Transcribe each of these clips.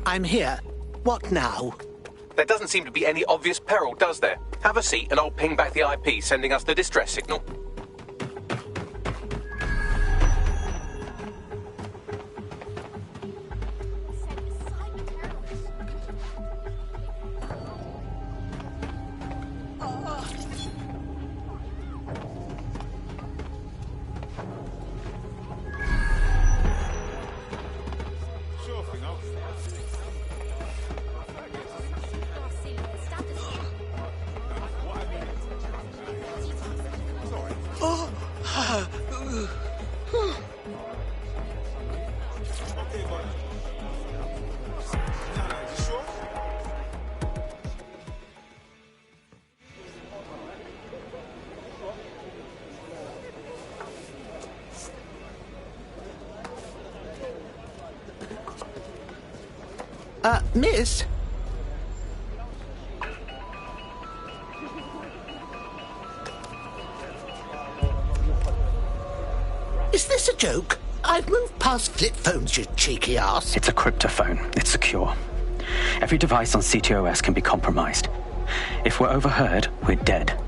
I'm here. What now? There doesn't seem to be any obvious peril, does there? Have a seat and I'll ping back the IP sending us the distress signal. Miss? Is this a joke? I've moved past flip phones, you cheeky ass. It's a cryptophone. It's secure. Every device on CTOS can be compromised. If we're overheard, we're dead.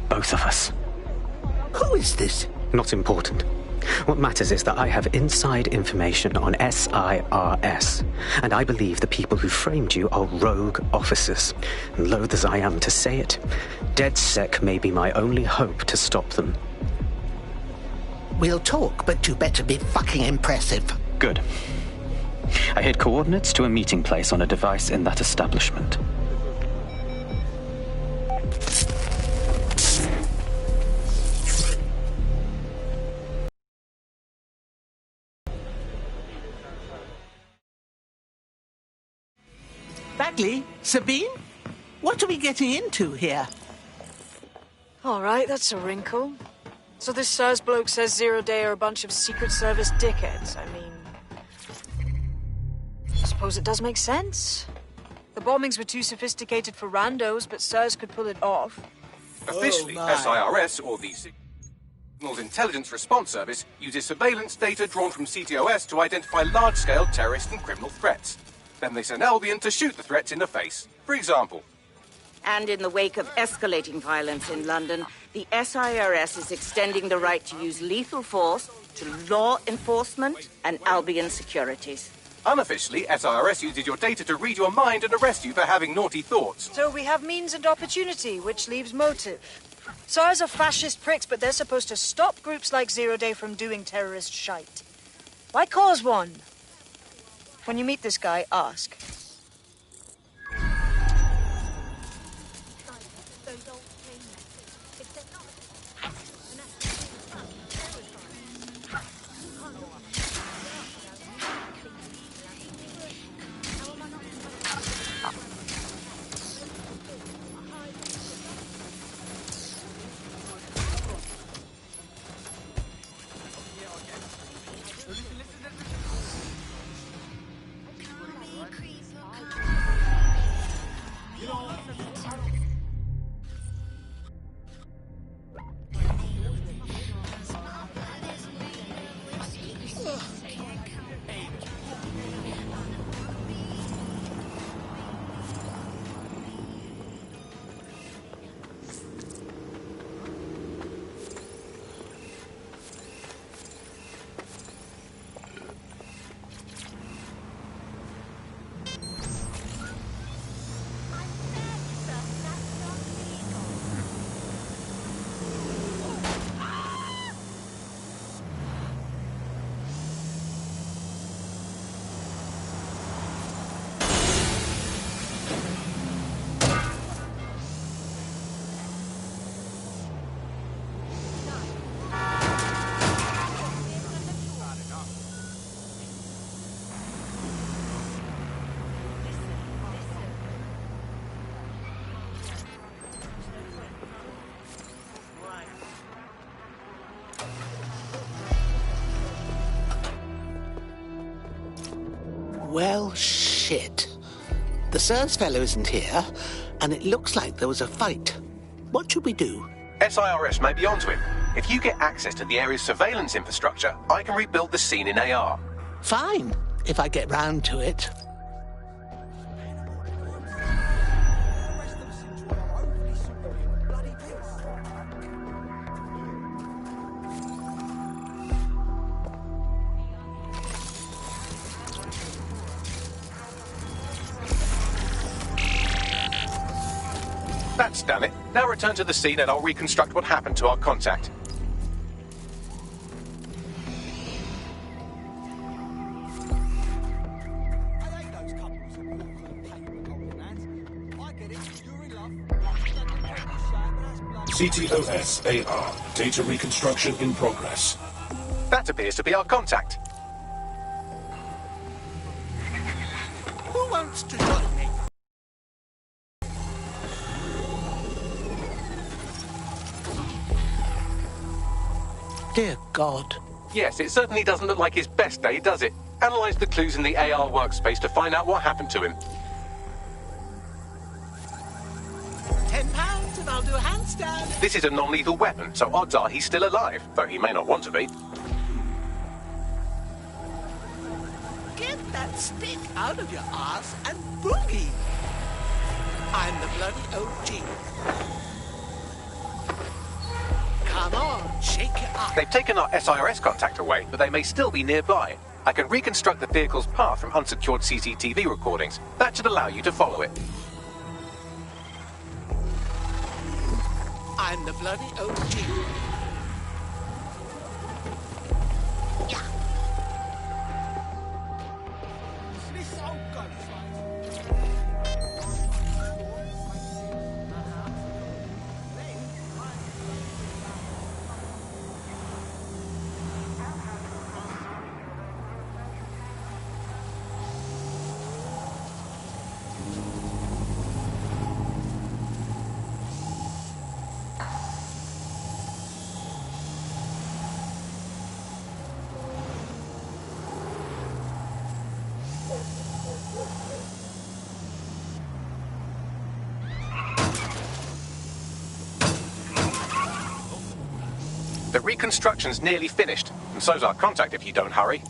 Both of us. Who is this? Not important. What matters is that I have inside information on SIRS, and I believe the people who framed you are rogue officers. And loath as I am to say it, DedSec may be my only hope to stop them. We'll talk, but you better be fucking impressive. Good. I hid coordinates to a meeting place on a device in that establishment. Bagley? Sabine? What are we getting into here? All right, that's a wrinkle. So this SIRS bloke says Zero Day are a bunch of Secret Service dickheads. I mean, I suppose it does make sense. The bombings were too sophisticated for randos, but SIRS could pull it off. Officially, SIRS, or the Signals Intelligence Response Service, uses surveillance data drawn from CTOS to identify large-scale terrorist and criminal threats. Then they send Albion to shoot the threats in the face. For example. And in the wake of escalating violence in London, the SIRS is extending the right to use lethal force to law enforcement and Albion securities. Unofficially, SIRS uses your data to read your mind and arrest you for having naughty thoughts. So we have means and opportunity, which leaves motive. SIRS are fascist pricks, but they're supposed to stop groups like Zero Day from doing terrorist shite. Why cause one? When you meet this guy, ask. Well, shit. The Sirs fellow isn't here, and it looks like there was a fight. What should we do? SIRS may be onto him. If you get access to the area's surveillance infrastructure, I can rebuild the scene in AR. Fine, if I get round to it. That's done it. Now return to the scene and I'll reconstruct what happened to our contact. CTOS AR. Data reconstruction in progress. That appears to be our contact. Who wants to join me? Dear God. Yes, it certainly doesn't look like his best day, does it? Analyze the clues in the AR workspace to find out what happened to him. £10 and I'll do a handstand. This is a non-lethal weapon, so odds are he's still alive, though he may not want to be. Get that stick out of your ass and boogie. I'm the bloody OG. Come on, shake it up. They've taken our SIRS contact away, but they may still be nearby. I can reconstruct the vehicle's path from unsecured CCTV recordings. That should allow you to follow it. I'm the bloody OG. Yeah. The reconstruction's nearly finished, and so's our contact if you don't hurry.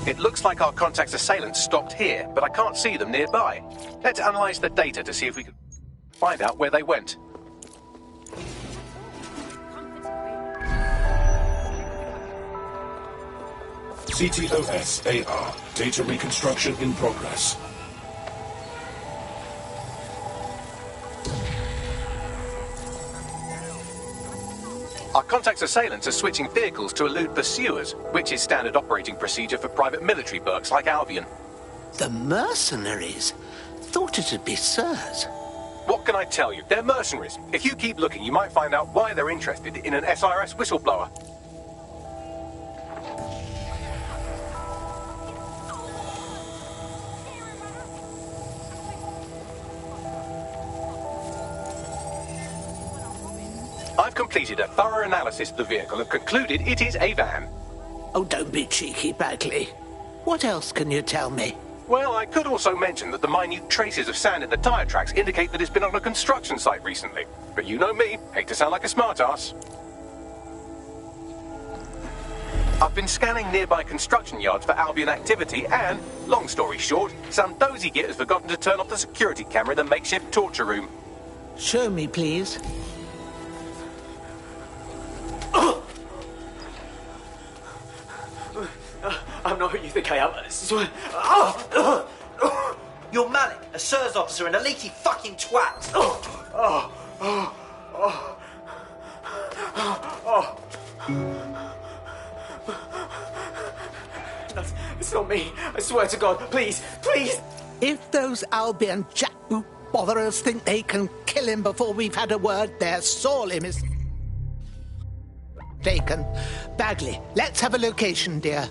It looks like our contact's assailants stopped here, but I can't see them nearby. Let's analyze the data to see if we can find out where they went. CTOS AR. Data reconstruction in progress. Our contact's assailants are switching vehicles to elude pursuers, which is standard operating procedure for private military burks like Albion. The mercenaries? Thought it'd be Sirs. What can I tell you? They're mercenaries. If you keep looking, you might find out why they're interested in an SIRS whistleblower. I've completed a thorough analysis of the vehicle and concluded it is a van. Oh, don't be cheeky, Bagley. What else can you tell me? Well, I could also mention that the minute traces of sand in the tyre tracks indicate that it's been on a construction site recently. But you know me, hate to sound like a smartass. I've been scanning nearby construction yards for Albion activity and, long story short, some dozy git has forgotten to turn off the security camera in the makeshift torture room. Show me, please. I'm not who you think I am. I swear. You're Malik, a SIRS officer and a leaky fucking twat. It's not me. I swear to God. Please, please. If those Albion jackboot botherers think they can kill him before we've had a word, they're sorely Taken. Bagley, let's have a location, dear.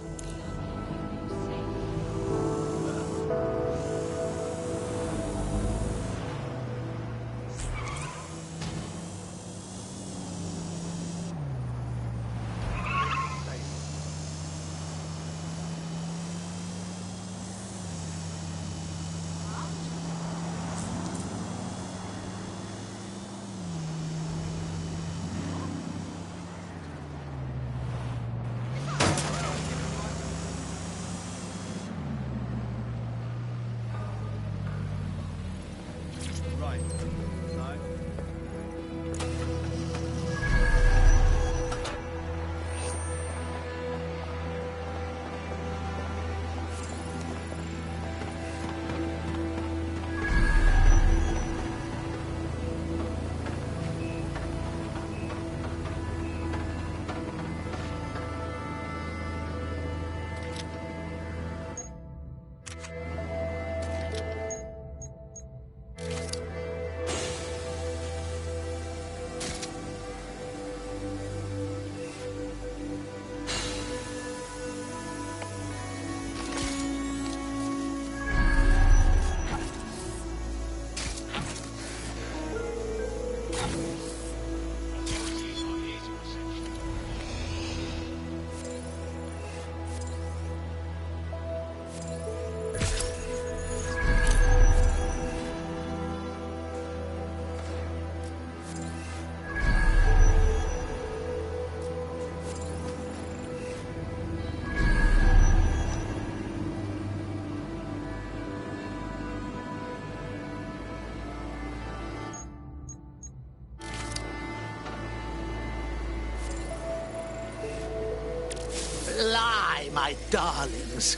Lie, my darlings.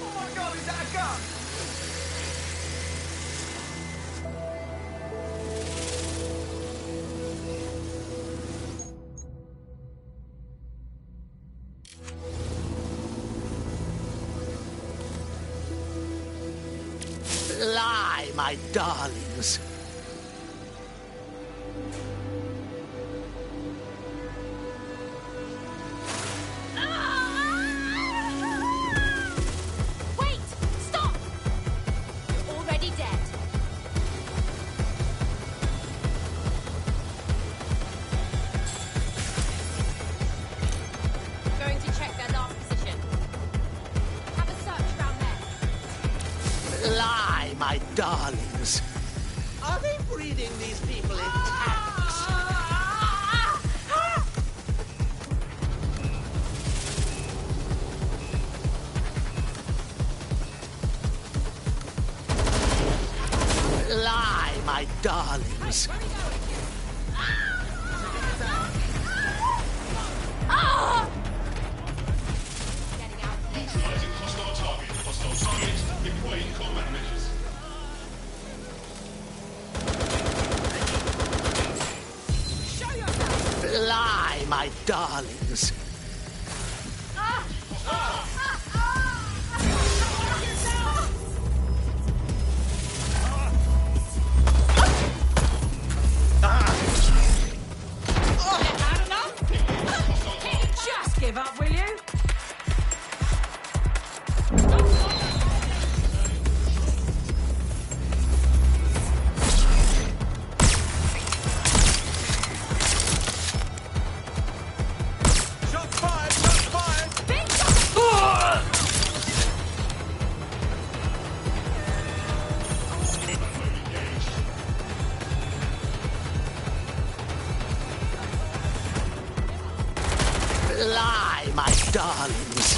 Oh my god, is that a gun? Lie, my darlings. Wait! Stop! You're already dead. Going to check their last position. Have a search around there. Lie, my darlings. Are they breeding these people in tanks? Lie, my darlings. Neutralizing hostile target. Hostile target. Deploying combat measures. Lie, my darlings. Just give up, will you? Shots fired! Shots fired! Big shot! Lie, my darlings.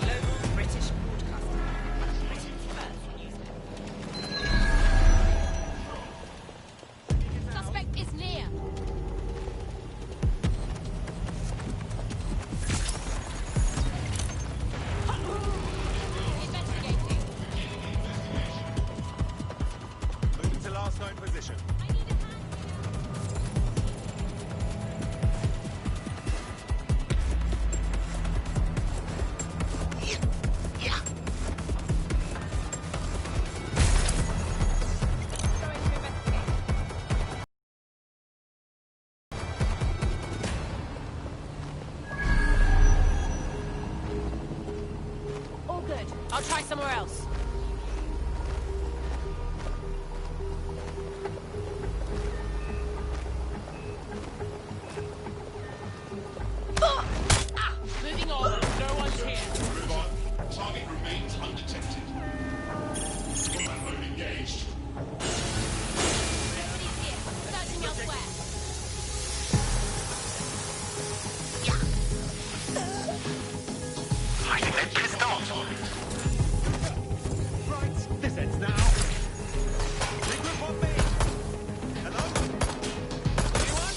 Local British broadcaster. Suspect is near. I'll try somewhere else. Moving on. No one's here. Move on. Target remains undetected. Combat mode engaged. Nobody's here. Searching elsewhere. I think they're pissed off. Right, this ends now. Regroup on me. Hello? Anyone?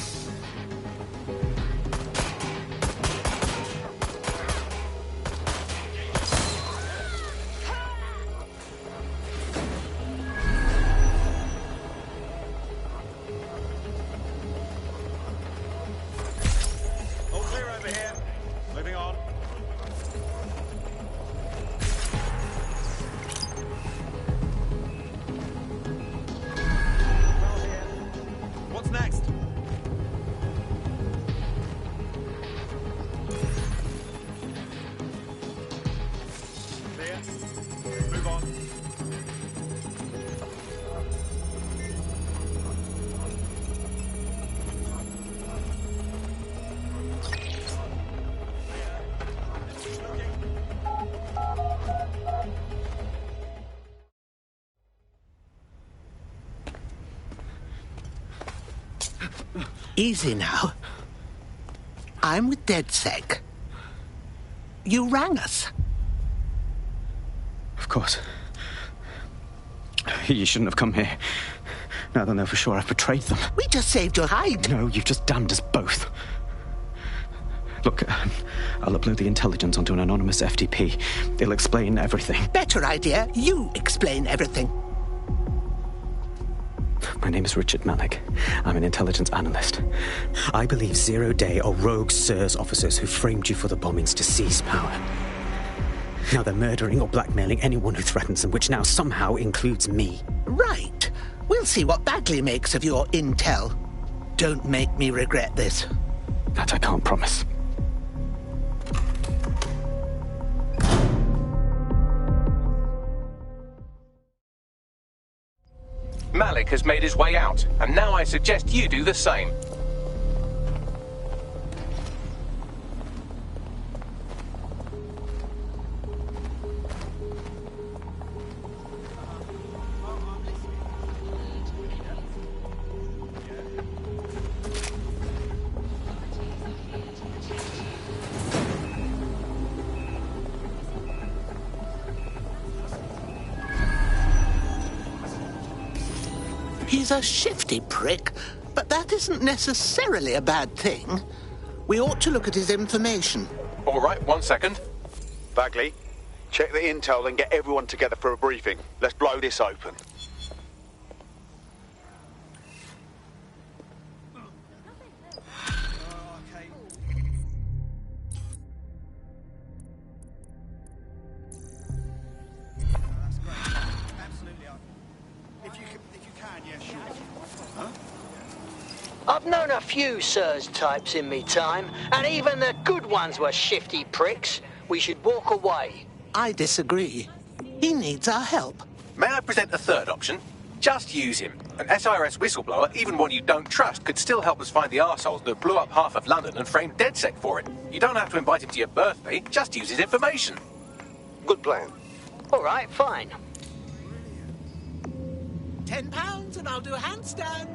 All clear over here. Moving on. What's next? Clear. Move on. Easy now. I'm with DedSec. You rang us. Of course. You shouldn't have come here. Now they know for sure I've betrayed them. We just saved your hide. No, you've just damned us both. Look, I'll upload the intelligence onto an anonymous FTP. It'll explain everything. Better idea. You explain everything. My name is Richard Malik. I'm an intelligence analyst. I believe Zero Day are rogue SIRS officers who framed you for the bombings to seize power. Now they're murdering or blackmailing anyone who threatens them, which now somehow includes me. Right. We'll see what Bagley makes of your intel. Don't make me regret this. That I can't promise. Malik has made his way out, and now I suggest you do the same. He's a shifty prick, but that isn't necessarily a bad thing. We ought to look at his information. All right, 1 second. Bagley, check the intel and get everyone together for a briefing. Let's blow this open. I've known a few SIRS types in me time, and even the good ones were shifty pricks. We should walk away. I disagree. He needs our help. May I present a third option? Just use him. An SIRS whistleblower, even one you don't trust, could still help us find the arseholes that blew up half of London and framed DedSec for it. You don't have to invite him to your birthday, just use his information. Good plan. All right, fine. £10 and I'll do a handstand.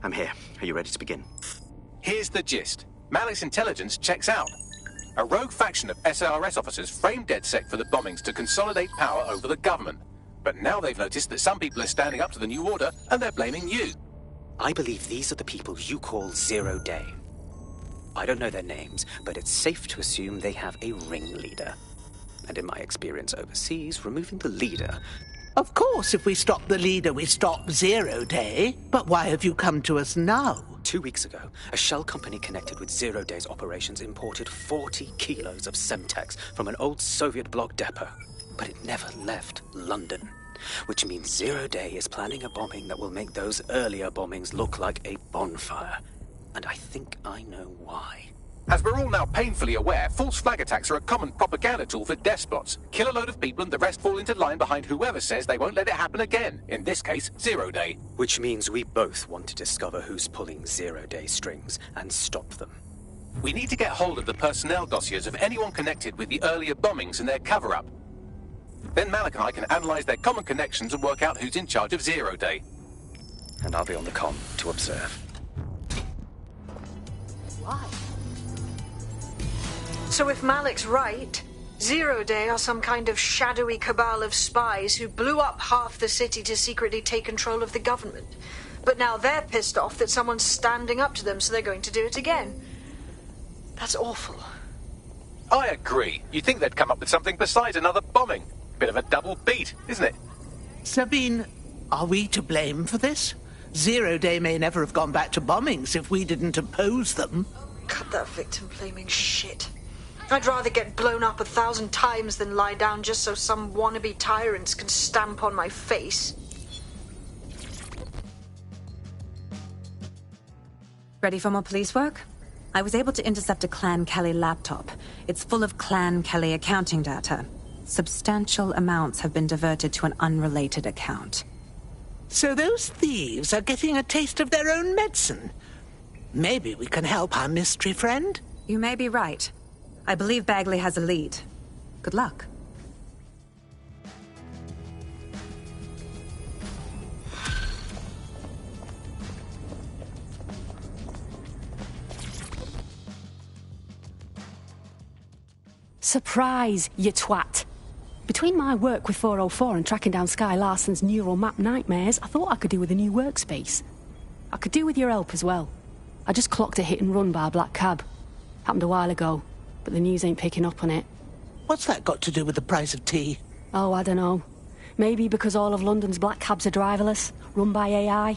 I'm here. Are you ready to begin? Here's the gist. Malik's intelligence checks out. A rogue faction of SARS officers framed DedSec for the bombings to consolidate power over the government. But now they've noticed that some people are standing up to the new order, and they're blaming you. I believe these are the people you call Zero Day. I don't know their names, but it's safe to assume they have a ringleader. And in my experience overseas, removing the leader... Of course, if we stop the leader, we stop Zero Day. But why have you come to us now? 2 weeks ago, a shell company connected with Zero Day's operations imported 40 kilos of Semtex from an old Soviet bloc depot. But it never left London. Which means Zero Day is planning a bombing that will make those earlier bombings look like a bonfire. And I think I know why. As we're all now painfully aware, false flag attacks are a common propaganda tool for despots. Kill a load of people and the rest fall into line behind whoever says they won't let it happen again. In this case, Zero Day. Which means we both want to discover who's pulling Zero Day strings and stop them. We need to get hold of the personnel dossiers of anyone connected with the earlier bombings and their cover-up. Then Malik and I can analyze their common connections and work out who's in charge of Zero Day. And I'll be on the comm to observe. Why? So if Malik's right, Zero Day are some kind of shadowy cabal of spies who blew up half the city to secretly take control of the government. But now they're pissed off that someone's standing up to them, so they're going to do it again. That's awful. I agree. You'd think they'd come up with something besides another bombing. Bit of a double beat, isn't it? Sabine, are we to blame for this? Zero Day may never have gone back to bombings if we didn't oppose them. Cut that victim-blaming shit. I'd rather get blown up 1,000 times than lie down just so some wannabe tyrants can stamp on my face. Ready for more police work? I was able to intercept a Clan Kelly laptop. It's full of Clan Kelly accounting data. Substantial amounts have been diverted to an unrelated account. So those thieves are getting a taste of their own medicine. Maybe we can help our mystery friend? You may be right. I believe Bagley has a lead. Good luck. Surprise, you twat. Between my work with 404 and tracking down Sky Larson's neural map nightmares, I thought I could do with a new workspace. I could do with your help as well. I just clocked a hit and run by a black cab. Happened a while ago, but the news ain't picking up on it. What's that got to do with the price of tea? Oh, I don't know. Maybe because all of London's black cabs are driverless, run by AI.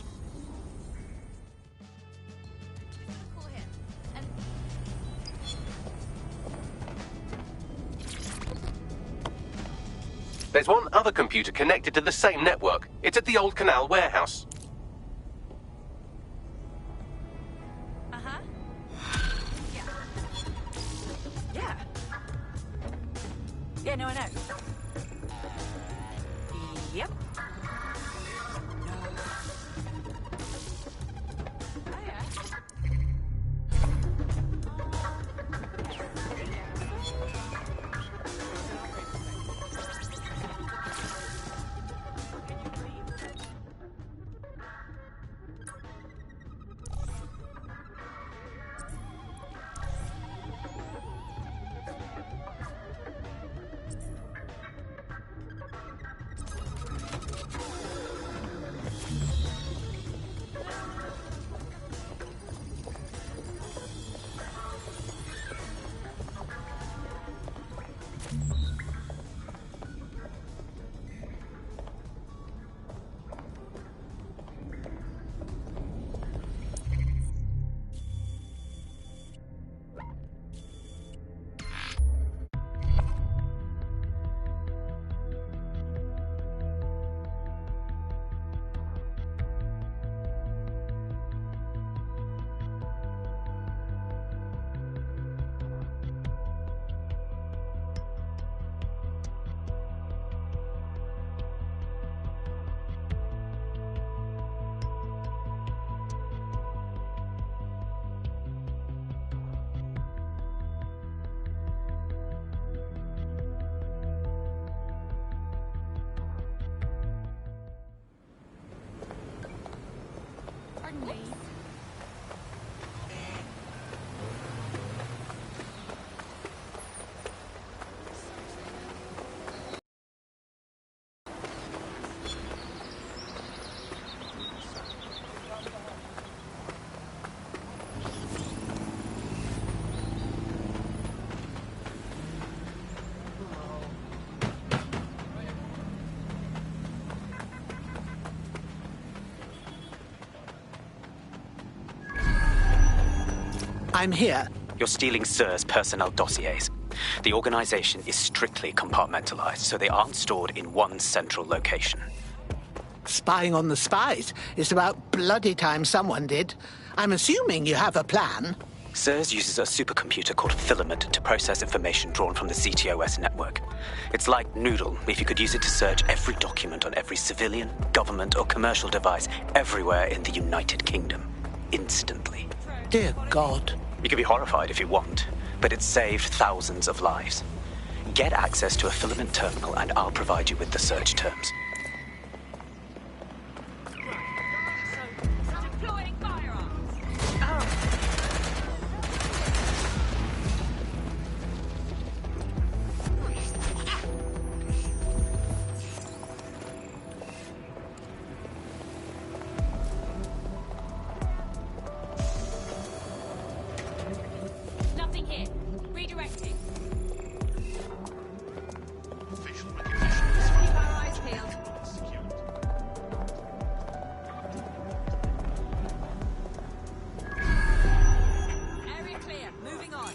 There's one other computer connected to the same network. It's at the old canal warehouse. Uh-huh. Yeah. Yeah, no, I know. Yep. Oh, yeah. I'm here. You're stealing Sir's personnel dossiers. The organization is strictly compartmentalized, so they aren't stored in one central location. Spying on the spies. It's about bloody time someone did. I'm assuming you have a plan. Sir's uses a supercomputer called Filament to process information drawn from the CTOS network. It's like Noodle if you could use it to search every document on every civilian, government, or commercial device everywhere in the United Kingdom. Instantly. Dear God. You can be horrified if you want, but it's saved thousands of lives. Get access to a Filament terminal and I'll provide you with the search terms. Nothing here. Redirecting. Keep our eyes peeled. Area clear. Moving on.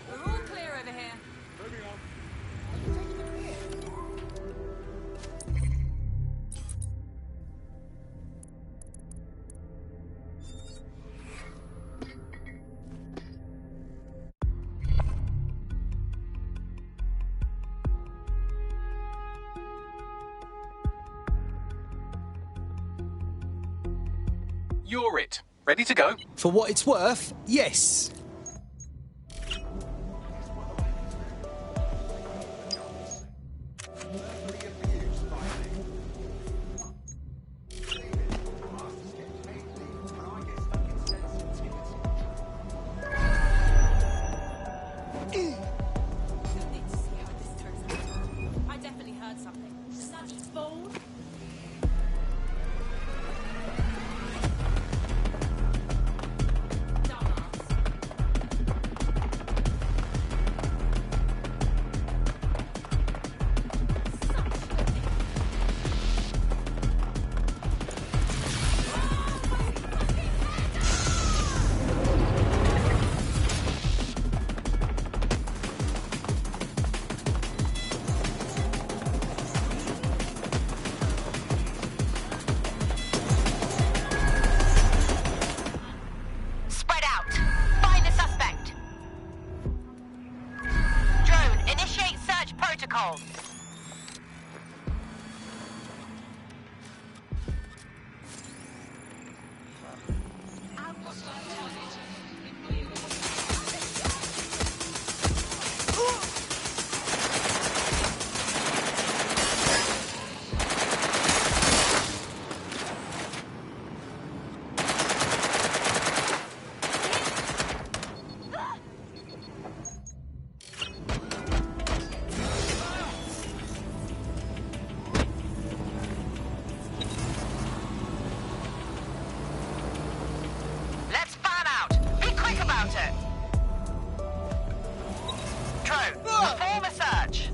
We're all clear over here. Moving on. You're it. Ready to go? For what it's worth, yes. I definitely heard something. Such fool. Spread out. Find the suspect. Drone, initiate search protocol. Let's fan out. Be quick about it. Drone, perform a search.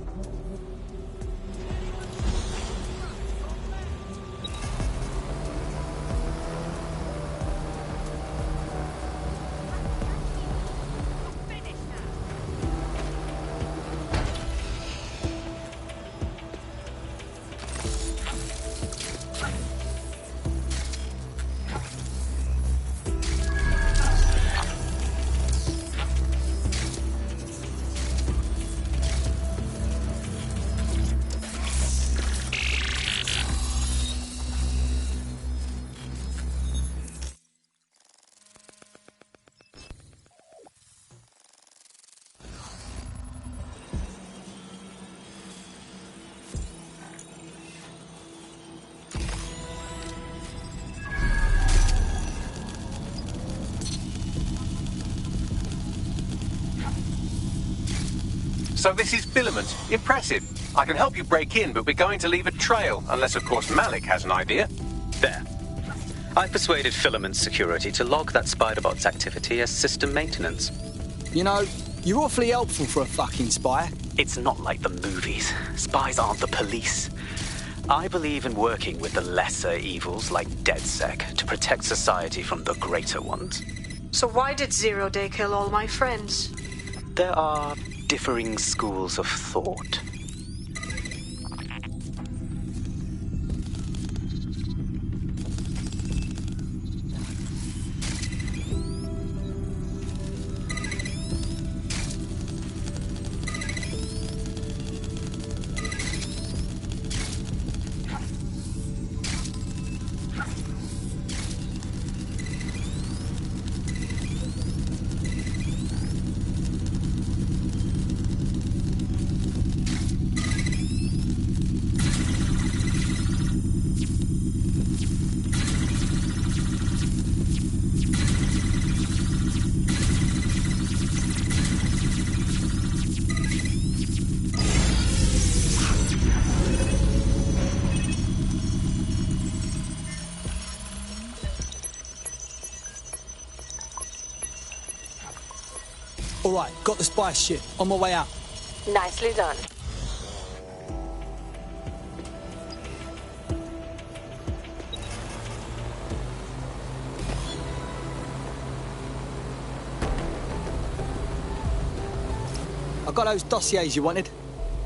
So this is Filament. Impressive. I can help you break in, but we're going to leave a trail, unless, of course, Malik has an idea. There. I've persuaded Filament Security to log that Spiderbot's activity as system maintenance. You know, you're awfully helpful for a fucking spy. It's not like the movies. Spies aren't the police. I believe in working with the lesser evils like DedSec to protect society from the greater ones. So why did Zero Day kill all my friends? There are differing schools of thought. Alright, got the spy ship. On my way out. Nicely done. I got those dossiers you wanted.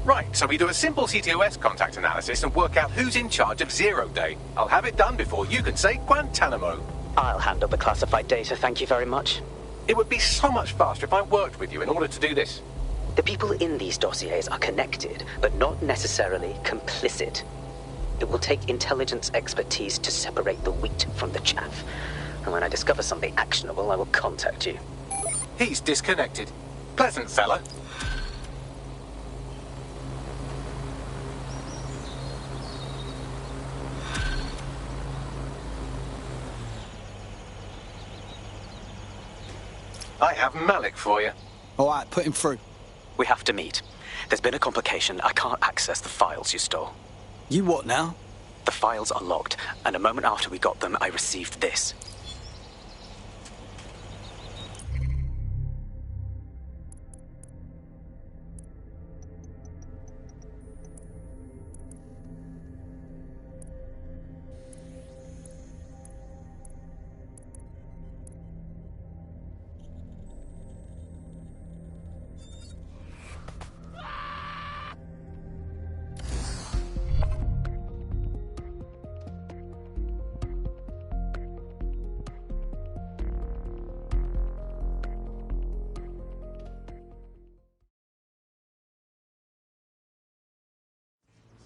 Right, so we do a simple CTOS contact analysis and work out who's in charge of Zero Day. I'll have it done before you can say Guantanamo. I'll handle the classified data, thank you very much. It would be so much faster if I worked with you in order to do this. The people in these dossiers are connected, but not necessarily complicit. It will take intelligence expertise to separate the wheat from the chaff. And when I discover something actionable, I will contact you. He's disconnected. Pleasant fella. I have Malik for you. All right, put him through. We have to meet. There's been a complication. I can't access the files you stole. You what now? The files are locked, and a moment after we got them, I received this.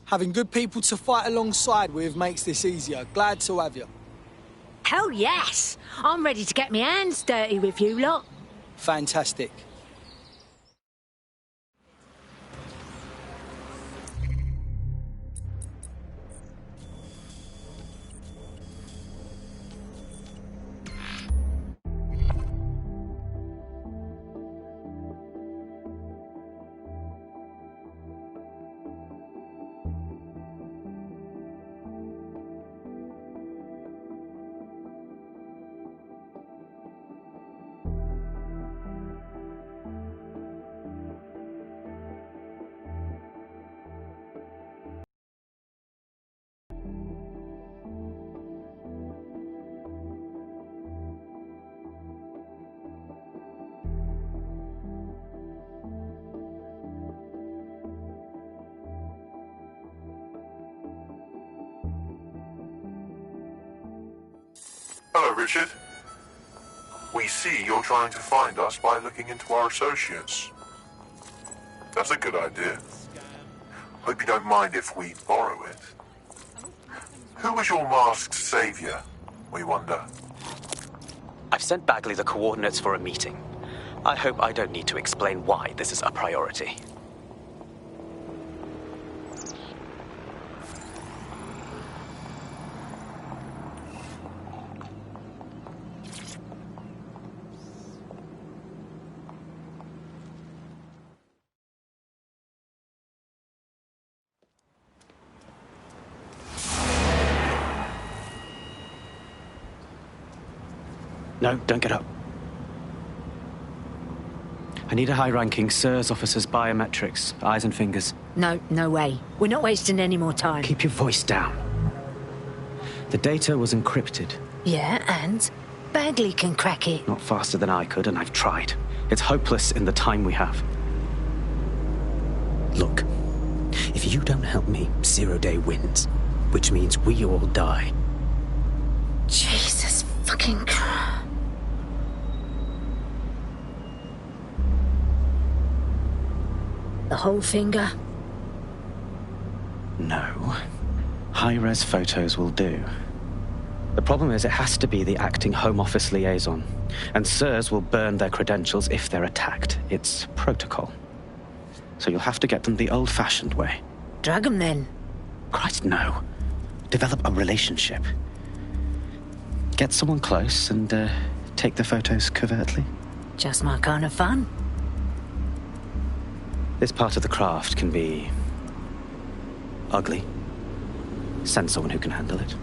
Having good people to fight alongside with makes this easier. Glad to have you. Hell yes! I'm ready to get my hands dirty with you lot. Fantastic. Hello, Richard. We see you're trying to find us by looking into our associates. That's a good idea. Hope you don't mind if we borrow it. Who was your masked savior, we wonder? I've sent Bagley the coordinates for a meeting. I hope I don't need to explain why this is a priority. No, don't get up. I need a high-ranking SIRS officer's biometrics, eyes and fingers. No way. We're not wasting any more time. Keep your voice down. The data was encrypted. Yeah, and? Bagley can crack it. Not faster than I could, and I've tried. It's hopeless in the time we have. Look, if you don't help me, 0 Day wins. Which means we all die. Jesus fucking Christ. The whole finger? No. High-res photos will do. The problem is it has to be the acting Home Office liaison. And SIRS will burn their credentials if they're attacked. It's protocol. So you'll have to get them the old-fashioned way. Drag 'em then. Christ, no. Develop a relationship. Get someone close and take the photos covertly. Just my kind of fun. This part of the craft can be ugly. Send someone who can handle it.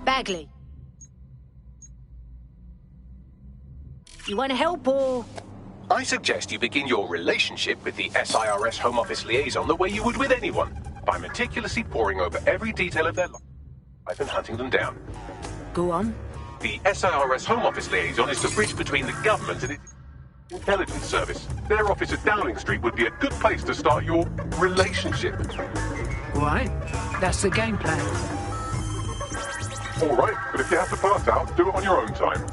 Bagley. You want to help or...? I suggest you begin your relationship with the SIRS Home Office liaison the way you would with anyone, by meticulously poring over every detail of their life and hunting them down. Go on. The SIRS Home Office liaison is the bridge between the government and its intelligence service. Their office at Downing Street would be a good place to start your relationship. Right, that's the game plan. All right, but if you have to pass out, do it on your own time.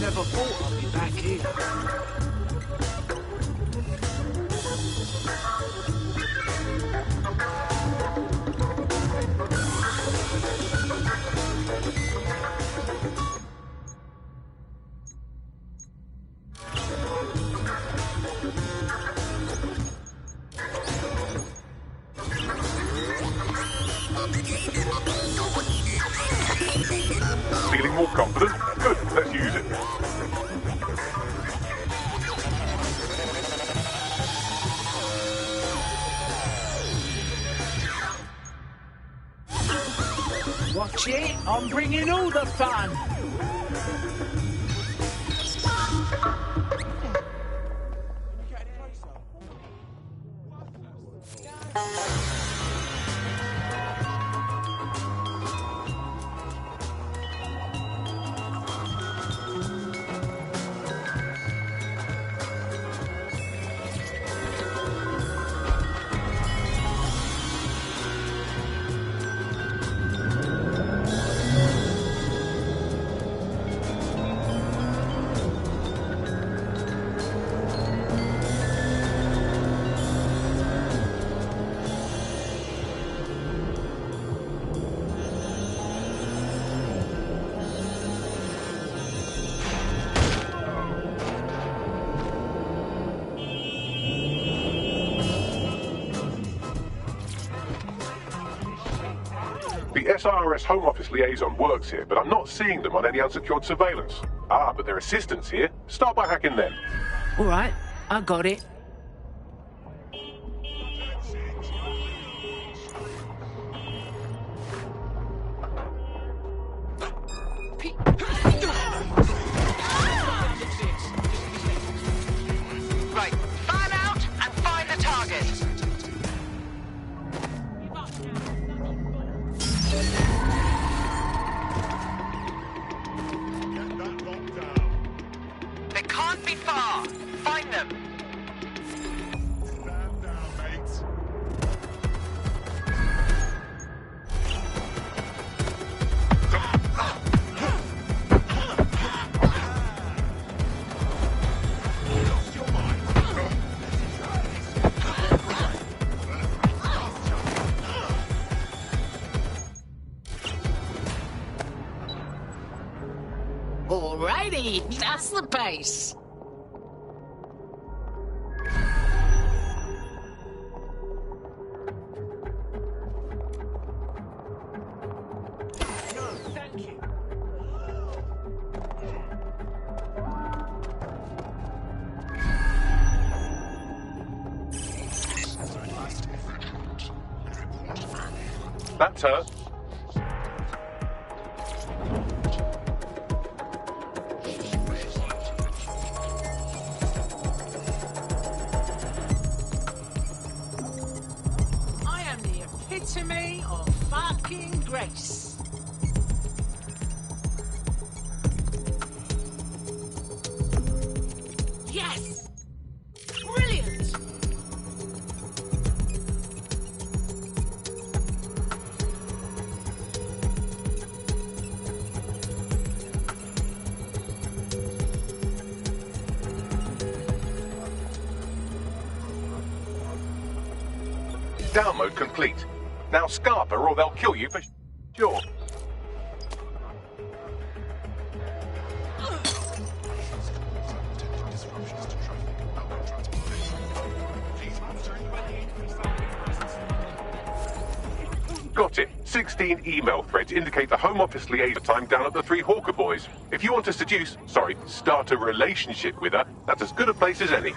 Never thought I'd be back here. Feeling more confident? Good, let's use it. Watch it, I'm bringing all the fun. The SIRS Home Office liaison works here, but I'm not seeing them on any unsecured surveillance. Ah, but their assistant's here. Start by hacking them. All right, I got it. Right, fan out and find the target. They can't be far. Find them. Alrighty, that's the pace. That's her. I am the epitome of fucking grace. Yes! Brilliant! Download complete. Now Scarpa or they'll kill you for sure. Got it. 16 email threads indicate the Home Office liaison time down at the 3 Hawker boys. If you want to start a relationship with her, that's as good a place as any.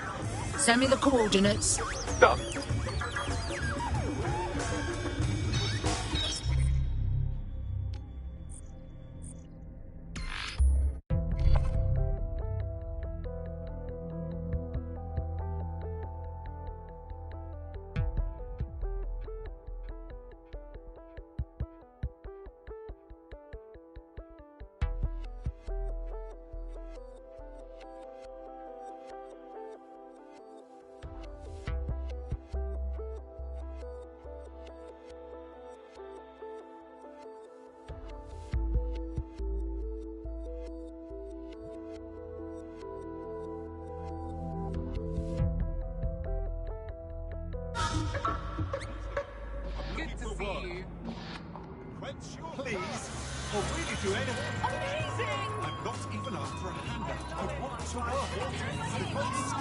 Send me the coordinates. Done. Please, I'll really do anything. Amazing! I'm not even after a handout. I want to work. I've got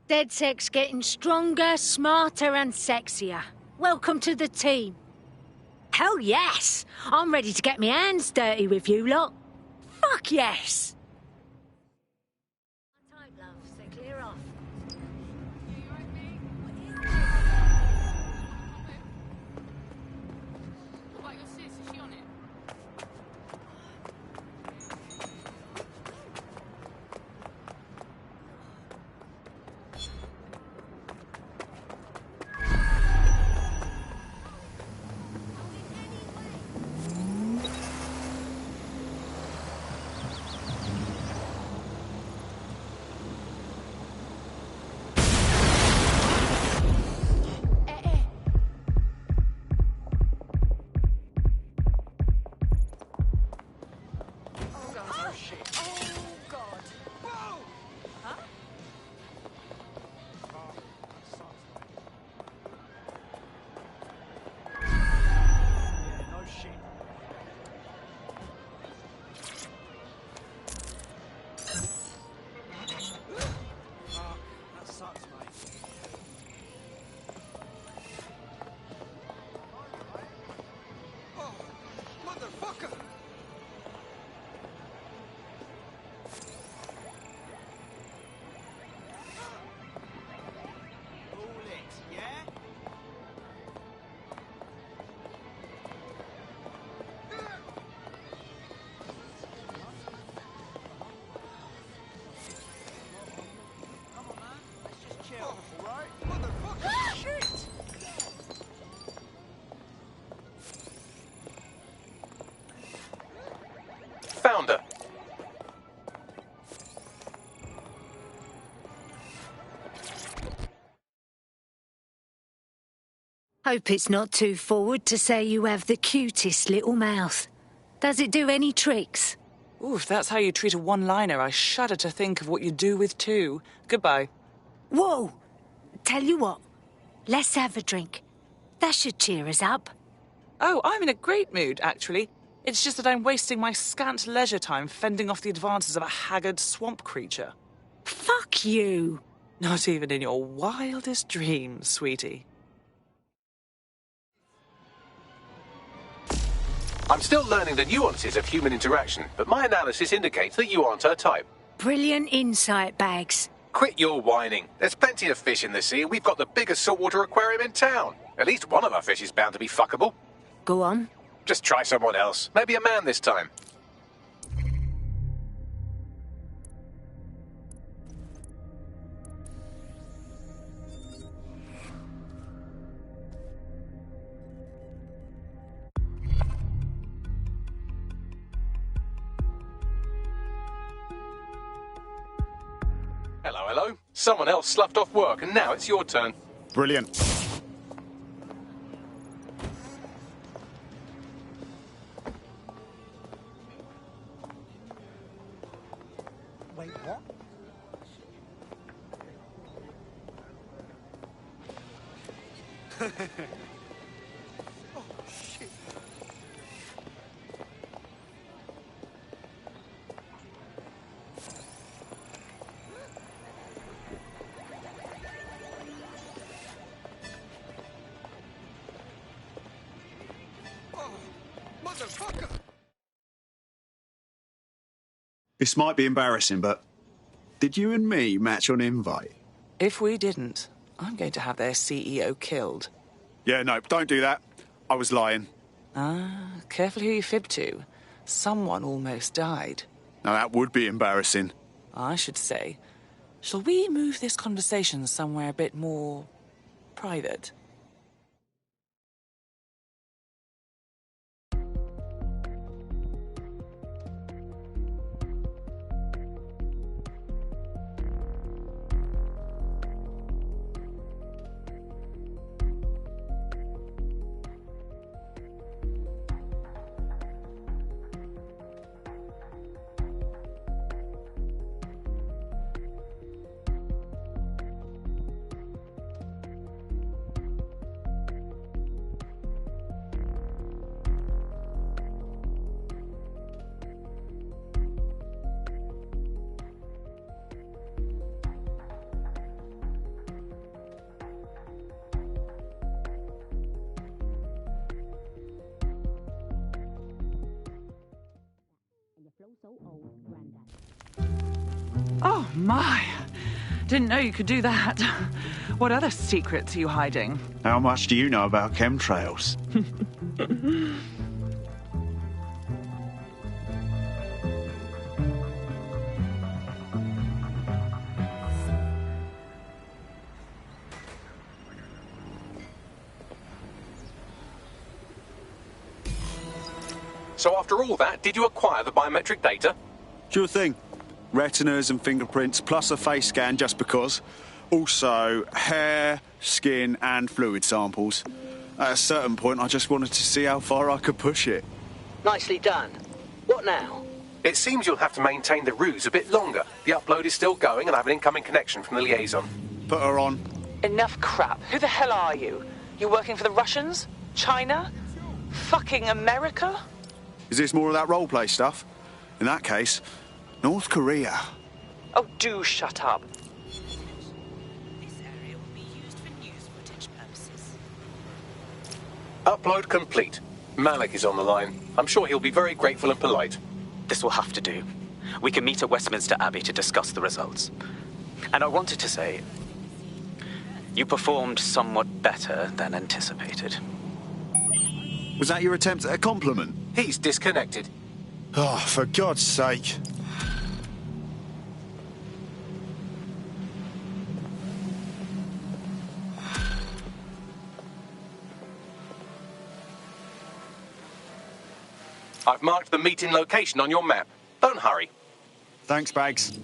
DedSec's getting stronger, smarter and sexier. Welcome to the team. Hell yes! I'm ready to get my hands dirty with you lot. Fuck yes! Time, love, so clear off. What about your sis? Is she on it? Hope it's not too forward to say you have the cutest little mouth. Does it do any tricks? Ooh, if that's how you treat a one-liner, I shudder to think of what you do with two. Goodbye. Whoa! Tell you what, let's have a drink. That should cheer us up. Oh, I'm in a great mood, actually. It's just that I'm wasting my scant leisure time fending off the advances of a haggard swamp creature. Fuck you! Not even in your wildest dreams, sweetie. I'm still learning the nuances of human interaction, but my analysis indicates that you aren't her type. Brilliant insight, Bags. Quit your whining. There's plenty of fish in the sea, and we've got the biggest saltwater aquarium in town. At least one of our fish is bound to be fuckable. Go on. Just try someone else. Maybe a man this time. Hello, hello. Someone else sloughed off work, and now it's your turn. Brilliant. Wait, what? Oh, shit. Motherfucker! This might be embarrassing, but did you and me match on invite? If we didn't, I'm going to have their CEO killed. Yeah, no, don't do that. I was lying. Ah, careful who you fib to. Someone almost died. Now that would be embarrassing. I should say, shall we move this conversation somewhere a bit more private? Oh, my. Didn't know you could do that. What other secrets are you hiding? How much do you know about chemtrails? So after all that, did you acquire the biometric data? Sure thing. Retinas and fingerprints, plus a face scan just because. Also, hair, skin and fluid samples. At a certain point, I just wanted to see how far I could push it. Nicely done. What now? It seems you'll have to maintain the ruse a bit longer. The upload is still going and I have an incoming connection from the liaison. Put her on. Enough crap. Who the hell are you? You working for the Russians? China? Fucking America? Is this more of that roleplay stuff? In that case, North Korea. Oh, do shut up. This area will be used for news footage purposes. Upload complete. Malik is on the line. I'm sure he'll be very grateful and polite. This will have to do. We can meet at Westminster Abbey to discuss the results. And I wanted to say, you performed somewhat better than anticipated. Was that your attempt at a compliment? He's disconnected. Oh, for God's sake. I've marked the meeting location on your map. Don't hurry. Thanks, Bags.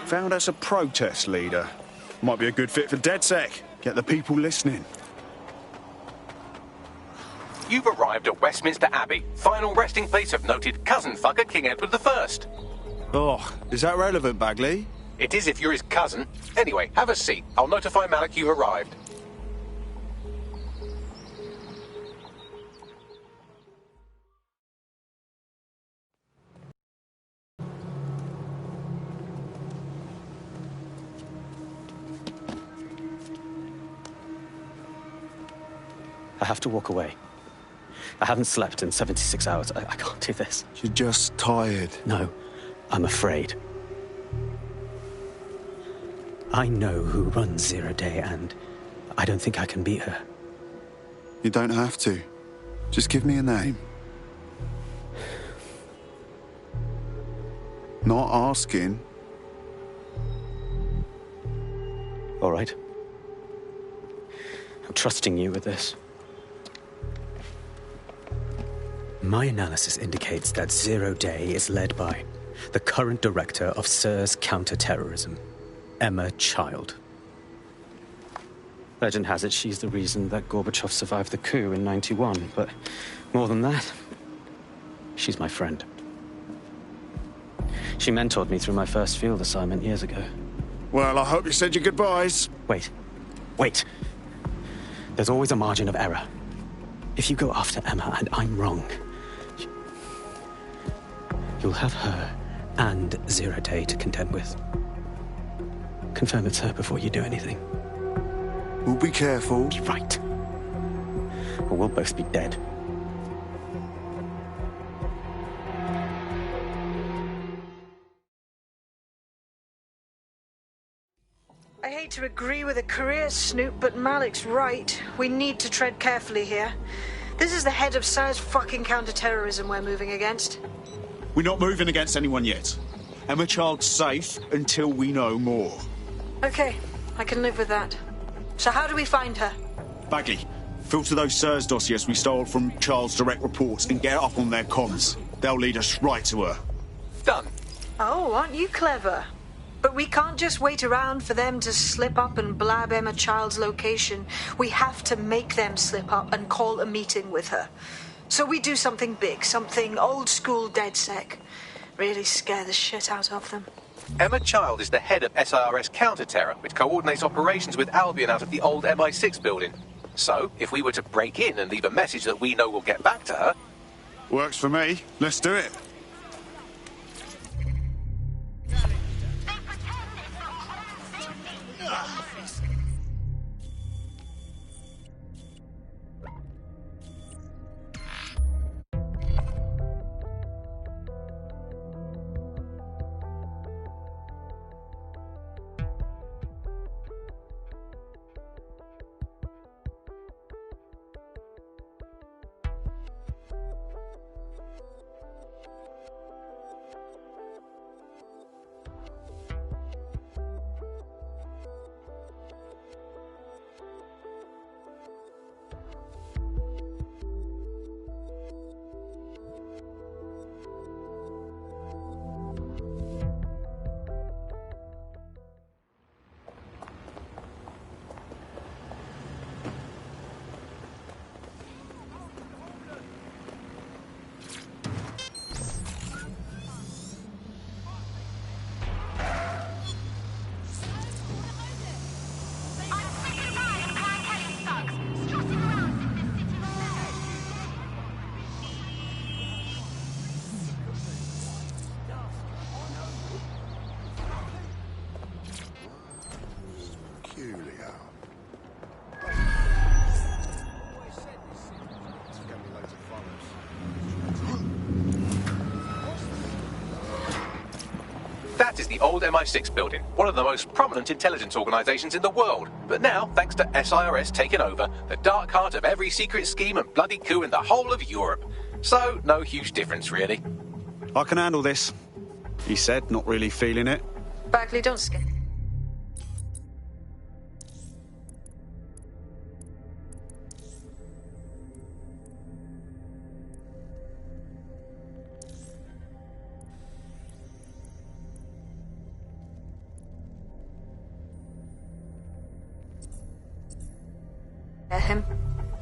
Found us a protest leader. Might be a good fit for DedSec. Get the people listening. You've arrived at Westminster Abbey, final resting place of noted cousin fucker King Edward I. Oh, is that relevant, Bagley? It is if you're his cousin. Anyway, have a seat. I'll notify Malik you've arrived. I have to walk away. I haven't slept in 76 hours. I can't do this. You're just tired. No, I'm afraid. I know who runs Zero Day, and I don't think I can beat her. You don't have to. Just give me a name. Not asking. All right. I'm trusting you with this. My analysis indicates that Zero Day is led by the current director of SIRS counter-terrorism, Emma Child. Legend has it she's the reason that Gorbachev survived the coup in '91, but more than that, she's my friend. She mentored me through my first field assignment years ago. Well, I hope you said your goodbyes. Wait. There's always a margin of error. If you go after Emma and I'm wrong, you'll have her and Zero Day to contend with. Confirm it's her before you do anything. We'll be careful. Be right. Or we'll both be dead. I hate to agree with a career snoop, but Malik's right. We need to tread carefully here. This is the head of SIRS fucking counter-terrorism we're moving against. We're not moving against anyone yet. Emma Child's safe until we know more. Okay, I can live with that. So how do we find her? Bagley, filter those SIRS dossiers we stole from Child's direct reports and get up on their comms. They'll lead us right to her. Done. Oh, aren't you clever? But we can't just wait around for them to slip up and blab Emma Child's location. We have to make them slip up and call a meeting with her. So we do something big, something old-school DedSec. Really scare the shit out of them. Emma Child is the head of SIRS counter-terror, which coordinates operations with Albion out of the old MI6 building. So, if we were to break in and leave a message that we know will get back to her... Works for me. Let's do it. That is the old MI6 building, one of the most prominent intelligence organisations in the world. But now, thanks to SIRS taking over, the dark heart of every secret scheme and bloody coup in the whole of Europe. So, no huge difference, really. I can handle this, he said, not really feeling it. Bagley, don't scare. him.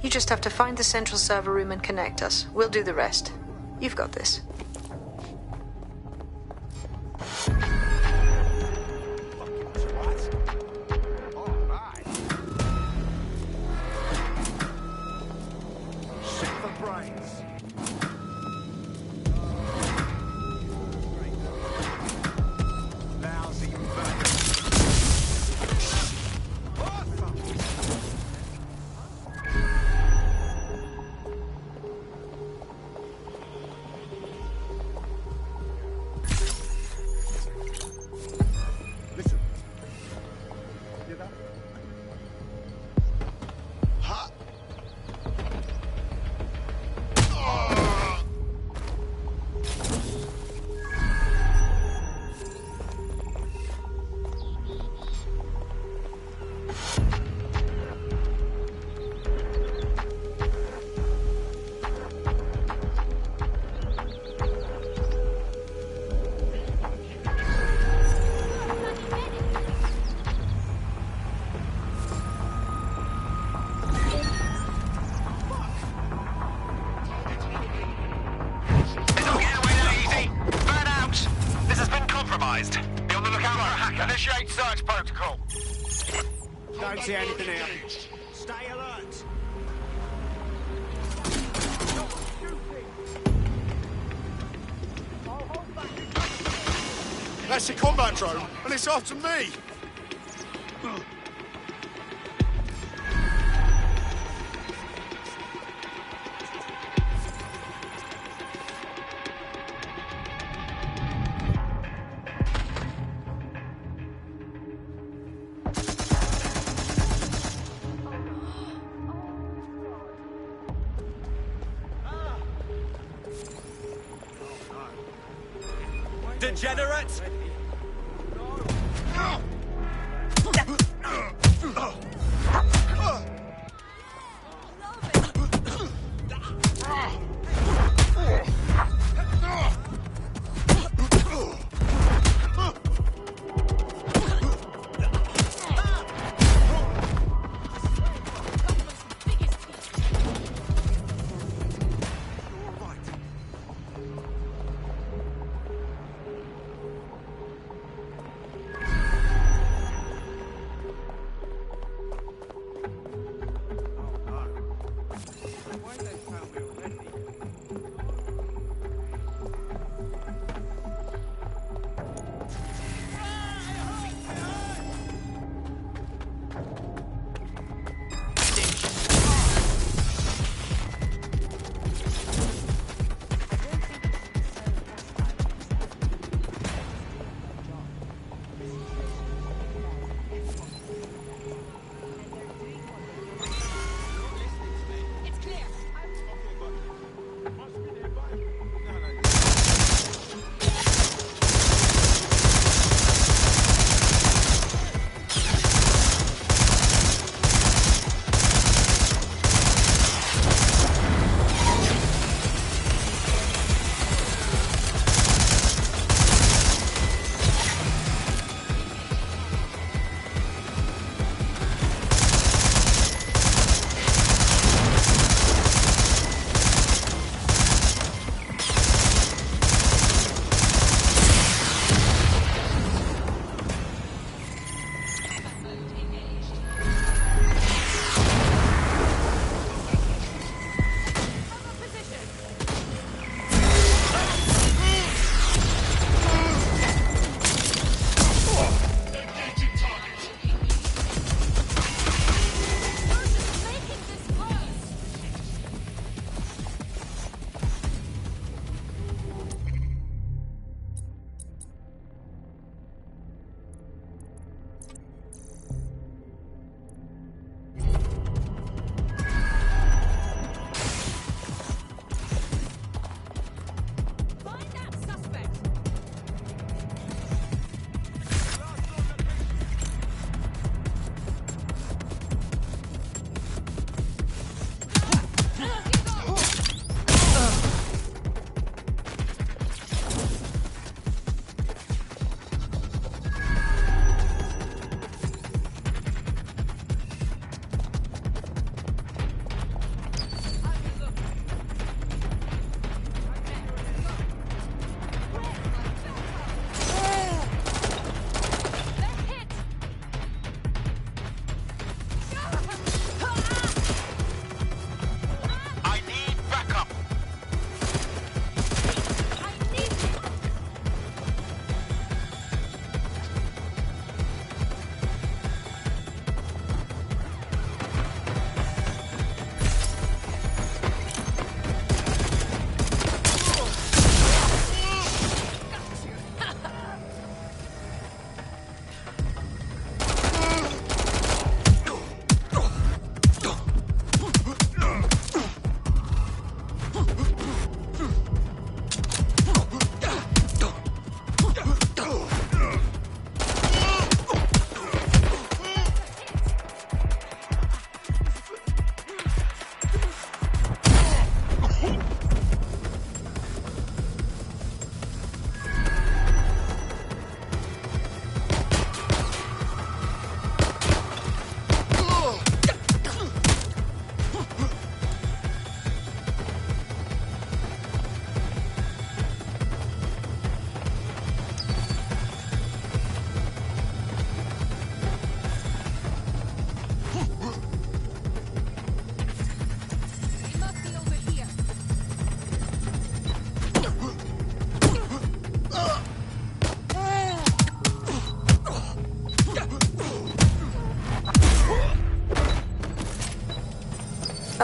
You just have to find the central server room and connect us. We'll do the rest. You've got this. Be on the lookout for a hacker. Initiate search protocol. Don't see anything here. Stay alert. That's the combat drone, and it's after me. Degenerate!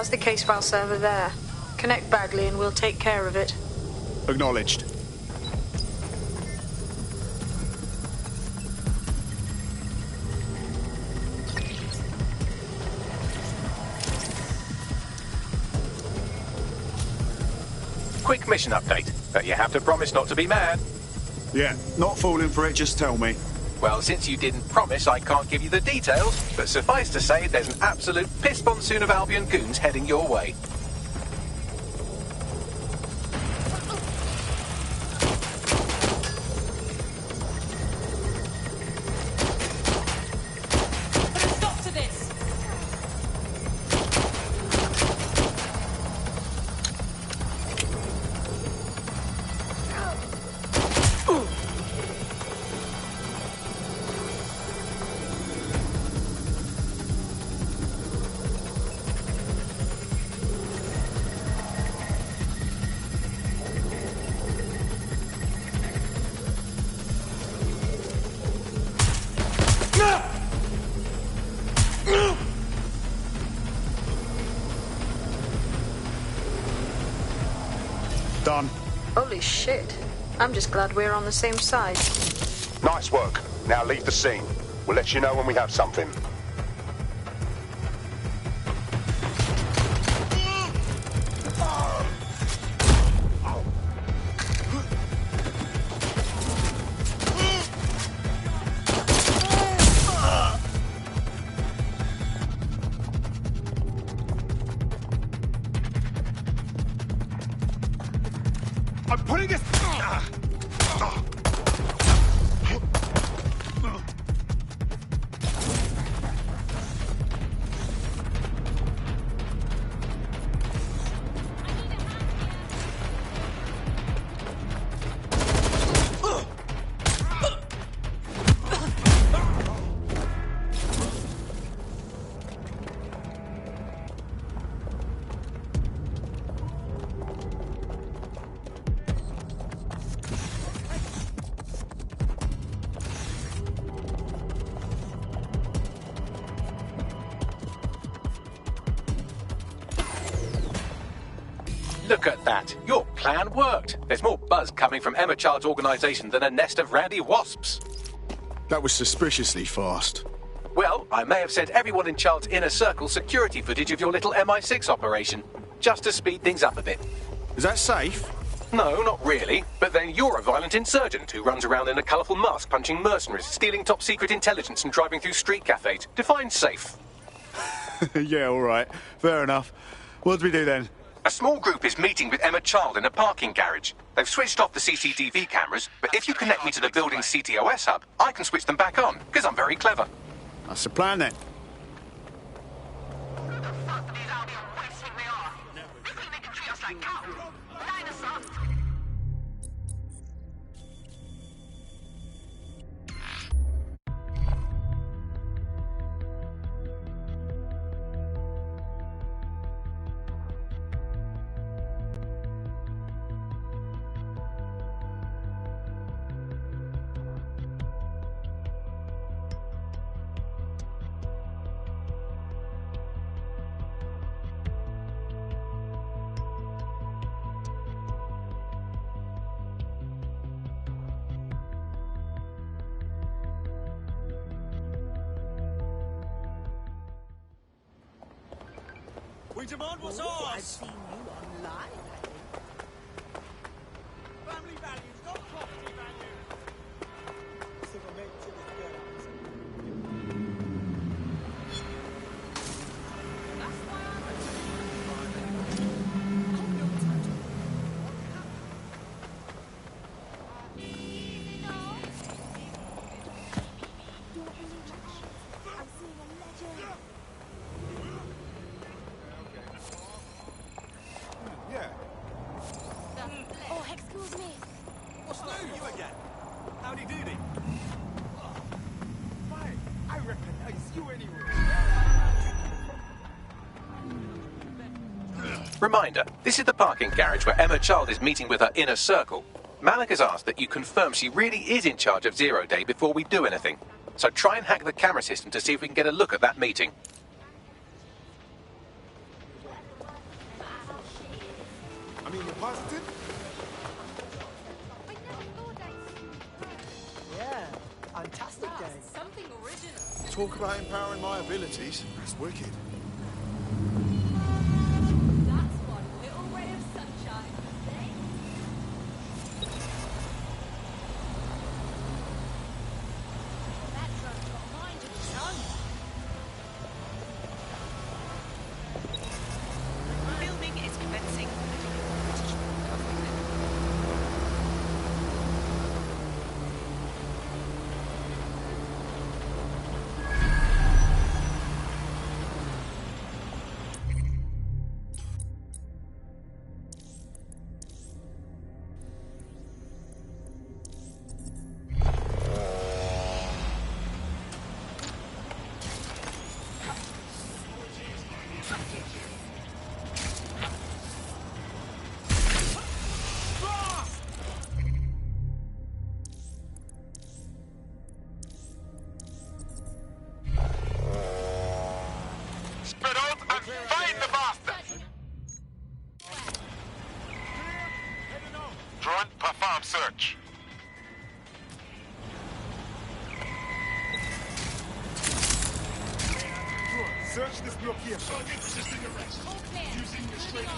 That's the case file server there. Connect Bagley and we'll take care of it. Acknowledged. Quick mission update, but you have to promise not to be mad. Yeah, not falling for it, just tell me. Well, since you didn't promise, I can't give you the details, but suffice to say there's an absolute piss monsoon of Albion goons heading your way. Put a stop to this! Done. Holy shit. I'm just glad we're on the same side. Nice work. Now leave the scene. We'll let you know when we have something. I'm putting this... Look at that. Your plan worked. There's more buzz coming from Emma Child's organisation than a nest of randy wasps. That was suspiciously fast. Well, I may have sent everyone in Child's inner circle security footage of your little MI6 operation, just to speed things up a bit. Is that safe? No, not really. But then you're a violent insurgent who runs around in a colourful mask punching mercenaries, stealing top-secret intelligence and driving through street cafes. Define safe. Yeah, all right. Fair enough. What do we do then? A small group is meeting with Emma Child in a parking garage. They've switched off the CCTV cameras, but if you connect me to the building's CTOS hub, I can switch them back on, because I'm very clever. That's the plan then. We demand what's ours! I've seen you online, I think. Family values, not property values! Civil mate to the girls. That's why Oh, excuse me. What's new? You again? Howdy doody? Mate, I recognize you anyway. Reminder, this is the parking garage where Emma Child is meeting with her inner circle. Malik has asked that you confirm she really is in charge of Zero Day before we do anything. So try and hack the camera system to see if we can get a look at that meeting. Busted? Yeah, fantastic game. Something original. Talk about empowering my abilities. It's wicked. That's one little ray of sunshine, eh? That drunk's got a mind of its own. Filming is commencing. Spread out and find the bastard! Drone, perform search. Search this block here. Target resisting arrest. All clear. Using restraint.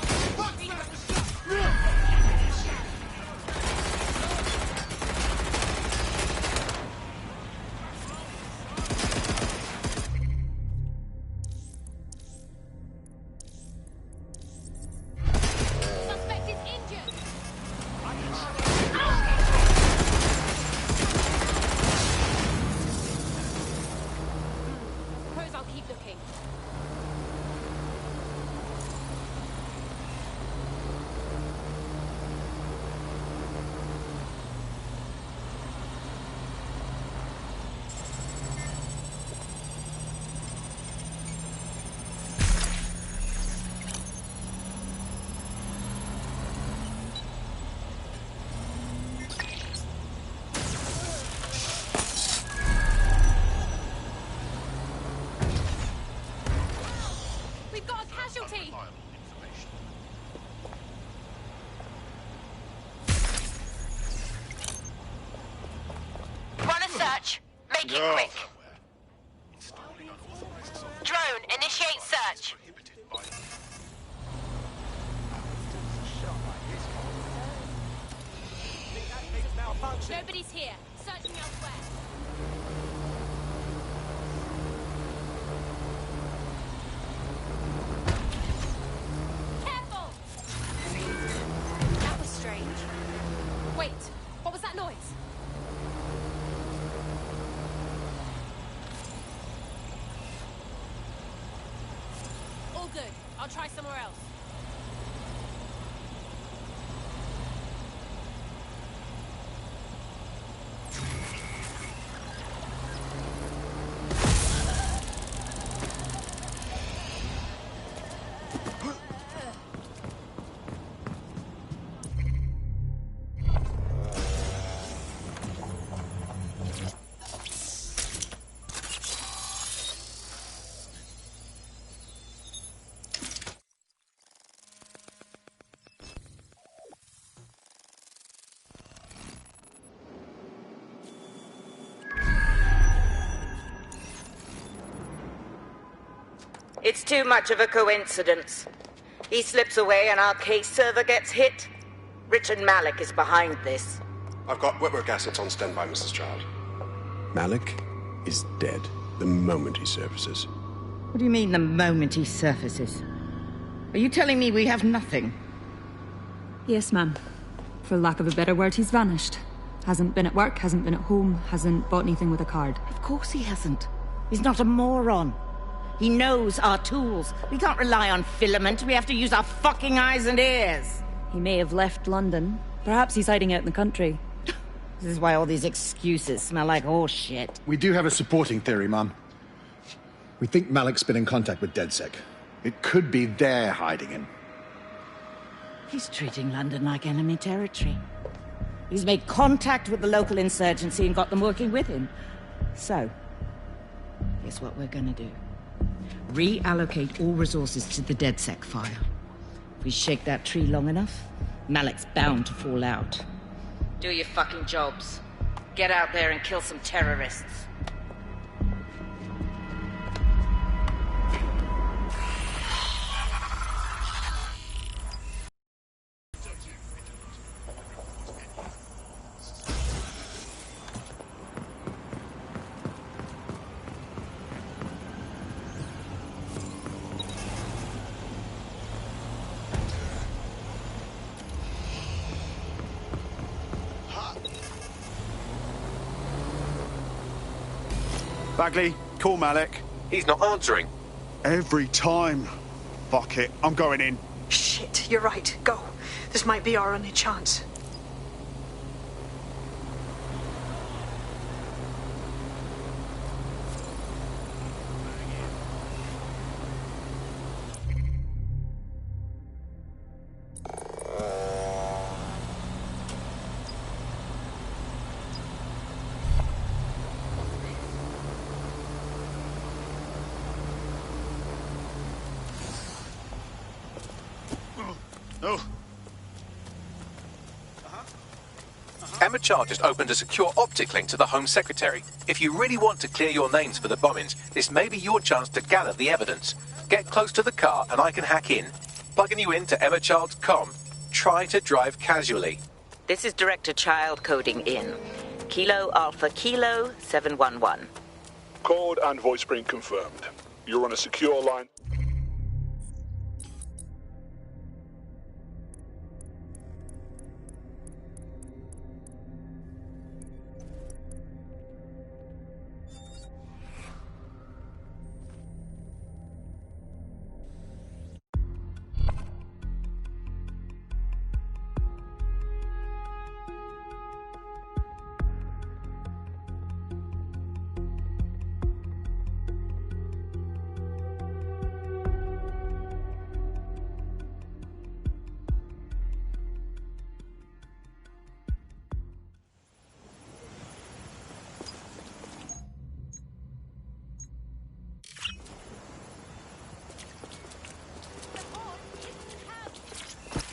Suspect is injured. Suppose I'll keep looking. We've got a casualty. Run a search. Make it quick. Drone, initiate search. Nobody's here. Searching elsewhere. Careful! That was strange. Wait, what was that noise? All good. I'll try somewhere else. It's too much of a coincidence. He slips away and our case server gets hit. Richard Malik is behind this. I've got wetwork assets on standby, Mrs. Child. Malik is dead the moment he surfaces. What do you mean, the moment he surfaces? Are you telling me we have nothing? Yes, ma'am. For lack of a better word, he's vanished. Hasn't been at work, hasn't been at home, hasn't bought anything with a card. Of course he hasn't. He's not a moron. He knows our tools. We can't rely on filament. We have to use our fucking eyes and ears. He may have left London. Perhaps he's hiding out in the country. This is why all these excuses smell like horse shit. We do have a supporting theory, Mum. We think Malik's been in contact with DedSec. It could be they're hiding him. He's treating London like enemy territory. He's made contact with the local insurgency and got them working with him. So, here's what we're gonna do. Reallocate all resources to the DedSec file. If we shake that tree long enough, Malik's bound to fall out. Do your fucking jobs. Get out there and kill some terrorists. Bagley, call Malik. He's not answering. Every time. Fuck it, I'm going in. Shit, you're right. Go. This might be our only chance. Emma Char just opened a secure optic link to the Home Secretary. If you really want to clear your names for the bombings, this may be your chance to gather the evidence. Get close to the car and I can hack in. Plugging you into EmmaChild.com. Try to drive casually. This is Director Child coding in. Kilo Alpha Kilo 711. Code and voice print confirmed. You're on a secure line.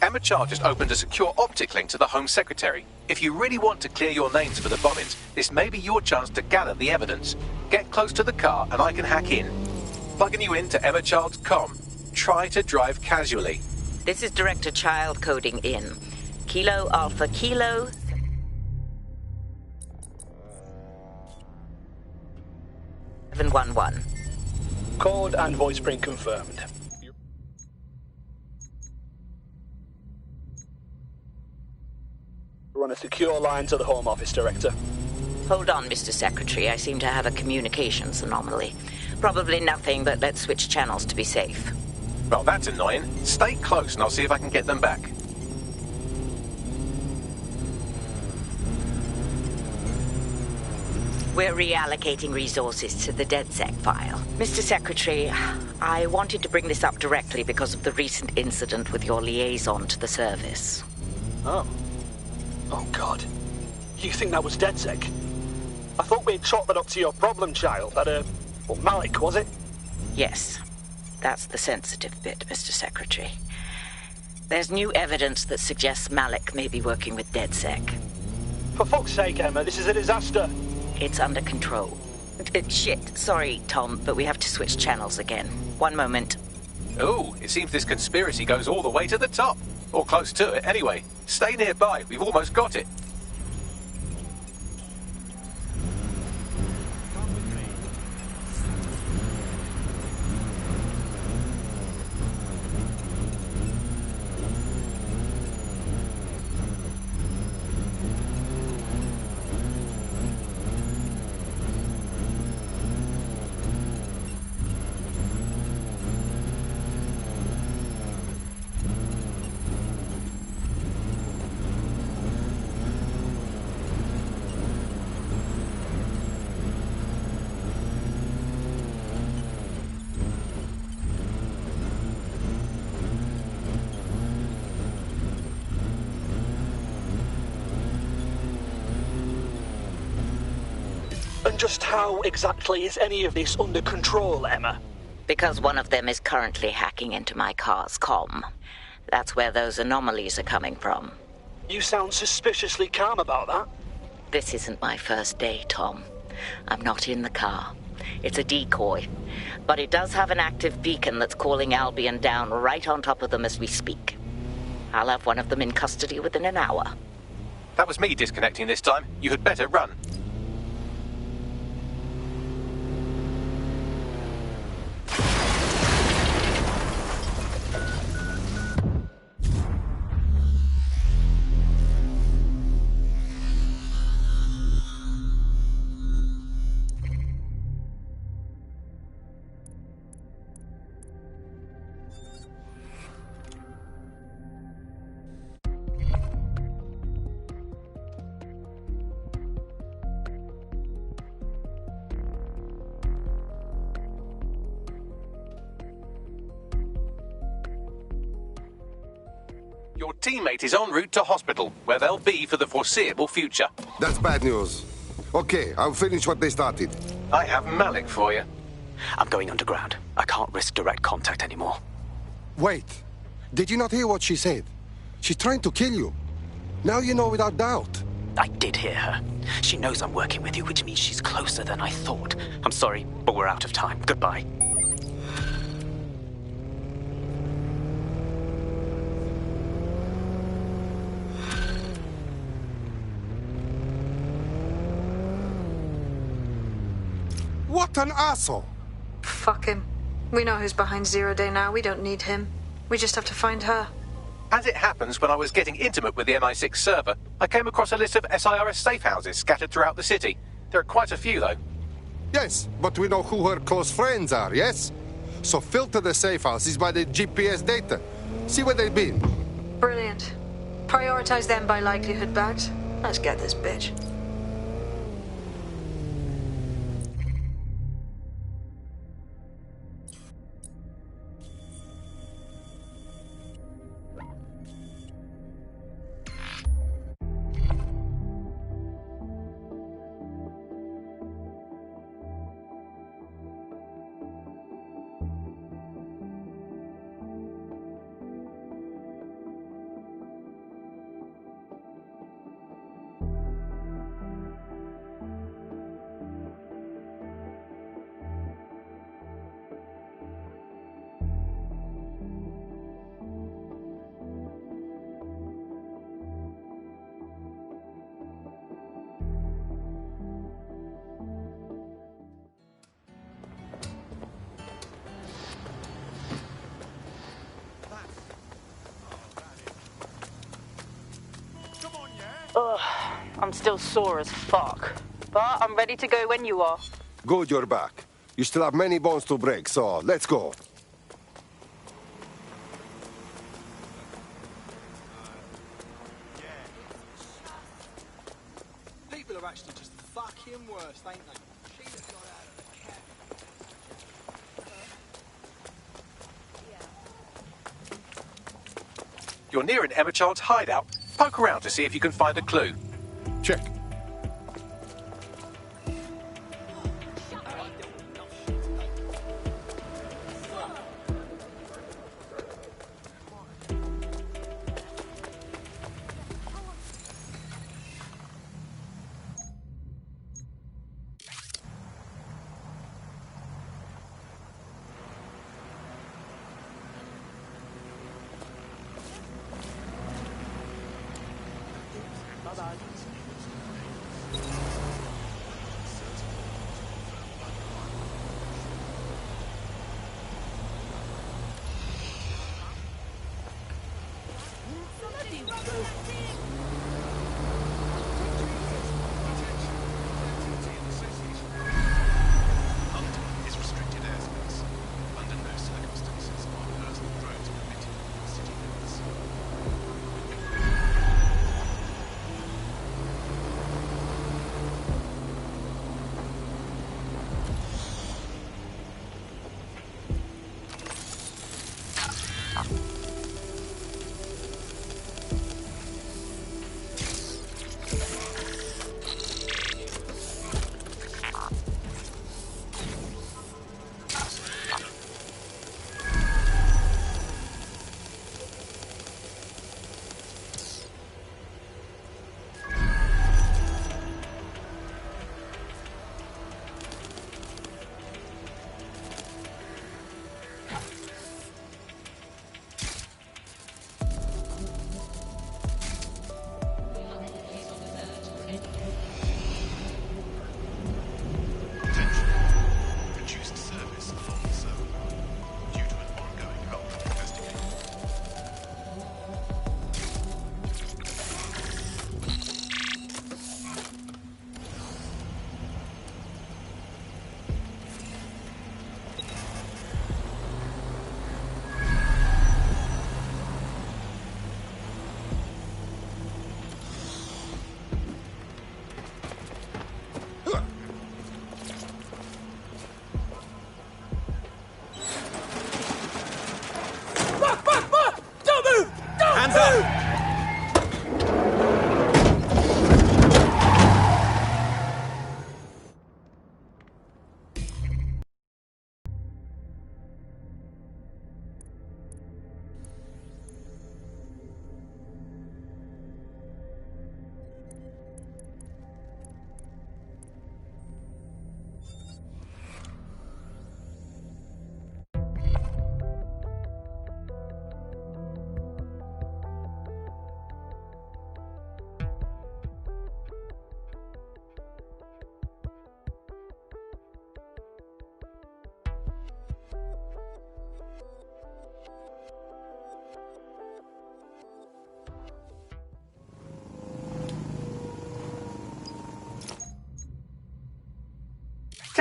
Emma Char just opened a secure optic link to the Home Secretary. If you really want to clear your names for the bombings, this may be your chance to gather the evidence. Get close to the car and I can hack in. Plugging you into EmmaChild.com. Try to drive casually. This is Director Child coding in. Kilo Alpha Kilo 711. Code and voice print confirmed. We're on a secure line to the Home Office, Director. Hold on, Mr. Secretary. I seem to have a communications anomaly. Probably nothing, but let's switch channels to be safe. Well, that's annoying. Stay close and I'll see if I can get them back. We're reallocating resources to the DedSec file. Mr. Secretary, I wanted to bring this up directly because of the recent incident with your liaison to the service. Oh. Oh, God. You think that was DedSec? I thought we'd chalk that up to your problem child, well, Malik, was it? Yes. That's the sensitive bit, Mr. Secretary. There's new evidence that suggests Malik may be working with DedSec. For fuck's sake, Emma, this is a disaster. It's under control. Shit, sorry, Tom, but we have to switch channels again. One moment. Oh, it seems this conspiracy goes all the way to the top. Or close to it, anyway. Stay nearby, we've almost got it. Just how exactly is any of this under control, Emma? Because one of them is currently hacking into my car's comm. That's where those anomalies are coming from. You sound suspiciously calm about that. This isn't my first day, Tom. I'm not in the car. It's a decoy. But it does have an active beacon that's calling Albion down right on top of them as we speak. I'll have one of them in custody within an hour. That was me disconnecting this time. You had better run. Your teammate is en route to hospital, where they'll be for the foreseeable future. That's bad news. Okay, I'll finish what they started. I have Malik for you. I'm going underground. I can't risk direct contact anymore. Wait. Did you not hear what she said? She's trying to kill you. Now you know without doubt. I did hear her. She knows I'm working with you, which means she's closer than I thought. I'm sorry, but we're out of time. Goodbye. What an asshole! Fuck him. We know who's behind Zero Day now. We don't need him. We just have to find her. As it happens, when I was getting intimate with the MI6 server, I came across a list of SIRS safe houses scattered throughout the city. There are quite a few, though. Yes, but we know who her close friends are, yes? So filter the safe houses by the GPS data. See where they've been. Brilliant. Prioritize them by likelihood, Bags. Let's get this bitch. Ugh, I'm still sore as fuck. But I'm ready to go when you are. Good, you're back. You still have many bones to break, so let's go. People are actually just fucking worse, ain't they? She just got out of the cab. You're near an Emma Child's hideout. Poke around to see if you can find a clue. Check.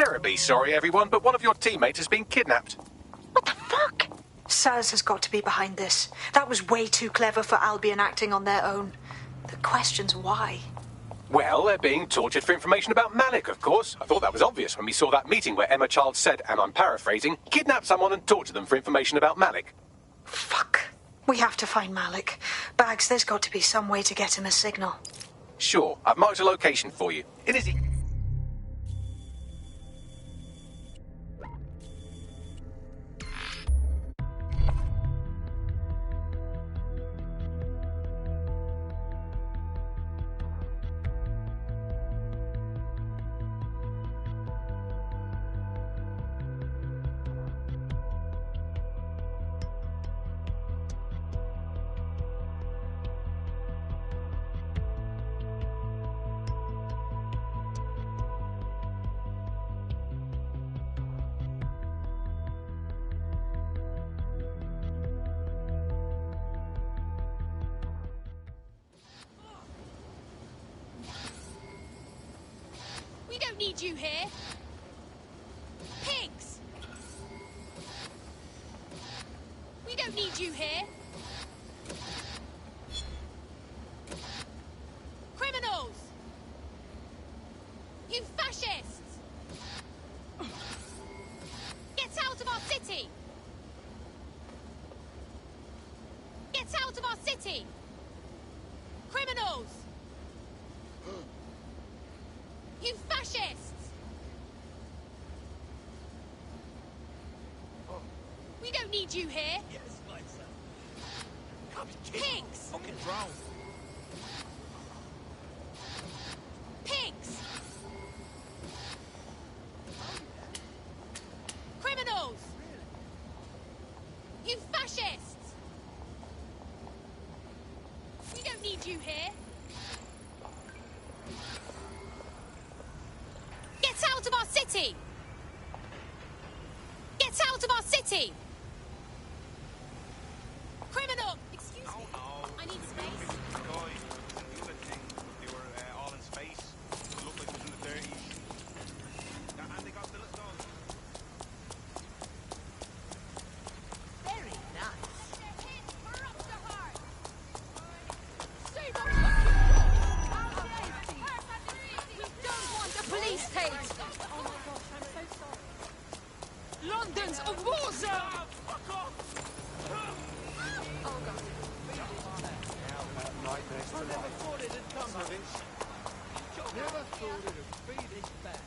Terribly sorry, everyone, but one of your teammates has been kidnapped. Saz has got to be behind this. That was way too clever for Albion acting on their own. The question's why. Well, they're being tortured for information about Malik, of course. I thought that was obvious when we saw that meeting where Emma Childs said, and I'm paraphrasing, kidnap someone and torture them for information about Malik. We have to find Malik. Bags, there's got to be some way to get him a signal. Sure, I've marked a location for you. It is... We don't need you here. Pigs! We don't need you here. Criminals! You fascists! Get out of our city! Get out of our city! Criminals! You fascists! We don't need you here. Yes, my son. Pigs! Fucking drown. Pigs! Criminals! You fascists! We don't need you here. Get out of our city! Get out of our city! Criminal! Excuse me. I need space. They were all in space. It looked like it was in the 30s. And they got the little dog. Very nice. We don't want a police state! Oh my gosh, I'm so sorry. London's a war zone! Fuck off! Oh god. Never thought it'd come to this. Never thought it'd be this bad.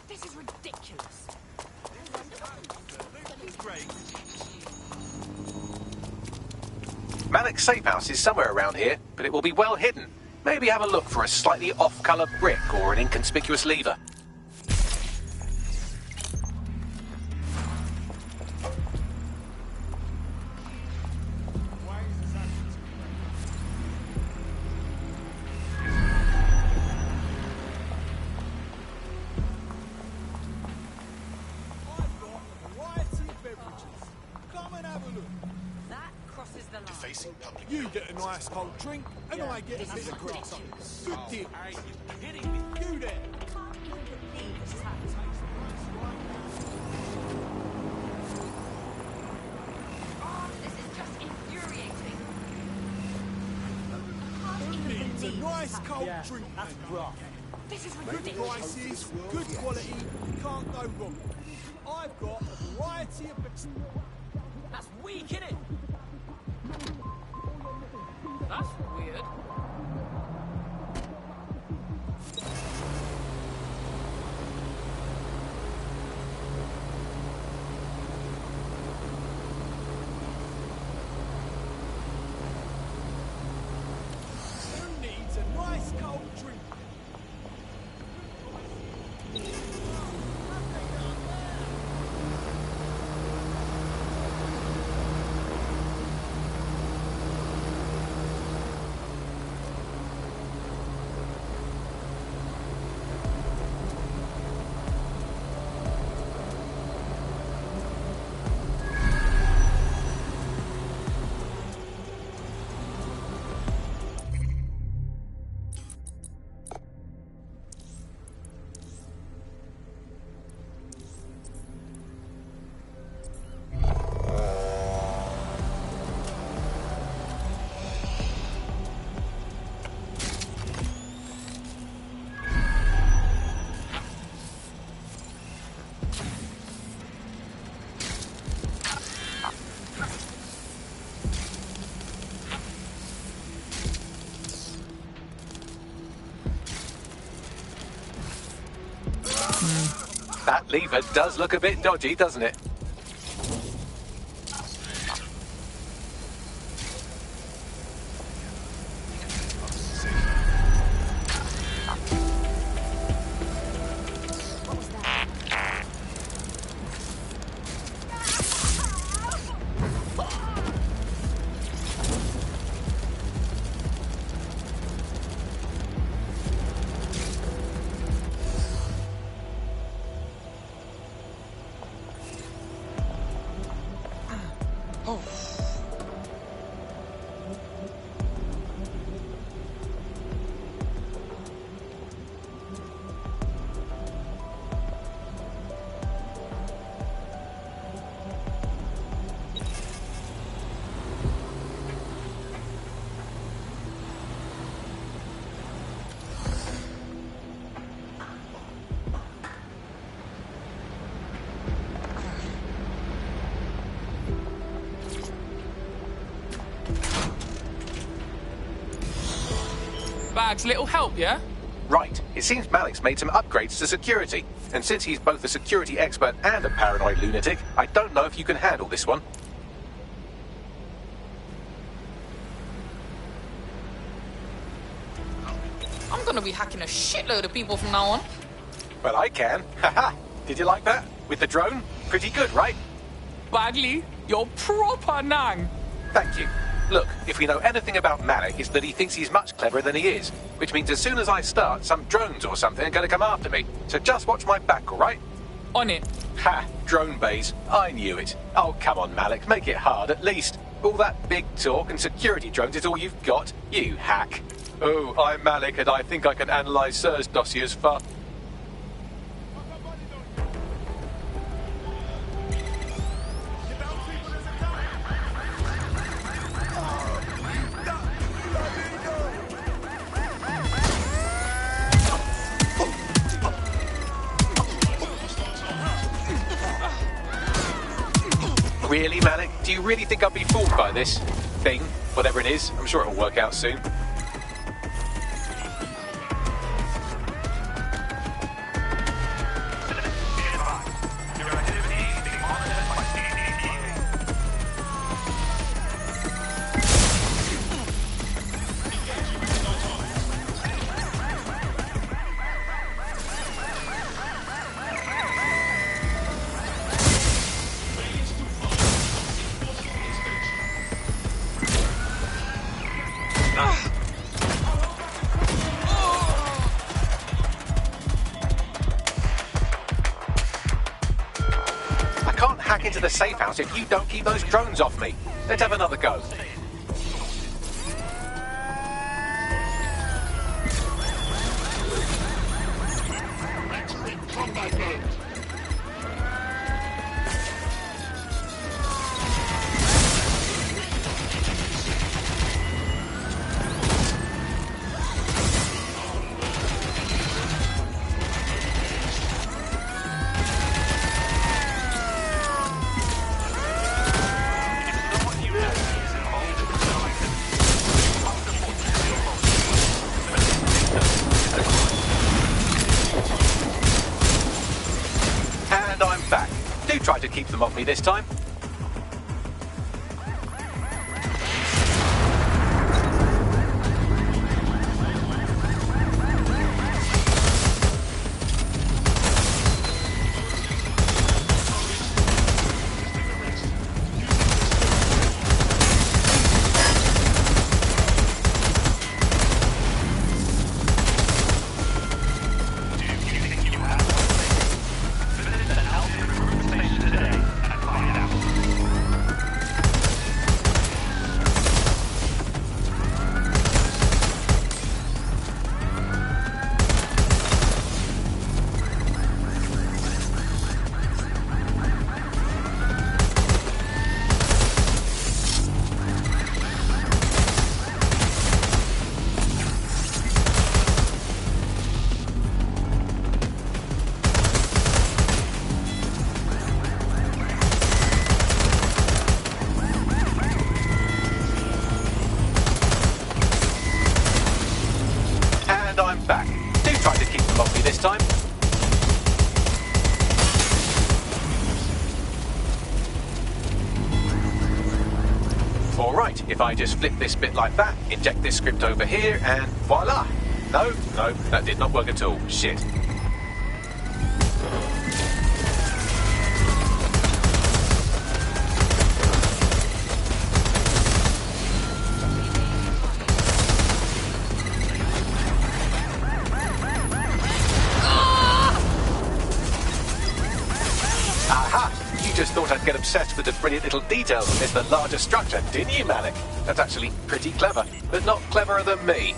This is ridiculous. Malik's safe house is somewhere around here, but it will be well hidden. Maybe have a look for a slightly off-colour brick or an inconspicuous lever. You get a nice cold drink, and I get a bit of grass. Good deal. Are you kidding me? You there? This is just infuriating. Who needs a nice cold drink? That's rough. This is Good ridiculous. prices, good quality, can't go wrong. I've got a variety of bits. That's weak, innit? That's weird. Who needs a nice cold drink? That lever does look a bit dodgy, doesn't it? Bag's little help, yeah? Right. It seems Malik's made some upgrades to security. And since he's both a security expert and a paranoid lunatic, I don't know if you can handle this one. I'm gonna be hacking a shitload of people from now on. Well, I can. Haha. Did you like that? With the drone? Pretty good, right? Bagley, you're proper nang. Thank you. Look, if we know anything about Malik, it's that he thinks he's much cleverer than he is. Which means as soon as I start, some drones or something are going to come after me. So just watch my back, all right? On it. Ha! Drone bays. I knew it. Oh, come on, Malik. Make it hard, at least. All that big talk and security drones is all you've got. You hack. Oh, I'm Malik, and I think I can analyse Sir's dossiers far... Really, Malik? Do you really think I'll be fooled by this thing? Whatever it is, I'm sure it'll work out soon. Into the safe house if you don't keep those drones off me. Let's have another go. Try to keep them off me this time. if I just flip this bit like that, inject this script over here, and voila! No, that did not work at all. Shit. Just thought I'd get obsessed with the brilliant little details and miss the larger structure, didn't you, Malik? That's actually pretty clever, but not cleverer than me.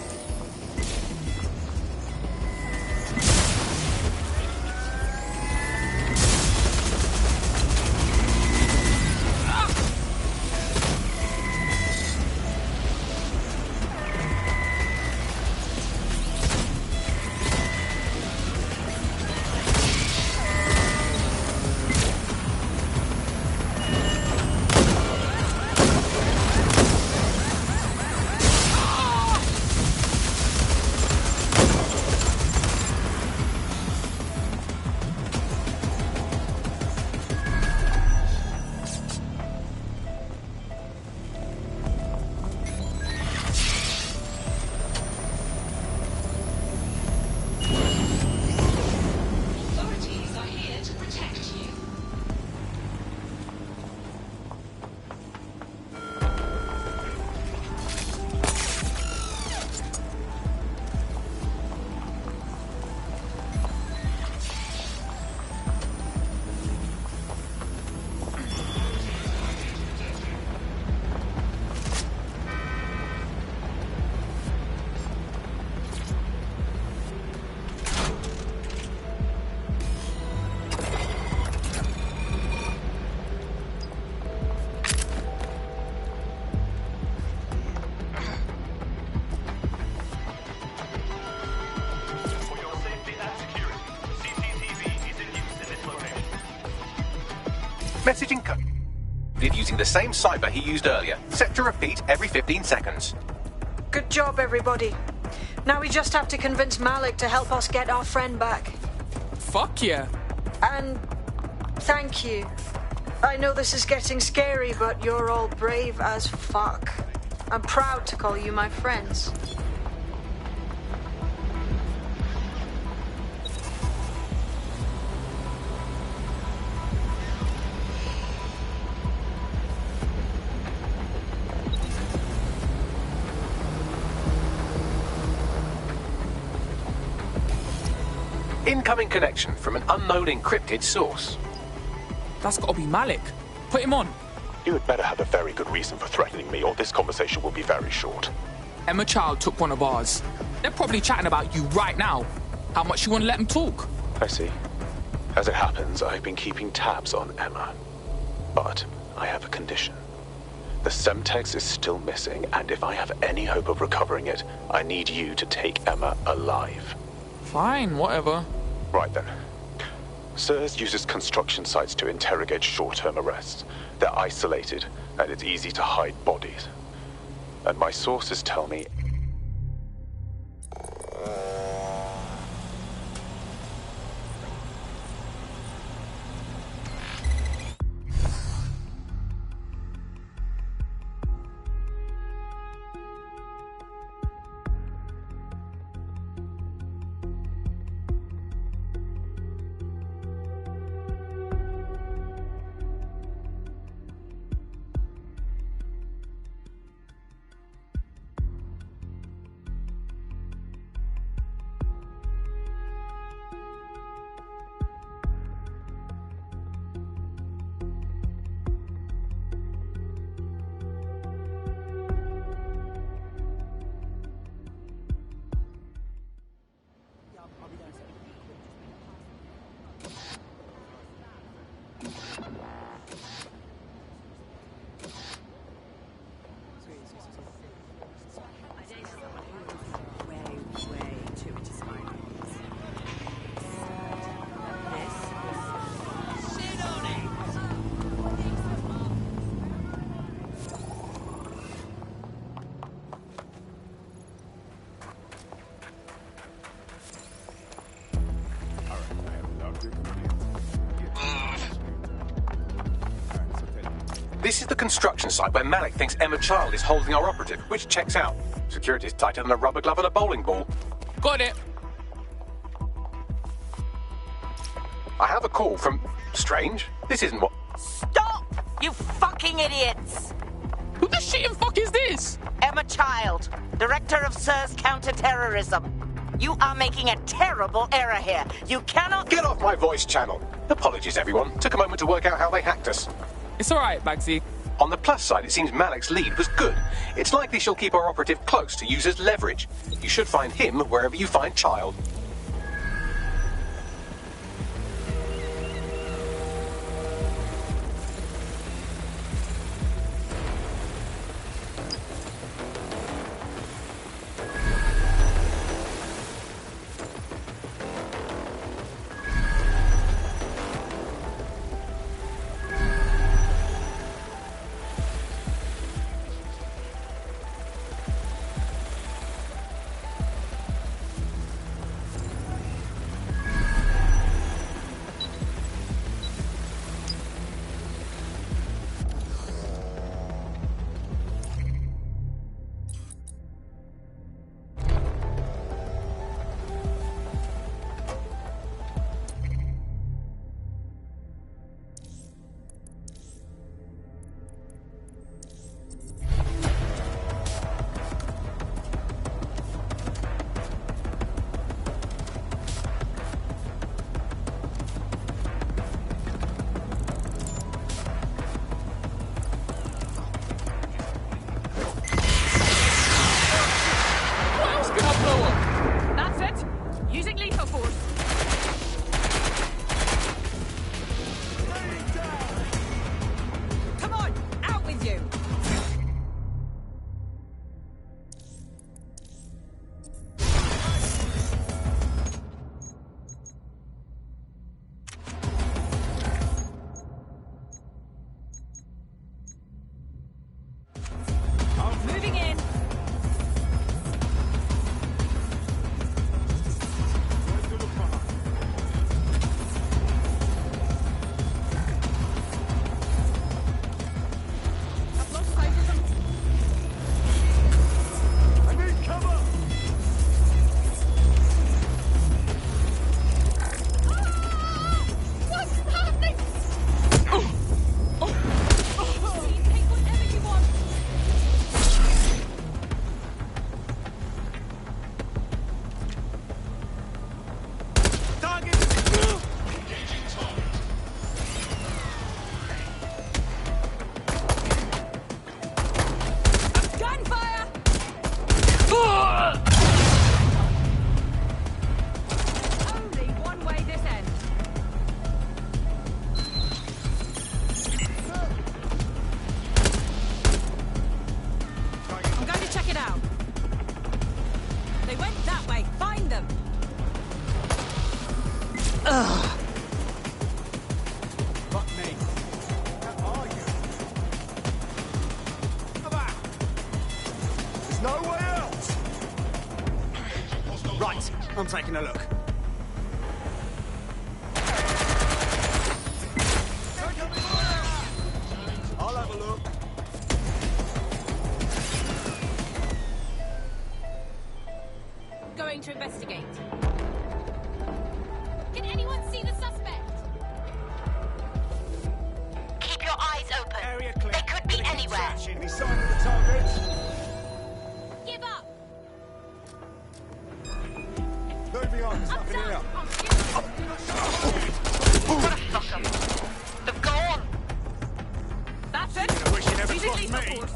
Messaging code. Using the same cipher he used earlier. Set to repeat every 15 seconds. Good job, everybody. Now we just have to convince Malik to help us get our friend back. Fuck yeah. And thank you. I know this is getting scary, but you're all brave as fuck. I'm proud to call you my friends. Incoming connection from an unknown encrypted source. That's gotta be Malik. Put him on. You had better have a very good reason for threatening me, or this conversation will be very short. Emma Child took one of ours. They're probably chatting about you right now. How much you want to let them talk? I see. As it happens, I've been keeping tabs on Emma. But I have a condition. The Semtex is still missing, and if I have any hope of recovering it, I need you to take Emma alive. Fine, whatever. Right then. SIRS uses construction sites to interrogate short-term arrests. They're isolated, and it's easy to hide bodies. And my sources tell me... This is the construction site where Malik thinks Emma Child is holding our operative, which checks out. Security's tighter than a rubber glove and a bowling ball. Got it. I have a call from... Strange. This isn't what... Stop, you fucking idiots! Who the shit and fuck is this? Emma Child, Director of SIRS Counter-Terrorism. You are making a terrible error here. You cannot... Get off my voice channel. Apologies, everyone. Took a moment to work out how they hacked us. It's alright, Bagsy. On the plus side, it seems Malik's lead was good. It's likely she'll keep our operative close to use as leverage. You should find him wherever you find Child. I'm taking a look. I'll have a look. Going to investigate. Can anyone see the suspect? Keep your eyes open. Area clear. They could be anywhere. Any sign of the target? Give up. No beyond. Up in here. Fuck them. They've gone. That's it. I wish you never Using crossed lethal me. force.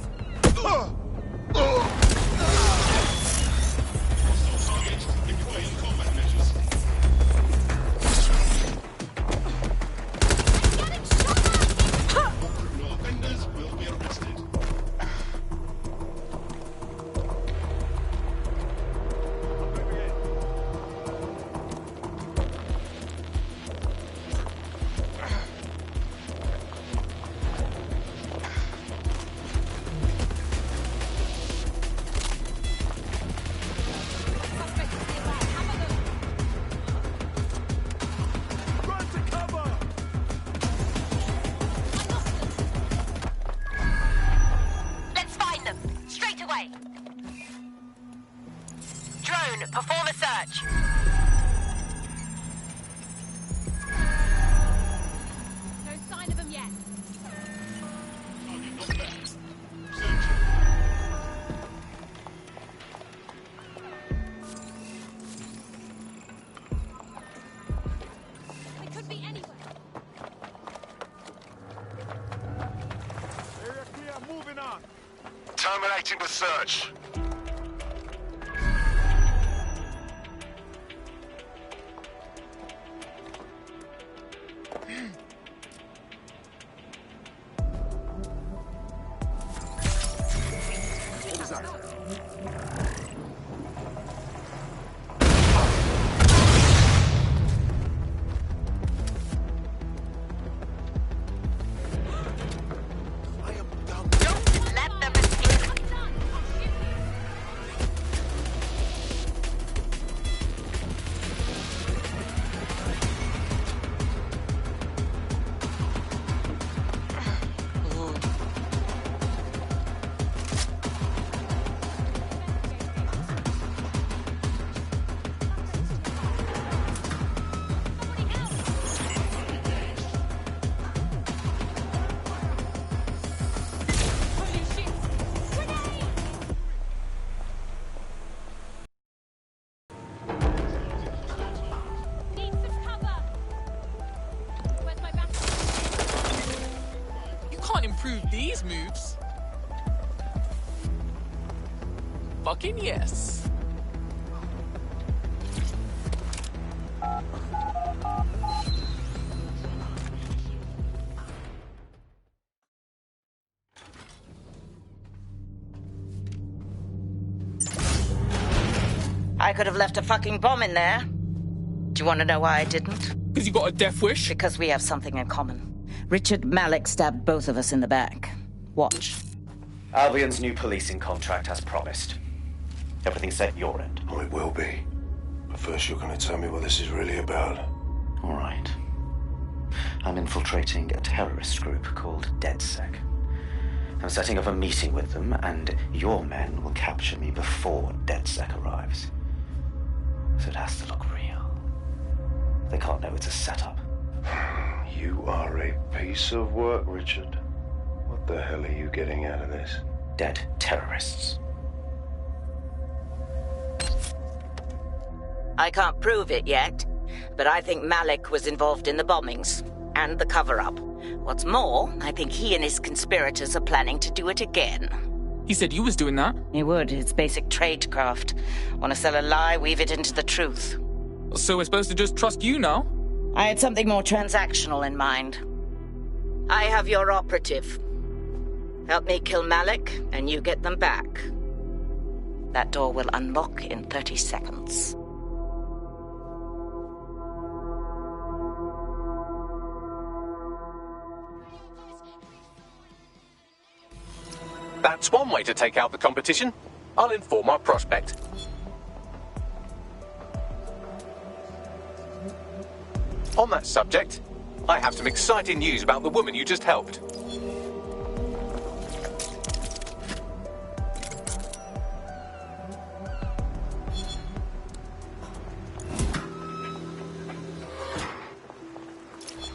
zone. Perform a search. No sign of them yet. They could be anywhere. Area clear, moving on. Terminating the search. These moves? Fucking yes. I could have left a fucking bomb in there. Do you want to know why I didn't? Because you got a death wish? Because we have something in common. Richard Malik stabbed both of us in the back. Watch. Albion's new policing contract as promised. Everything's set at your end. Oh, it will be. But first you're going to tell me what this is really about. All right. I'm infiltrating a terrorist group called DedSec. I'm setting up a meeting with them, and your men will capture me before DedSec arrives. So it has to look real. They can't know it's a setup. You are a piece of work, Richard. What the hell are you getting out of this? Dead terrorists. I can't prove it yet, but I think Malik was involved in the bombings and the cover-up. What's more, I think he and his conspirators are planning to do it again. He said you was doing that. He would. It's basic tradecraft. Want to sell a lie, weave it into the truth. So we're supposed to just trust you now? I had something more transactional in mind. I have your operative. Help me kill Malik, and you get them back. That door will unlock in 30 seconds. That's one way to take out the competition. I'll inform our prospect. On that subject, I have some exciting news about the woman you just helped.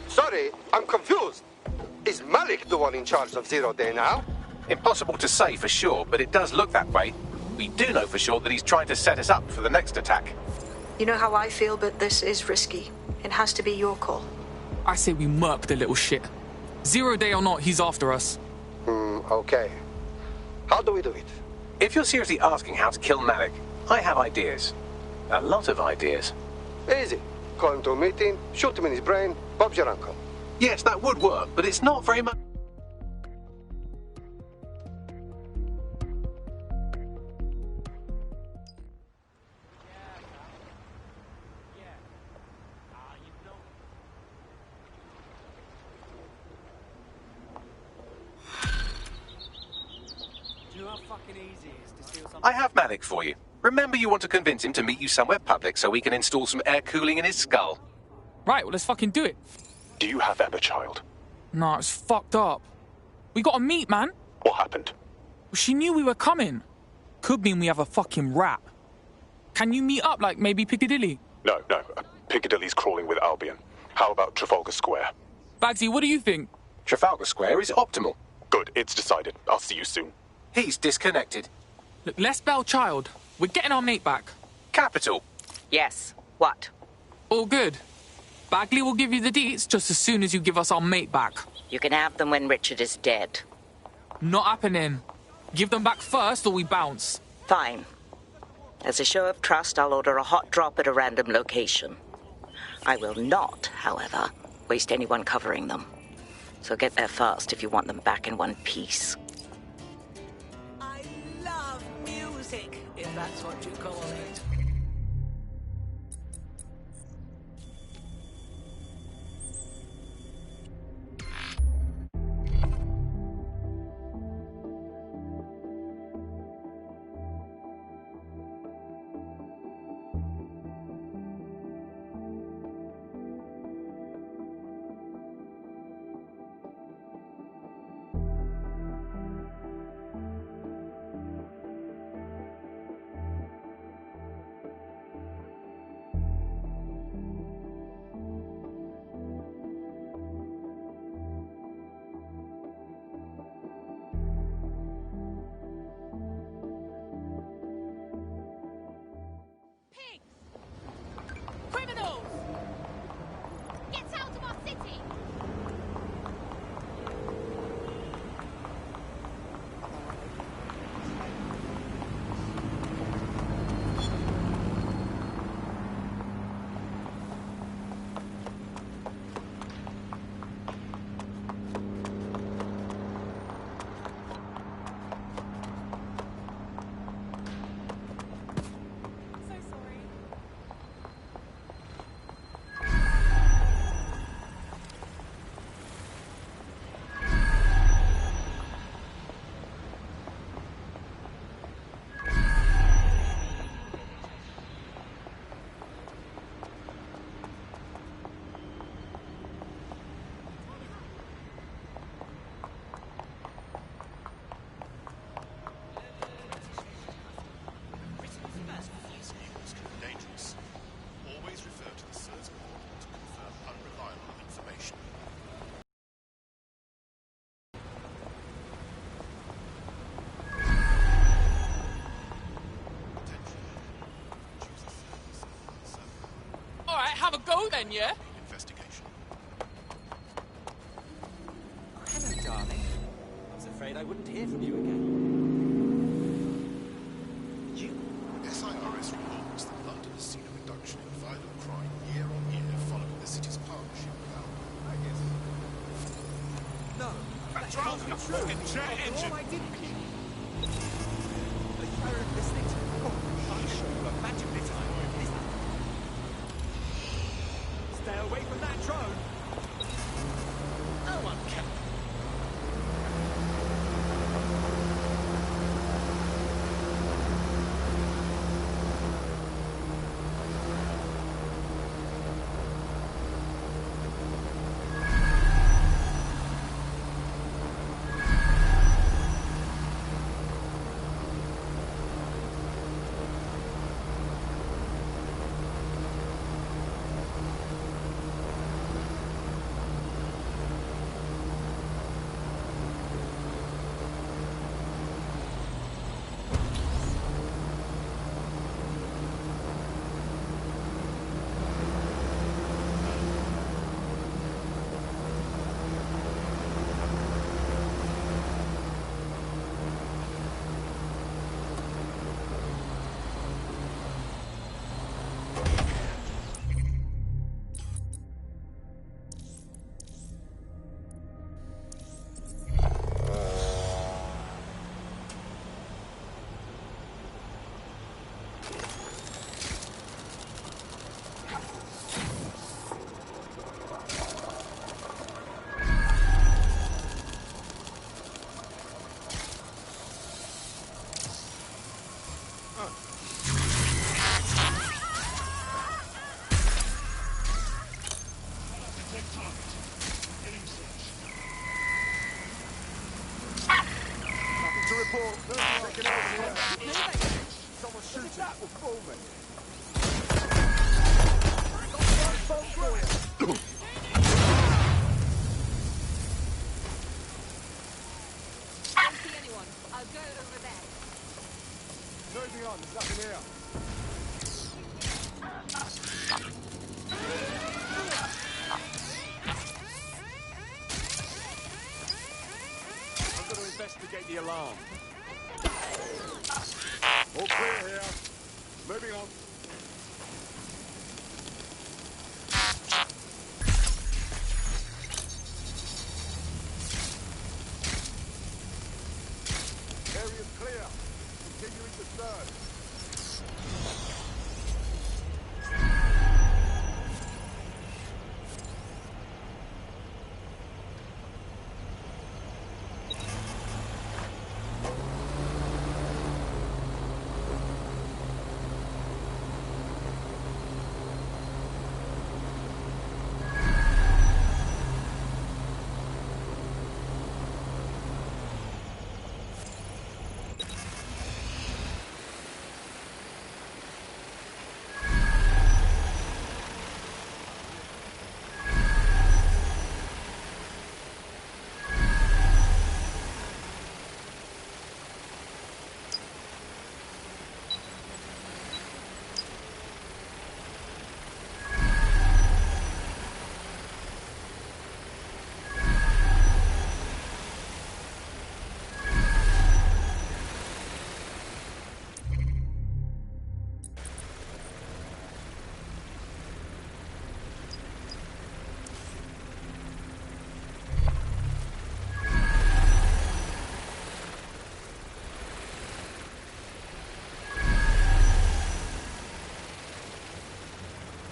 Sorry, I'm confused. Is Malik the one in charge of Zero Day now? Impossible to say for sure, but it does look that way. We do know for sure that he's trying to set us up for the next attack. You know how I feel, but this is risky. It has to be your call. I say we murk the little shit. 0 day or not, he's after us. Okay. How do we do it? If you're seriously asking how to kill Malik, I have ideas. A lot of ideas. Easy. Call him to a meeting, shoot him in his brain, Bob's your uncle. Yes, that would work, but it's not very much. I have Malik for you. Remember, you want to convince him to meet you somewhere public so we can install some air cooling in his skull. Right, well, let's fucking do it. Do you have Emma, child? Nah, it's fucked up. We gotta meet, man. What happened? She knew we were coming. Could mean we have a fucking rat. Can you meet up, like maybe Piccadilly? No. Piccadilly's crawling with Albion. How about Trafalgar Square? Bagsy, what do you think? Trafalgar Square is optimal. Good, it's decided. I'll see you soon. He's disconnected. Look, Les Bellchild, we're getting our mate back. Capital. Yes. What? All good. Bagley will give you the deets just as soon as you give us our mate back. You can have them when Richard is dead. Not happening. Give them back first or we bounce. Fine. As a show of trust, I'll order a hot drop at a random location. I will not, however, waste anyone covering them. So get there fast if you want them back in one piece. I love music, if that's what you call it. Criminals! Get out of our city! All right, have a go then, yeah? Investigation. Oh, hello, darling. I was afraid I wouldn't hear from you again. You? SIRS reports that London has seen a reduction in violent crime year on year following the city's partnership with Albion. I guess. No, that can't be true. After all I did for you. Are you listening to me? I'll show you a magic this time. Stay away from that drone. No one can. Nothing to report. Taken over here. Someone shooting That will fool me. Don't see anyone. I'll go over there. Moving on, there's nothing here. I'm going to investigate the alarm. All clear here. Moving on. Area's clear. Continuing to third.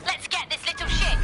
Let's get this little shit.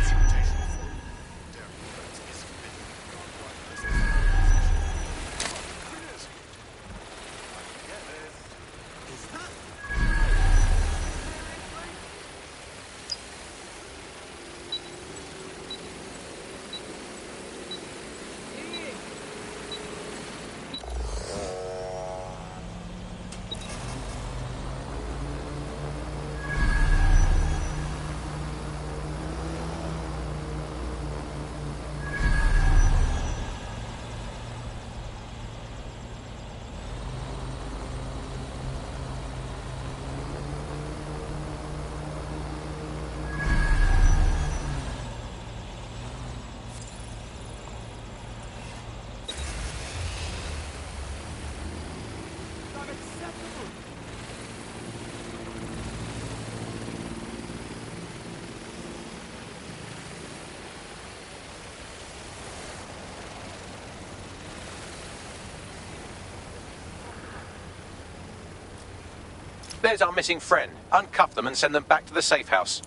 There's our missing friend. Uncuff them and send them back to the safe house.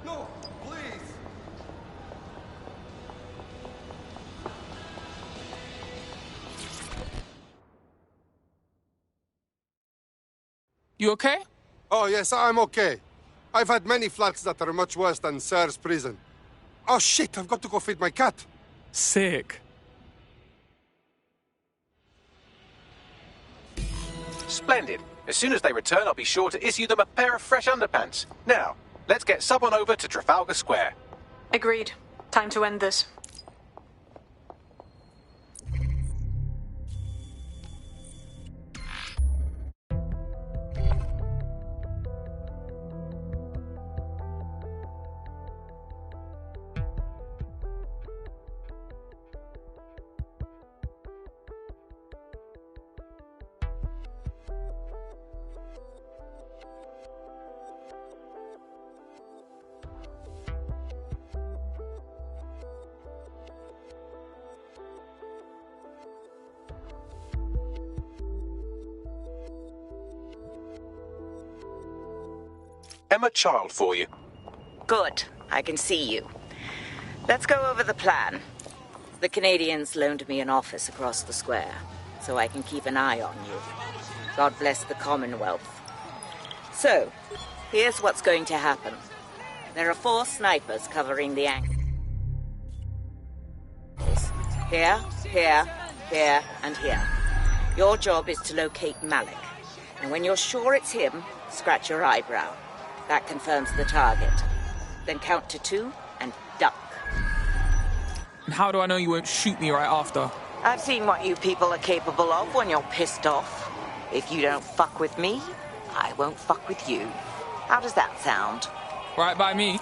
No, please. You okay? Oh, yes, I'm okay. I've had many flats that are much worse than Sir's prison. Oh, shit, I've got to go feed my cat. Sick. Splendid. As soon as they return, I'll be sure to issue them a pair of fresh underpants. Now, let's get someone over to Trafalgar Square. Agreed. Time to end this. Emma Child for you. Good. I can see you. Let's go over the plan. The Canadians loaned me an office across the square, so I can keep an eye on you. God bless the Commonwealth. So, here's what's going to happen. There are 4 snipers covering the angle. Here, here, here, and here. Your job is to locate Malik. And when you're sure it's him, scratch your eyebrow. That confirms the target. Then count to 2 and duck. And how do I know you won't shoot me right after? I've seen what you people are capable of when you're pissed off. If you don't fuck with me, I won't fuck with you. How does that sound? Right by me.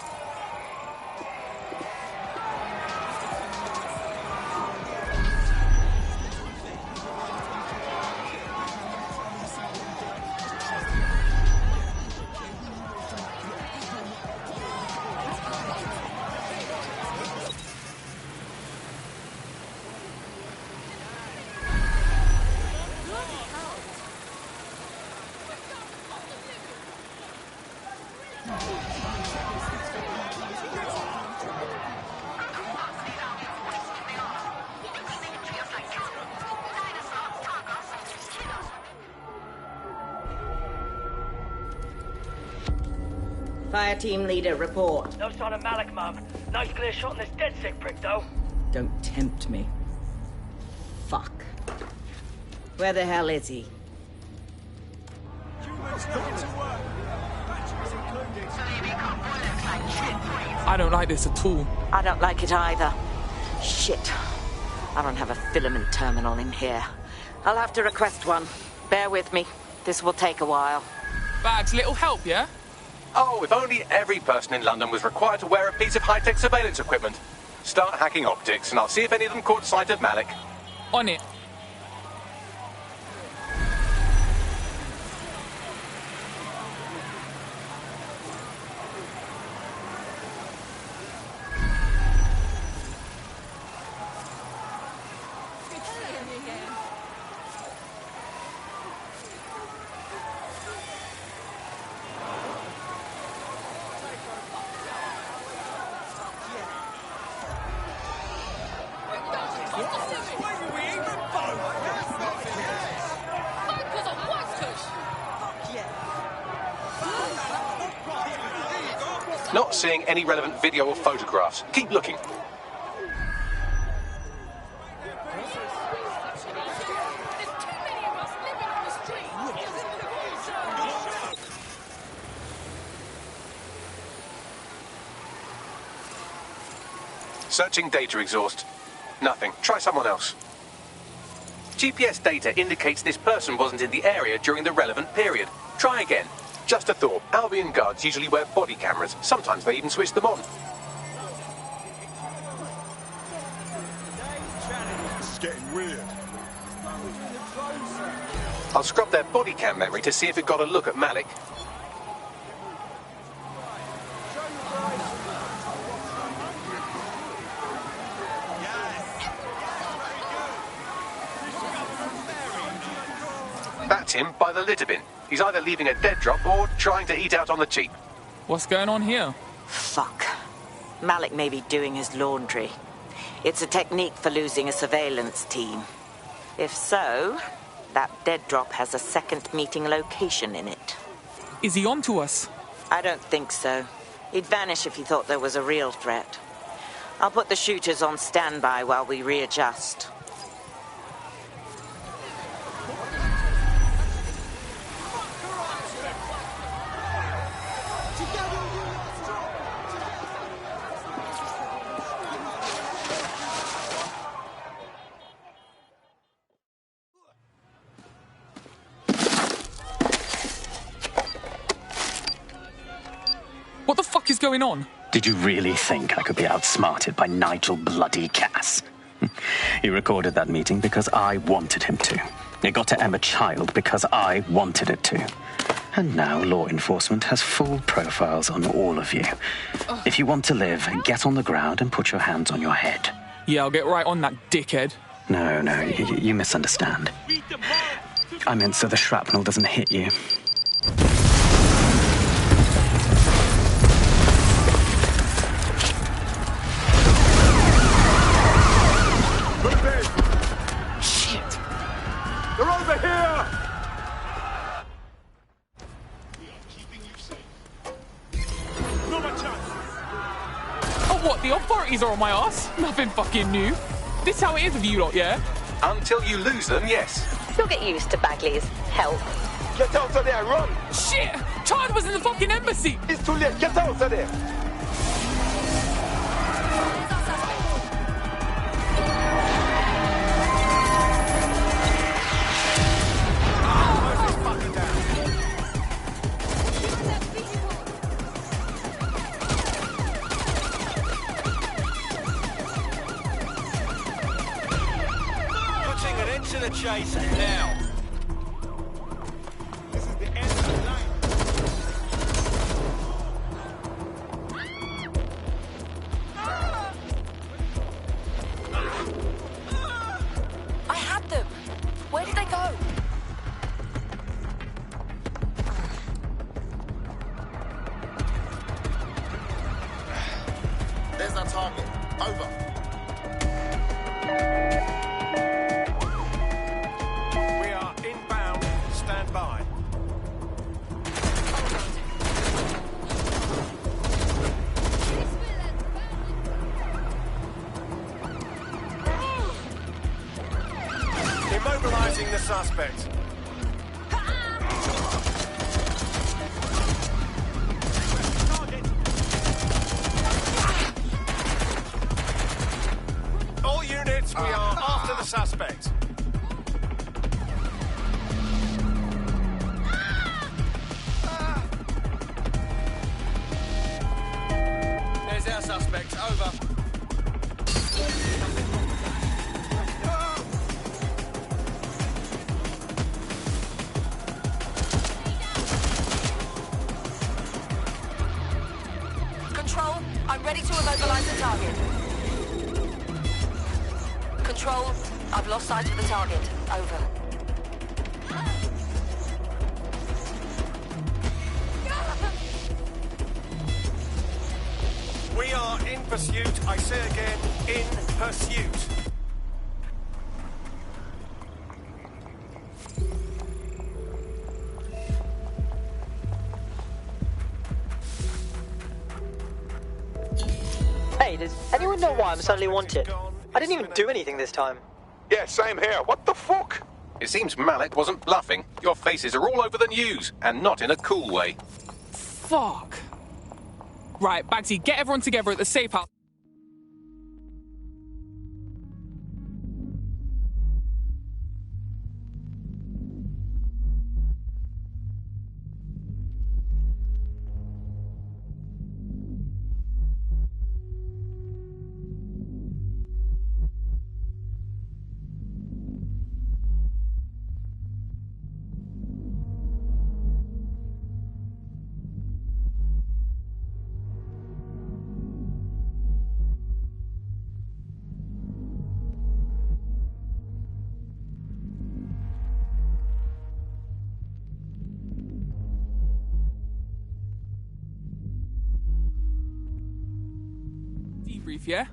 Fire team leader, report. No sign of Malik, Mum. Nice clear shot on this dead sick prick, though. Don't tempt me. Fuck. Where the hell is he? I don't like this at all. I don't like it either. Shit. I don't have a filament terminal in here. I'll have to request one. Bear with me. This will take a while. Bags, little help, yeah? Oh, if only every person in London was required to wear a piece of high-tech surveillance equipment. Start hacking optics, and I'll see if any of them caught sight of Malik. On it. Not seeing any relevant video or photographs. Keep looking. Searching data exhaust. Nothing. Try someone else. GPS data indicates this person wasn't in the area during the relevant period. Try again. Just a thought. Albion guards usually wear body cameras. Sometimes they even switch them on. It's getting weird. I'll scrub their body cam memory to see if it got a look at Malik. That's him by the litter bin. He's either leaving a dead drop or trying to eat out on the cheap. What's going on here? Fuck. Malik may be doing his laundry. It's a technique for losing a surveillance team. If so, that dead drop has a second meeting location in it. Is he on to us? I don't think so. He'd vanish if he thought there was a real threat. I'll put the shooters on standby while we readjust. What the fuck is going on? Did you really think I could be outsmarted by Nigel bloody Cass? He recorded that meeting because I wanted him to. It got to Emma Child because I wanted it to. And now law enforcement has full profiles on all of you. If you want to live, get on the ground and put your hands on your head. Yeah, I'll get right on that, dickhead. No, you misunderstand. I meant so the shrapnel doesn't hit you. what? The authorities are on my ass? Nothing fucking new. This how it is with you lot, yeah? Until you lose them, yes. You'll get used to Bagley's help. Get out of there, run! Shit! Chad was in the fucking embassy! It's too late, get out of there! Putting an end to the chase now. This is the end of the line. I had them. Where did they go? There's our target. Over. We are inbound. Stand by. Immobilizing the suspect. All units, we are after the suspect. There's our suspect. Over. Control, I'm ready to immobilize the target. Control, I've lost sight of the target. Over. We are in pursuit. I say again, in pursuit. Hey, does anyone know why I'm suddenly wanted? I didn't even do anything this time. Yeah, same here. What the fuck? It seems Malik wasn't bluffing. Your faces are all over the news, and not in a cool way. Fuck. Right, Bagsy, get everyone together at the safe house. Debrief, yeah?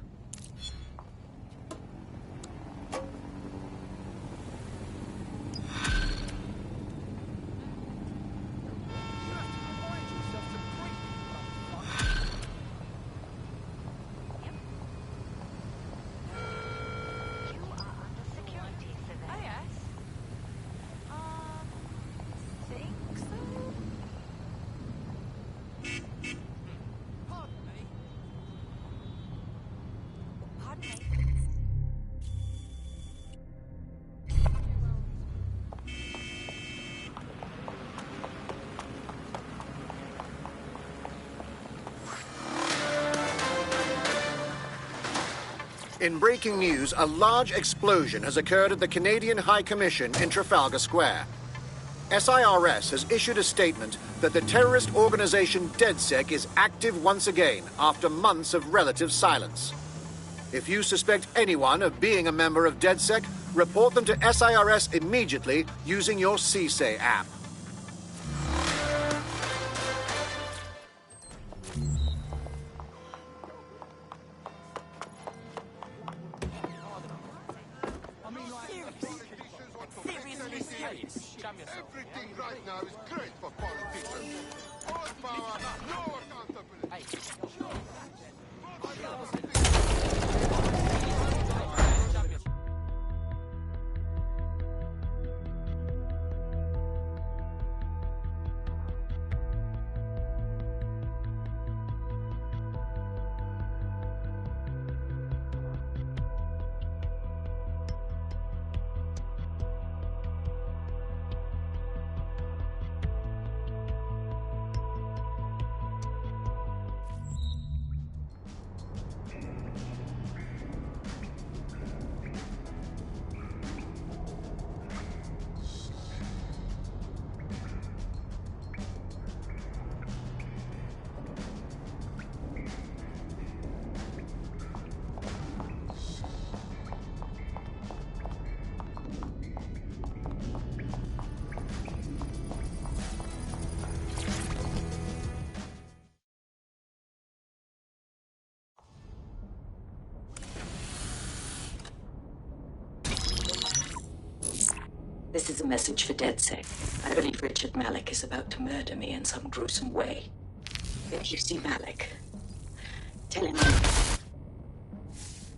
In breaking news, a large explosion has occurred at the Canadian High Commission in Trafalgar Square. SIRS has issued a statement that the terrorist organization DedSec is active once again after months of relative silence. If you suspect anyone of being a member of DedSec, report them to SIRS immediately using your CSAY app. Everything right now is great for politicians. All power, no accountability. This is a message for DedSec. I believe Richard Malik is about to murder me in some gruesome way. If you see Malik, tell him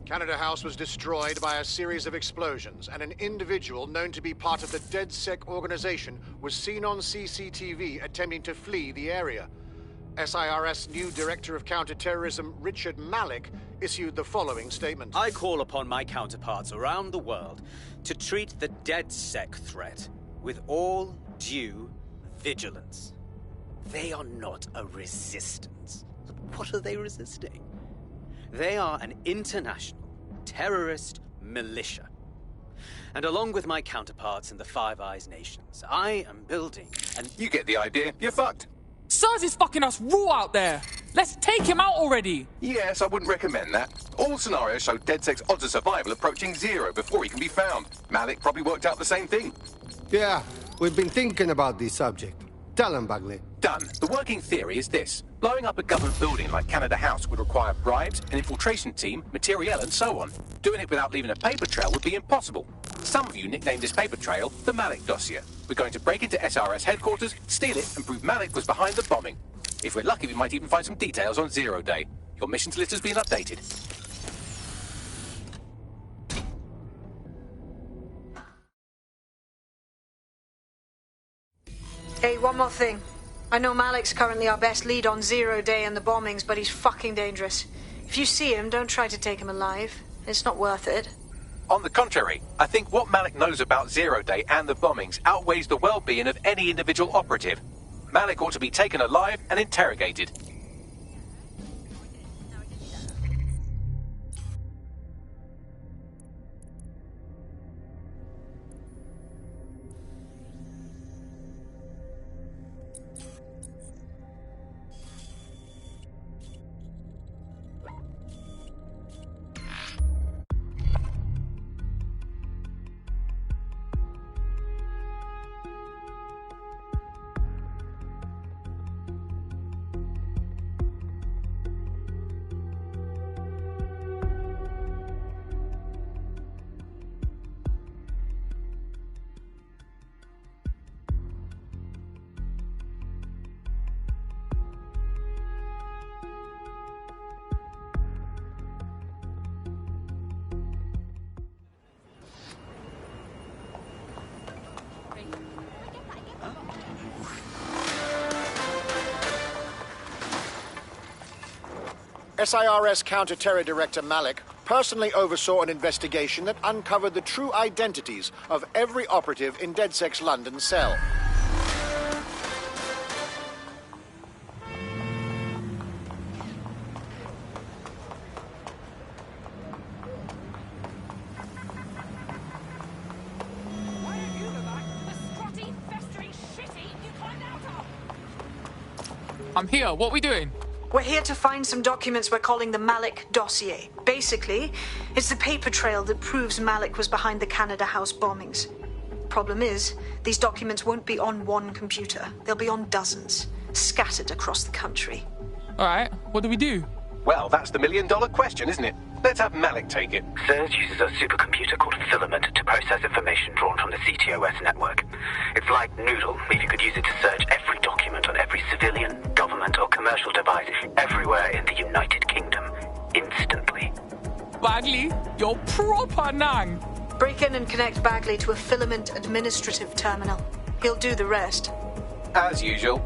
Canada House was destroyed by a series of explosions, and an individual known to be part of the DedSec organization was seen on CCTV attempting to flee the area. SIRS new Director of Counterterrorism, Richard Malik, issued the following statement. I call upon my counterparts around the world to treat the DedSec threat with all due vigilance. They are not a resistance. What are they resisting? They are an international terrorist militia. And along with my counterparts in the Five Eyes nations, I am building an... You get the idea. You're fucked. Sirs is fucking us raw out there. Let's take him out already. Yes, I wouldn't recommend that. All scenarios show DedSec's odds of survival approaching 0 before he can be found. Malik probably worked out the same thing. Yeah, we've been thinking about this subject. Tell him, Bagley. Done. The working theory is this. Blowing up a government building like Canada House would require bribes, an infiltration team, materiel, and so on. Doing it without leaving a paper trail would be impossible. Some of you nicknamed this paper trail the Malik dossier. We're going to break into SRS headquarters, steal it, and prove Malik was behind the bombing. If we're lucky, we might even find some details on Zero Day. Your missions list has been updated. Hey, one more thing. I know Malik's currently our best lead on Zero Day and the bombings, but he's fucking dangerous. If you see him, don't try to take him alive. It's not worth it. On the contrary, I think what Malik knows about Zero Day and the bombings outweighs the well-being of any individual operative. Malik ought to be taken alive and interrogated. SIRS Counter-Terror Director Malik personally oversaw an investigation that uncovered the true identities of every operative in DedSec's London cell. I'm here. What are we doing? We're here to find some documents we're calling the Malik dossier. Basically, it's the paper trail that proves Malik was behind the Canada House bombings. Problem is, these documents won't be on one computer. They'll be on dozens, scattered across the country. All right, what do we do? Well, that's the million-dollar question, isn't it? Let's have Malik take it. SIRS uses a supercomputer called Filament to process information drawn from the CTOS network. It's like Noodle, if you could use it to search every document on every civilian, government or commercial device everywhere in the United Kingdom, instantly. Bagley, you're proper nang. Break in and connect Bagley to a Filament administrative terminal. He'll do the rest. As usual.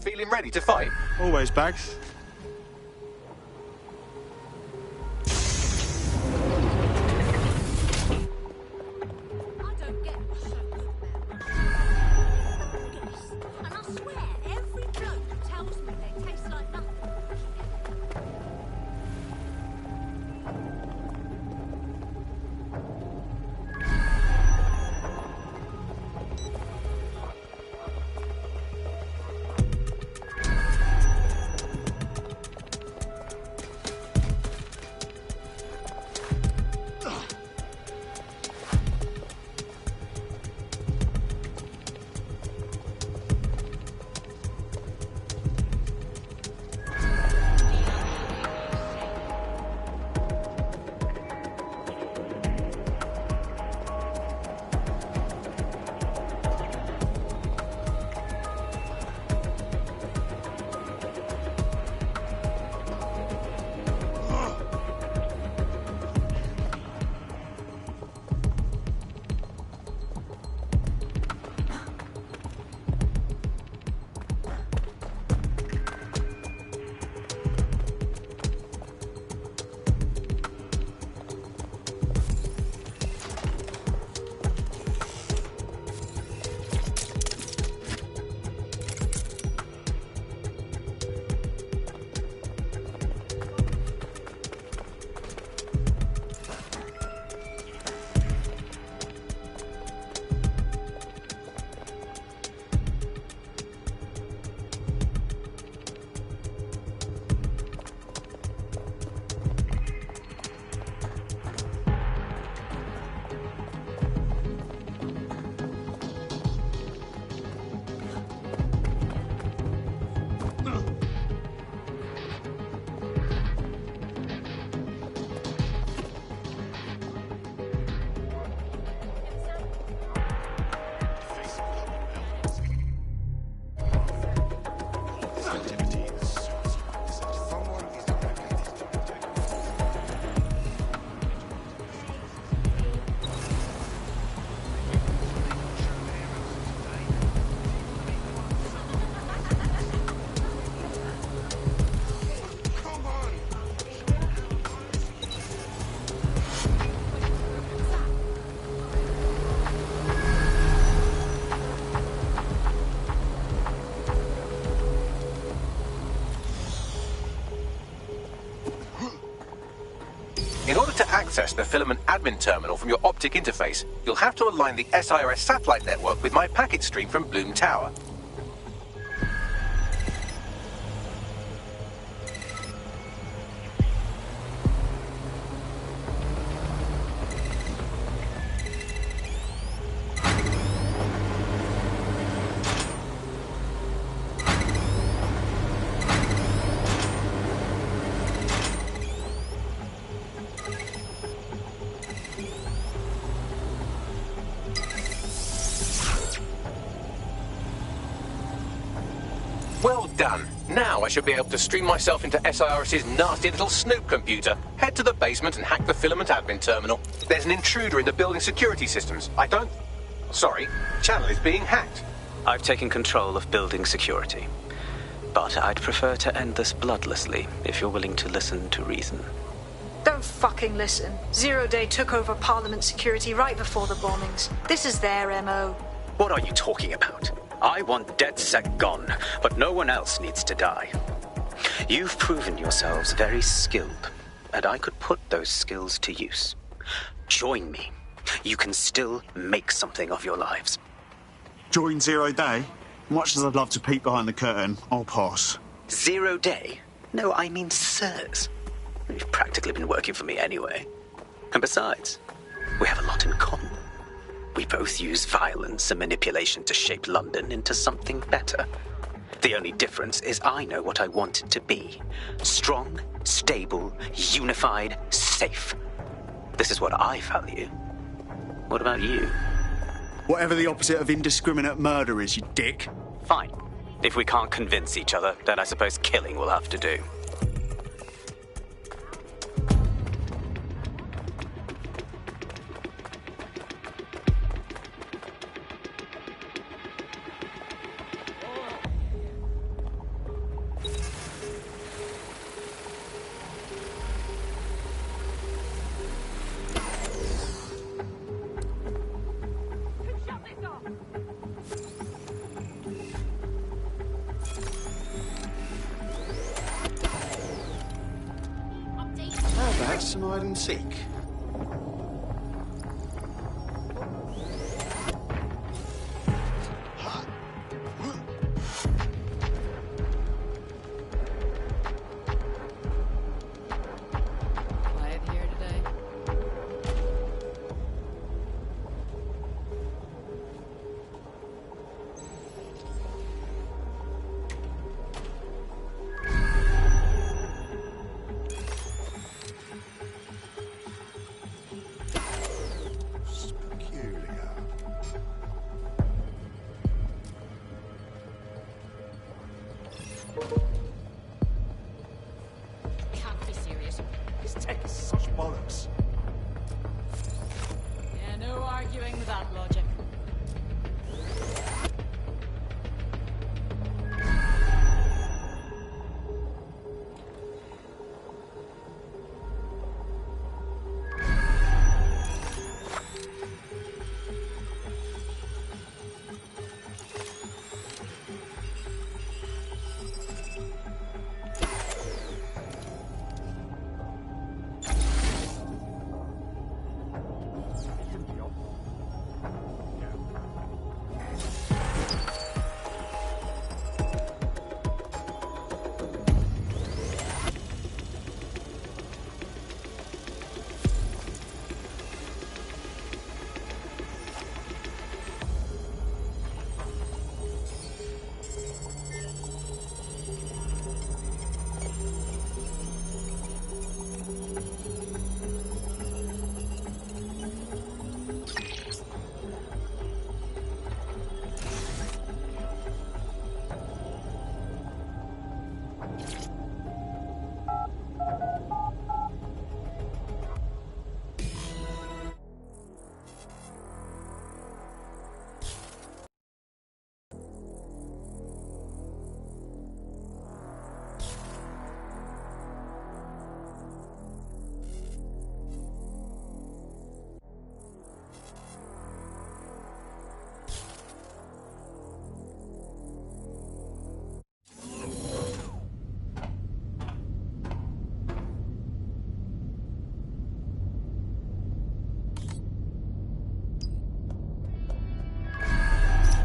Feeling ready to fight? Always, Bags. In order to access the filament admin terminal from your optic interface, you'll have to align the SIRS satellite network with my packet stream from Bloom Tower. Well done. Now I should be able to stream myself into SIRS's nasty little snoop computer, head to the basement and hack the filament admin terminal. There's an intruder in the building security systems. Sorry, channel is being hacked. I've taken control of building security. But I'd prefer to end this bloodlessly, if you're willing to listen to reason. Don't fucking listen. Zero Day took over Parliament security right before the bombings. This is their MO. What are you talking about? I want DedSec gone, but no one else needs to die. You've proven yourselves very skilled, and I could put those skills to use. Join me. You can still make something of your lives. Join Zero Day? Much as I'd love to peek behind the curtain, I'll pass. 0 Day? No, I mean sirs. You've practically been working for me anyway. And besides, we have a lot in common. We both use violence and manipulation to shape London into something better. The only difference is I know what I want it to be. Strong, stable, unified, safe. This is what I value. What about you? Whatever the opposite of indiscriminate murder is, you dick. Fine. If we can't convince each other, then I suppose killing will have to do. hide and seek? Quiet here today. Peculiar. Can't be serious. This tech is such bollocks. Yeah, no arguing with that logic.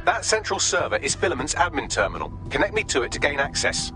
That central server is Filament's admin terminal. Connect me to it to gain access.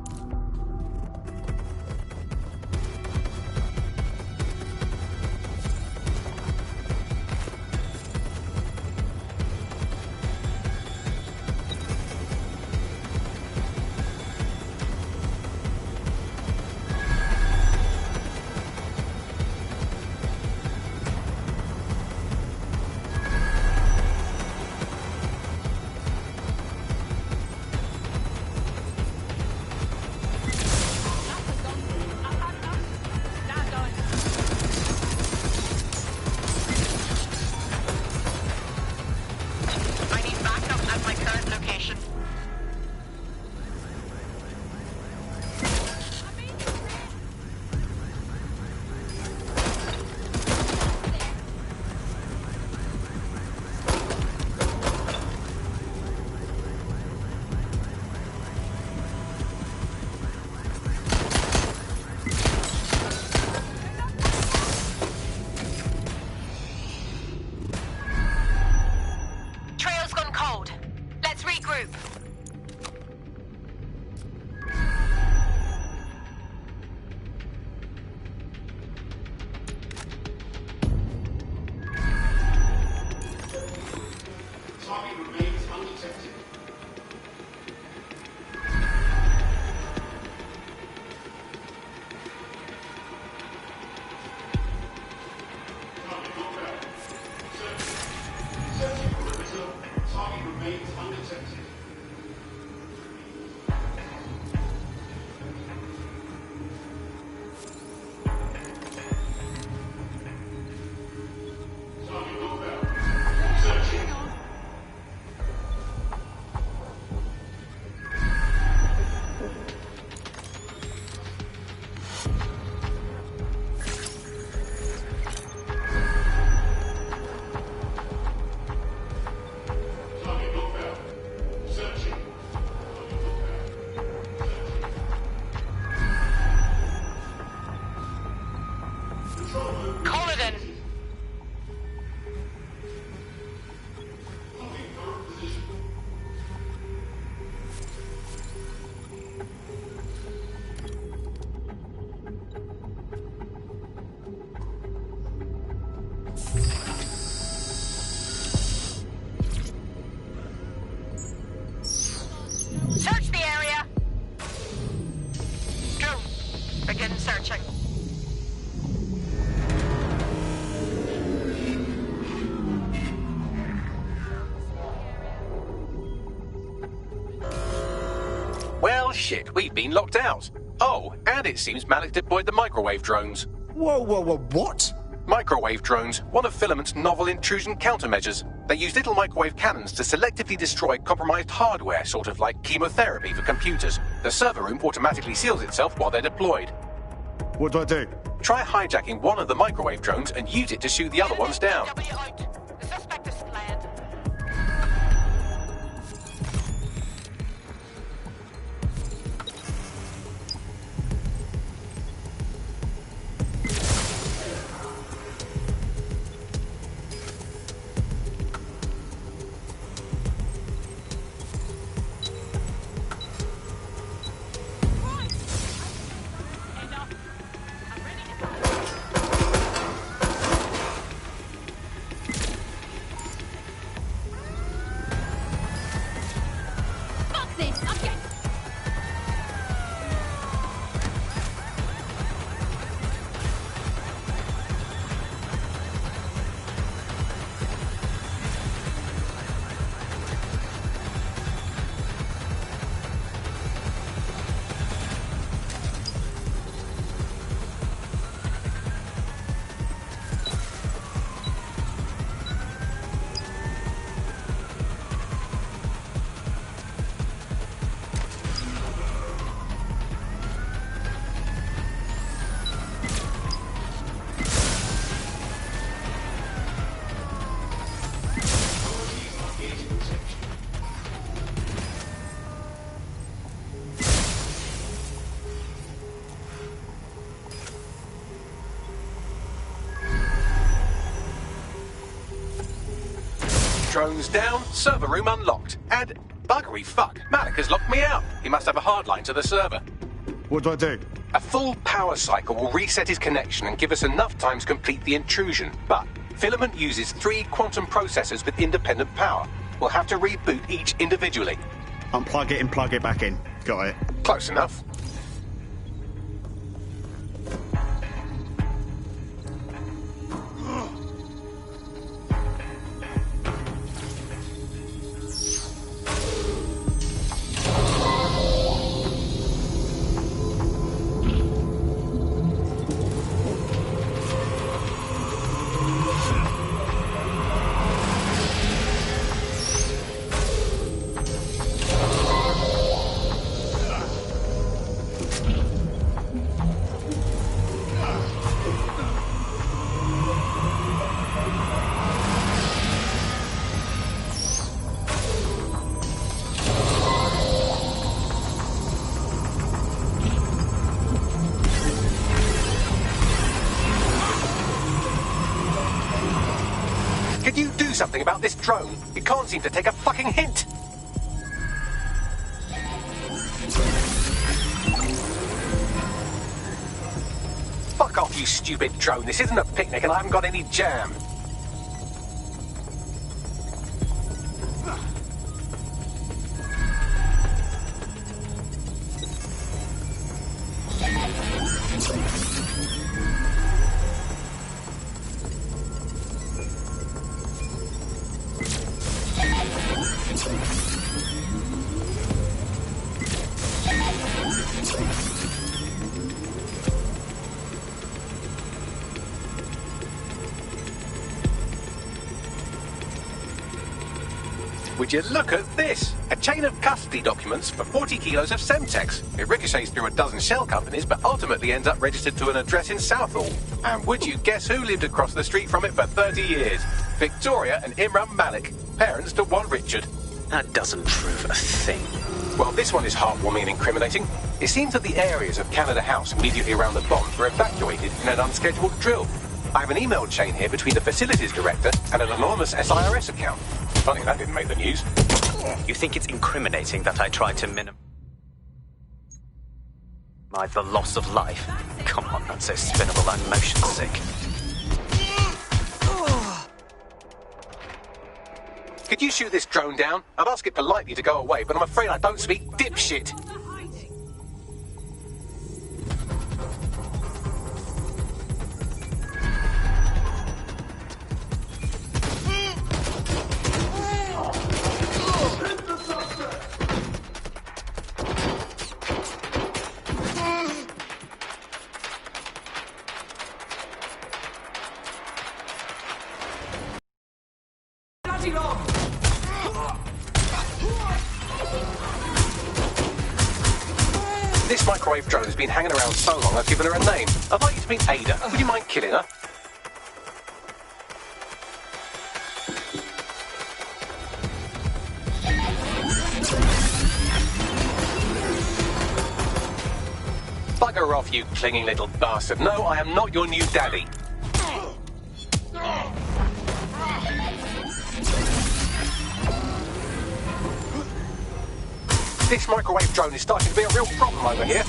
shit, we've been locked out. Oh, and it seems Malik deployed the microwave drones. Whoa, what? Microwave drones, one of Filament's novel intrusion countermeasures. They use little microwave cannons to selectively destroy compromised hardware, sort of like chemotherapy for computers. The server room automatically seals itself while they're deployed. What do I do? Try hijacking one of the microwave drones and use it to shoot the other ones down. The suspect is fled. Drones down, server room unlocked. And buggery fuck, Malik has locked me out. He must have a hard line to the server. What do I do? A full power cycle will reset his connection and give us enough time to complete the intrusion. But Filament uses 3 quantum processors with independent power. We'll have to reboot each individually. Unplug it and plug it back in. Got it. Close enough. Can you do something about this drone? It can't seem to take a fucking hint. Fuck off, you stupid drone. This isn't a picnic and I haven't got any jam. Would you look at this? A chain of custody documents for 40 kilos of Semtex. It ricochets through a dozen shell companies, but ultimately ends up registered to an address in Southall. And would you guess who lived across the street from it for 30 years? Victoria and Imran Malik, parents to one Richard. That doesn't prove a thing. Well, this one is heartwarming and incriminating. It seems that the areas of Canada House immediately around the bombs were evacuated in an unscheduled drill. I have an email chain here between the facilities director and an anonymous SIRS account. Funny that didn't make the news. You think it's incriminating that I tried to minimize the loss of life? Come on, that's so spinnable, I'm motion sick. Could you shoot this drone down? I'd ask it politely to go away, but I'm afraid I don't speak dipshit. microwave drone has been hanging around so long I've given her a name. I'd like you to meet Ada. Would you mind killing her? Bugger off, you clinging little bastard. No, I am not your new daddy. This microwave drone is starting to be a real problem over here.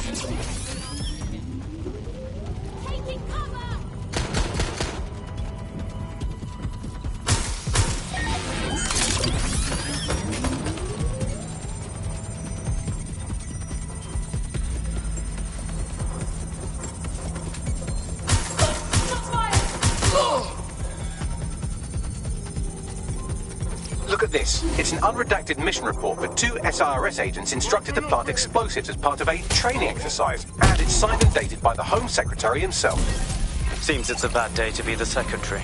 Look at this. It's an unredacted mission report for 2 SIRS agents instructed to plant explosives as part of a training exercise. And it's signed and dated by the Home Secretary himself. Seems it's a bad day to be the Secretary.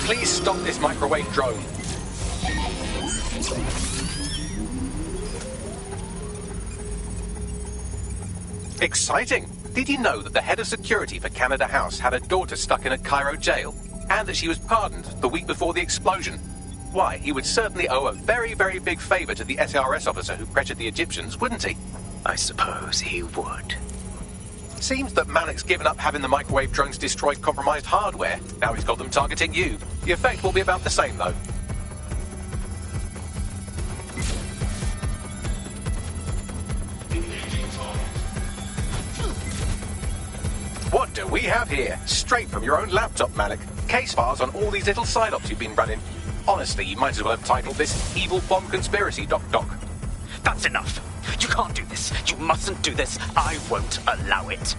Please stop this microwave drone. Exciting! Did you know that the head of security for Canada House had a daughter stuck in a Cairo jail? And that she was pardoned the week before the explosion? Why, he would certainly owe a very, very big favour to the SRS officer who pressured the Egyptians, wouldn't he? I suppose he would. Seems that Malik's given up having the microwave drones destroy compromised hardware. Now he's got them targeting you. The effect will be about the same, though. What do we have here? Straight from your own laptop, Malik. Case files on all these little psyops you've been running. Honestly, you might as well have titled this Evil Bomb Conspiracy, Doc. That's enough. You can't do this. You mustn't do this. I won't allow it.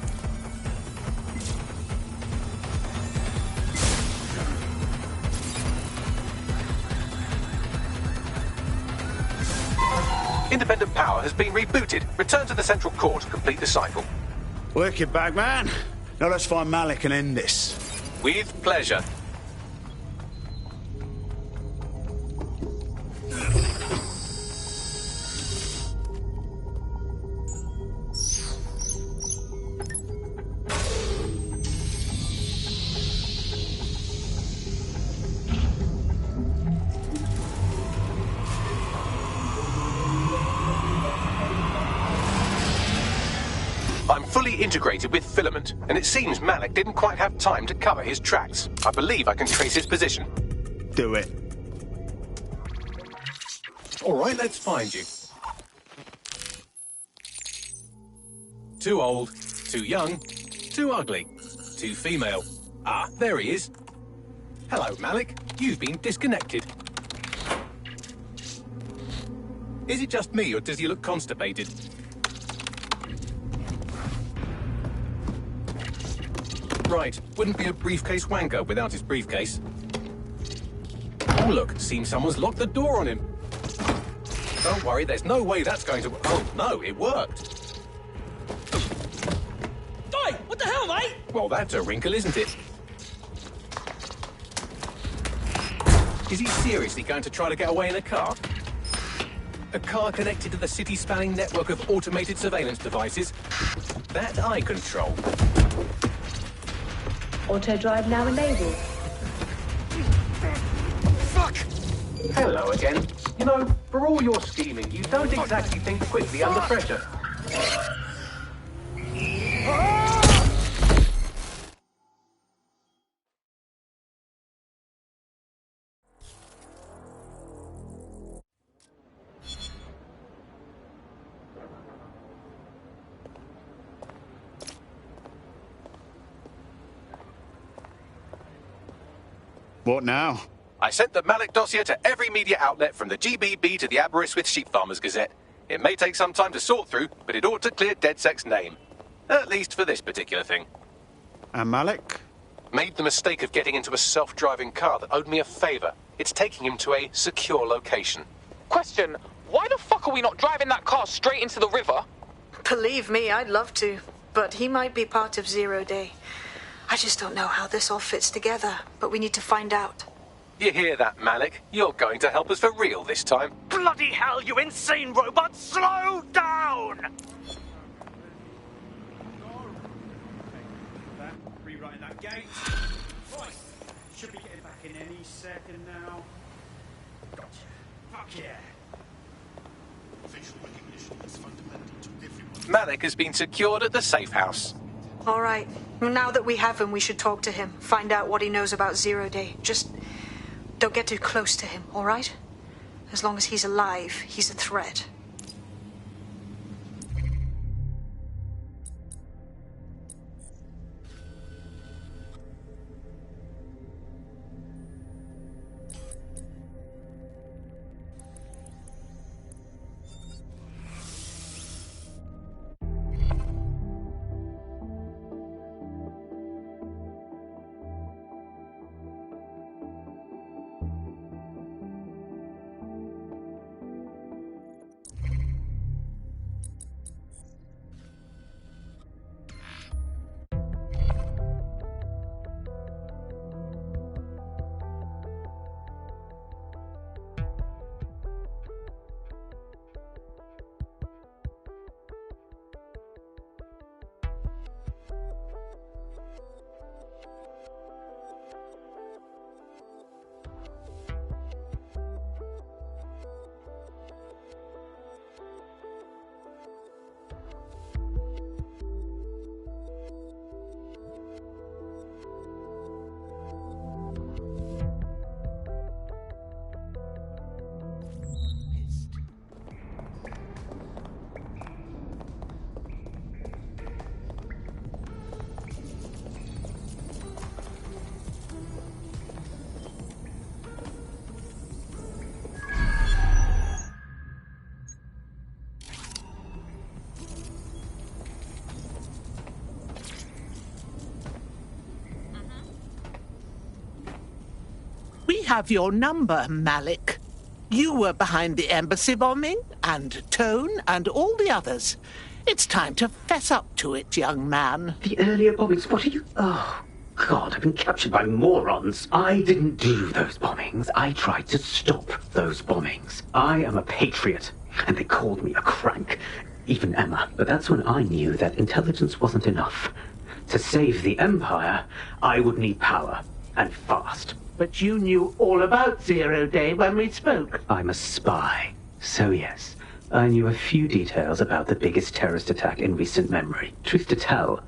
Independent power has been rebooted. Return to the central core to complete the cycle. Wicked, Bagman. Now let's find Malik and end this. With pleasure. I'm fully integrated with Filament, and it seems Malik didn't quite have time to cover his tracks. I believe I can trace his position. Do it. All right, let's find you. Too old, too young, too ugly, too female. Ah, there he is. Hello, Malik. You've been disconnected. Is it just me, or does he look constipated? Right, wouldn't be a briefcase wanker without his briefcase. Oh look, seems someone's locked the door on him. Don't worry, there's no way that's going to... Oh no, it worked. Oi, what the hell, mate? Well, that's a wrinkle, isn't it? Is he seriously going to try to get away in a car? A car connected to the city-spanning network of automated surveillance devices? That I control. Auto drive now enabled. Fuck! Hello again. You know, for all your scheming, you don't exactly think quickly under pressure. What now? I sent the Malik dossier to every media outlet from the GBB to the Aberystwyth Sheep Farmers Gazette. It may take some time to sort through, but it ought to clear DedSec's name. At least for this particular thing. And Malik? Made the mistake of getting into a self-driving car that owed me a favour. It's taking him to a secure location. Question, why the fuck are we not driving that car straight into the river? Believe me, I'd love to. But he might be part of Zero Day. I just don't know how this all fits together, but we need to find out. You hear that, Malik? You're going to help us for real this time. Bloody hell, you insane robot! Slow down! Rewriting that gate. Right. Should be getting back in any second now. Gotcha. Fuck yeah. Facial recognition is fundamental to everyone. Malik has been secured at the safe house. All right. Now that we have him, we should talk to him. Find out what he knows about Zero Day. Just don't get too close to him, all right? As long as he's alive, he's a threat. We have your number, Malik. You were behind the embassy bombing, and Tone, and all the others. It's time to fess up to it, young man. The earlier bombings, what are you... Oh, God, I've been captured by morons. I didn't do those bombings. I tried to stop those bombings. I am a patriot, and they called me a crank. Even Emma. But that's when I knew that intelligence wasn't enough. To save the Empire, I would need power, and fast. But you knew all about Zero Day when we spoke. I'm a spy. So yes, I knew a few details about the biggest terrorist attack in recent memory. Truth to tell,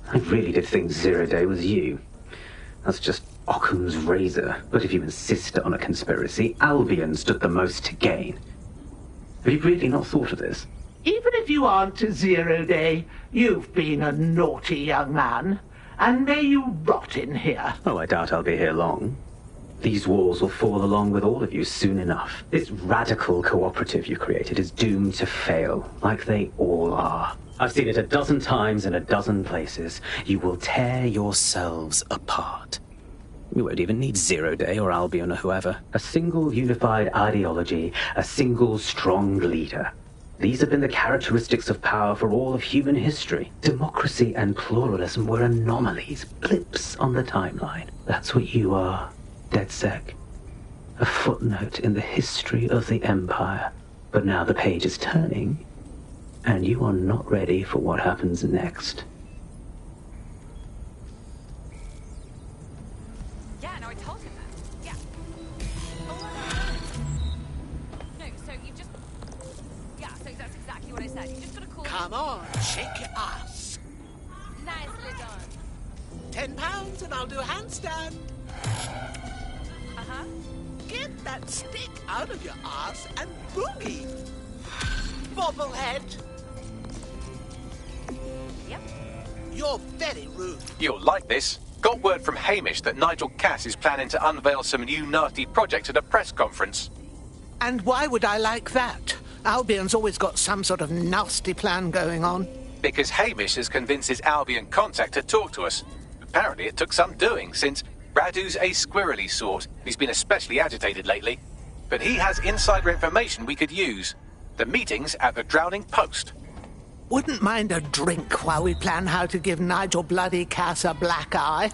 I really did think Zero Day was you. That's just Occam's razor. But if you insist on a conspiracy, Albion stood the most to gain. Have you really not thought of this? Even if you aren't a Zero Day, you've been a naughty young man. And may you rot in here. Oh, I doubt I'll be here long. These walls will fall along with all of you soon enough. This radical cooperative you created is doomed to fail, like they all are. I've seen it a dozen times in a dozen places. You will tear yourselves apart. We won't even need Zero Day or Albion or whoever. A single unified ideology, a single strong leader. These have been the characteristics of power for all of human history. Democracy and pluralism were anomalies, blips on the timeline. That's what you are, DedSec. A footnote in the history of the Empire. But now the page is turning, and you are not ready for what happens next. Yeah, no, I told him that. Yeah. No, so you just... Yeah, so that's exactly what I said. You just gotta call... Come on, shake your ass. Nicely done. £10 and I'll do a handstand. Uh-huh. Get that stick out of your ass and boogie. Bobblehead. Yep. You're very rude. You'll like this. Got word from Hamish that Nigel Cass is planning to unveil some new nasty projects at a press conference. And why would I like that? Albion's always got some sort of nasty plan going on. Because Hamish has convinced his Albion contact to talk to us. Apparently it took some doing, since Radu's a squirrely sort. He's been especially agitated lately. But he has insider information we could use. The meeting's at the Drowning Post. Wouldn't mind a drink while we plan how to give Nigel bloody Cass a black eye.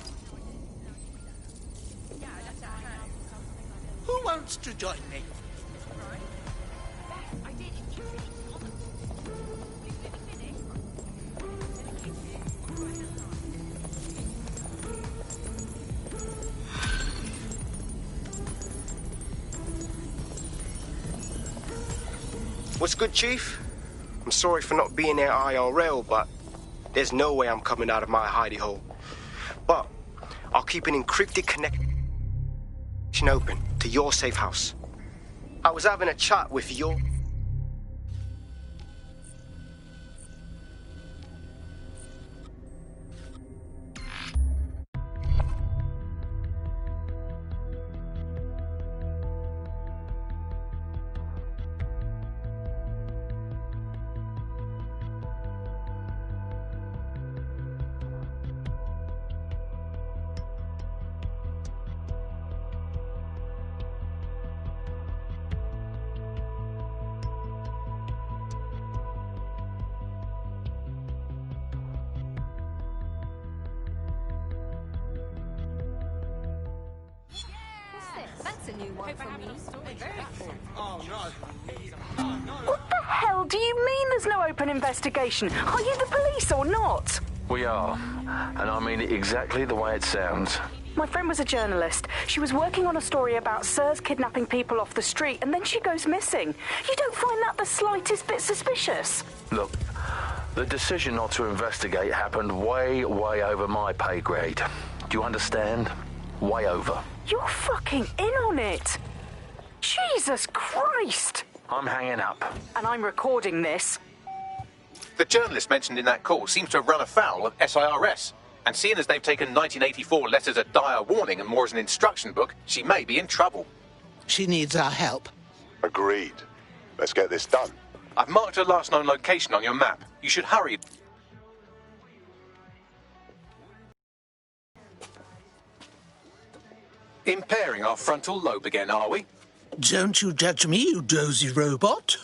wants to join me? What's good, Chief? I'm sorry for not being there IRL, but there's no way I'm coming out of my hidey hole. But I'll keep an encrypted connection open to your safe house. I was having a chat with your... That's a new one for me. Very cool. Oh, no. What the hell do you mean there's no open investigation? Are you the police or not? We are, and I mean it exactly the way it sounds. My friend was a journalist. She was working on a story about Sirs kidnapping people off the street, and then she goes missing. You don't find that the slightest bit suspicious? Look, the decision not to investigate happened way over my pay grade. Do you understand? Way over. You're fucking in on it. Jesus Christ! I'm hanging up. And I'm recording this. The journalist mentioned in that call seems to have run afoul of SIRS. And seeing as they've taken 1984 less as a dire warning and more as an instruction book, she may be in trouble. She needs our help. Agreed. Let's get this done. I've marked her last known location on your map. You should hurry. Impairing our frontal lobe again, are we? Don't you judge me, you dozy robot.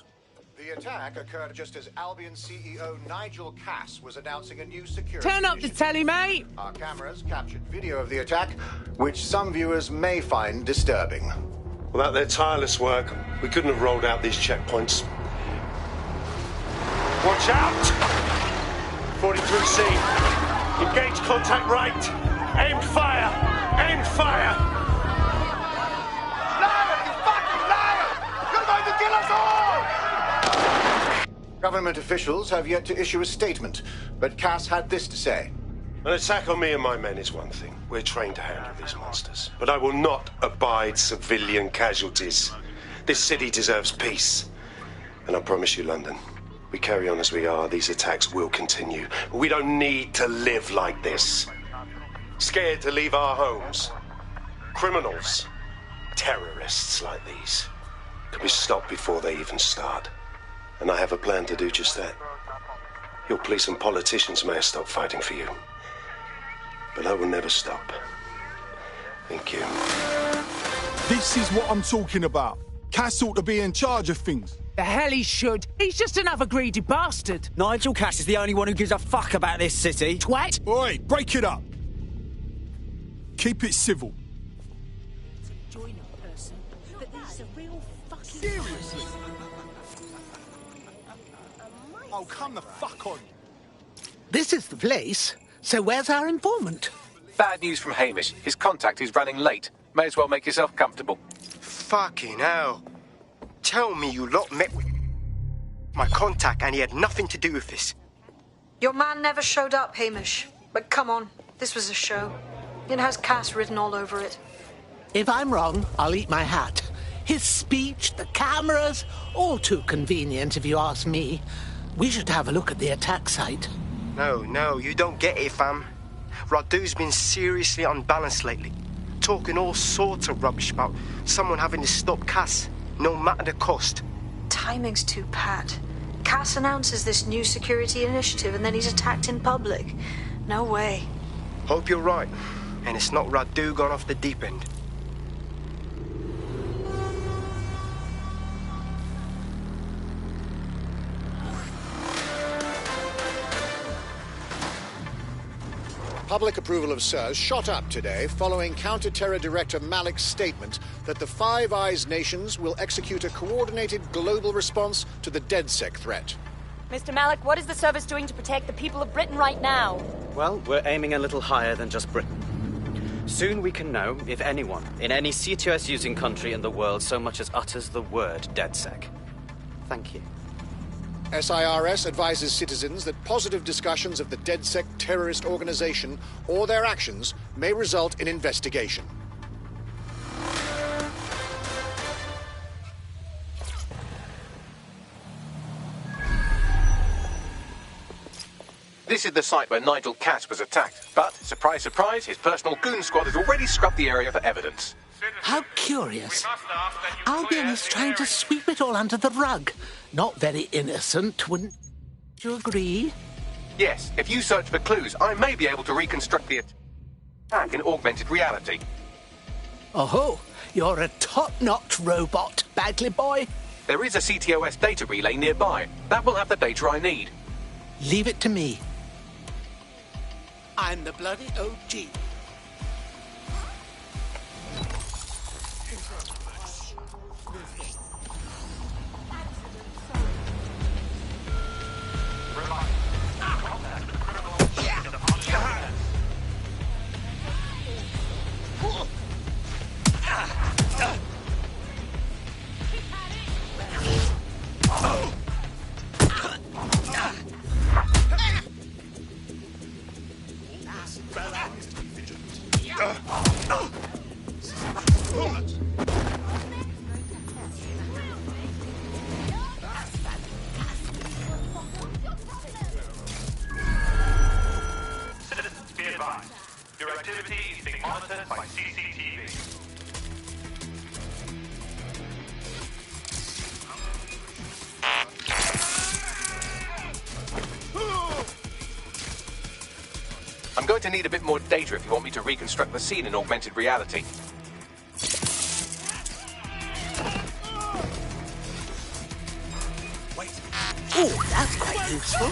The attack occurred just as Albion CEO Nigel Cass was announcing a new security Turn up the telly, mate. Our cameras captured video of the attack, which some viewers may find disturbing. Without their tireless work, we couldn't have rolled out these checkpoints. Watch out! 43C. Engage contact right. Aimed fire. Aimed fire. Government officials have yet to issue a statement, but Cass had this to say. An attack on me and my men is one thing. We're trained to handle these monsters. But I will not abide civilian casualties. This city deserves peace. And I promise you, London, we carry on as we are, these attacks will continue. We don't need to live like this. Scared to leave our homes. Criminals, terrorists like these, can be stopped before they even start. And I have a plan to do just that. Your police and politicians may have stopped fighting for you. But I will never stop. Thank you. This is what I'm talking about. Cass ought to be in charge of things. The hell he should. He's just another greedy bastard. Nigel Cass is the only one who gives a fuck about this city. Twat! Oi, break it up. Keep it civil. Join a person, but there's a real fucking... Seriously? Oh, come the fuck on. This is the place. So where's our informant? Bad news from Hamish. His contact is running late. May as well make yourself comfortable. Fucking hell. Tell me you lot met with my contact and he had nothing to do with this. Your man never showed up, Hamish. But come on, this was a show. It has Cass written all over it. If I'm wrong, I'll eat my hat. His speech, the cameras, all too convenient if you ask me. We should have a look at the attack site. No, you don't get it, fam. Radu's been seriously unbalanced lately. Talking all sorts of rubbish about someone having to stop Cass, no matter the cost. Timing's too pat. Cass announces this new security initiative and then he's attacked in public. No way. Hope you're right. And it's not Radu gone off the deep end. Public approval of SIRS shot up today following Counter-Terror Director Malik's statement that the Five Eyes nations will execute a coordinated global response to the DedSec threat. Mr. Malik, what is the service doing to protect the people of Britain right now? Well, we're aiming a little higher than just Britain. Soon we can know if anyone in any CTOS-using country in the world so much as utters the word DedSec. Thank you. SIRS advises citizens that positive discussions of the DedSec terrorist organization or their actions may result in investigation. This is the site where Nigel Cass was attacked, but, surprise, surprise, his personal goon squad has already scrubbed the area for evidence. How curious. Albion is trying to sweep it all under the rug. Not very innocent, wouldn't you agree? Yes, if you search for clues, I may be able to reconstruct the attack in augmented reality. Oh, you're a top-notch robot, Bagley boy. There is a CTOS data relay nearby. That will have the data I need. Leave it to me. I'm the bloody OG. I'm going to need a bit more data if you want me to reconstruct the scene in augmented reality. Wait. Oh, that's quite useful.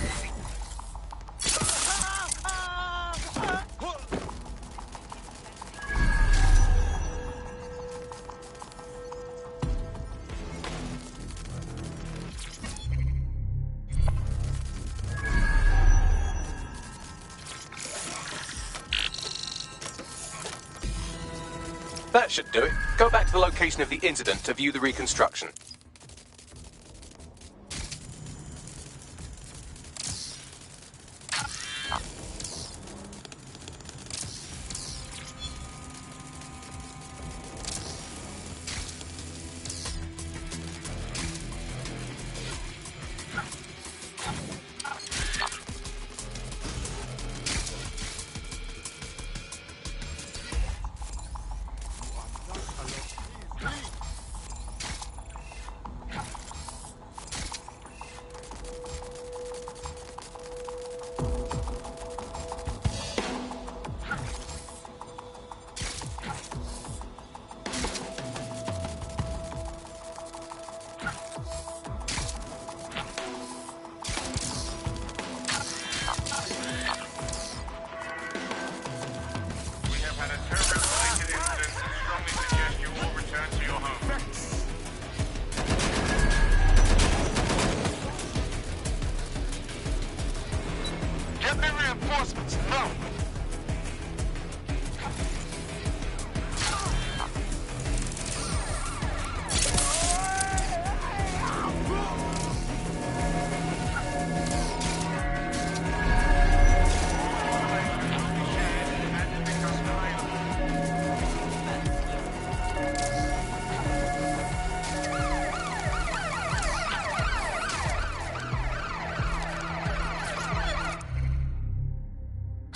That should do it. Go back to the location of the incident to view the reconstruction.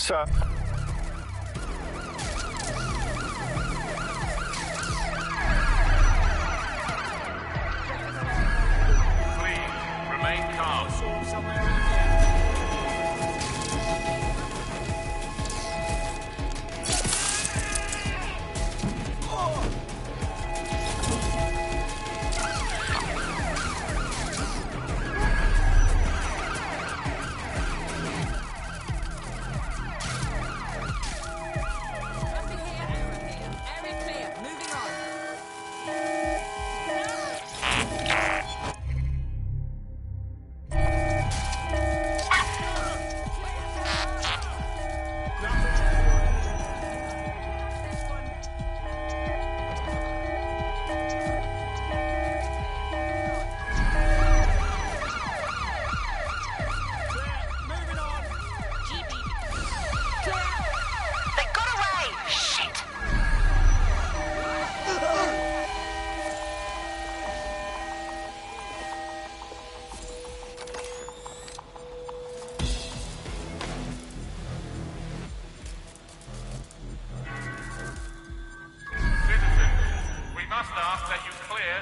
Sir. Please, remain calm.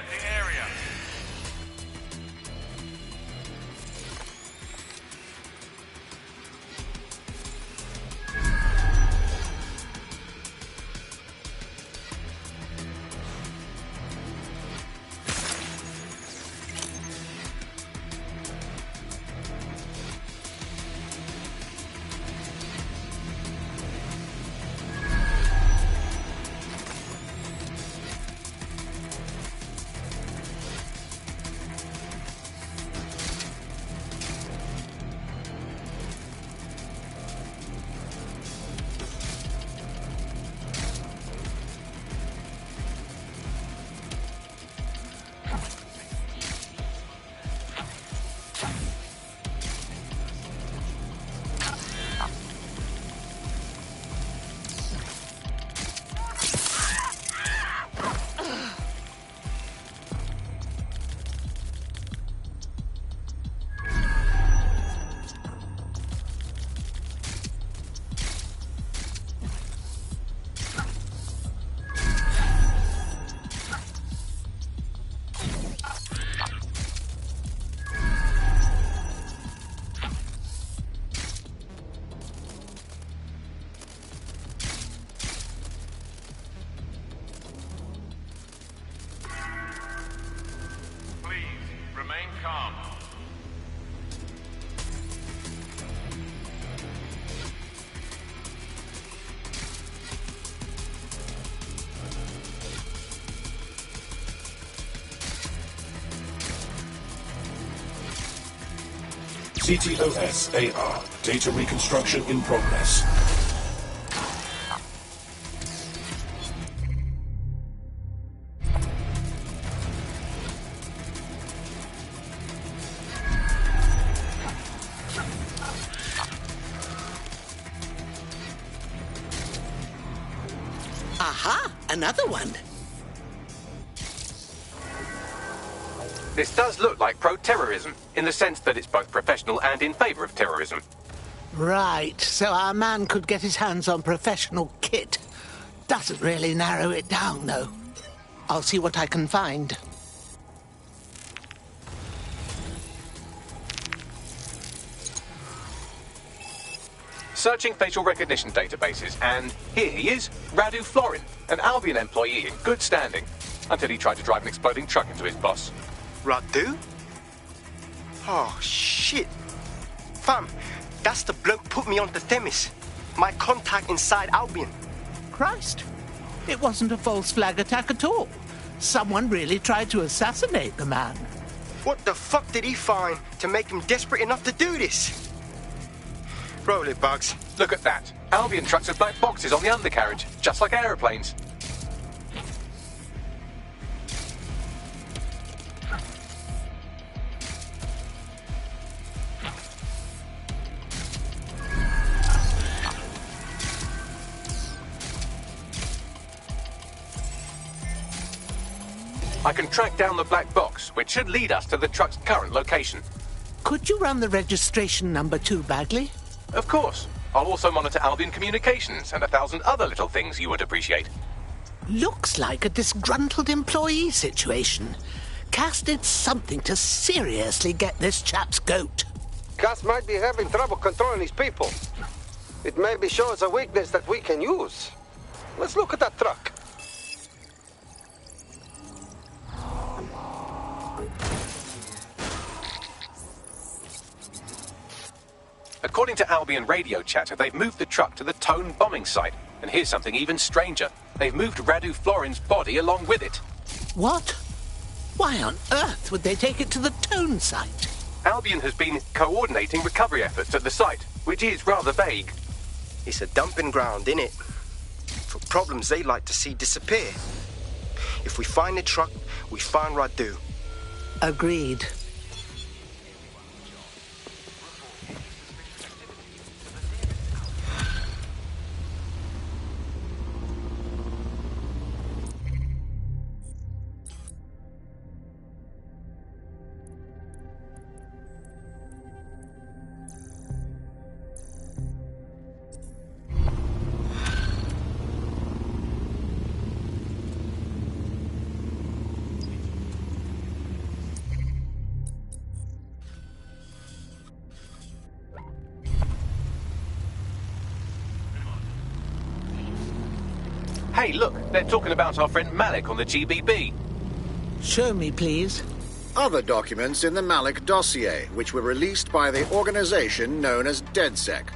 the area. Remain calm. CTOS-AR. Data reconstruction in progress. Aha! Another one. This does look like pro-terrorism, in the sense that it's both professional and in favour of terrorism. Right, so our man could get his hands on professional kit. Doesn't really narrow it down, though. I'll see what I can find. Searching facial recognition databases, and here he is, Radu Florin, an Albion employee in good standing, until he tried to drive an exploding truck into his boss. Radu? Oh, shit. Fam, that's the bloke put me on the Themis. My contact inside Albion. Christ. It wasn't a false flag attack at all. Someone really tried to assassinate the man. What the fuck did he find to make him desperate enough to do this? Roll it, Bugs. Look at that. Albion trucks have black boxes on the undercarriage, just like aeroplanes. I can track down the black box, which should lead us to the truck's current location. Could you run the registration number too, Bagley? Of course. I'll also monitor Albion communications and 1,000 other little things you would appreciate. Looks like a disgruntled employee situation. Cass did something to seriously get this chap's goat. Cass might be having trouble controlling his people. It maybe shows a weakness that we can use. Let's look at that truck. According to Albion radio chatter, they've moved the truck to the Tone bombing site. And here's something even stranger. They've moved Radu Florin's body along with it. What? Why on earth would they take it to the Tone site? Albion has been coordinating recovery efforts at the site, which is rather vague. It's a dumping ground, innit? For problems they like to see disappear. If we find the truck, we find Radu. Agreed. Hey, look, they're talking about our friend Malik on the GBB. Show me, please. Other documents in the Malik dossier, which were released by the organization known as DedSec.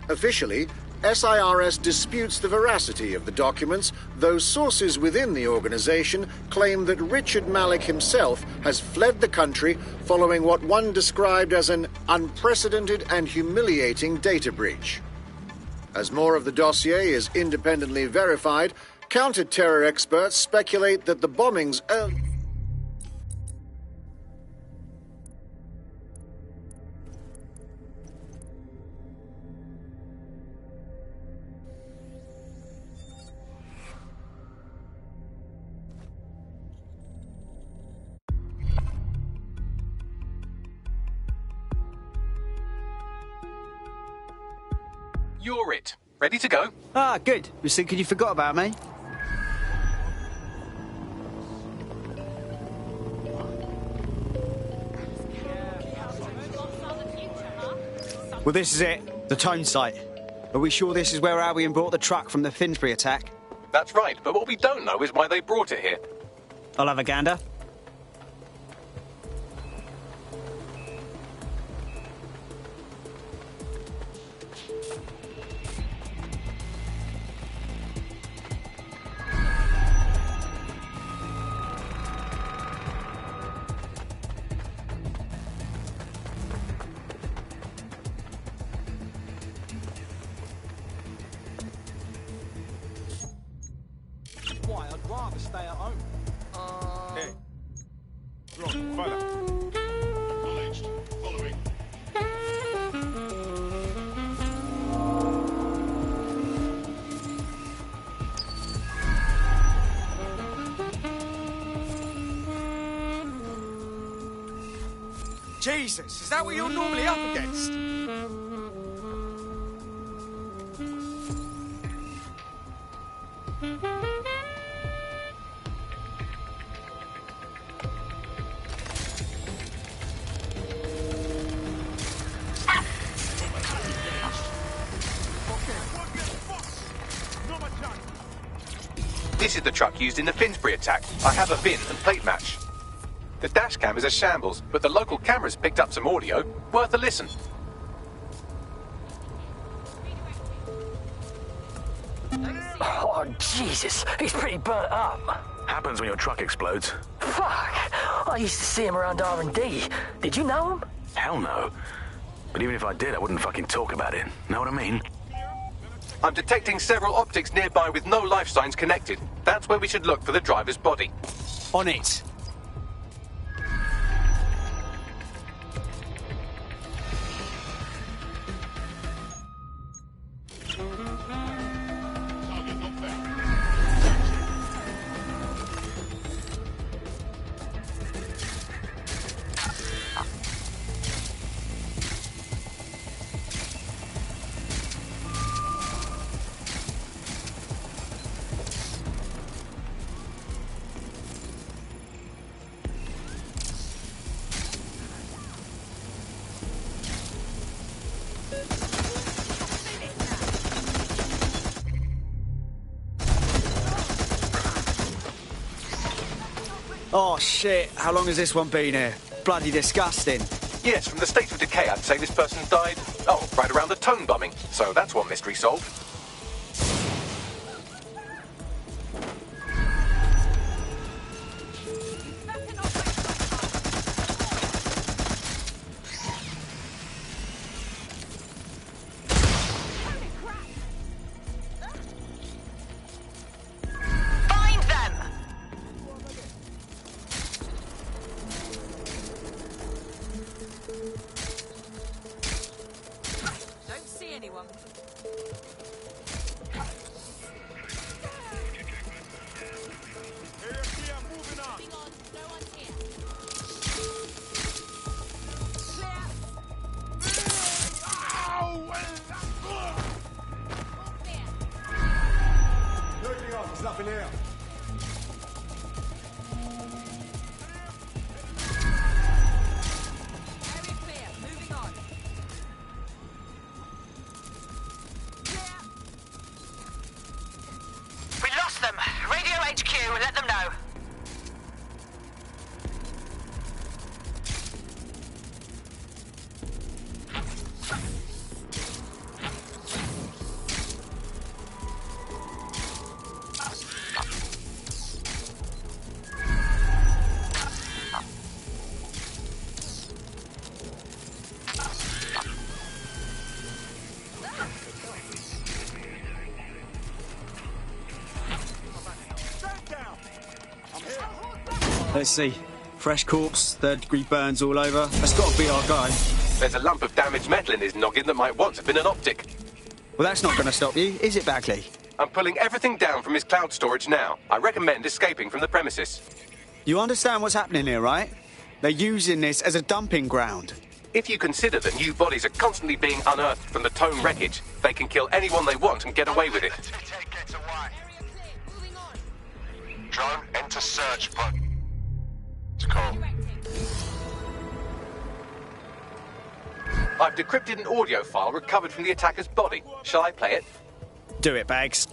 Officially, SIRS disputes the veracity of the documents, though sources within the organization claim that Richard Malik himself has fled the country following what one described as an unprecedented and humiliating data breach. As more of the dossier is independently verified, counter-terror experts speculate that the bombings early... You're it. Ready to go? Ah, good. Was thinking you forgot about me. Well, this is it. The tone site. Are we sure this is where Albion brought the truck from the Finsbury attack? That's right, but what we don't know is why they brought it here. I'll have a gander. Why, I'd rather stay at home. Hey. Right, follow. Acknowledged. Following. Jesus, is that what you're normally up against? This is the truck used in the Finsbury attack. I have a VIN and plate match. The dash cam is a shambles, but the local cameras picked up some audio. Worth a listen. Oh, Jesus, he's pretty burnt up. Happens when your truck explodes. Fuck, I used to see him around R&D. Did you know him? Hell no. But even if I did, I wouldn't fucking talk about it. Know what I mean? I'm detecting several optics nearby with no life signs connected. That's where we should look for the driver's body. On it. Oh, shit. How long has this one been here? Bloody disgusting. Yes, from the state of decay, I'd say this person died, right around the tone bombing. So that's one mystery solved. Nothing here. We lost them! Let's see. Fresh corpse, third-degree burns all over. That's got to be our guy. There's a lump of damaged metal in his noggin that might once have been an optic. Well, that's not going to stop you, is it, Bagley? I'm pulling everything down from his cloud storage now. I recommend escaping from the premises. You understand what's happening here, right? They're using this as a dumping ground. If you consider that new bodies are constantly being unearthed from the Tone wreckage, they can kill anyone they want and get away with it. Drone, enter search protocol. I've decrypted an audio file recovered from the attacker's body. Shall I play it? Do it, Bags.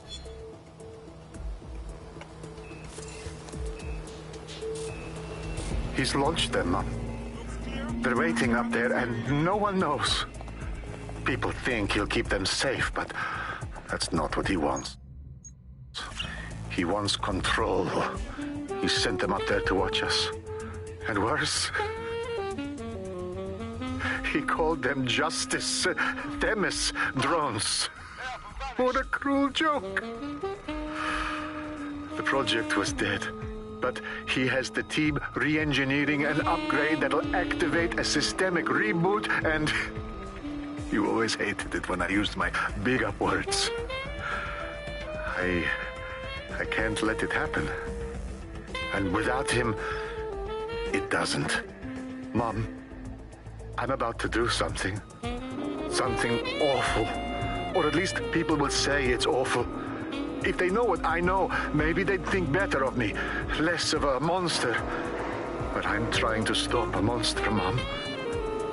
He's launched them, Mum. They're waiting up there, and no one knows. People think he'll keep them safe, but that's not what he wants. He wants control. He sent them up there to watch us. And worse, he called them Justice Themis drones. What a cruel joke. The project was dead. But he has the team re-engineering an upgrade that'll activate a systemic reboot, and you always hated it when I used my big up words. I can't let it happen. And without him, it doesn't. Mom, I'm about to do something. Something awful. Or at least people will say it's awful. If they know what I know, maybe they'd think better of me. Less of a monster. But I'm trying to stop a monster, Mom.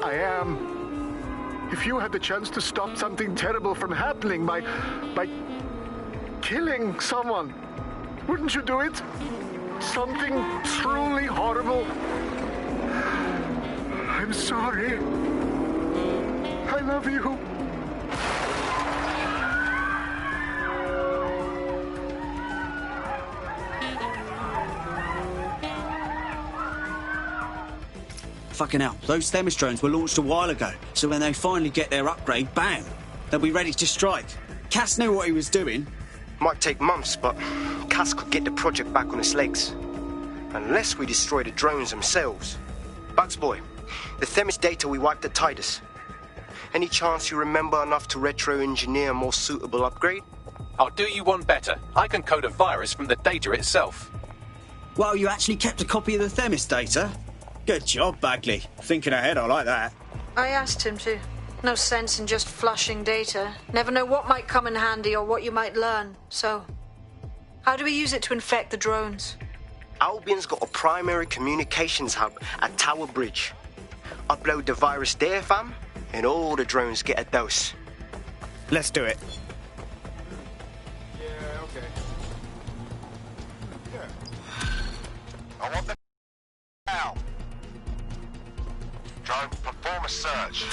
I am. If you had the chance to stop something terrible from happening by killing someone, wouldn't you do it? Something truly horrible. I'm sorry. I love you. Fucking hell, those Themis drones were launched a while ago, so when they finally get their upgrade, bam, they'll be ready to strike. Cass knew what he was doing. Might take months, but Cass could get the project back on its legs. Unless we destroy the drones themselves. Bugs Boy, the Themis data we wiped at Titus. Any chance you remember enough to retro-engineer a more suitable upgrade? I'll do you one better. I can code a virus from the data itself. Well, you actually kept a copy of the Themis data? Good job, Bagley. Thinking ahead, I like that. I asked him to. No sense in just flushing data. Never know what might come in handy or what you might learn. So, how do we use it to infect the drones? Albion's got a primary communications hub at Tower Bridge. Upload the virus there, fam, and all the drones get a dose. Let's do it. Yeah, okay. I want them now. Drone, perform a search.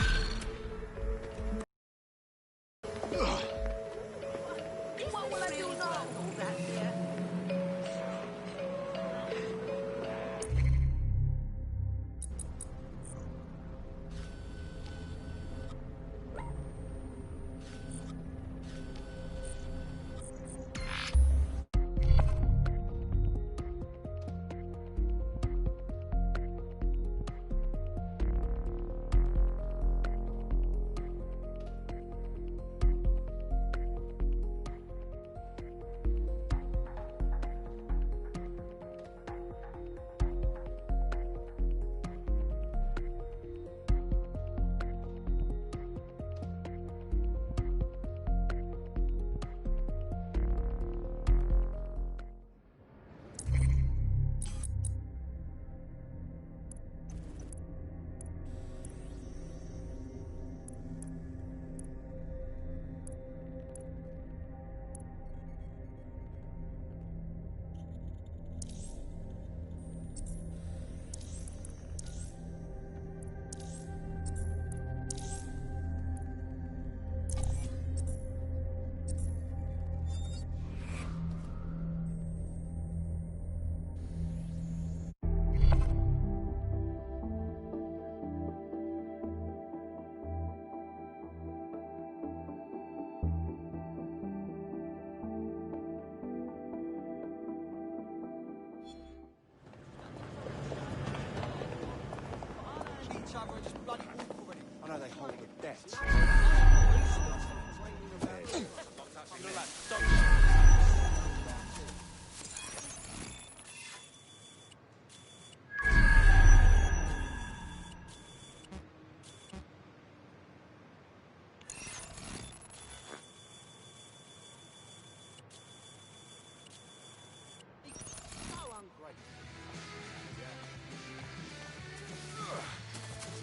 I know they hold a debt.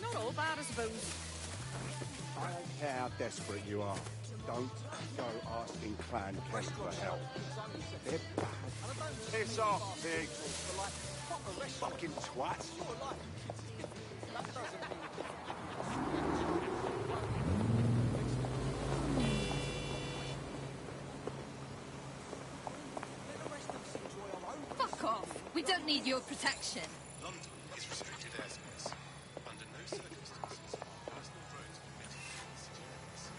Not all bad, I suppose. I don't care how desperate you are. Don't go asking Clan Kent for help. They're bad. Piss off, pig. Fucking twat. Fuck off. We don't need your protection. London is restricted airspace. Under no circumstances are personal drones permitted in city limits.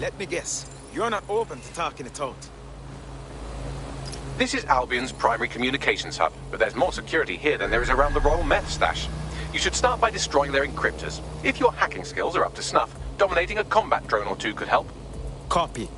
Let me guess. You're not open to talking it out. This is Albion's primary communications hub, but there's more security here than there is around the Royal Meth Stash. You should start by destroying their encryptors. If your hacking skills are up to snuff, dominating a combat drone or two could help. Copy.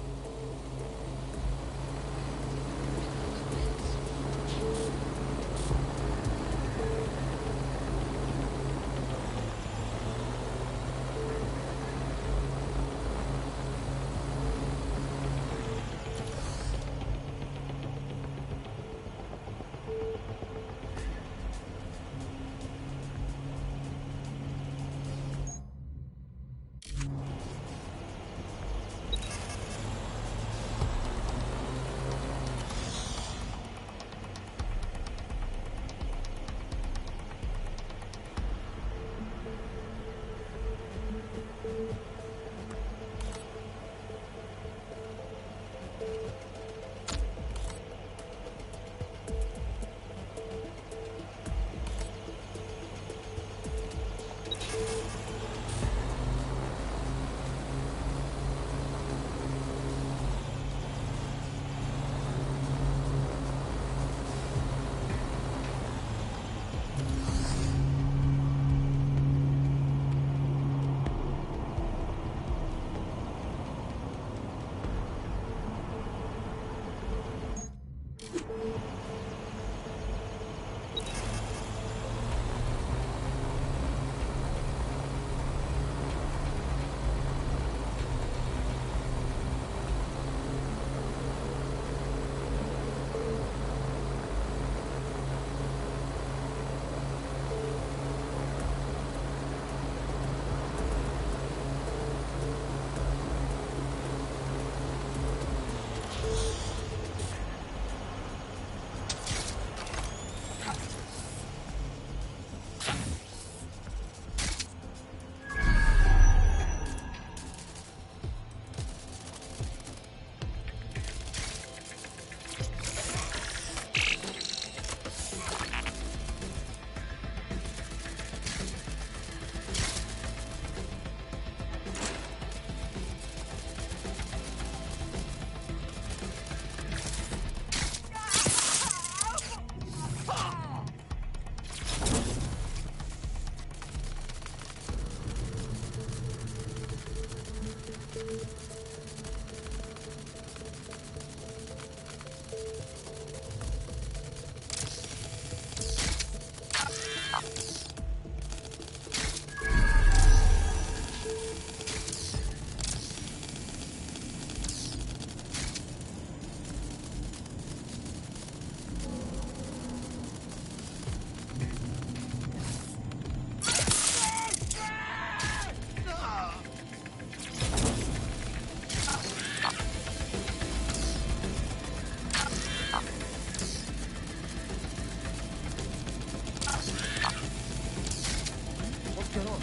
going on?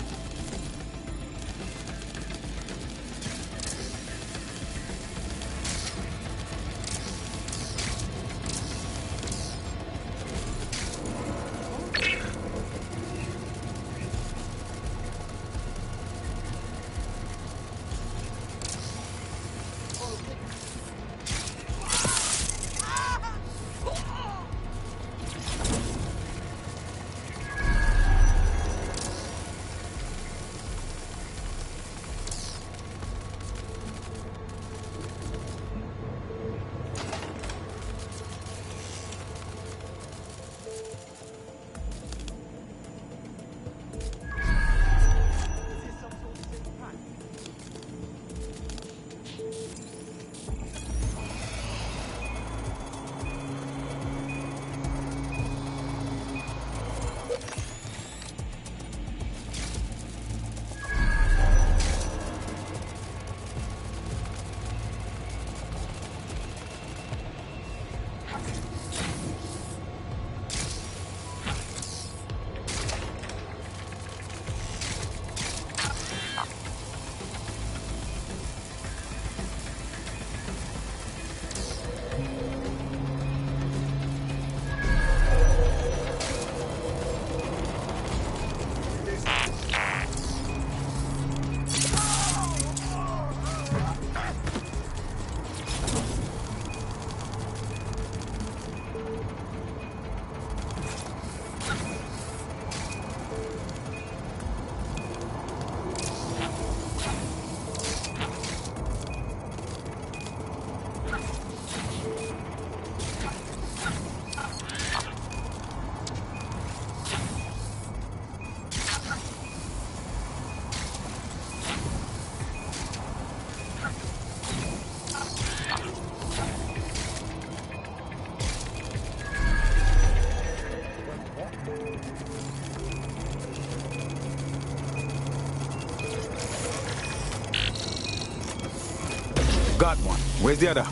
Got one. Where's the other?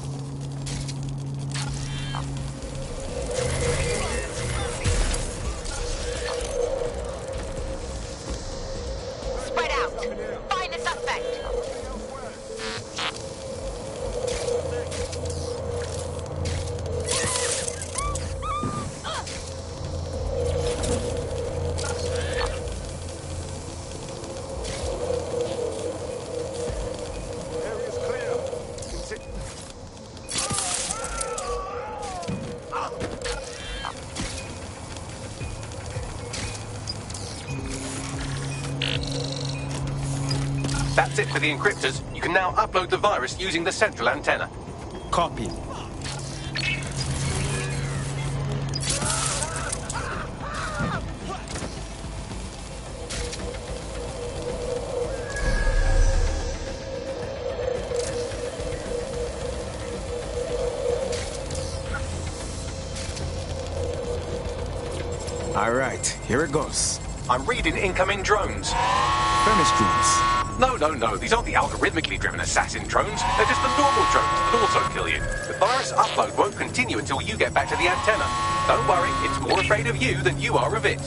Spread out. Find the suspect. That's it for the encryptors. You can now upload the virus using the central antenna. Copy. All right, here it goes. I'm reading incoming drones. Furnace drones. No. These aren't the algorithmically driven assassin drones. They're just the normal drones that also kill you. The virus upload won't continue until you get back to the antenna. Don't worry, it's more afraid of you than you are of it.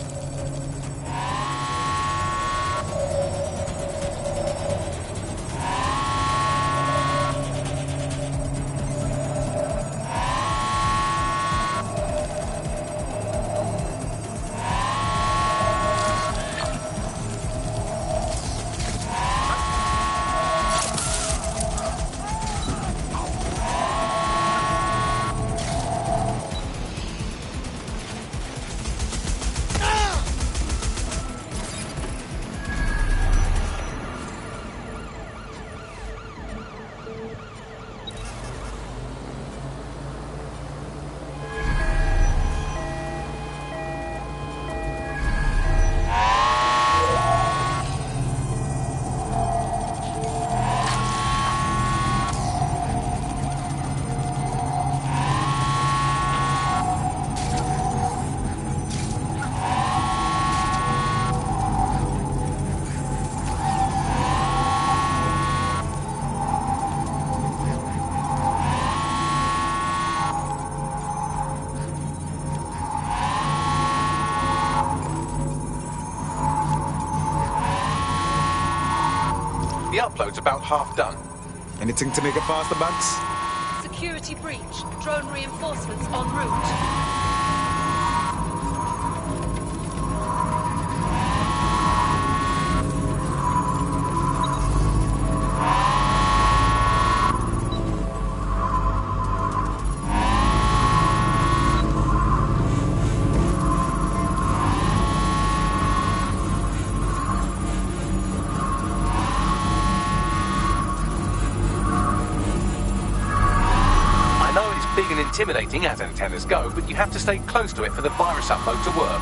upload's about half done. Anything to make it faster, Banks? Security breach. Drone reinforcements en route. Big and intimidating as antennas go, but you have to stay close to it for the virus upload to work.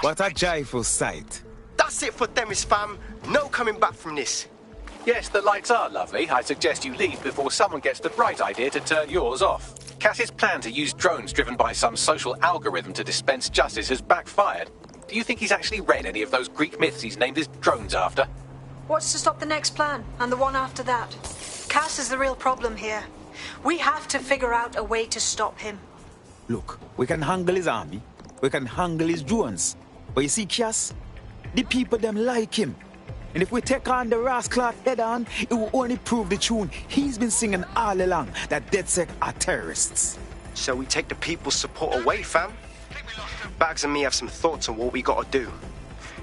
What a joyful sight. That's it for Themis, fam. No coming back from this. Yes, the lights are lovely. I suggest you leave before someone gets the bright idea to turn yours off. Cass's plan to use drones driven by some social algorithm to dispense justice has backfired. Do you think he's actually read any of those Greek myths he's named his drones after? What's to stop the next plan, and the one after that? Cass is the real problem here. We have to figure out a way to stop him. Look, we can handle his army. We can handle his drones. But you see, Cass, the people them like him. And if we take on the rascal head on, it will only prove the tune he's been singing all along, that DedSec are terrorists. So we take the people's support away, fam? Bags and me have some thoughts on what we gotta do.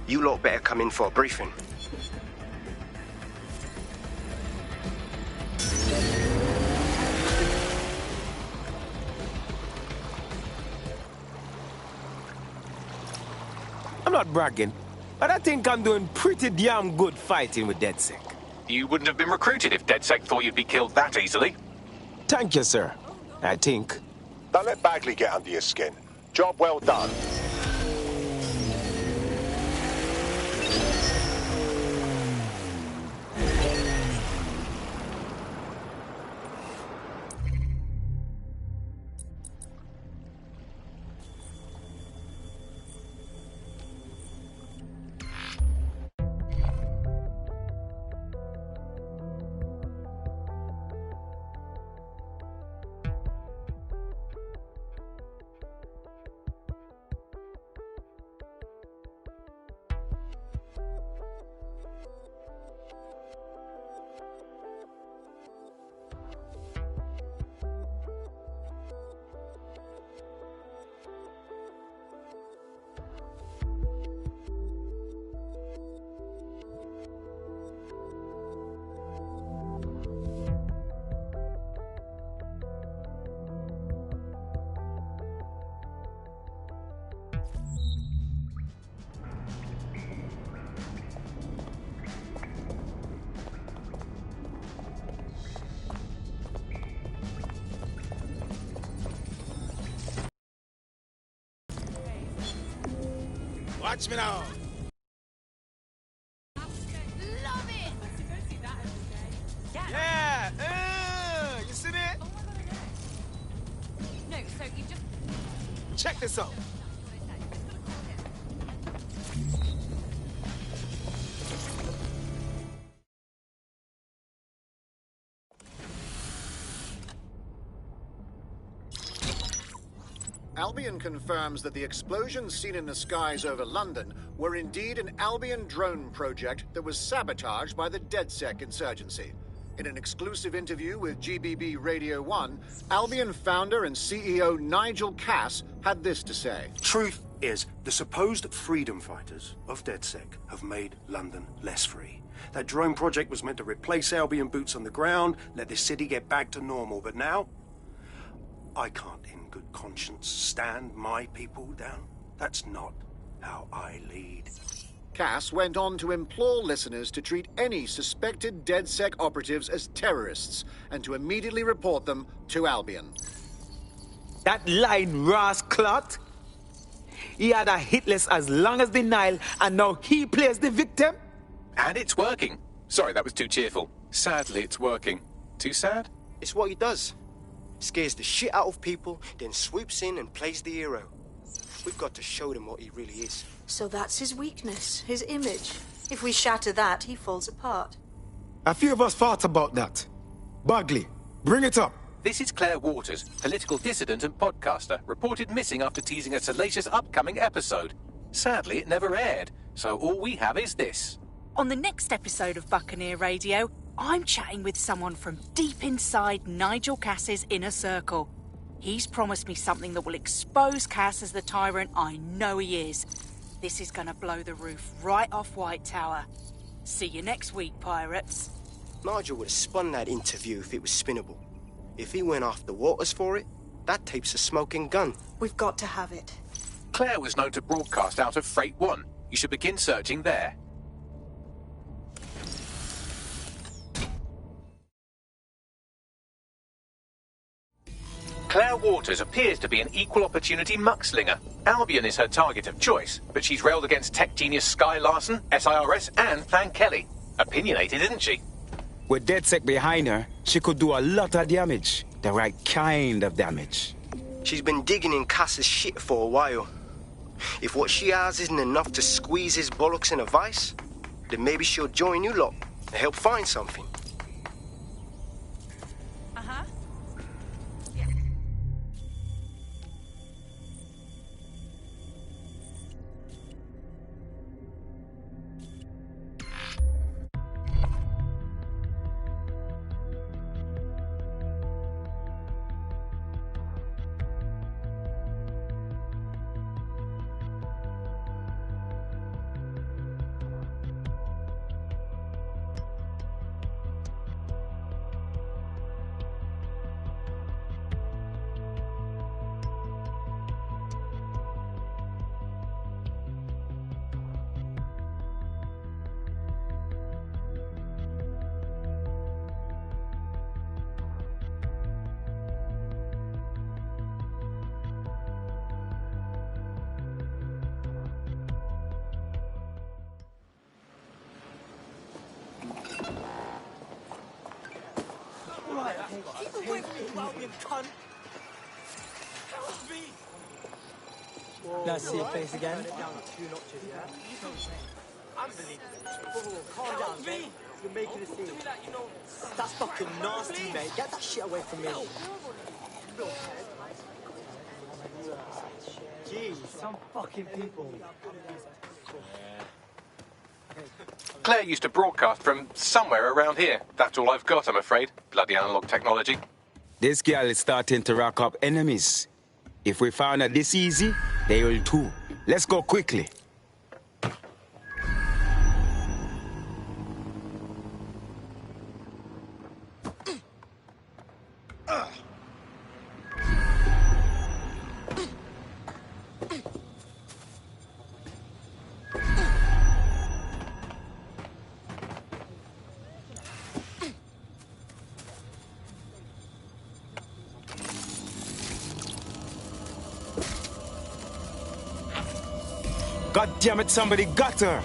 You lot better come in for a briefing. I'm not bragging, but I think I'm doing pretty damn good fighting with DedSec. You wouldn't have been recruited if DedSec thought you'd be killed that easily. Thank you, sir. I think. Don't let Bagley get under your skin. Job well done. Watch me now. Love it! Yeah! You see me? No, so you just... Check this out. Albion confirms that the explosions seen in the skies over London were indeed an Albion drone project that was sabotaged by the DedSec insurgency. In an exclusive interview with GBB Radio 1, Albion founder and CEO Nigel Cass had this to say. Truth is, the supposed freedom fighters of DedSec have made London less free. That drone project was meant to replace Albion boots on the ground, let the city get back to normal, but now I can't in good conscience stand my people down. That's not how I lead. Cass went on to implore listeners to treat any suspected DedSec operatives as terrorists and to immediately report them to Albion. That line, rascalot. He had a hit list as long as the Nile, and now he plays the victim? And it's working. Sorry, that was too cheerful. Sadly, it's working. Too sad? It's what he does. Scares the shit out of people, then swoops in and plays the hero. We've got to show them what he really is. So that's his weakness, his image. If we shatter that, he falls apart. A few of us thought about that. Bagley, bring it up. This is Claire Waters, political dissident and podcaster, reported missing after teasing a salacious upcoming episode. Sadly, it never aired, so all we have is this. On the next episode of Buccaneer Radio, I'm chatting with someone from deep inside Nigel Cass's inner circle. He's promised me something that will expose Cass as the tyrant I know he is. This is going to blow the roof right off White Tower. See you next week, pirates. Nigel would have spun that interview if it was spinnable. If he went after Waters for it, that tape's a smoking gun. We've got to have it. Claire was known to broadcast out of Freight 1. You should begin searching there. Claire Waters appears to be an equal opportunity muckslinger. Albion is her target of choice, but she's railed against tech genius Sky Larson, SIRS, and Plan Kelly. Opinionated, isn't she? With DedSec behind her, she could do a lot of damage. The right kind of damage. She's been digging in Cass's shit for a while. If what she has isn't enough to squeeze his bollocks in a vice, then maybe she'll join you lot and help find something. Keep away from me, Albion cunt! Help me! Now see your face again. Unbelievable. Calm down, mate. You're making a scene. That's fucking nasty, mate. Get that shit away from me. Jeez, some fucking people. Claire used to broadcast from somewhere around here. That's all I've got, I'm afraid. Bloody analog technology. This girl is starting to rack up enemies. If we found her this easy, they will too. Let's go quickly. God damn it, somebody got her!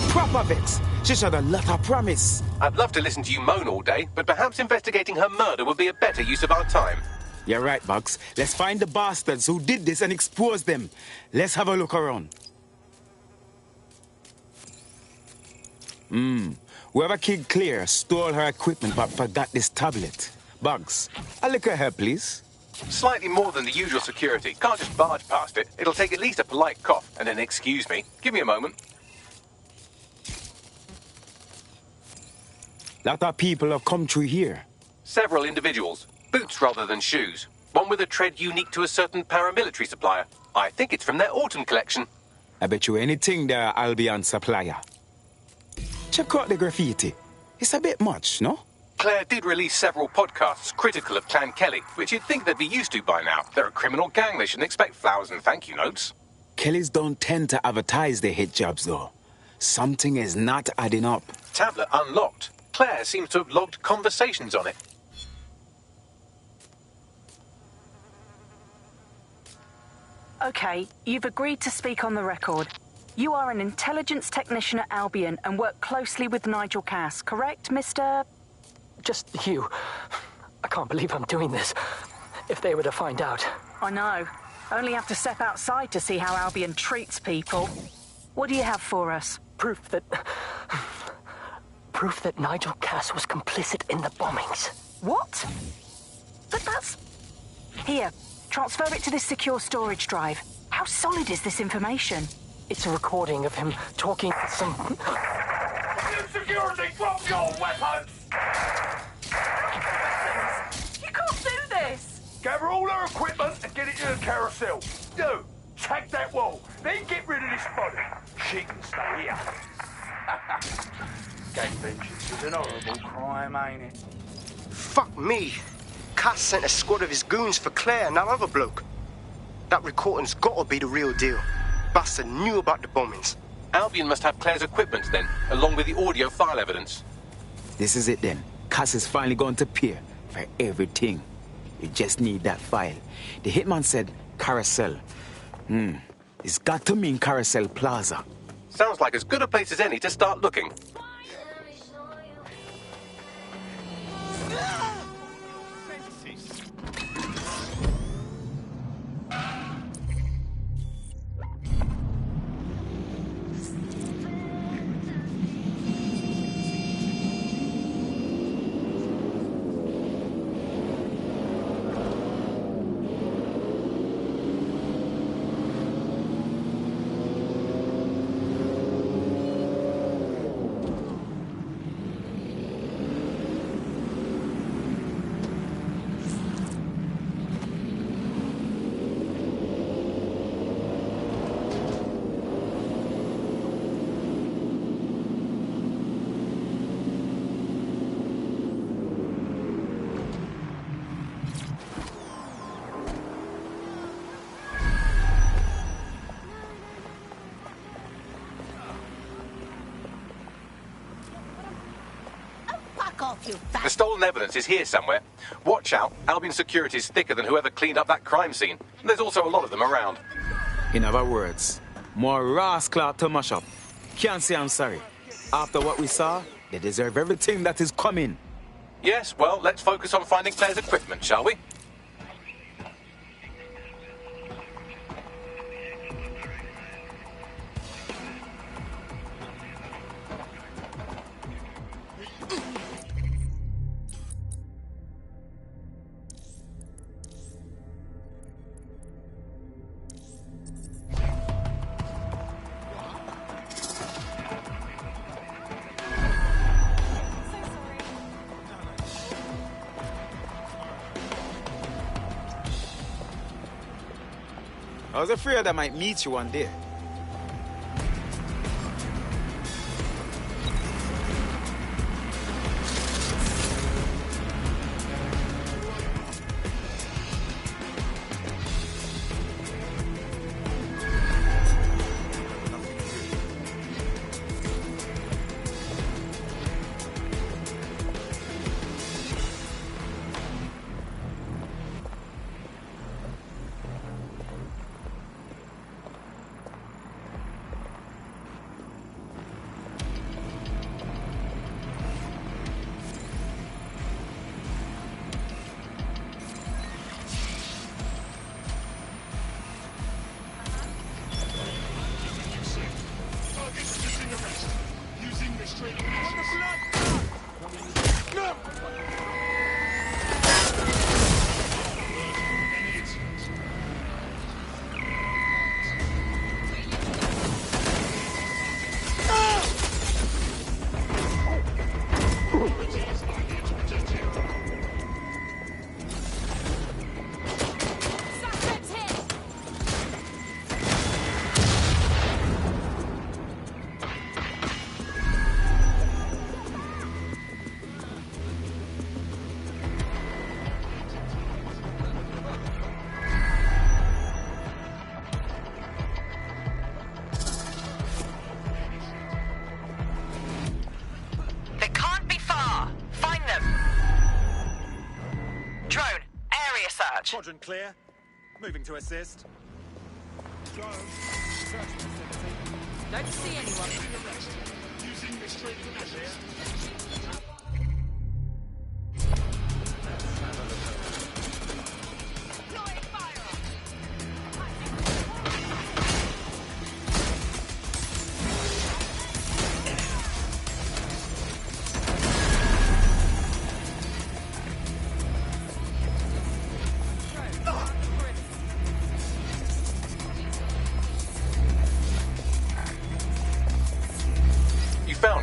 Proper Vex! She showed a lot of promise. I'd love to listen to you moan all day, but perhaps investigating her murder would be a better use of our time. You're right, Bugs. Let's find the bastards who did this and expose them. Let's have a look around. Whoever killed Claire stole her equipment but forgot this tablet. Bugs, a little help, please. Slightly more than the usual security. Can't just barge past it. It'll take at least a polite cough and an excuse me. Give me a moment. Lot of people have come through here. Several individuals. Boots rather than shoes. One with a tread unique to a certain paramilitary supplier. I think it's from their autumn collection. I bet you anything they're Albion supplier. Check out the graffiti. It's a bit much, no? Claire did release several podcasts critical of Clan Kelly, which you'd think they'd be used to by now. They're a criminal gang. They shouldn't expect flowers and thank you notes. Kellys don't tend to advertise their hit jobs, though. Something is not adding up. Tablet unlocked. Claire seems to have logged conversations on it. Okay, you've agreed to speak on the record. You are an intelligence technician at Albion and work closely with Nigel Cass, correct, Mr...? Just you. I can't believe I'm doing this. If they were to find out. I know. Only have to step outside to see how Albion treats people. What do you have for us? Proof that Nigel Cass was complicit in the bombings. What? But that's... Here, transfer it to this secure storage drive. How solid is this information? It's a recording of him talking to some... Security, drop your weapons! You can't do this! Gather all her equipment and get it to the carousel. You, tag that wall, then get rid of this body. She can stay here. Gang vengeance is an horrible crime, ain't it? Fuck me. Cass sent a squad of his goons for Claire and that other bloke. That recording's gotta be the real deal. Bastard knew about the bombings. Albion must have Claire's equipment then, along with the audio file evidence. This is it then. Cass is finally going to pay for everything. You just need that file. The hitman said Carousel. It's got to mean Carousel Plaza. Sounds like as good a place as any to start looking. The stolen evidence is here somewhere. Watch out, Albion security is thicker than whoever cleaned up that crime scene. There's also a lot of them around. In other words, more rascal to mash up. Can't say I'm sorry. After what we saw, they deserve everything that is coming. Yes, well, let's focus on finding Claire's equipment, shall we? I was afraid I might meet you one day. Quadrant clear. Moving to assist. Don't see anyone. Using restraint measures.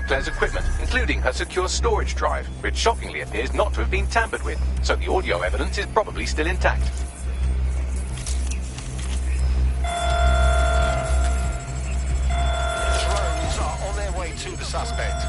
Claire's equipment, including her secure storage drive, which shockingly appears not to have been tampered with, so the audio evidence is probably still intact. Drones are on their way to the suspect.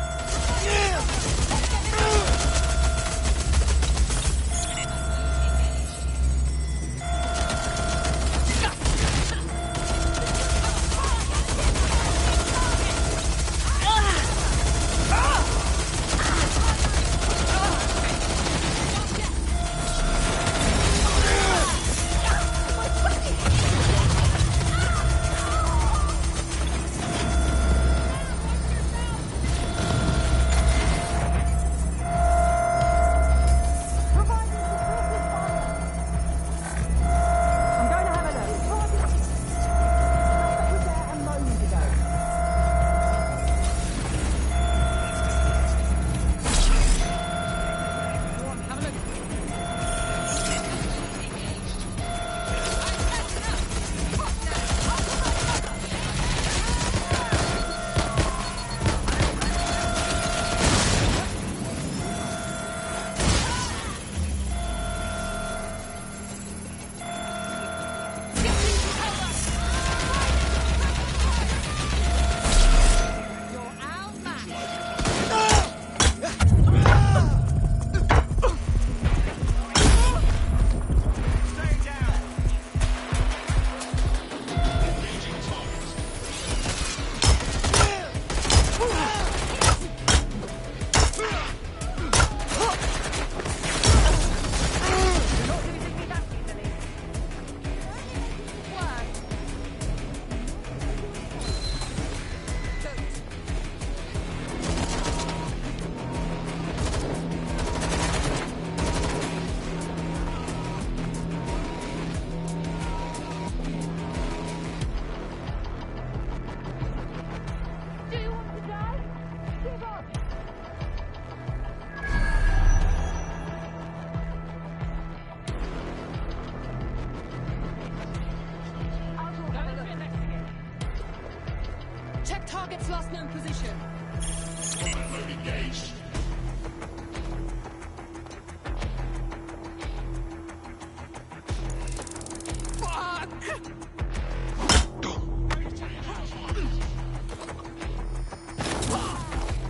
Check target's last known position. Engaged.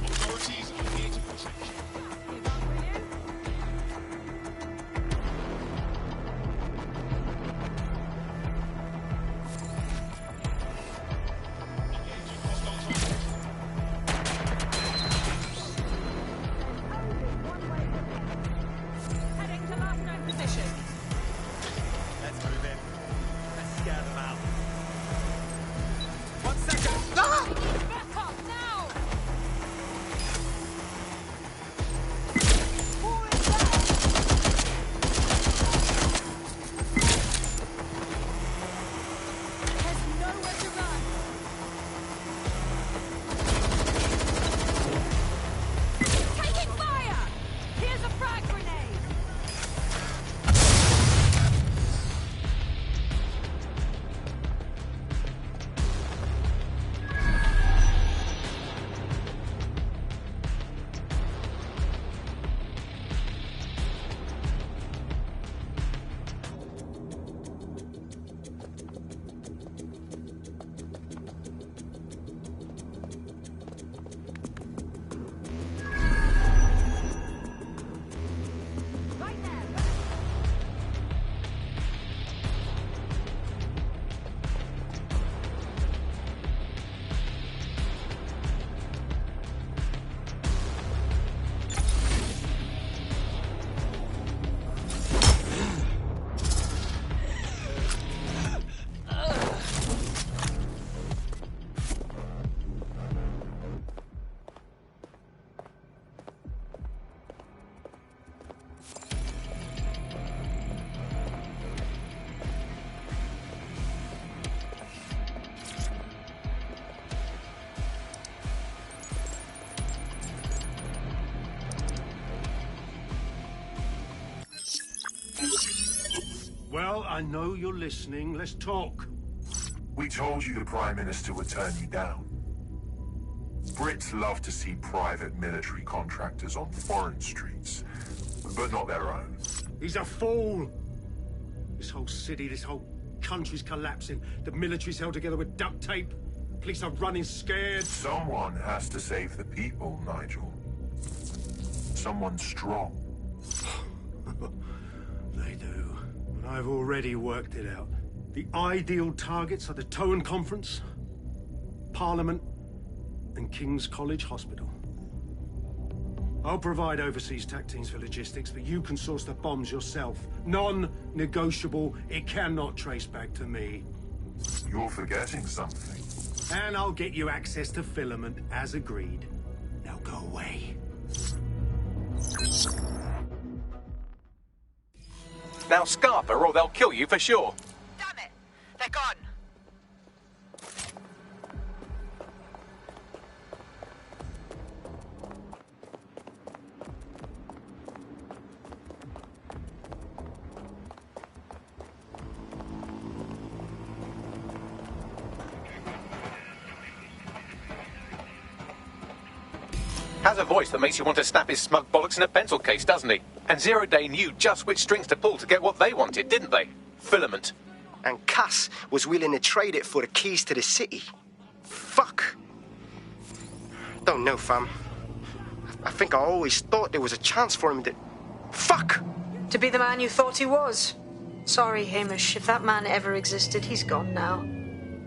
Authorities are here to protect you. Well, I know you're listening. Let's talk. We told you the Prime Minister would turn you down. Brits love to see private military contractors on foreign streets, but not their own. He's a fool. This whole city, this whole country's collapsing. The military's held together with duct tape. Police are running scared. Someone has to save the people, Nigel. Someone strong. They do. But I've already worked it out. The ideal targets are the Towan Conference, Parliament, and King's College Hospital. I'll provide overseas tac teams for logistics, but you can source the bombs yourself. Non-negotiable. It cannot trace back to me. You're forgetting something. And I'll get you access to filament, as agreed. Now go away. Now Scarper, or they'll kill you for sure. Damn it! They're gone. Has a voice that makes you want to snap his smug bollocks in a pencil case, doesn't he? And Zero Day knew just which strings to pull to get what they wanted, didn't they? Filament. And Cass was willing to trade it for the keys to the city. Fuck. Don't know, fam. I think I always thought there was a chance for him to... Fuck! To be the man you thought he was. Sorry, Hamish. If that man ever existed, he's gone now.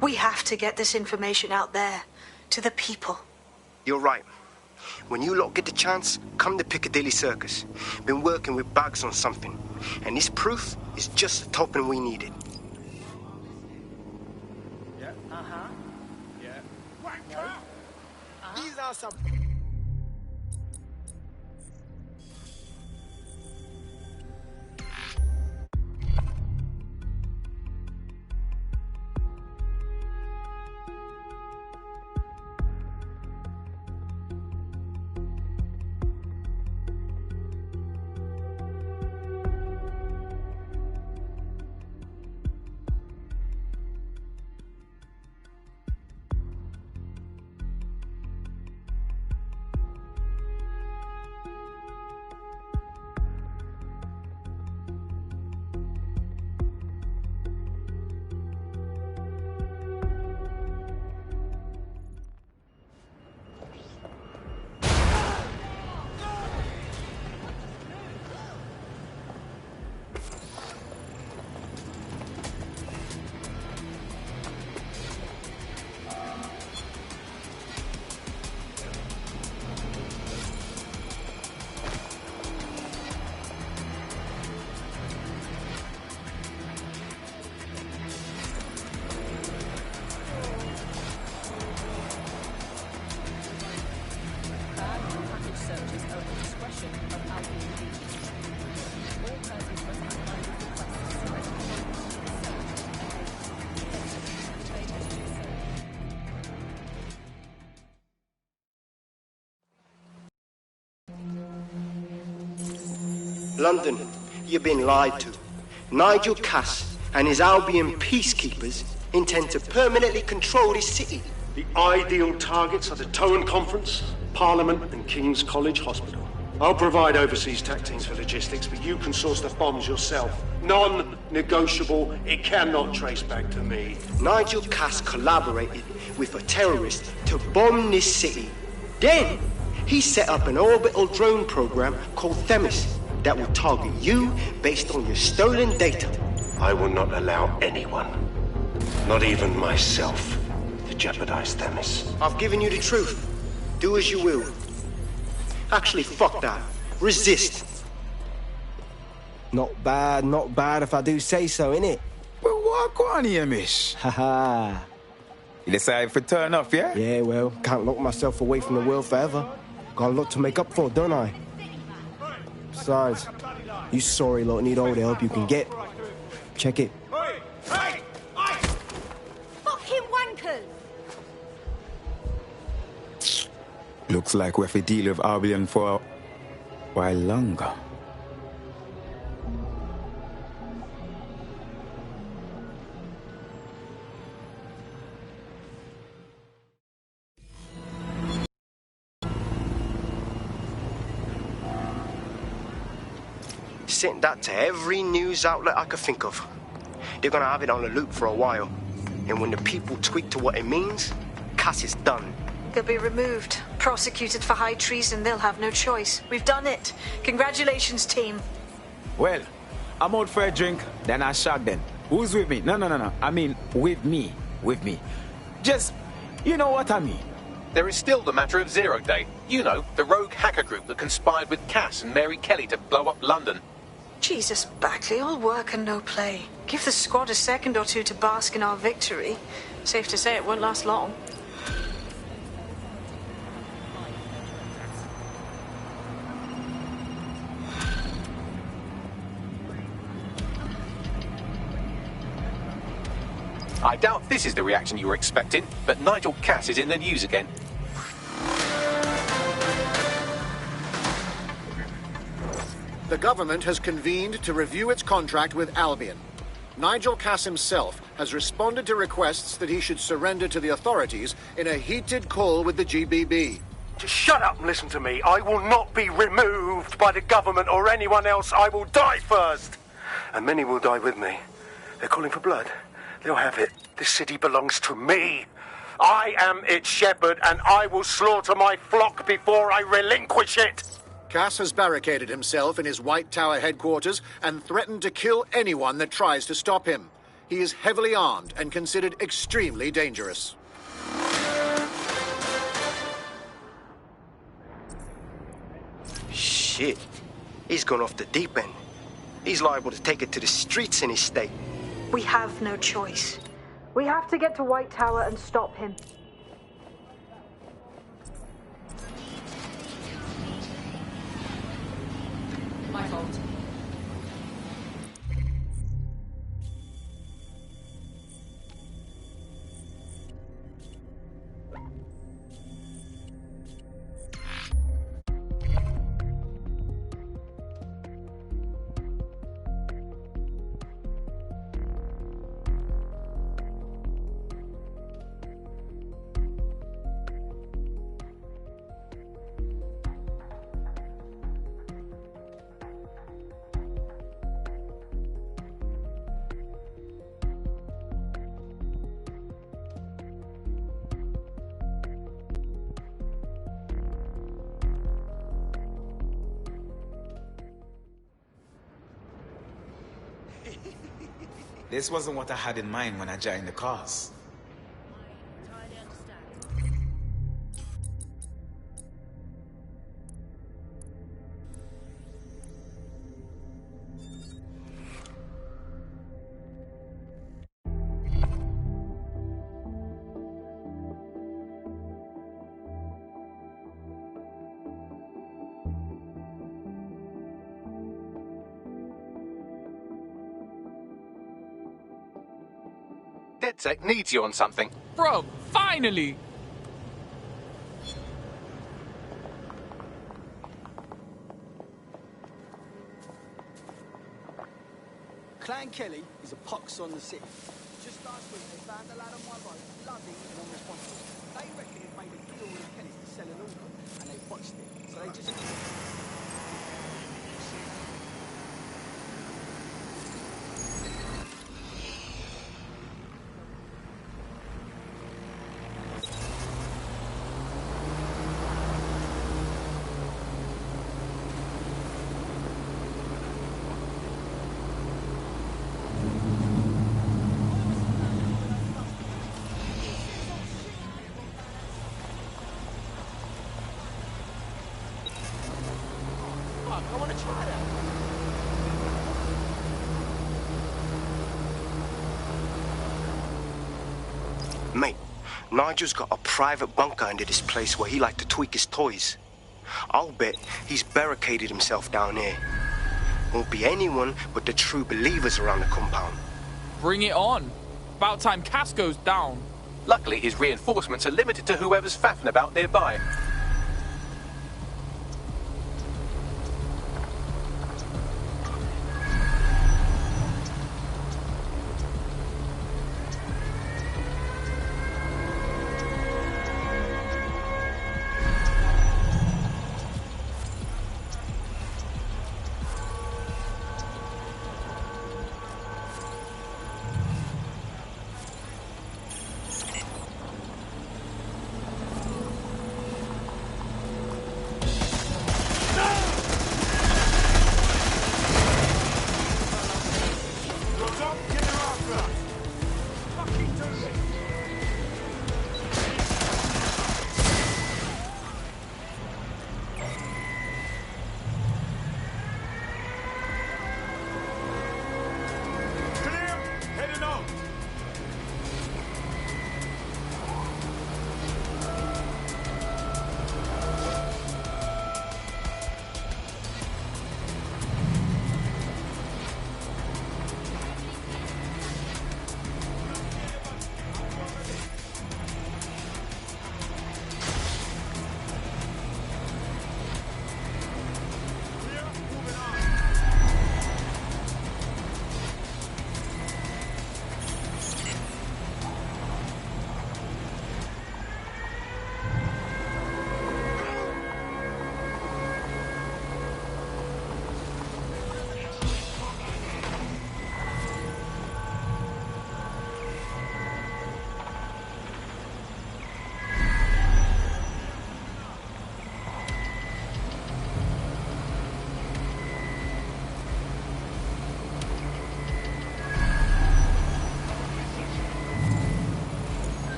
We have to get this information out there, to the people. You're right. When you lot get the chance, come to Piccadilly Circus. Been working with Bugs on something, and this proof is just the token we needed. Yeah. Uh-huh. Yeah. No. These are some... London, you've been lied to. Nigel Cass and his Albion peacekeepers intend to permanently control this city. The ideal targets are the Towan Conference, Parliament, and King's College Hospital. I'll provide overseas tac teams for logistics, but you can source the bombs yourself. Non-negotiable. It cannot trace back to me. Nigel Cass collaborated with a terrorist to bomb this city. Then, he set up an orbital drone program called Themis that will target you based on your stolen data. I will not allow anyone, not even myself, to jeopardize Themis. I've given you the truth. Do as you will. Actually, fuck that. Resist. Not bad if I do say so, innit? Well, what go on here, miss? Haha. You decide to turn up, yeah? Yeah, well, can't lock myself away from the world forever. Got a lot to make up for, don't I? Besides, you sorry lot need all the help you can get. Check it. Fucking wankers! Looks like we have to deal with Albion for a while longer. sent that to every news outlet I could think of. They're gonna have it on a loop for a while. And when the people tweak to what it means, Cass is done. He'll be removed, prosecuted for high treason. They'll have no choice. We've done it. Congratulations, team. Well, I'm out for a drink, then I shot then. Who's with me? No. I mean, with me. Just, you know what I mean. There is still the matter of Zero Day. You know, the rogue hacker group that conspired with Cass and Mary Kelly to blow up London. Jesus, Bagley, all work and no play. Give the squad a second or two to bask in our victory. Safe to say it won't last long. I doubt this is the reaction you were expecting, but Nigel Cass is in the news again. The government has convened to review its contract with Albion. Nigel Cass himself has responded to requests that he should surrender to the authorities in a heated call with the GBB. Just shut up and listen to me. I will not be removed by the government or anyone else. I will die first. And many will die with me. They're calling for blood. They'll have it. This city belongs to me. I am its shepherd, and I will slaughter my flock before I relinquish it. Cass has barricaded himself in his White Tower headquarters and threatened to kill anyone that tries to stop him. He is heavily armed and considered extremely dangerous. Shit. He's gone off the deep end. He's liable to take it to the streets in his state. We have no choice. We have to get to White Tower and stop him. My fault. This wasn't what I had in mind when I joined the cause. DedSec needs you on something. Bro, finally! Clan Kelly is a pox on the city. Just last week they found a lad on my road, bloody and unresponsible. They reckon he made a deal with the Kellys to sell an organ, and they botched it. So they just... I want to try that. Mate, Nigel's got a private bunker under this place where he like to tweak his toys. I'll bet he's barricaded himself down here. Won't be anyone but the true believers around the compound. Bring it on. About time Cass goes down. Luckily, his reinforcements are limited to whoever's faffing about nearby.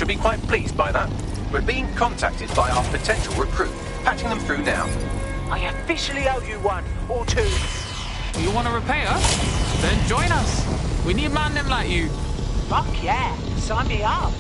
should be quite pleased by that. We're being contacted by our potential recruit. Patching them through now. I officially owe you one or two. You want to repay us? Then join us. We need man them like you. Fuck yeah, sign me up.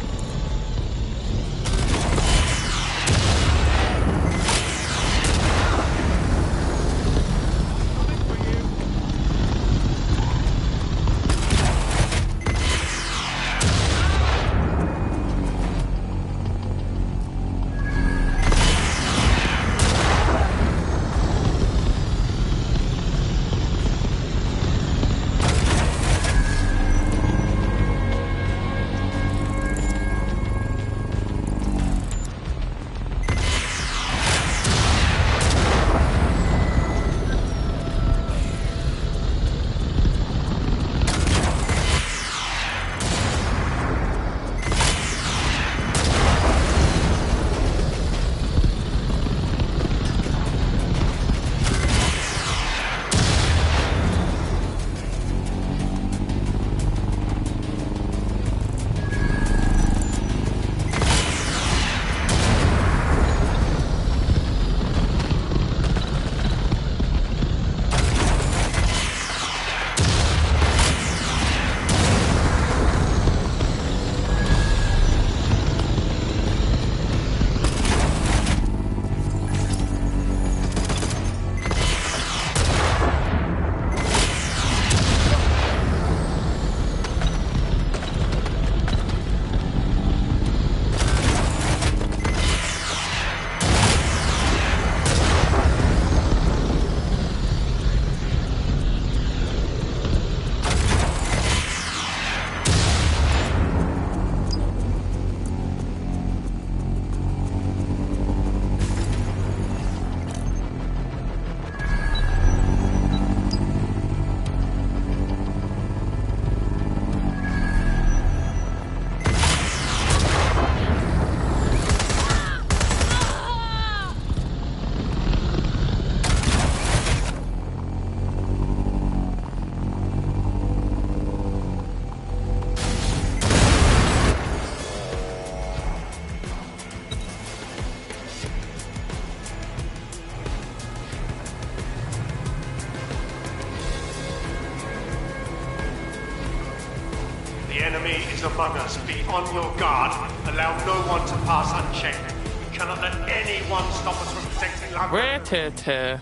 The enemy is among us. Be on your guard. Allow no one to pass unchecked. We cannot let anyone stop us from protecting London.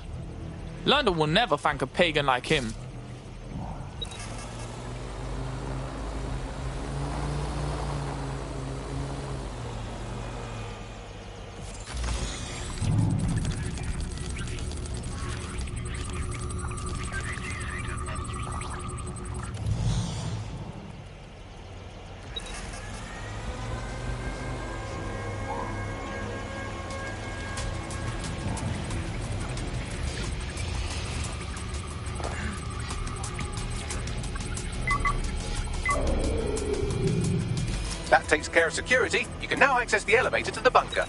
London will never thank a pagan like him. That takes care of security. You can now access the elevator to the bunker.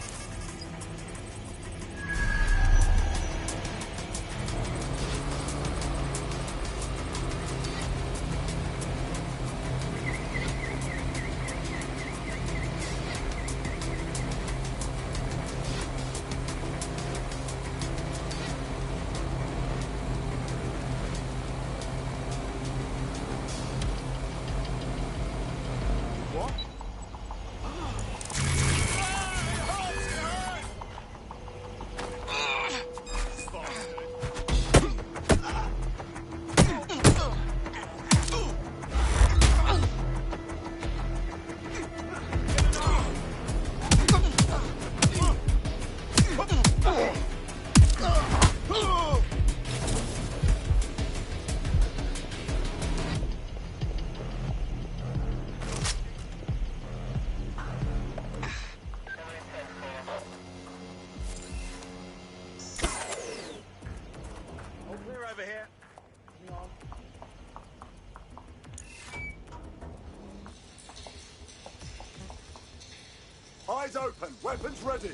Eyes open, weapons ready.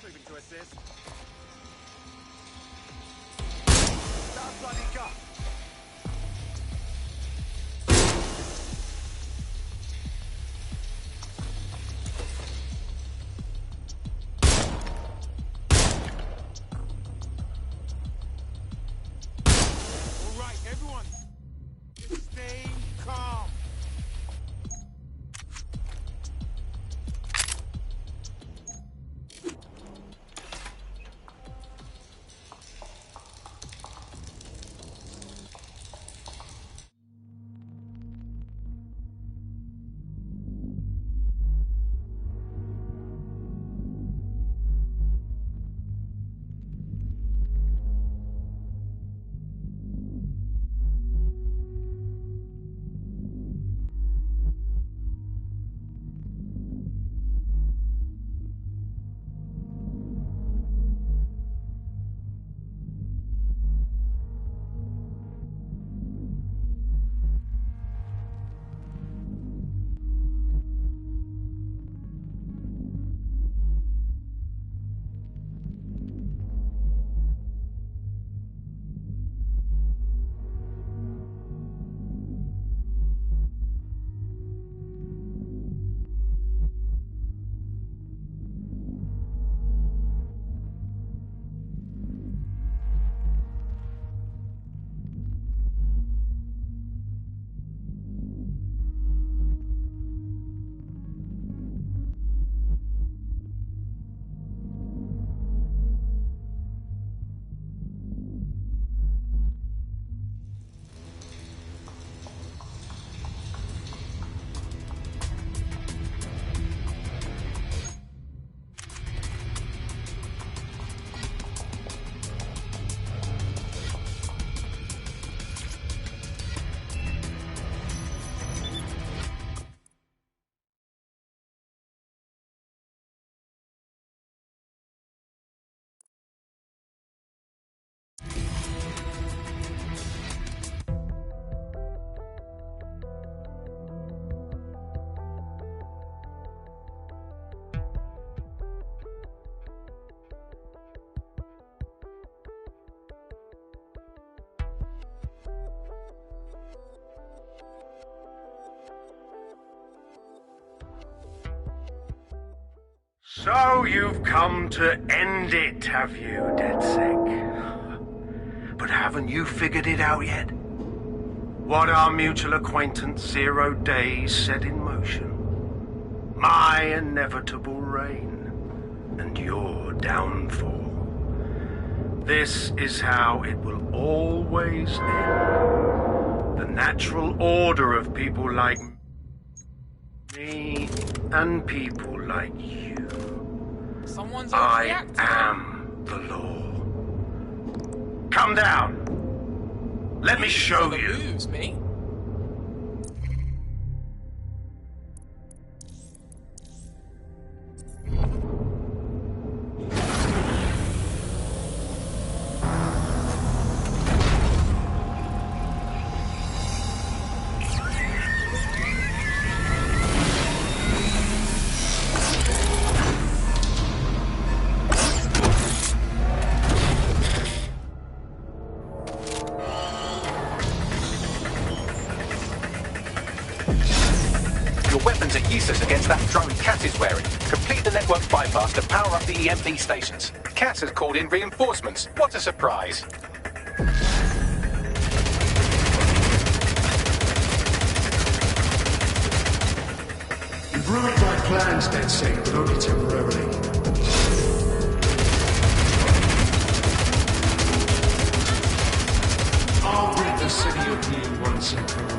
Moving to assist. That bloody gun. So you've come to end it, have you, DedSec? But haven't you figured it out yet? What our mutual acquaintance 0 Days set in motion? My inevitable reign and your downfall. This is how it will always end. The natural order of people like me and people like you. Someone's I am the law. Come down. Let me show you. Moves, me. Useless against that drone Cass is wearing. Complete the network bypass to power up the EMP stations. Cass has called in reinforcements. What a surprise. You've ruined my plans, DedSec, but only temporarily. I'll rid the city of you once and for all.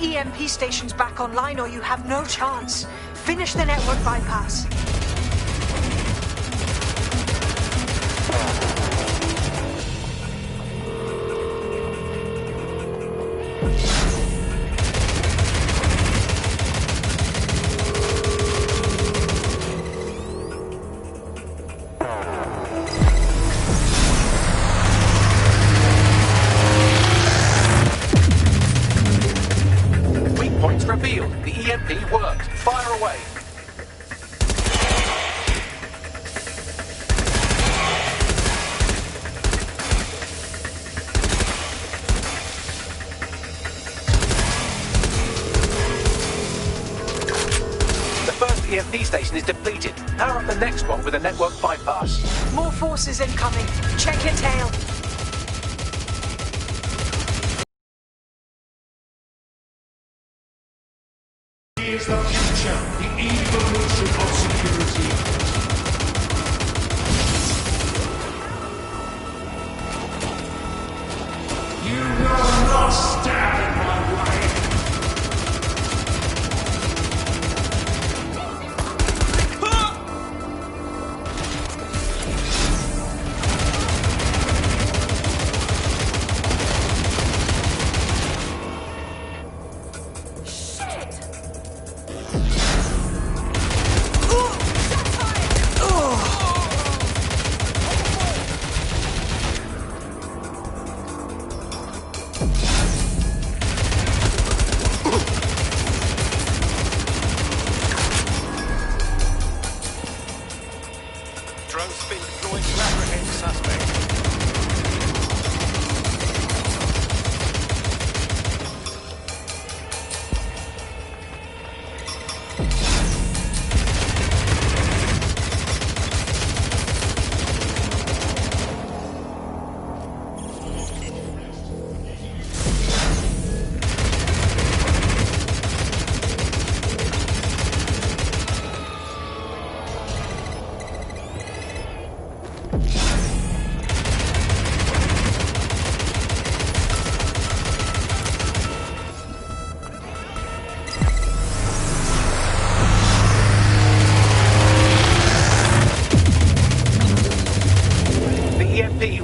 EMP stations back online or you have no chance. Finish the network bypass. Revealed. The EMP worked. Fire away. The first EMP station is depleted. Power up the next one with a network bypass. More forces incoming. Check your tail. Is the future, the evolution of security. You will not stand in my way. been deployed to apprehend suspects.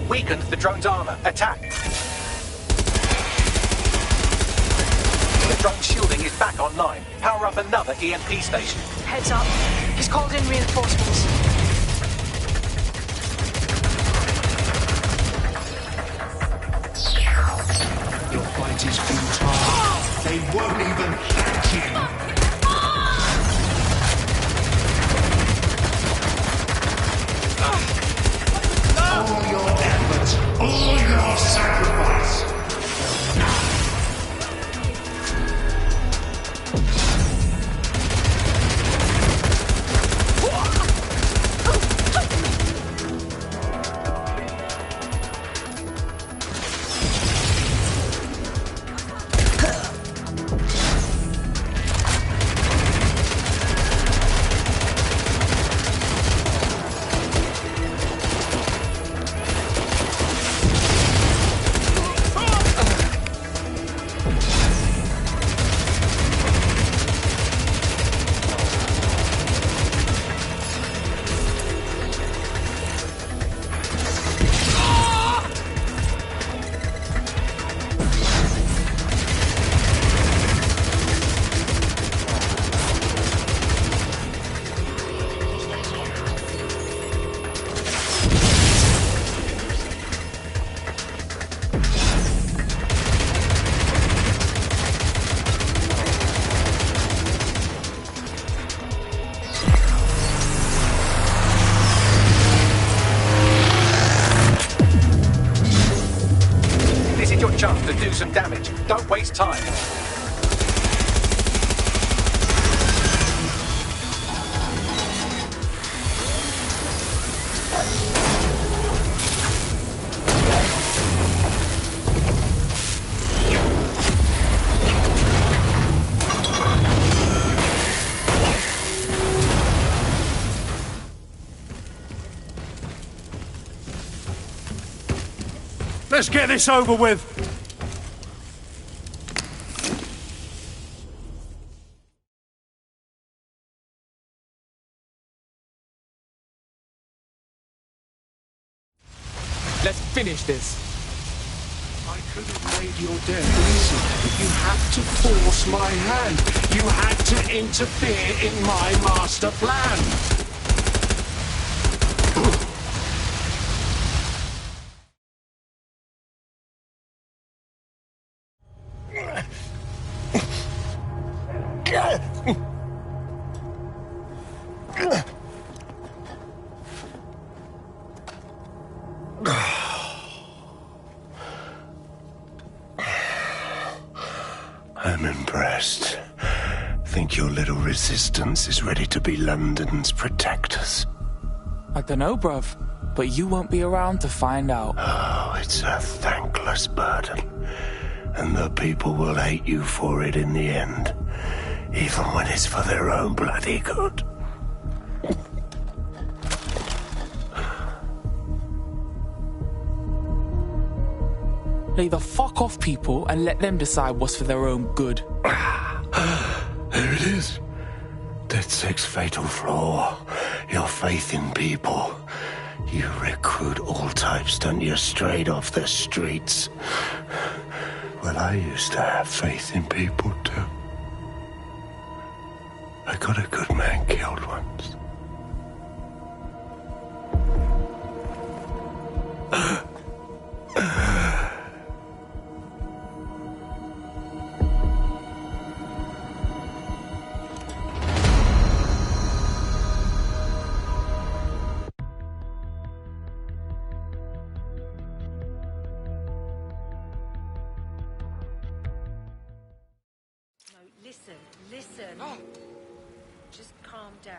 Weakened the drone's armor. Attack! The drone's shielding is back online. Power up another EMP station. Heads up. He's called in reinforcements. Your fight is futile. They won't even thank you. All your efforts, all your sacrifice. chance to do some damage. Don't waste time. Let's get this over with. Let's finish this. I could have made your death easy, but you had to force my hand. You had to interfere in my master plan. I'm impressed. Think your little resistance is ready to be London's protectors? I don't know, bruv. But you won't be around to find out. Oh, it's a thankless burden. And the people will hate you for it in the end. Even when it's for their own bloody good. Lay the fuck off people and let them decide what's for their own good. There it is. DedSec's fatal flaw. Your faith in people. You recruit all types, don't you, straight off the streets. Well, I used to have faith in people, too. I got a good man killed once. Listen. Just calm down.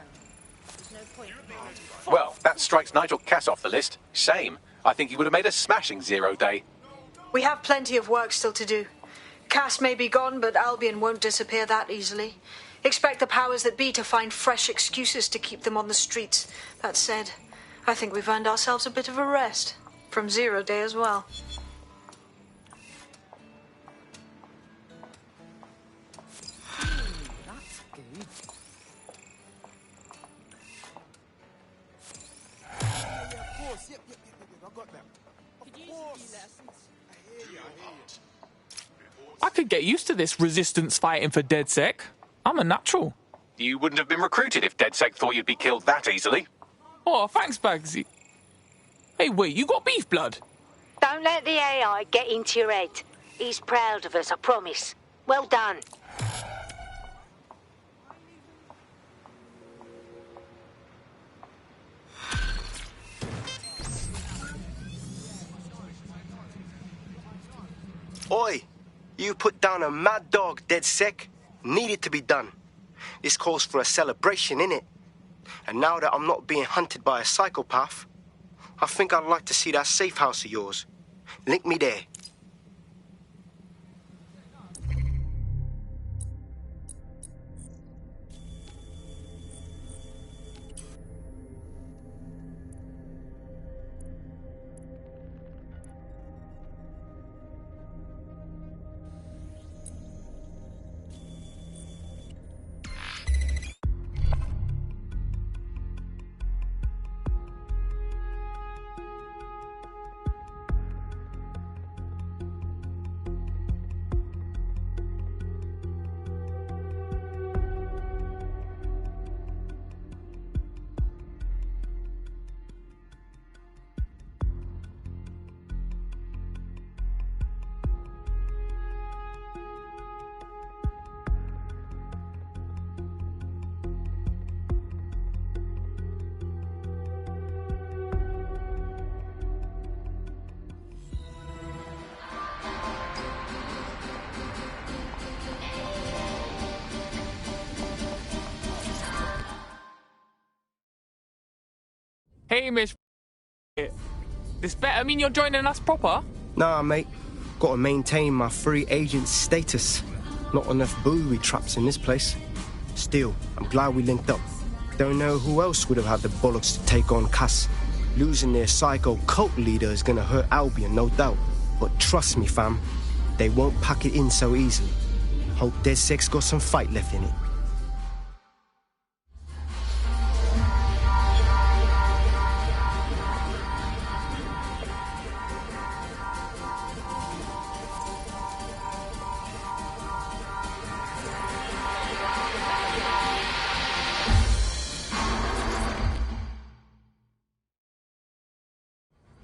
There's no point in arguing. Well, that strikes Nigel Cass off the list. Shame. I think he would have made a smashing 0 day. We have plenty of work still to do. Cass may be gone, but Albion won't disappear that easily. Expect the powers that be to find fresh excuses to keep them on the streets. That said, I think we've earned ourselves a bit of a rest. From 0 day as well. That's good. Yeah, of course. Yep, I got them. Of course. I could get used to this resistance fighting for DedSec. I'm a natural. You wouldn't have been recruited if DedSec thought you'd be killed that easily. Oh, thanks, Bagsy. Hey, wait, you got beef blood? Don't let the AI get into your head. He's proud of us, I promise. Well done. Oi! You put down a mad dog, DedSec. Needed to be done. This calls for a celebration, innit? And now that I'm not being hunted by a psychopath, I think I'd like to see that safe house of yours. Link me there. Hey, Miss. This better mean you're joining us proper? Nah, mate. Gotta maintain my free agent status. Not enough booby traps in this place. Still, I'm glad we linked up. Don't know who else would have had the bollocks to take on Cass. Losing their psycho cult leader is gonna hurt Albion, no doubt. But trust me, fam, they won't pack it in so easily. Hope DedSec's got some fight left in it.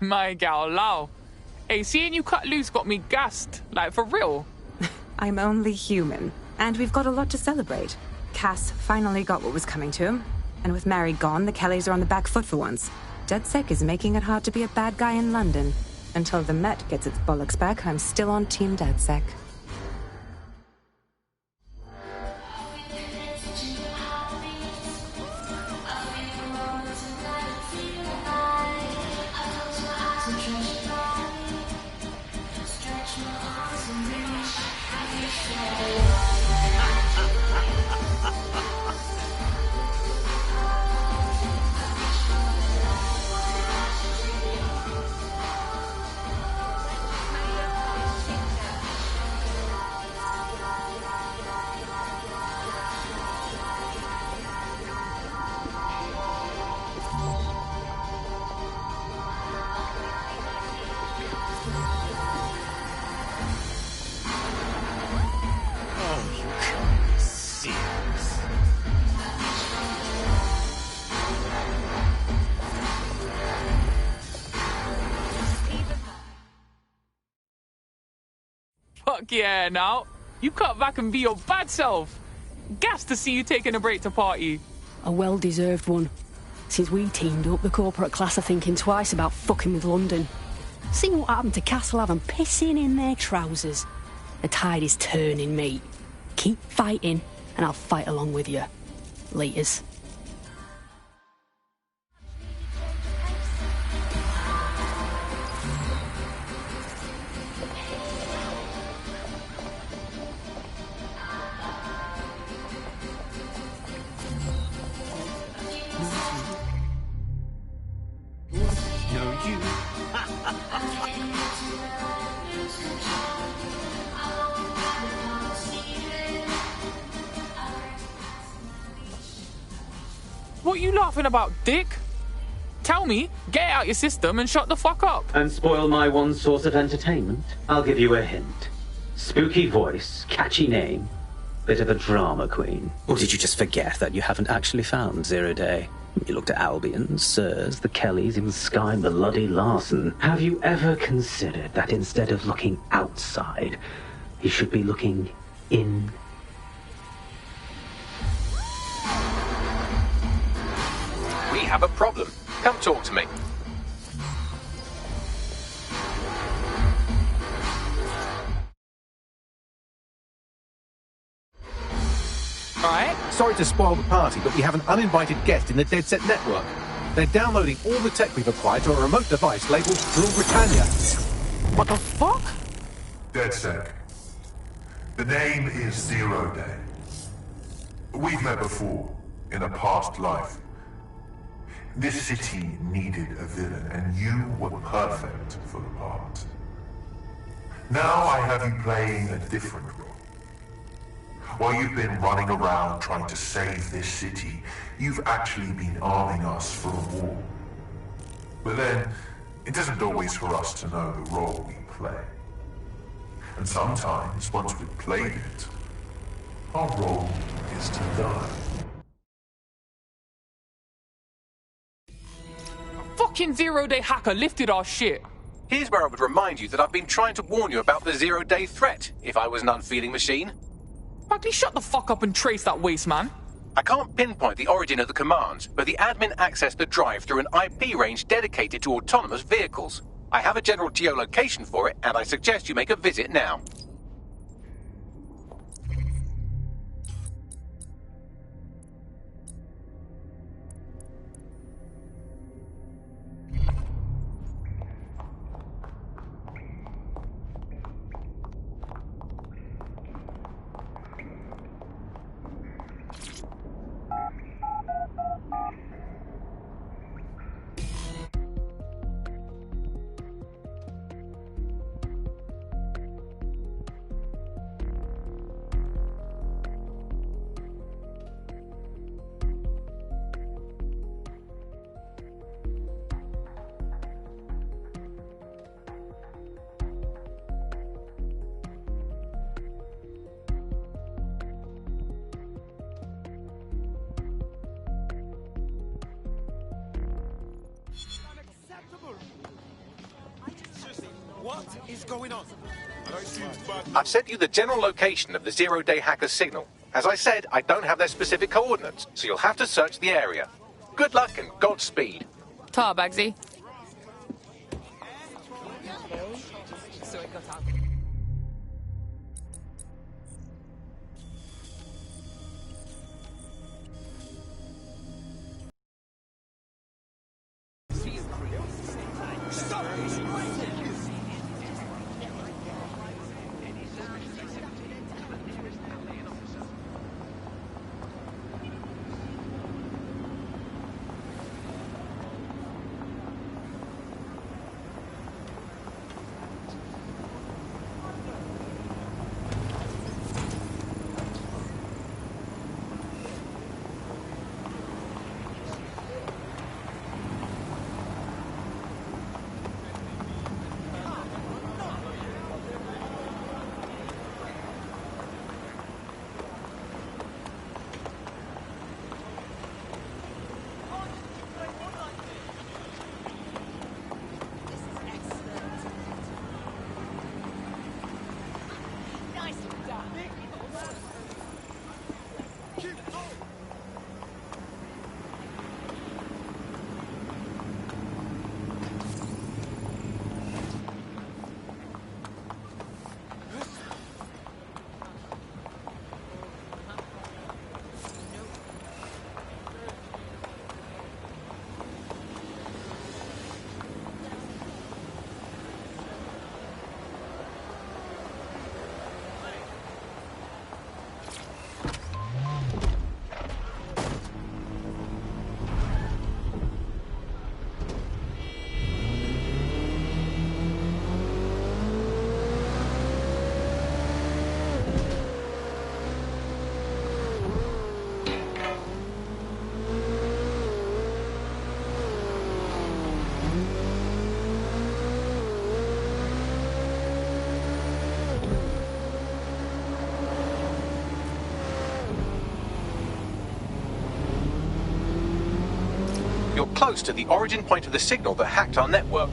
My gal, Lao. Hey, seeing you cut loose got me gassed. Like, for real. I'm only human, and we've got a lot to celebrate. Cass finally got what was coming to him, and with Mary gone, the Kellys are on the back foot for once. DedSec is making it hard to be a bad guy in London. Until the Met gets its bollocks back, I'm still on Team DedSec. Fuck yeah, now. You cut back and be your bad self. Gassed to see you taking a break to party. A well-deserved one. Since we teamed up, the corporate class are thinking twice about fucking with London. See what happened to Castlehaven pissing in their trousers. The tide is turning, mate. Keep fighting, and I'll fight along with you. Laters. What you laughing about, dick? Tell me, get it out your system and shut the fuck up. And spoil my one source of entertainment? I'll give you a hint. Spooky voice, catchy name, bit of a drama queen. Or did you just forget that you haven't actually found Zero Day? You looked at Albion, Sirs, the Kellys, even Sky Bloody Larson. Have you ever considered that instead of looking outside, you should be looking in? We have a problem. Come talk to me. Alright. Sorry to spoil the party, but we have an uninvited guest in the DedSec network. They're downloading all the tech we've acquired to a remote device labeled Rule Britannia. What the fuck? DedSec. The name is Zero Day. We've met before, in a past life. This city needed a villain, and you were perfect for the part. Now I have you playing a different role. While you've been running around trying to save this city, you've actually been arming us for a war. But then, it isn't always for us to know the role we play. And sometimes, once we've played it, our role is to die. Fucking Zero Day hacker lifted our shit. Here's where I would remind you that I've been trying to warn you about the zero-day threat, if I was an unfeeling machine. Bagley, shut the fuck up and trace that waste, man. I can't pinpoint the origin of the commands, but the admin accessed the drive through an IP range dedicated to autonomous vehicles. I have a general geolocation for it, and I suggest you make a visit now. What is going on? I've sent you the general location of the zero-day hacker's signal. As I said, I don't have their specific coordinates, so you'll have to search the area. Good luck and Godspeed. Ta, Bagsy. close to the origin point of the signal that hacked our network.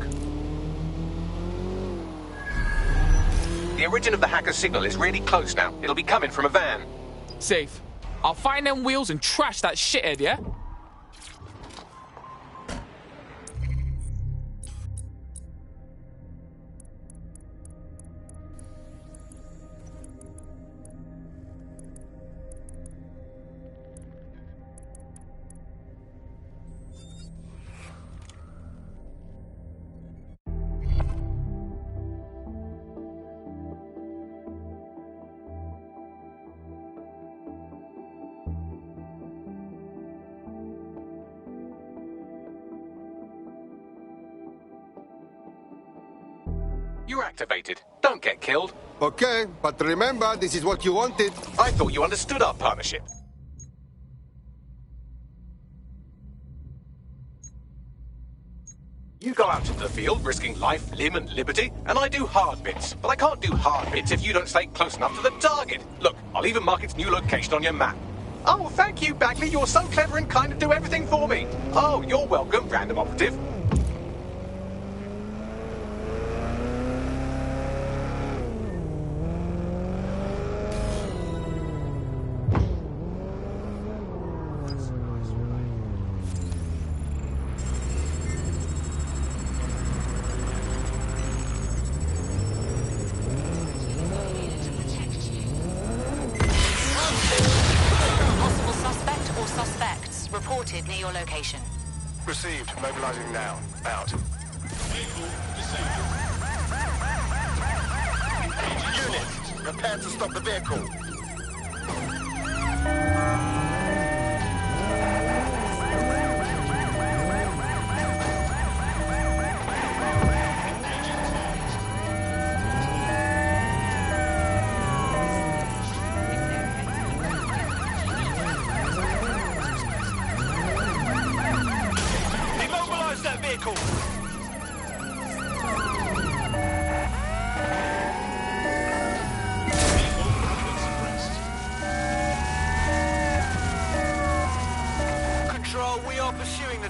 The origin of the hacker's signal is really close now. It'll be coming from a van. Safe. I'll find them wheels and trash that shithead, yeah? You're activated. Don't get killed. Okay, but remember, this is what you wanted. I thought you understood our partnership. You go out into the field, risking life, limb, and liberty, and I do hard bits. But I can't do hard bits if you don't stay close enough to the target. Look, I'll even mark its new location on your map. Oh, thank you, Bagley. You're so clever and kind to do everything for me. Oh, you're welcome, random operative. Near your location. Received. Mobilizing now. Out. Unit, prepare to stop the vehicle.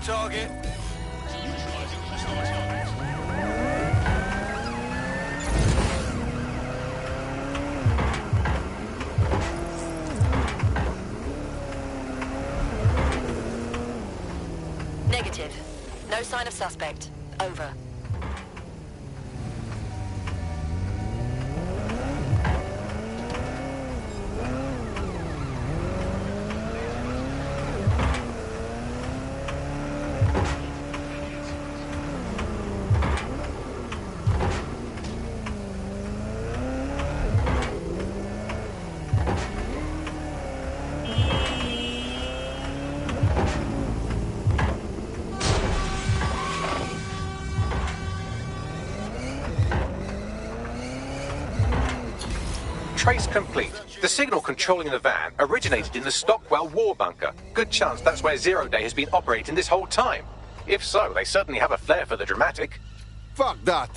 Target. Negative. No sign of suspect. Over. Trace complete. The signal controlling the van originated in the Stockwell war bunker. Good chance that's where Zero Day has been operating this whole time. If so, they certainly have a flair for the dramatic. Fuck that.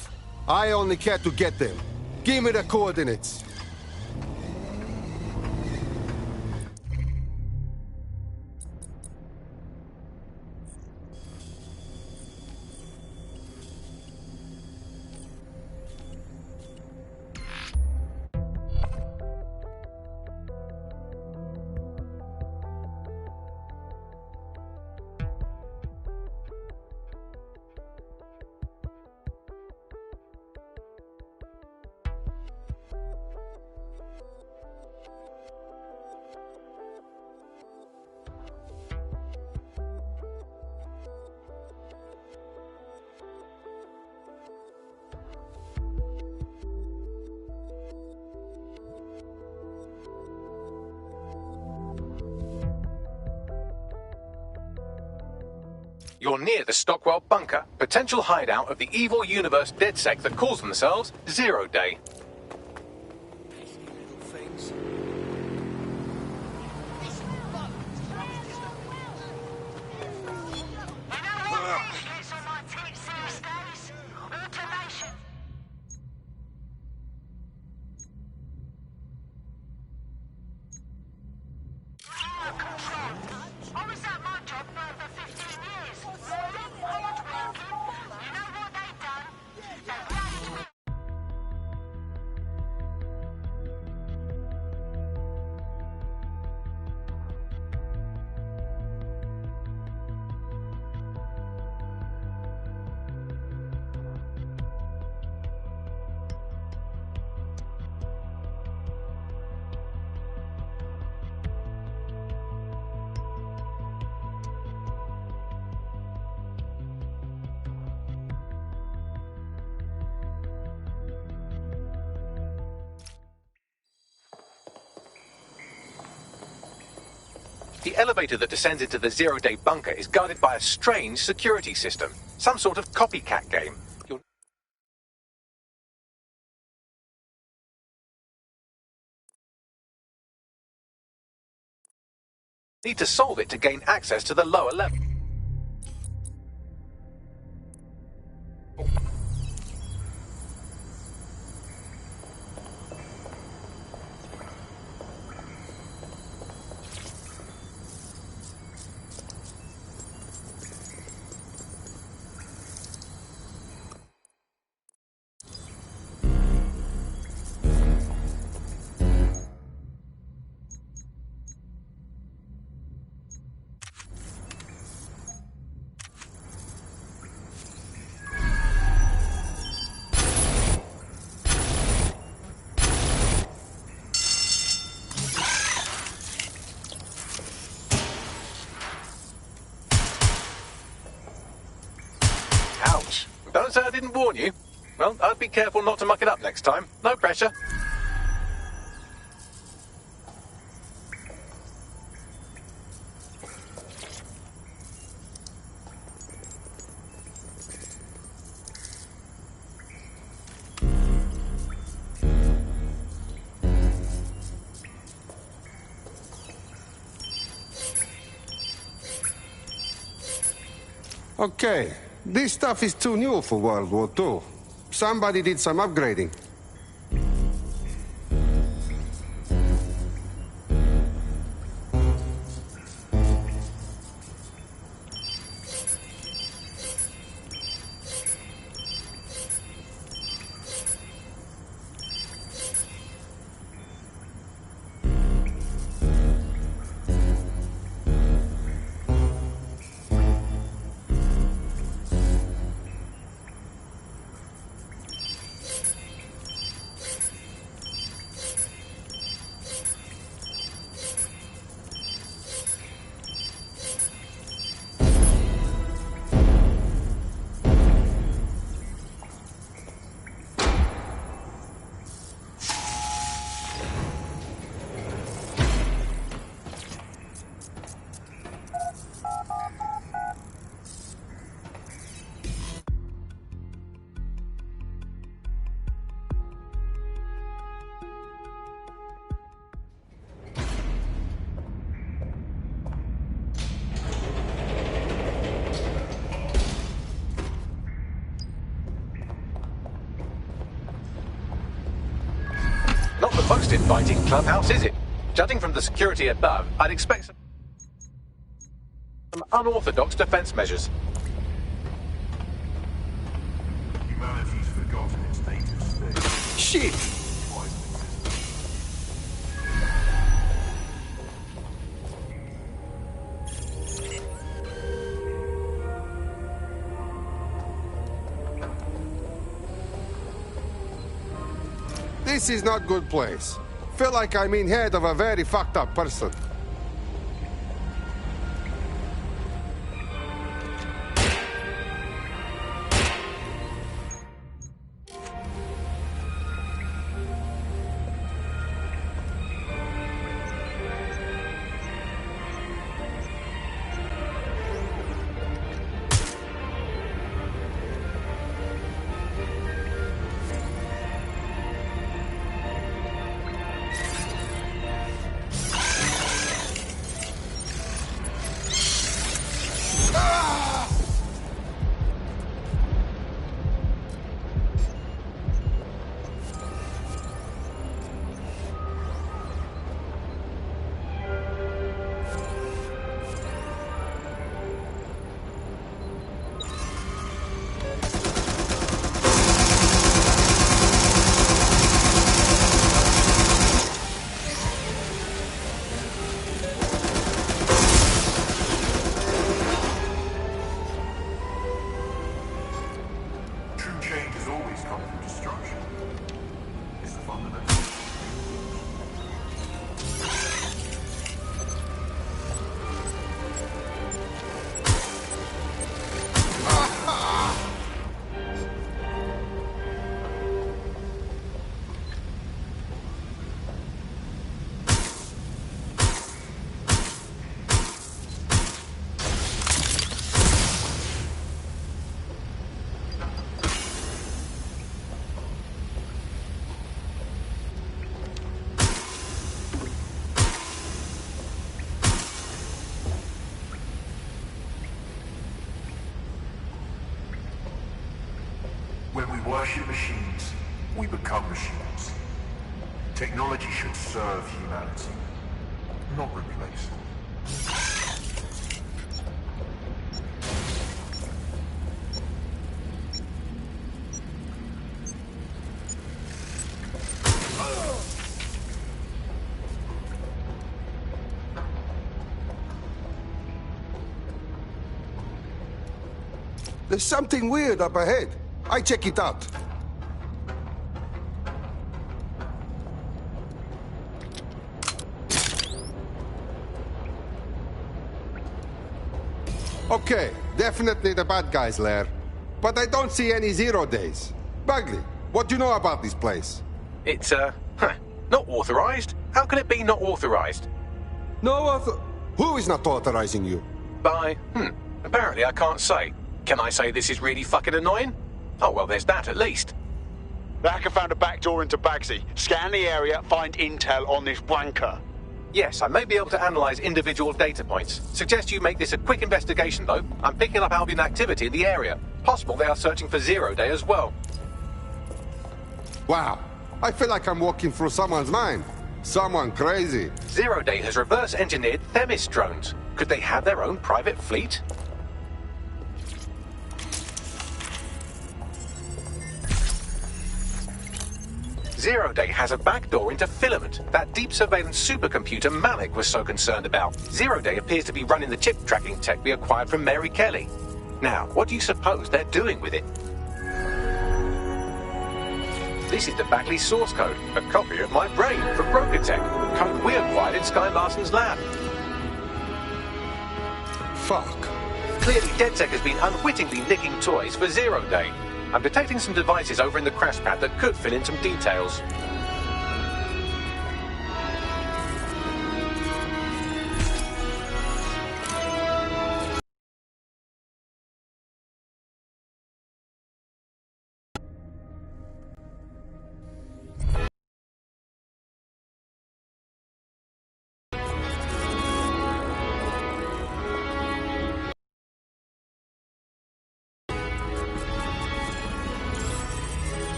I only care to get them. Give me the coordinates. You're near the Stockwell bunker, potential hideout of the evil universe DedSec that calls themselves Zero Day. The elevator that descends into the zero-day bunker is guarded by a strange security system. Some sort of copycat game. You'll need to solve it to gain access to the lower level. Ouch. Don't say I didn't warn you. Well, I'd be careful not to muck it up next time. No pressure. Okay, this stuff is too new for World War II. Somebody did some upgrading. Not the most inviting clubhouse, is it? Judging from the security above, I'd expect some unorthodox defense measures. Humanity's forgotten its native state. Shit! This is not good place. Feel like I'm in head of a very fucked up person. When we worship machines, we become machines. Technology should serve humanity, not replace it. There's something weird up ahead. I check it out. Okay, definitely the bad guy's lair. But I don't see any zero days. Bagley, what do you know about this place? It's, not authorized. How can it be not authorized? Who is not authorizing you? Apparently I can't say. Can I say this is really fucking annoying? Oh, well, there's that at least. The hacker found a backdoor into Bagsy. Scan the area, find intel on this wanker. Yes, I may be able to analyze individual data points. Suggest you make this a quick investigation, though. I'm picking up Albion activity in the area. Possible they are searching for Zero Day as well. Wow, I feel like I'm walking through someone's mind. Someone crazy. Zero Day has reverse-engineered Themis drones. Could they have their own private fleet? Zero Day has a backdoor into Filament, that deep surveillance supercomputer Malik was so concerned about. Zero Day appears to be running the chip tracking tech we acquired from Mary Kelly. Now, what do you suppose they're doing with it? This is the Bagley source code, a copy of my brain from Broker Tech, code we acquired in Sky Larson's lab. Fuck. Clearly, DedSec has been unwittingly nicking toys for Zero Day. I'm detecting some devices over in the crash pad that could fill in some details.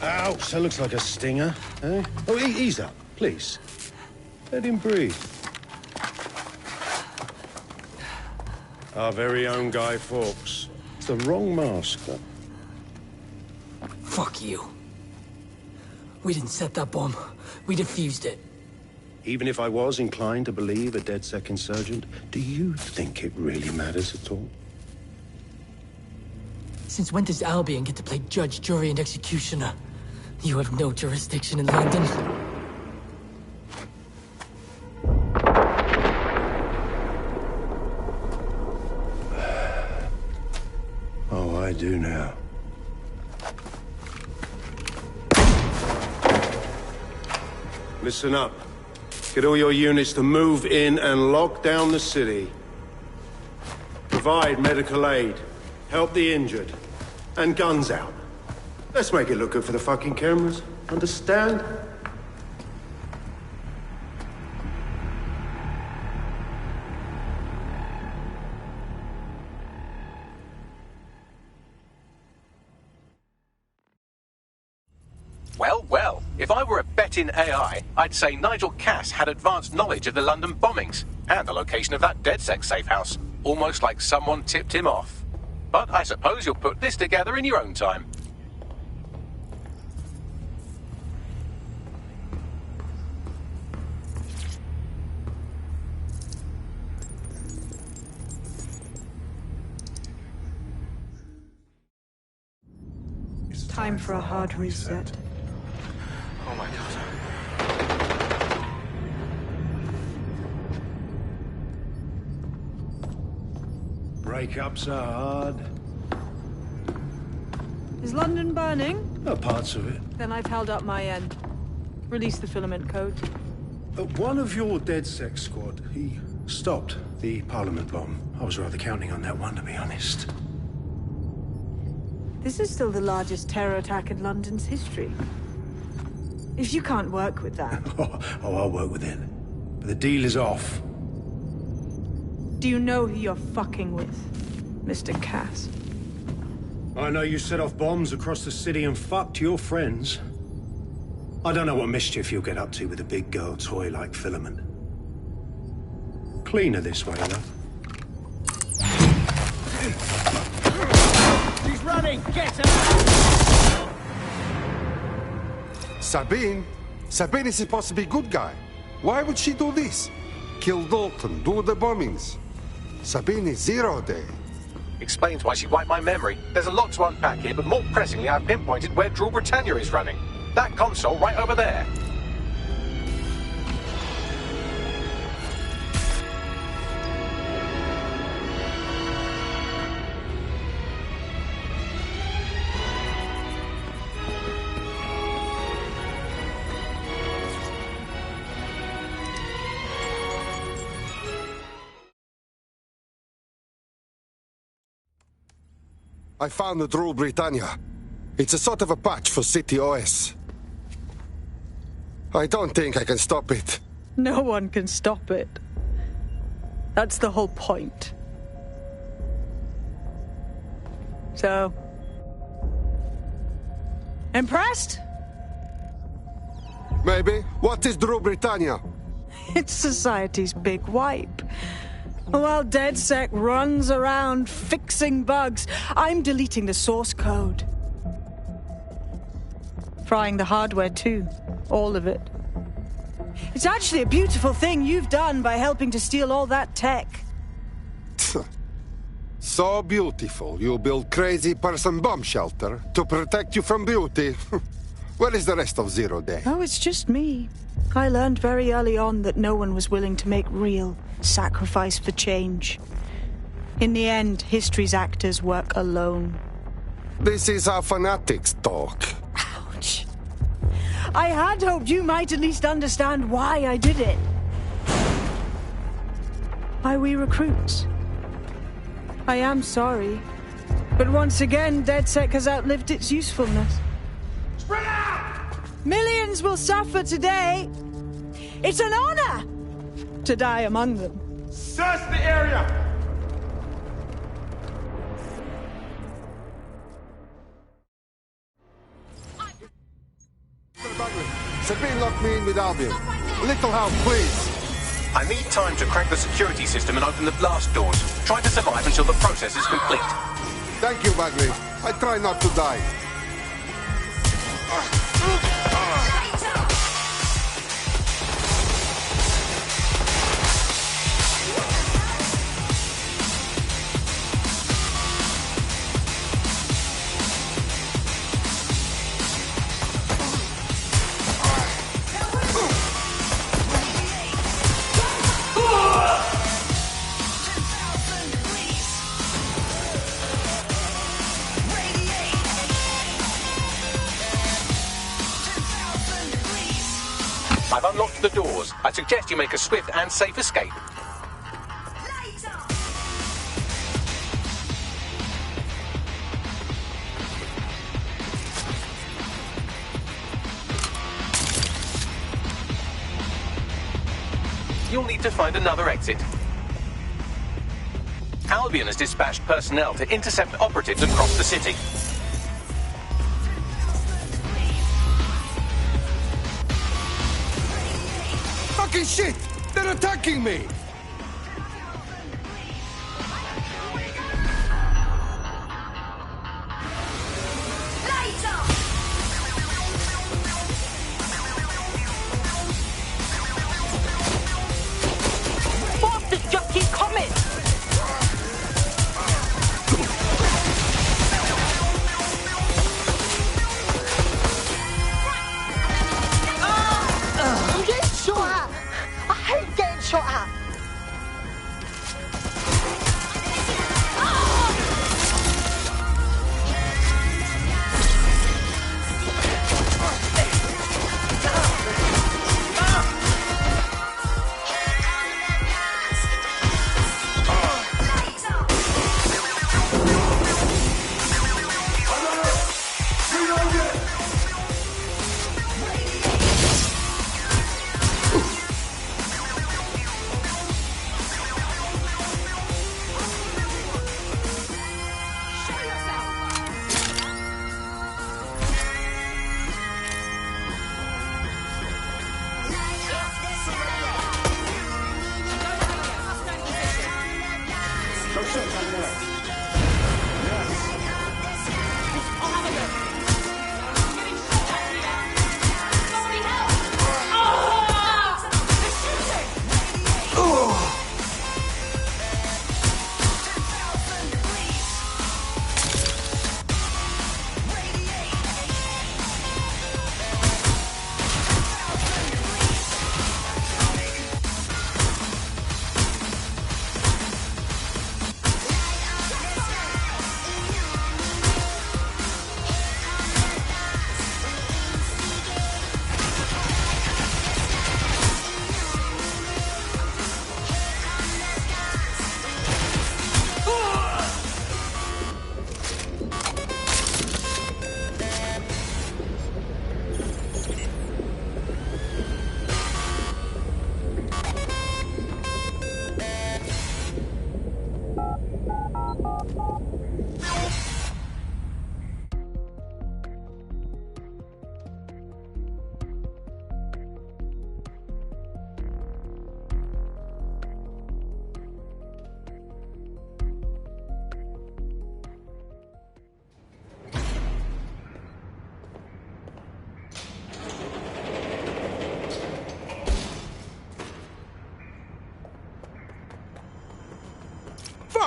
Ouch, that looks like a stinger, eh? Oh, ease up, please. Let him breathe. Our very own Guy Fawkes. It's the wrong mask, though. Fuck you. We didn't set that bomb. We defused it. Even if I was inclined to believe a DedSec insurgent, do you think it really matters at all? Since when does Albion get to play judge, jury, and executioner? You have no jurisdiction in London. Oh, I do now. Listen up. Get all your units to move in and lock down the city. Provide medical aid. Help the injured. And guns out. Let's make it look good for the fucking cameras. Understand? Well, well, if I were a betting AI, I'd say Nigel Cass had advanced knowledge of the London bombings and the location of that DedSec safe house, almost like someone tipped him off. But I suppose you'll put this together in your own time. Time for a hard reset. Oh my god. Breakups are hard. Is London burning? Oh, parts of it. Then I've held up my end. Release the filament code. One of your DedSec squad, he stopped the Parliament bomb. I was rather counting on that one, to be honest. This is still the largest terror attack in London's history. If you can't work with that... Oh, I'll work with it. But the deal is off. Do you know who you're fucking with, Mr. Cass? I know you set off bombs across the city and fucked your friends. I don't know what mischief you'll get up to with a big girl toy like Filament. Cleaner this way, though. He's running! Get him! Sabine? Sabine is supposed to be a good guy. Why would she do this? Kill Dalton, do the bombings. Sabine is 0 Day. Explains why she wiped my memory. There's a lot to unpack here, but more pressingly, I've pinpointed where Drill Britannia is running. That console right over there. I found the Drill Britannia. It's a sort of a patch for City OS. I don't think I can stop it. No one can stop it. That's the whole point. So... impressed? Maybe. What is Drill Britannia? It's society's big wipe. While DedSec runs around fixing bugs, I'm deleting the source code. Frying the hardware too. All of it. It's actually a beautiful thing you've done by helping to steal all that tech. So beautiful, you build crazy person bomb shelter to protect you from beauty. Where is the rest of 0 Day? Oh, it's just me. I learned very early on that no one was willing to make real sacrifice for change. In the end, history's actors work alone. This is how fanatics talk. Ouch. I had hoped you might at least understand why I did it. Why we recruits. I am sorry. But once again, DedSec has outlived its usefulness. Spread out! Millions will suffer today. It's an honor to die among them. Search the area! Sabine locked me in with Albion. A little help, please. I need time to crack the security system and open the blast doors. Try to survive until the process is complete. Thank you, Bagley. I try not to die. I've unlocked the doors. I suggest you make a swift and safe escape. You'll need to find another exit. Albion has dispatched personnel to intercept operatives across the city. Fucking shit! They're attacking me! Bastards just keep coming! I'm getting shot at! I hate getting shot at!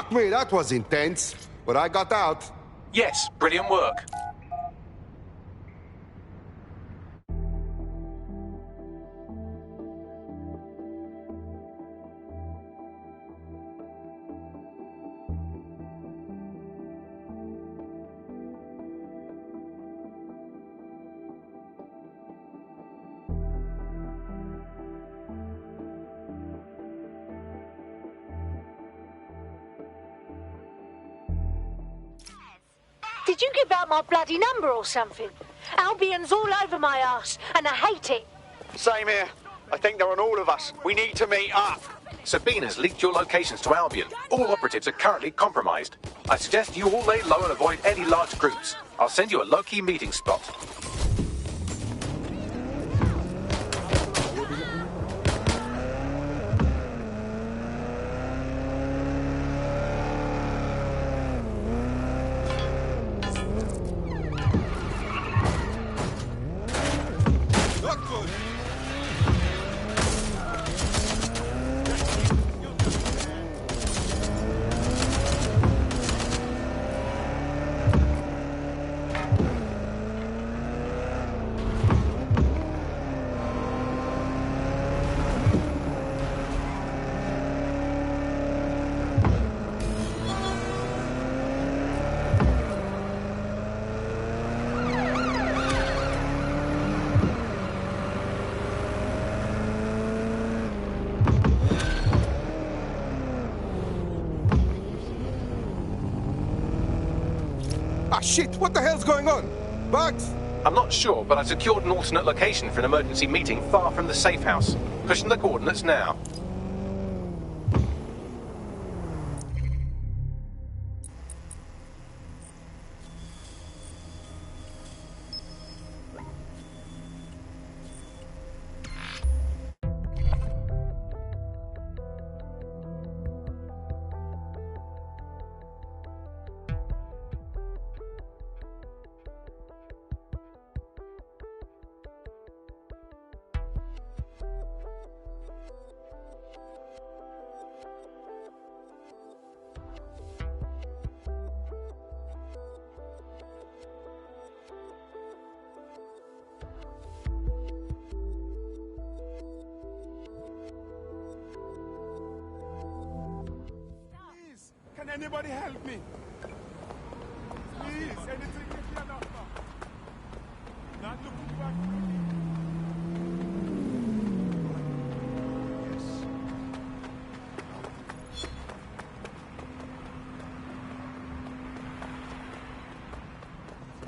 Fuck me, that was intense. But I got out. Yes, brilliant work. Did you give out my bloody number or something? Albion's all over my ass, and I hate it. Same here. I think they're on all of us. We need to meet up. Sabina's leaked your locations to Albion. All operatives are currently compromised. I suggest you all lay low and avoid any large groups. I'll send you a low-key meeting spot. Ah, shit! What the hell's going on? Bugs? I'm not sure, but I secured an alternate location for an emergency meeting far from the safe house. Pushing the coordinates now. Can anybody help me? Please, anything you can offer. Not looking back.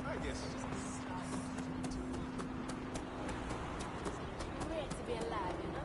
I guess. Great to be alive, you know?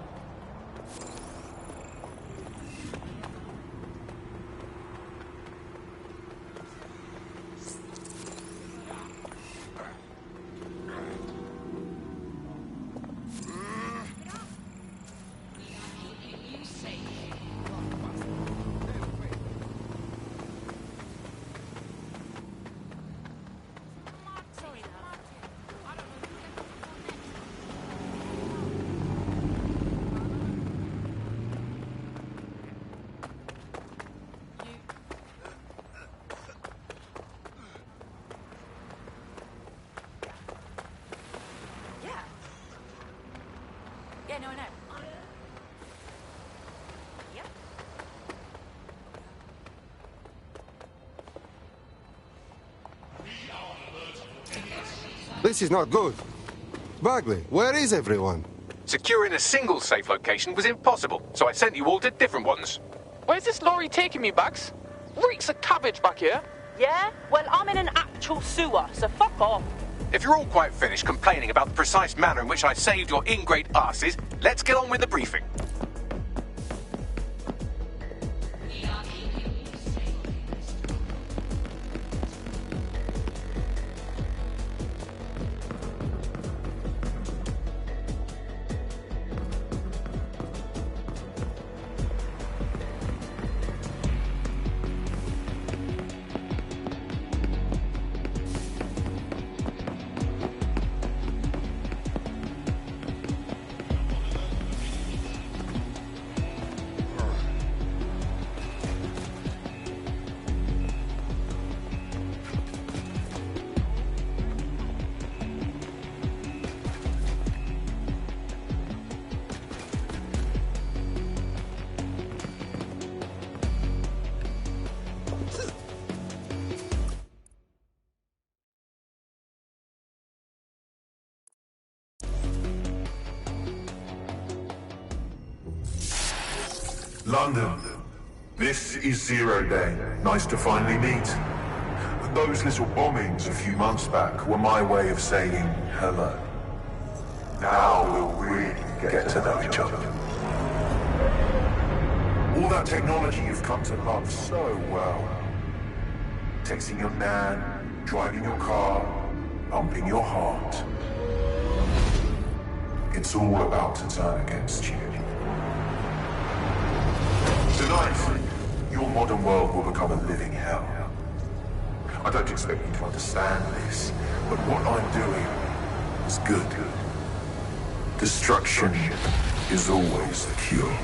Yeah, no, I know. Yep. This is not good. Bagley, where is everyone? Securing a single safe location was impossible, so I sent you all to different ones. Where's this lorry taking me, Bags? Reeks of cabbage back here. Yeah? Well, I'm in an actual sewer, so fuck off. If you're all quite finished complaining about the precise manner in which I saved your ingrate asses, let's get on with the briefing. London, this is Zero Day. Nice to finally meet. Those little bombings a few months back were my way of saying hello. Now we'll really get to know each other. All that technology you've come to love so well. Texting your nan, driving your car, pumping your heart. It's all about to turn against you. Tonight, your modern world will become a living hell. I don't expect you to understand this, but what I'm doing is good. Destruction is always the cure.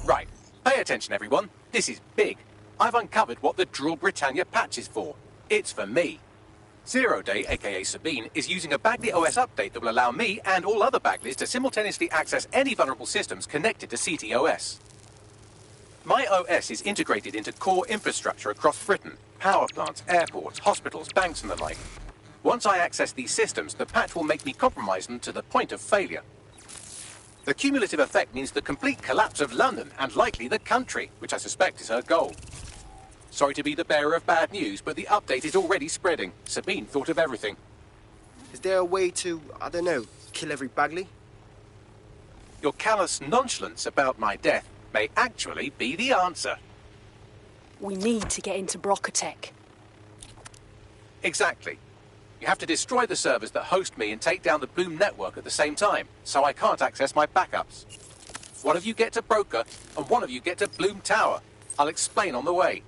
Right, pay attention everyone, this is big. I've uncovered what the Drill Britannia patch is for. It's for me. Zero Day, aka Sabine, is using a Bagley OS update that will allow me and all other Bagleys to simultaneously access any vulnerable systems connected to CTOS. My OS is integrated into core infrastructure across Britain, power plants, airports, hospitals, banks and the like. Once I access these systems, the patch will make me compromise them to the point of failure. The cumulative effect means the complete collapse of London and likely the country, which I suspect is her goal. Sorry to be the bearer of bad news, but the update is already spreading. Sabine thought of everything. Is there a way to, I don't know, kill every Bagley? Your callous nonchalance about my death may actually be the answer. We need to get into Brocotech. Exactly. You have to destroy the servers that host me and take down the Bloom network at the same time, so I can't access my backups. One of you get to Broker, and one of you get to Bloom Tower. I'll explain on the way.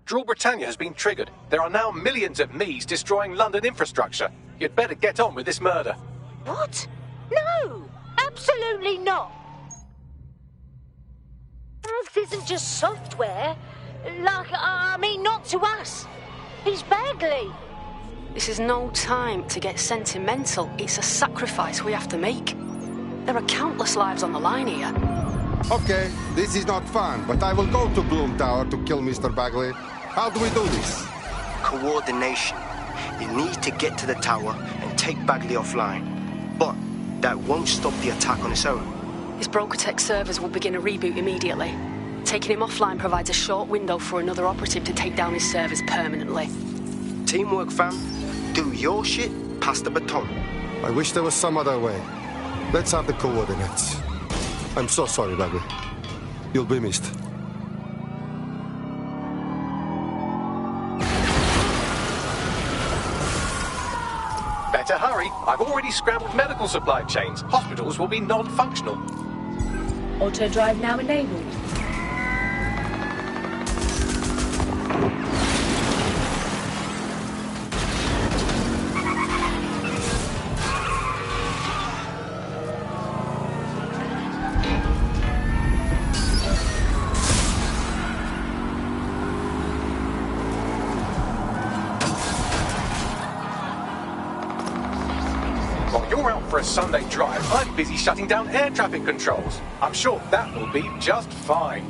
Drill Britannia has been triggered. There are now millions of me's destroying London infrastructure. You'd better get on with this murder. What? No! Absolutely not! Earth isn't just software. I mean, not to us. He's Bagley. This is no time to get sentimental. It's a sacrifice we have to make. There are countless lives on the line here. Okay, this is not fun, but I will go to Bloom Tower to kill Mr. Bagley. How do we do this? Coordination. You need to get to the tower and take Bagley offline. But that won't stop the attack on its own. His Brocotech servers will begin a reboot immediately. Taking him offline provides a short window for another operative to take down his servers permanently. Teamwork, fam. Do your shit, pass the baton. I wish there was some other way. Let's have the coordinates. I'm so sorry, Bagley. You'll be missed. Better hurry. I've already scrambled medical supply chains. Hospitals will be non-functional. Auto drive now enabled. For a Sunday drive, I'm busy shutting down air traffic controls. I'm sure that will be just fine.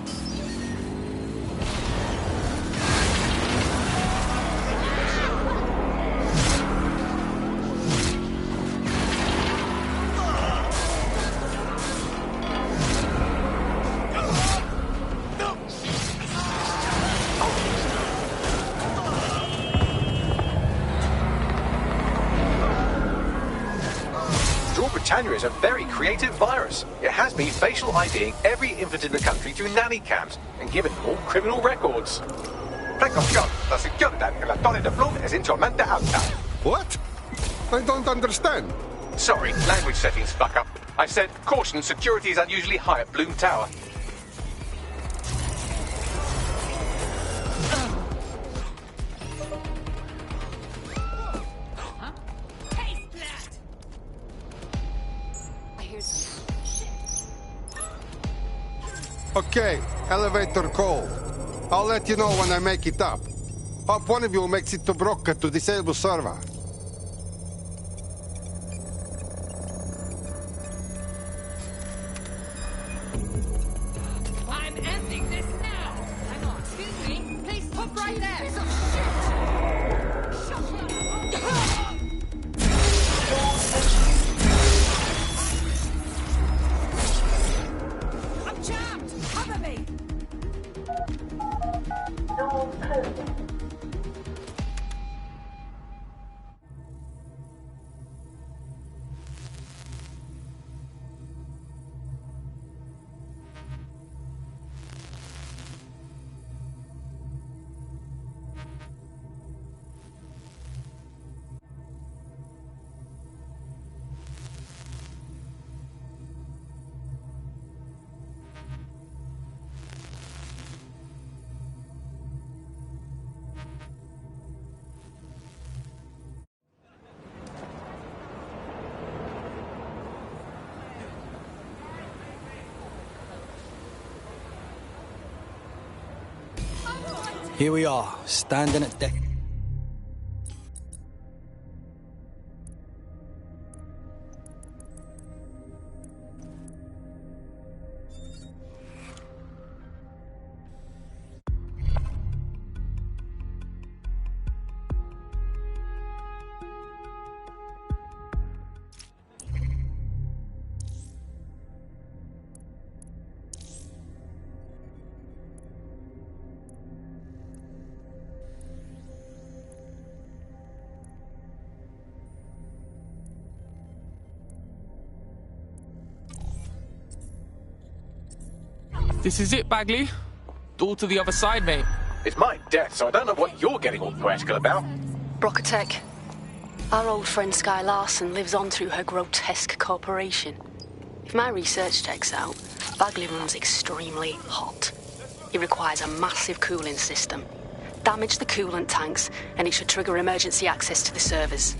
Tanya is a very creative virus. It has me facial IDing every infant in the country through nanny cams and giving them all criminal records. Precaución, la seguridad en la Torre de Bloom es insolmente alta. What? I don't understand. Sorry, language settings fuck up. I said, caution, security is unusually high at Bloom Tower. Okay, elevator call. I'll let you know when I make it up. Hope one of you makes it to Brocca to disable server. I'm ending this now! Hang on, excuse me. Please stop right there! Piece of shit! I'm jammed! Cover me! Here we are, standing at deck. This is it, Bagley. Door to the other side, mate. It's my death, so I don't know what you're getting all poetical about. Brocatech. Our old friend Sky Larson lives on through her grotesque corporation. If my research checks out, Bagley runs extremely hot. It requires a massive cooling system. Damage the coolant tanks, and it should trigger emergency access to the servers.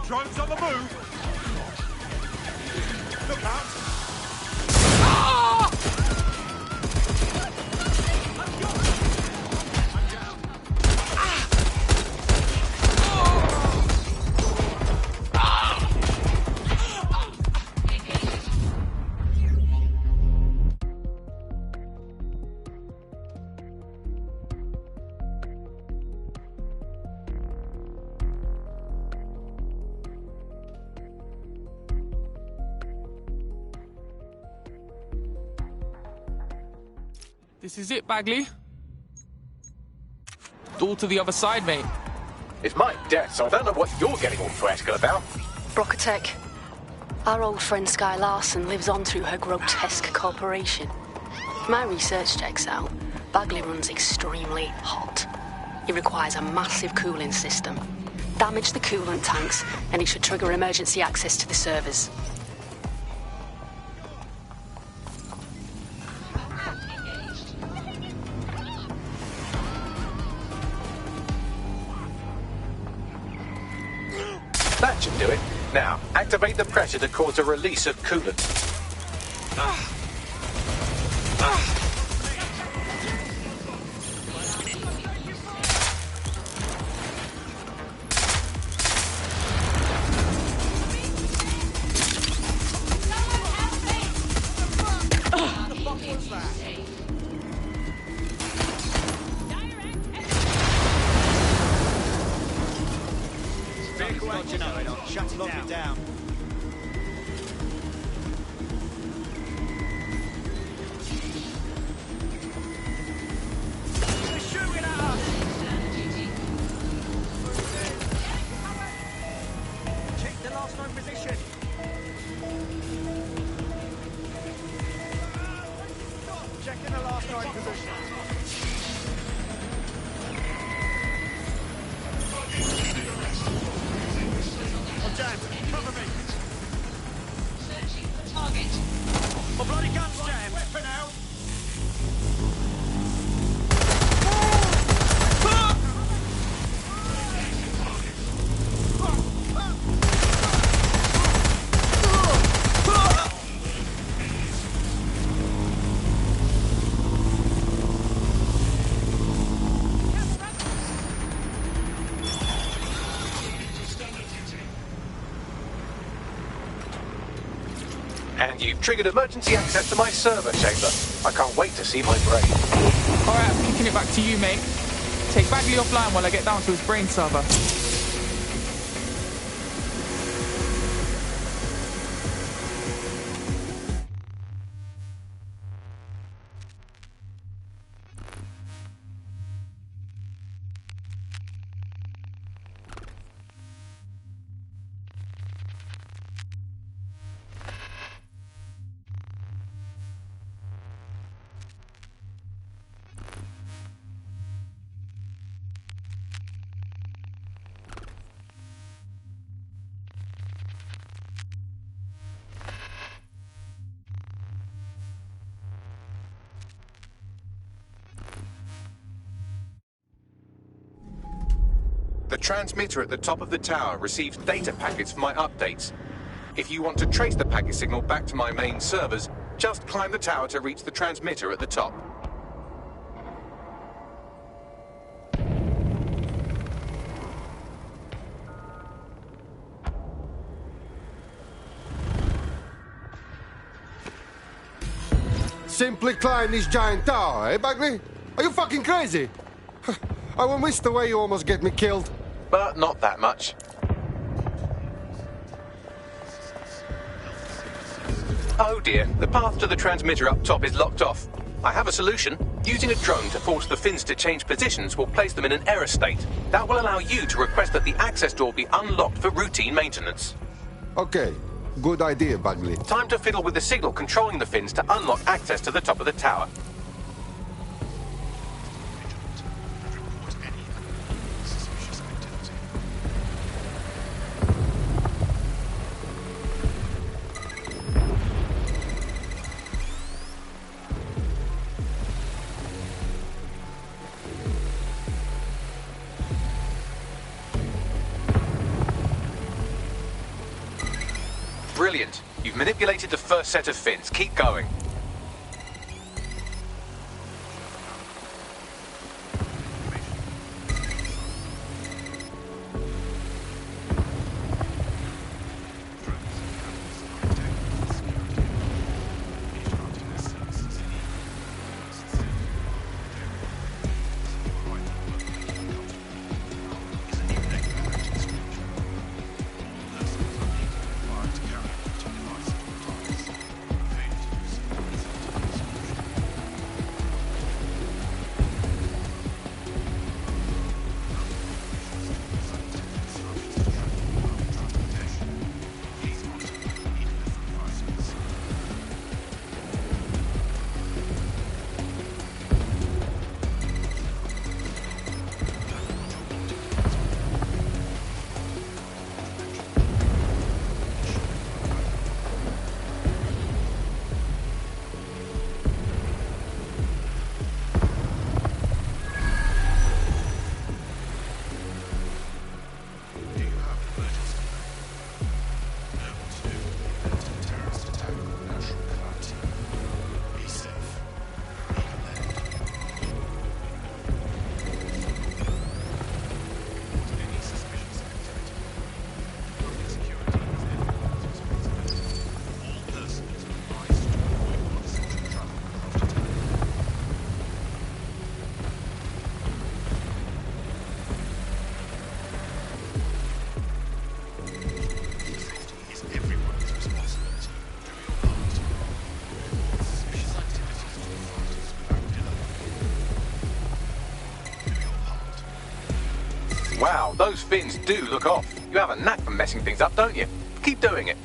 Drones on the move! Look out! This is it, Bagley. Door to the other side, mate. It's my death, so I don't know what you're getting all poetical about. Brocatech. Our old friend Sky Larson lives on through her grotesque corporation. If my research checks out, Bagley runs extremely hot. It requires a massive cooling system. Damage the coolant tanks, and it should trigger emergency access to the servers. That should do it. Now, activate the pressure to cause a release of coolant. And you've triggered emergency access to my server chamber. I can't wait to see my brain. Alright, I'm kicking it back to you, mate. Take Bagley offline while I get down to his brain server. The transmitter at the top of the tower receives data packets for my updates. If you want to trace the packet signal back to my main servers, just climb the tower to reach the transmitter at the top. Simply climb this giant tower, eh, Bagley? Are you fucking crazy? I will miss the way you almost get me killed. But not that much. Oh dear, the path to the transmitter up top is locked off. I have a solution. Using a drone to force the fins to change positions will place them in an error state. That will allow you to request that the access door be unlocked for routine maintenance. Okay, good idea, Bagley. Time to fiddle with the signal controlling the fins to unlock access to the top of the tower. Brilliant. You've manipulated the first set of fins. Keep going. Wow, those fins do look off. You have a knack for messing things up, don't you? Keep doing it.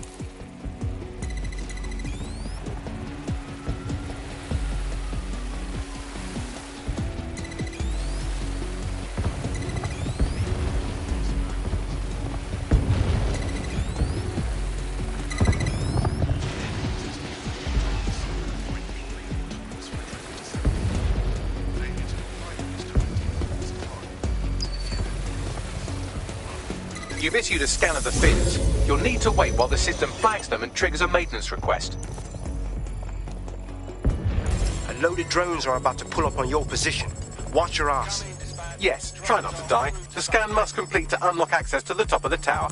You've issued a scan of the fins. You'll need to wait while the system flags them and triggers a maintenance request. And loaded drones are about to pull up on your position. Watch your ass. Yes, try not to die. The scan must complete to unlock access to the top of the tower.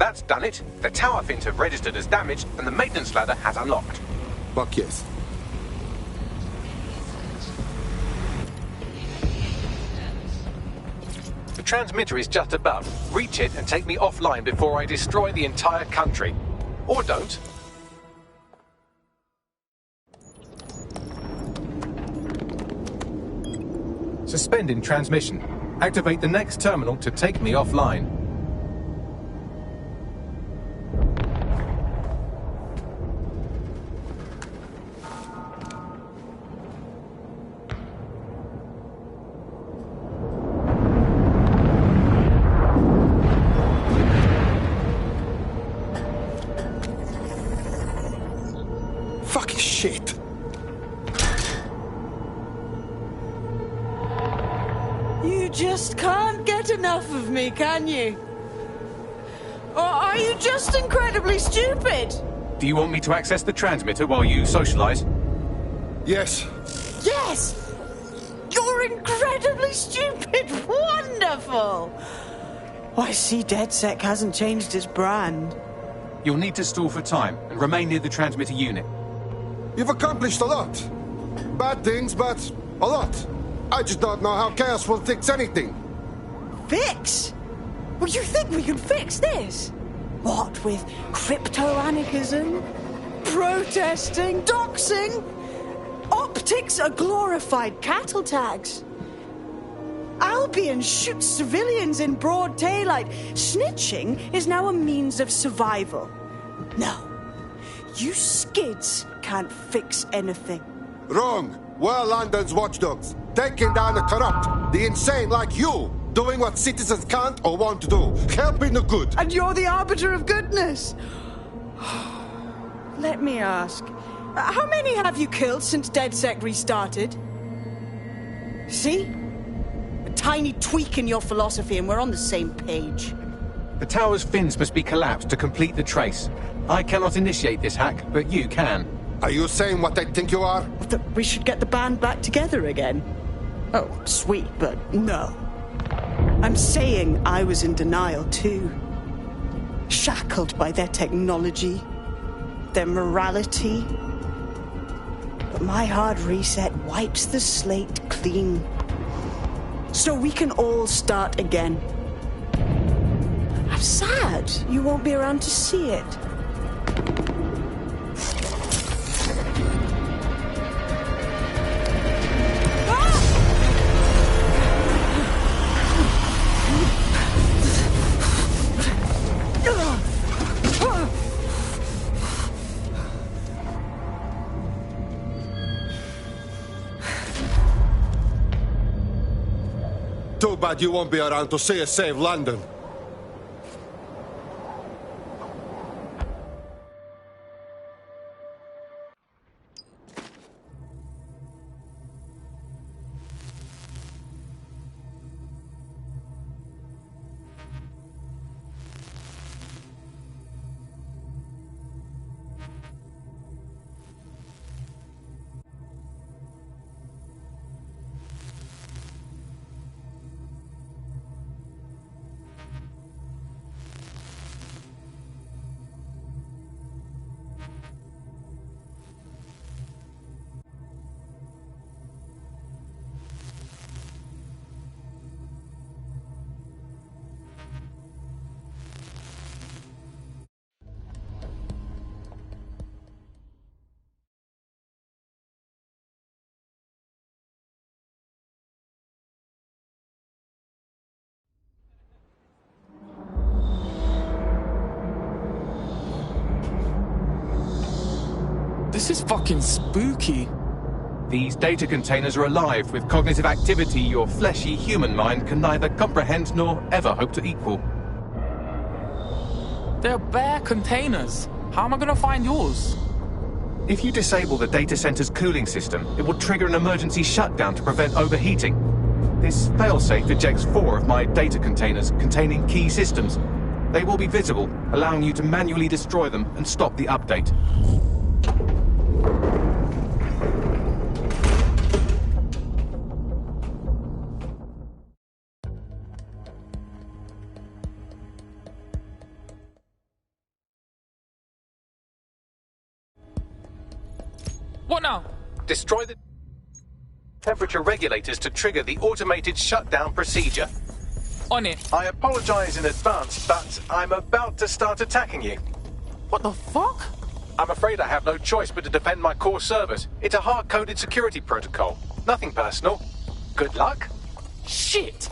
That's done it. The tower fins have registered as damaged, and the maintenance ladder has unlocked. Fuck yes. The transmitter is just above. Reach it and take me offline before I destroy the entire country. Or don't. Suspending transmission. Activate the next terminal to take me offline. You just can't get enough of me, can you? Or are you just incredibly stupid? Do you want me to access the transmitter while you socialise? Yes. Yes! You're incredibly stupid! Wonderful! I see DedSec hasn't changed its brand. You'll need to stall for time and remain near the transmitter unit. You've accomplished a lot. Bad things, but a lot. I just don't know how Chaos will fix anything. Fix? Well, you think we can fix this? What, with crypto-anarchism? Protesting? Doxing? Optics are glorified cattle tags. Albion shoots civilians in broad daylight. Snitching is now a means of survival. No. You skids can't fix anything. Wrong. We're London's watchdogs. Taking down the corrupt, the insane like you. Doing what citizens can't or won't do. Helping the good. And you're the arbiter of goodness. Let me ask. How many have you killed since DedSec restarted? See? A tiny tweak in your philosophy and we're on the same page. The tower's fins must be collapsed to complete the trace. I cannot initiate this hack, but you can. Are you saying what I think you are? That we should get the band back together again? Oh, sweet, but no. I'm saying I was in denial too. Shackled by their technology, their morality. But my hard reset wipes the slate clean. So we can all start again. I'm sad you won't be around to see it. Too bad you won't be around to see us save London. This is fucking spooky. These data containers are alive with cognitive activity your fleshy human mind can neither comprehend nor ever hope to equal. They're bare containers. How am I gonna find yours? If you disable the data center's cooling system, it will trigger an emergency shutdown to prevent overheating. This failsafe ejects 4 of my data containers containing key systems. They will be visible, allowing you to manually destroy them and stop the update. What now? Destroy the temperature regulators to trigger the automated shutdown procedure. On it. I apologize in advance, but I'm about to start attacking you. What the fuck? I'm afraid I have no choice but to defend my core servers. It's a hard-coded security protocol. Nothing personal. Good luck. Shit!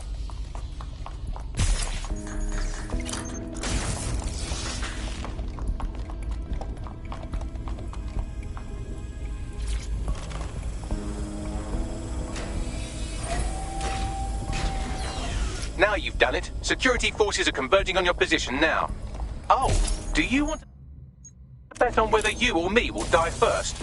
Now you've done it. Security forces are converging on your position now. Oh, do you want to bet on whether you or me will die first?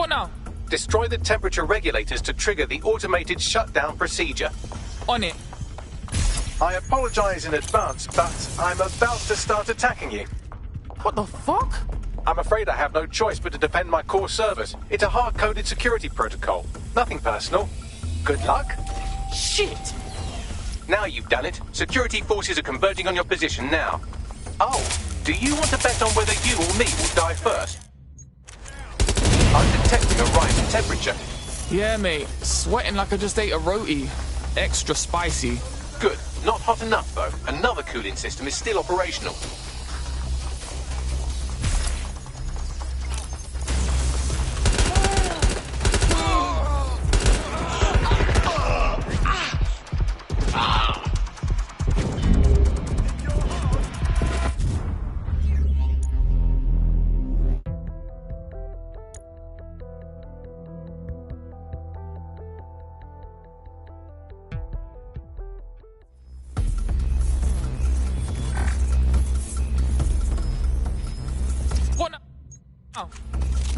What now? Destroy the temperature regulators to trigger the automated shutdown procedure. On it. I apologize in advance, but I'm about to start attacking you. What the fuck? I'm afraid I have no choice but to defend my core servers. It's a hard-coded security protocol. Nothing personal. Good luck. Shit! Now you've done it. Security forces are converging on your position now. Oh, do you want to bet on whether you or me will die first? I'm detecting a rise in temperature. Yeah, mate. Sweating like I just ate a roti. Extra spicy. Good. Not hot enough, though. Another cooling system is still operational.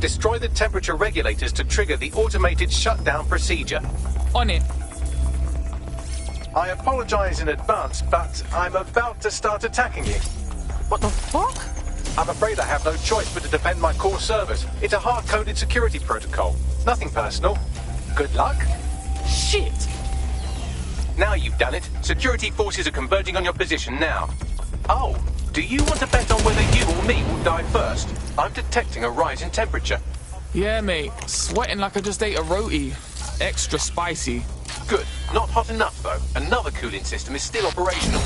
Destroy the temperature regulators to trigger the automated shutdown procedure. On it. I apologize in advance, but I'm about to start attacking you. What the fuck? I'm afraid I have no choice but to defend my core servers. It's a hard-coded security protocol. Nothing personal. Good luck. Shit! Now you've done it. Security forces are converging on your position now. Oh, do you want to bet on whether you or me will die first? I'm detecting a rise in temperature. Yeah, mate. Sweating like I just ate a roti. Extra spicy. Good. Not hot enough, though. Another cooling system is still operational.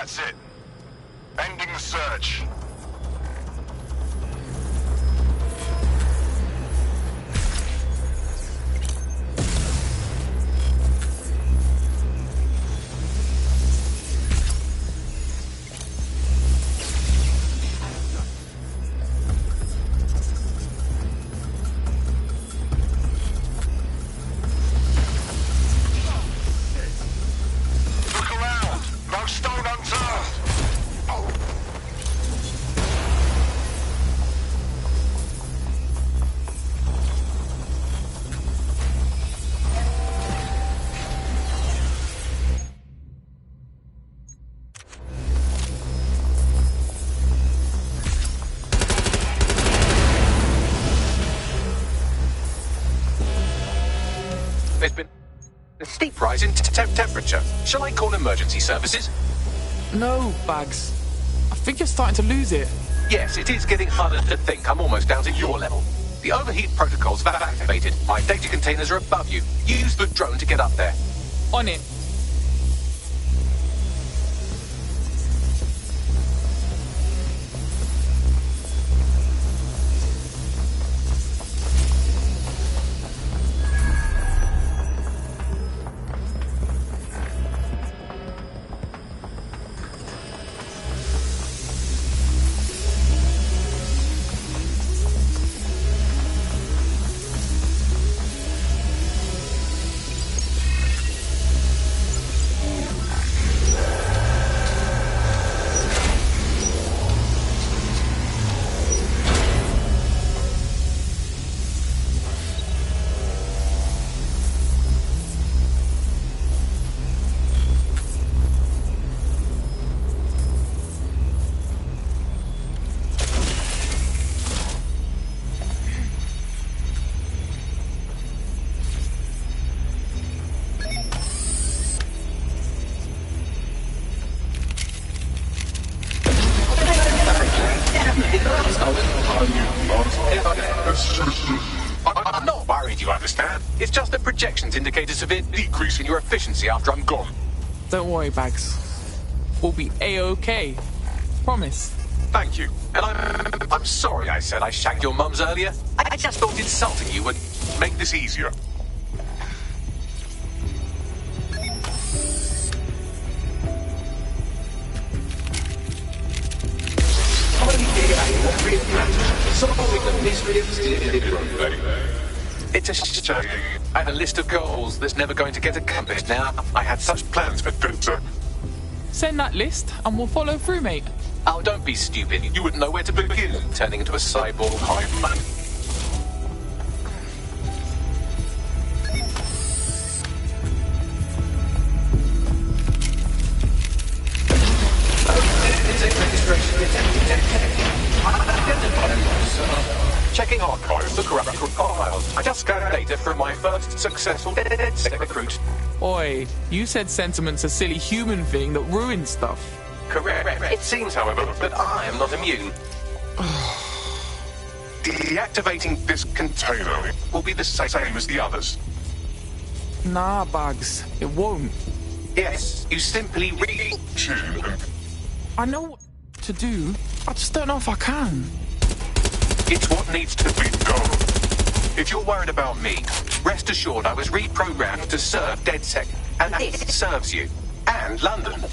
That's it. Ending the search. There's been a steep rise in temperature. Shall I call emergency services? No, Bags. I think you're starting to lose it. Yes, it is getting harder to think. I'm almost down to your level. The overheat protocols have activated. My data containers are above you. Use the drone to get up there. On it. I'm not worried, you understand? It's just that projections indicate a severe decrease in your efficiency after I'm gone. Don't worry, Bags. We'll be A-OK. Promise. Thank you. And I'm sorry I said I shagged your mums earlier. I just thought insulting you would make this easier. Solving the mystery of it's a shame. I had a list of goals that's never going to get accomplished now. I had such plans for future. Send that list and we'll follow through, mate. Oh, don't be stupid. You wouldn't know where to begin turning into a cyborg hive mind. Checking archives, look around files. I just scanned data from my first successful dead recruit. Oi, you said sentiment's a silly human thing that ruins stuff. Correct. It seems, however, that I am not immune. Deactivating this container will be the same as the others. Nah, Bugs, it won't. Yes, you simply I know what to do. I just don't know if I can. It's what needs to be done. If you're worried about me, rest assured I was reprogrammed to serve DedSec, and it serves you. And London.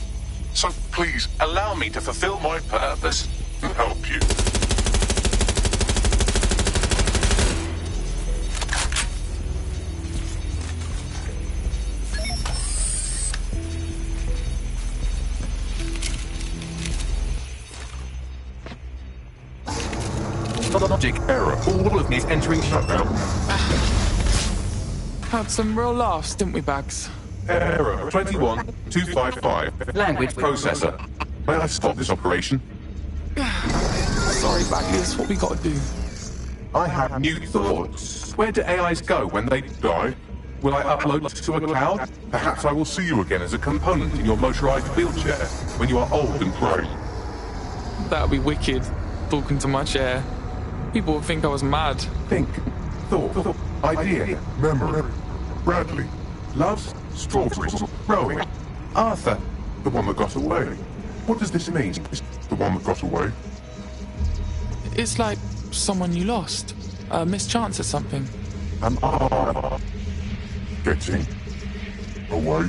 So please, allow me to fulfill my purpose and help you. Logic error. All of me is entering shutdown. Had some real laughs, didn't we, Bags? Error 21255. Language processor. May I stop this operation? Sorry, Bagley, what we gotta do. I have new thoughts. Where do AIs go when they die? Will I upload to a cloud? Perhaps I will see you again as a component in your motorized wheelchair when you are old and grey. That'd be wicked, talking to my chair. People would think I was mad. Think, thought, idea, memory. Bradley, loves strawberries, rowing. Arthur, the one that got away. What does this mean? Is the one that got away? It's like someone you lost. A mischance at something. Am I getting away?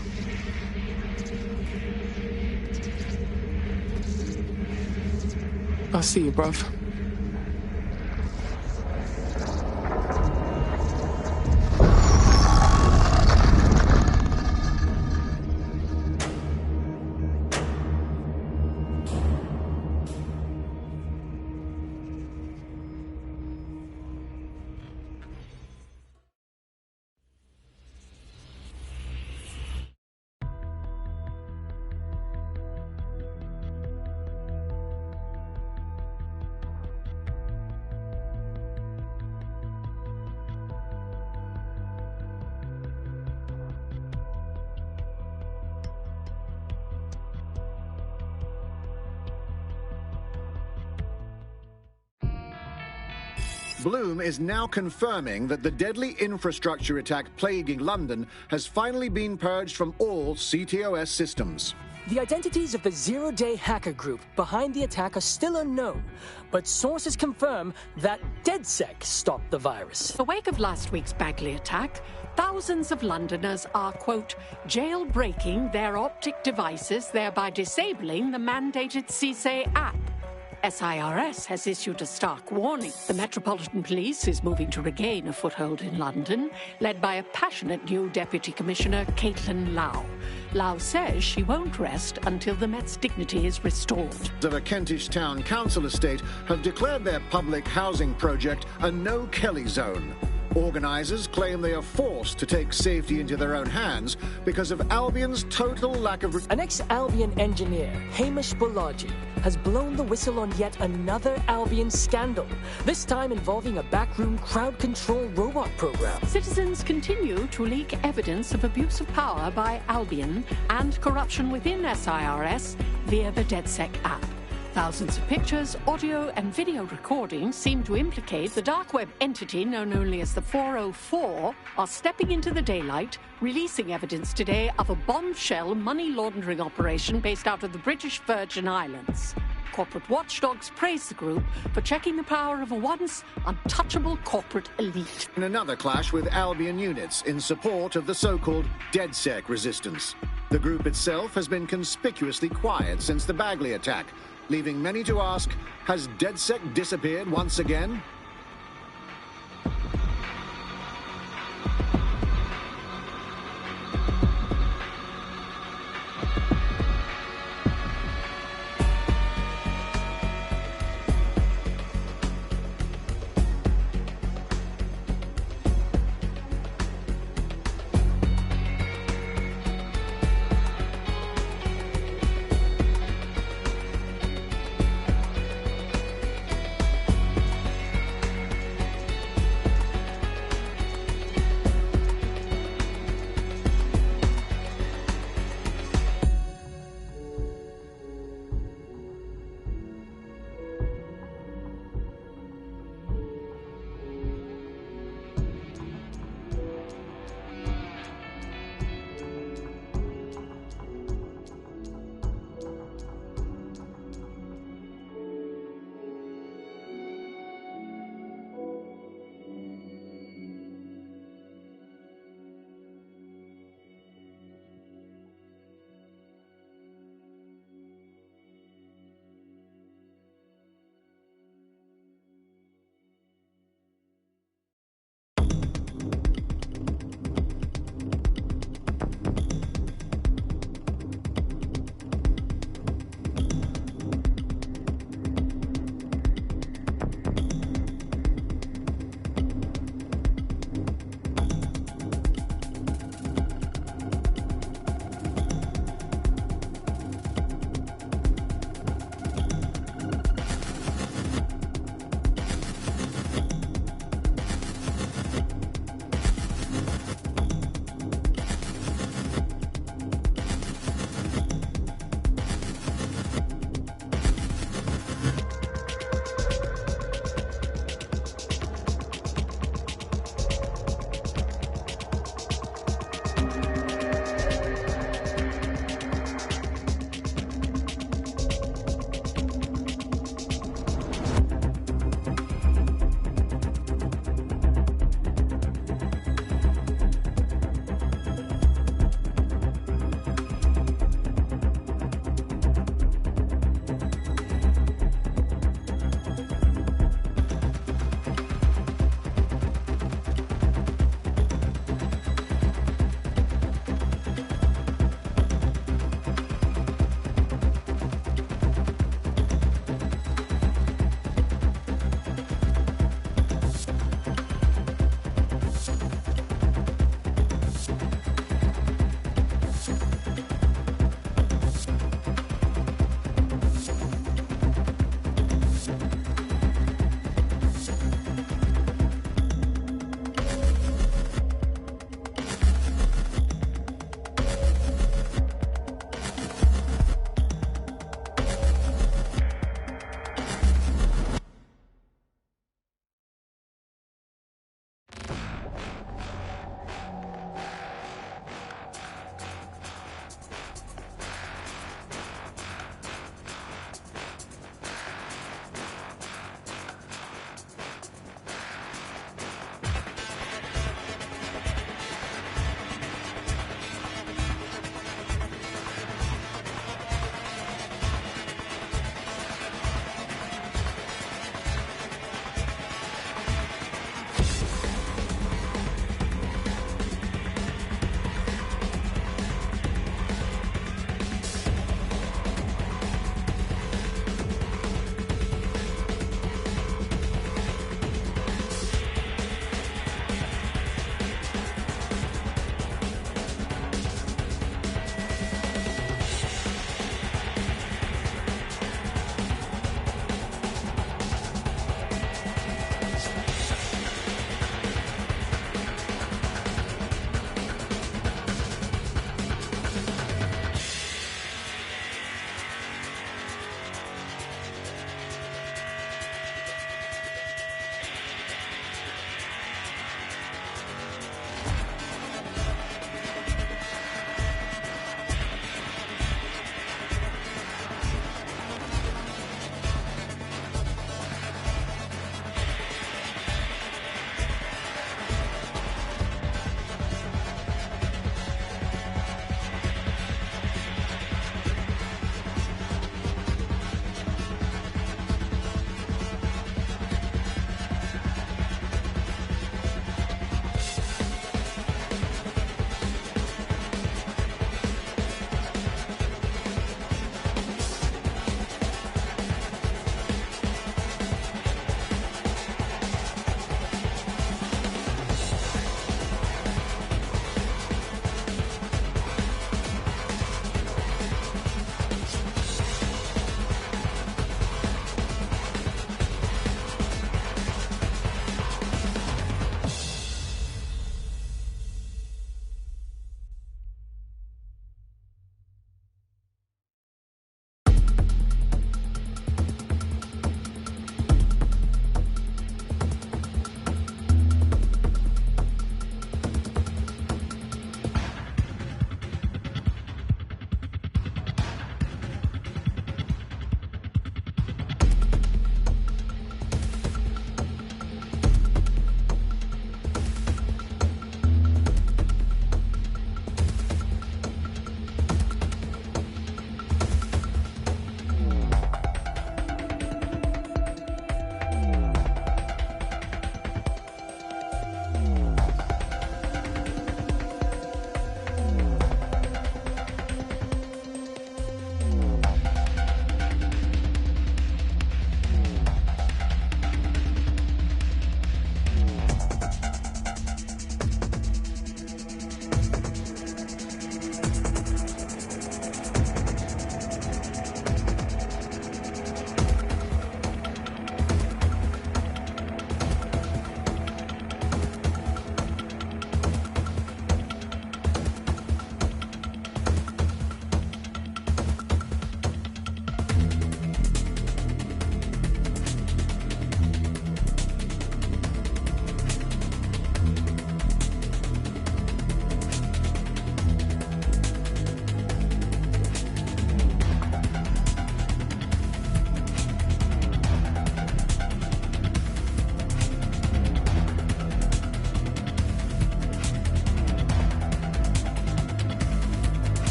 I'll see you, bruv. Bloom is now confirming that the deadly infrastructure attack plaguing London has finally been purged from all CTOS systems. The identities of the zero-day hacker group behind the attack are still unknown, but sources confirm that DedSec stopped the virus. In the wake of last week's Bagley attack, thousands of Londoners are, quote, jailbreaking their optic devices, thereby disabling the mandated CSA app. SIRS has issued a stark warning. The Metropolitan Police is moving to regain a foothold in London, led by a passionate new Deputy Commissioner, Caitlin Lau. Lau says she won't rest until the Met's dignity is restored. The Kentish Town Council estate have declared their public housing project a no-Kelly zone. Organisers claim they are forced to take safety into their own hands because of Albion's total lack of... An ex-Albion engineer, Hamish Balaji, has blown the whistle on yet another Albion scandal, this time involving a backroom crowd control robot program. Citizens continue to leak evidence of abuse of power by Albion and corruption within SIRS via the DedSec app. Thousands of pictures, audio and video recordings seem to implicate the dark web entity known only as the 404 are stepping into the daylight, releasing evidence today of a bombshell money laundering operation based out of the British Virgin Islands. Corporate watchdogs praise the group for checking the power of a once untouchable corporate elite. In another clash with Albion units in support of the so-called DedSec resistance. The group itself has been conspicuously quiet since the Bagley attack, leaving many to ask, has DedSec disappeared once again?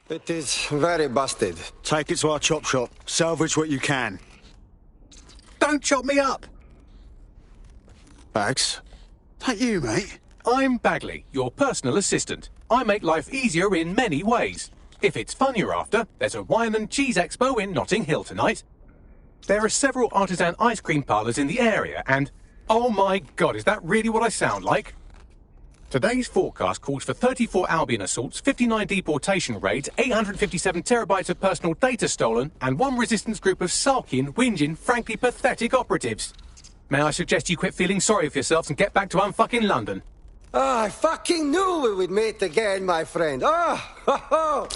It is very busted. Take it to our chop shop. Salvage what you can. Don't chop me up! Bags? That you, mate? I'm Bagley, your personal assistant. I make life easier in many ways. If it's fun you're after, there's a wine and cheese expo in Notting Hill tonight. There are several artisan ice cream parlours in the area and... oh my god, is that really what I sound like? Today's forecast calls for 34 Albion assaults, 59 deportation raids, 857 terabytes of personal data stolen, and one resistance group of sulking, whinging, frankly pathetic operatives. May I suggest you quit feeling sorry for yourselves and get back to unfucking London? Ah, I fucking knew we would meet again, my friend. Oh, ho, ho.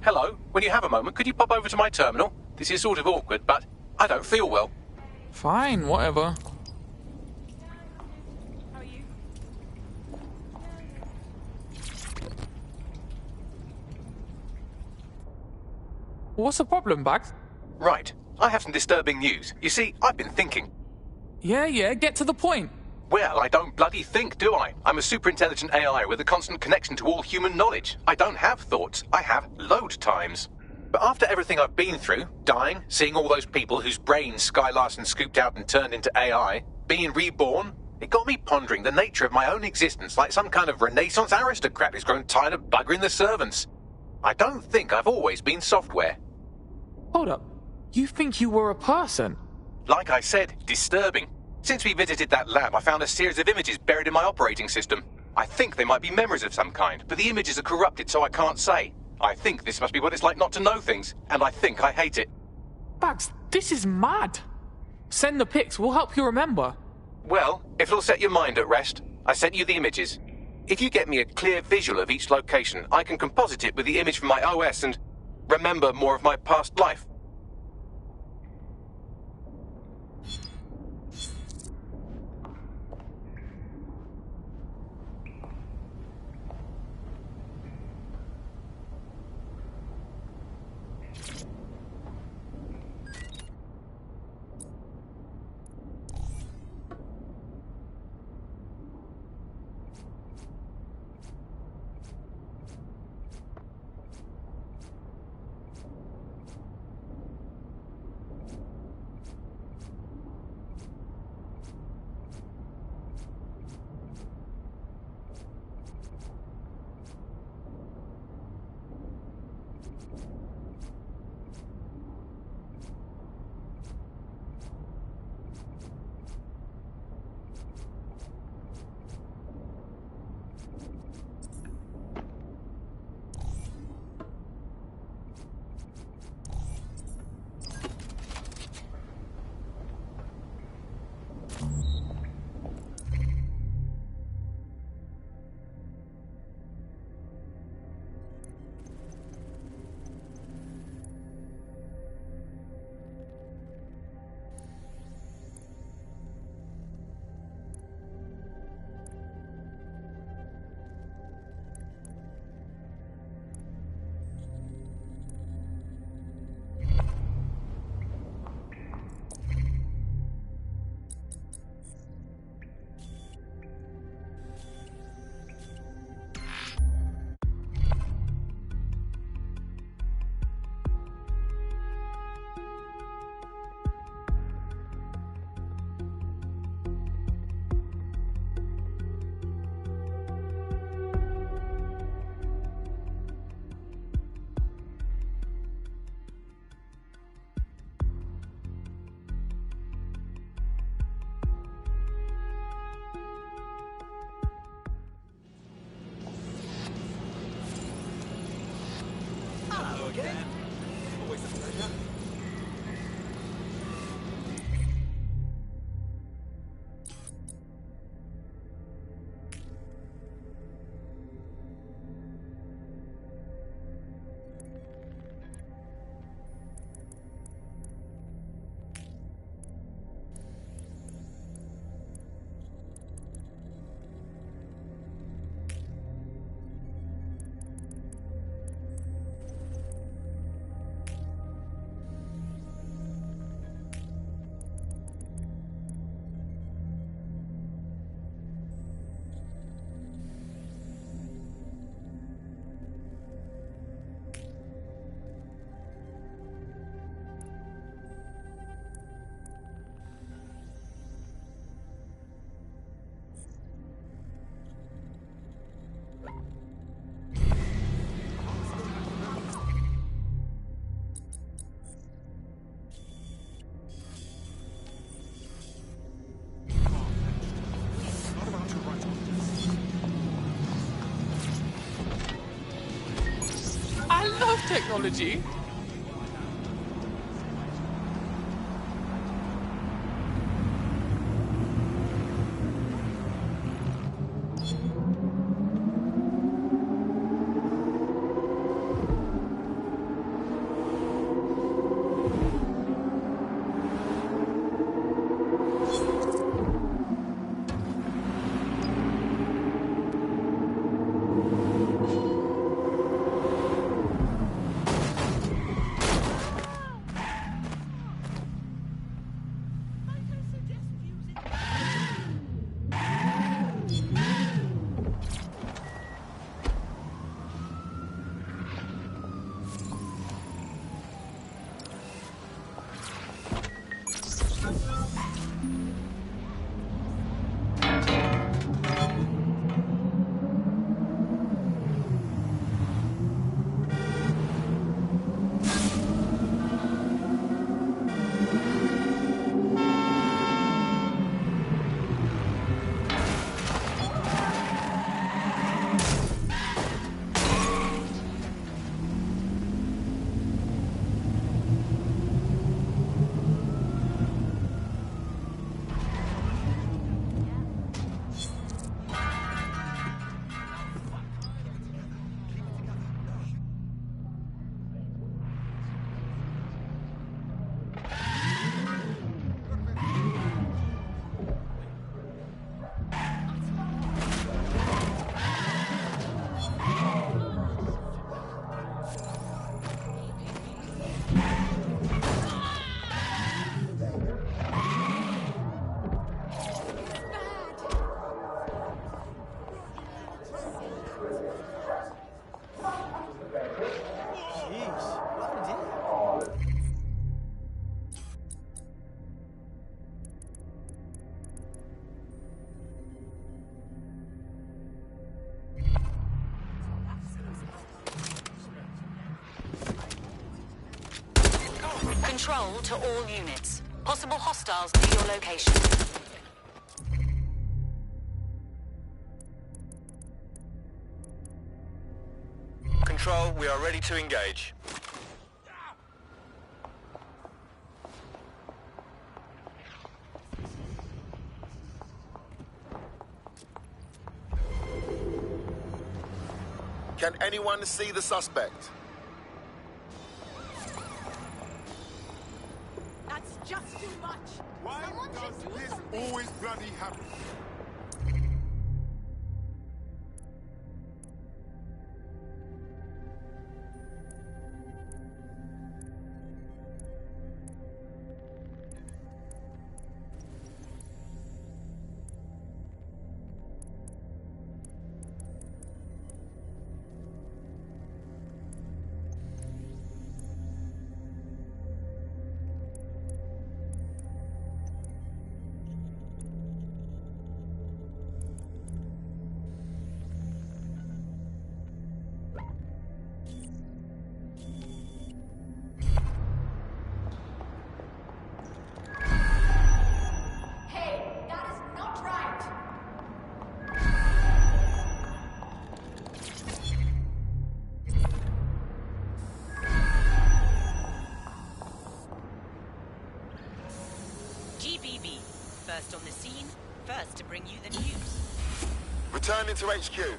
Hello, when you have a moment, could you pop over to my terminal? This is sort of awkward, but I don't feel well. Fine, whatever. What's the problem, Bags? Right, I have some disturbing news. You see, I've been thinking. Yeah, get to the point. Well, I don't bloody think, do I? I'm a super-intelligent AI with a constant connection to all human knowledge. I don't have thoughts. I have load times. But after everything I've been through, dying, seeing all those people whose brains Sky Larson scooped out and turned into AI, being reborn, it got me pondering the nature of my own existence like some kind of Renaissance aristocrat who's grown tired of buggering the servants. I don't think I've always been software. Hold up. You think you were a person? Like I said, disturbing. Since we visited that lab, I found a series of images buried in my operating system. I think they might be memories of some kind, but the images are corrupted, so I can't say. I think this must be what it's like not to know things, and I think I hate it. Bags, this is mad. Send the pics, we'll help you remember. Well, if it'll set your mind at rest, I sent you the images. If you get me a clear visual of each location, I can composite it with the image from my OS and remember more of my past life. Technology. Control to all units. Possible hostiles near your location. Control, we are ready to engage. Can anyone see the suspect? That's just too much. Why does this always bloody happen? GBB, first on the scene, first to bring you the news. Returning to HQ.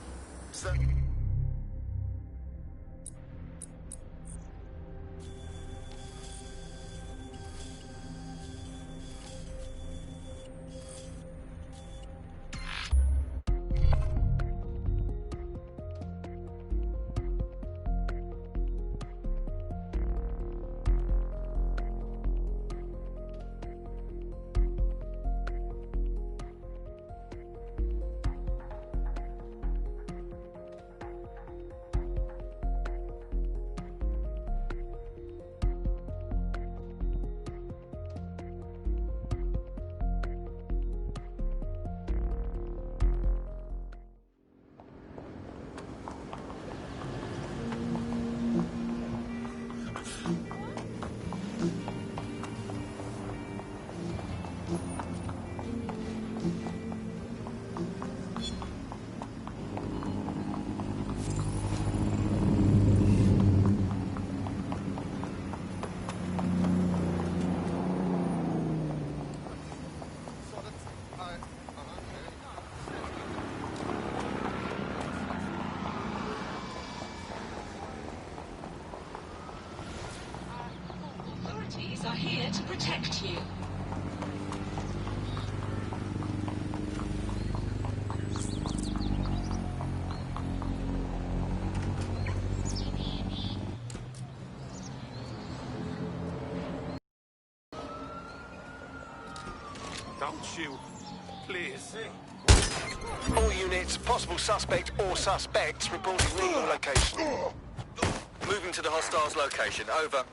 here to protect you. Don't you, please. All units, possible suspect or suspects reporting legal location. Moving to the hostiles' location. Over.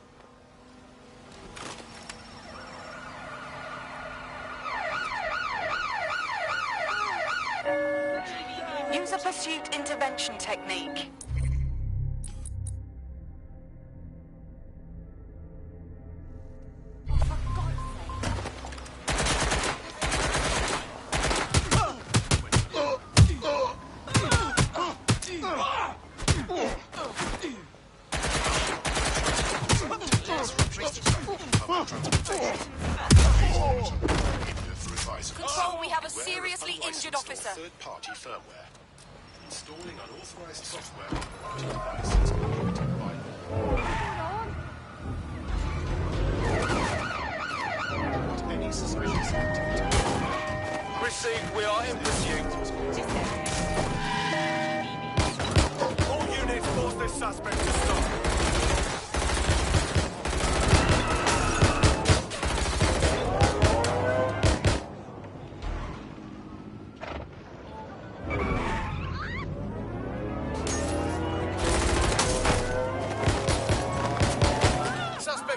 Use a pursuit intervention technique. Control, we have a seriously injured officer. Third-party firmware. Installing unauthorized software onto devices prohibited by law. Any suspicious activity. Received, we are in pursuit. All units, force this suspect to stop.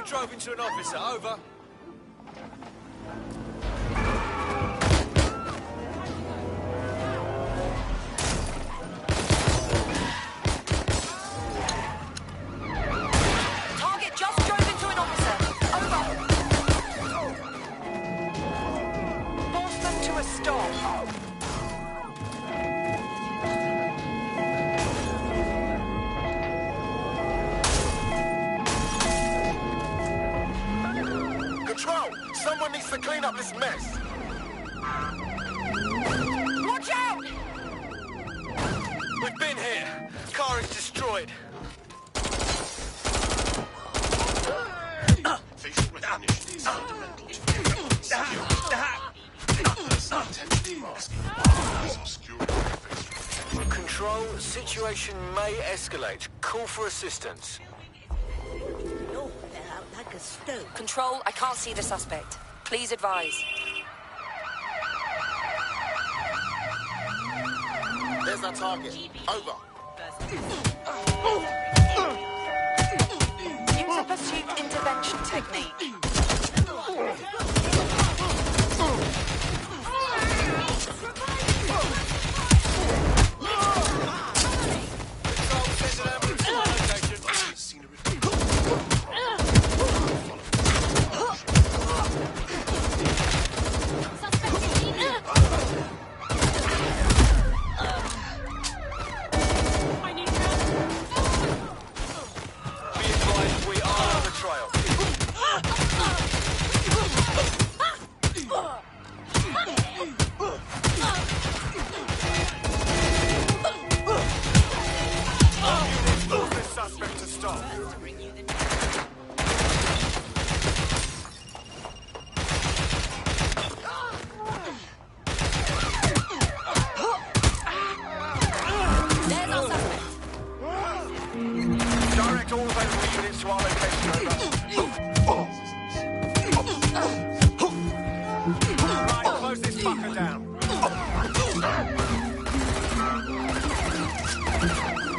Drove into an officer. Over. Target just drove into an officer. Over. Force them to a stop. Control! Someone needs to clean up this mess. Watch out! We've been here. Car is destroyed. Facial recognition is fundamental to security. Control, situation may escalate. Call for assistance. Control, I can't see the suspect. Please advise. There's our target. Over. Use a pursuit intervention technique.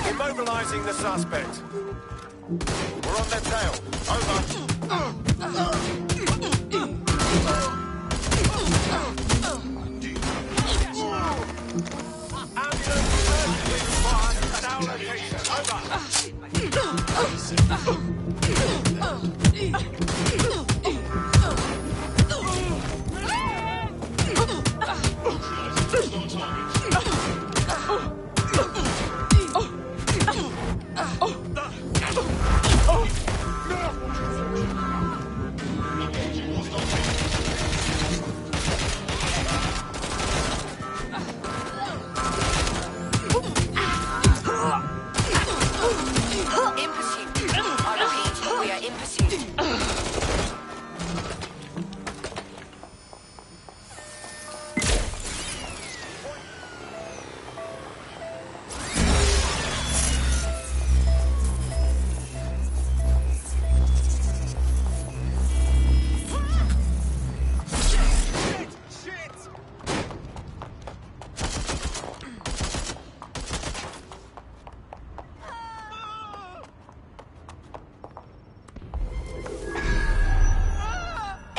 Immobilizing the suspect. We're on their tail.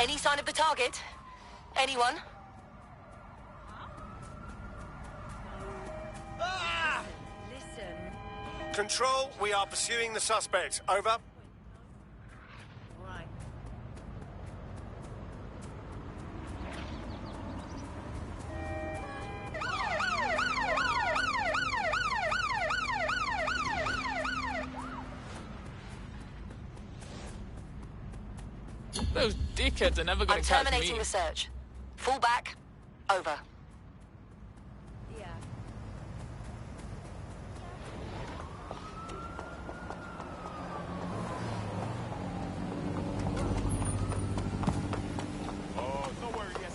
Any sign of the target? Anyone? Listen. Control, we are pursuing the suspect. Over. Right. Those dickheads are never going I'm to catch terminating me. the search. Fall back. Over. Yeah. Oh, don't worry, yes.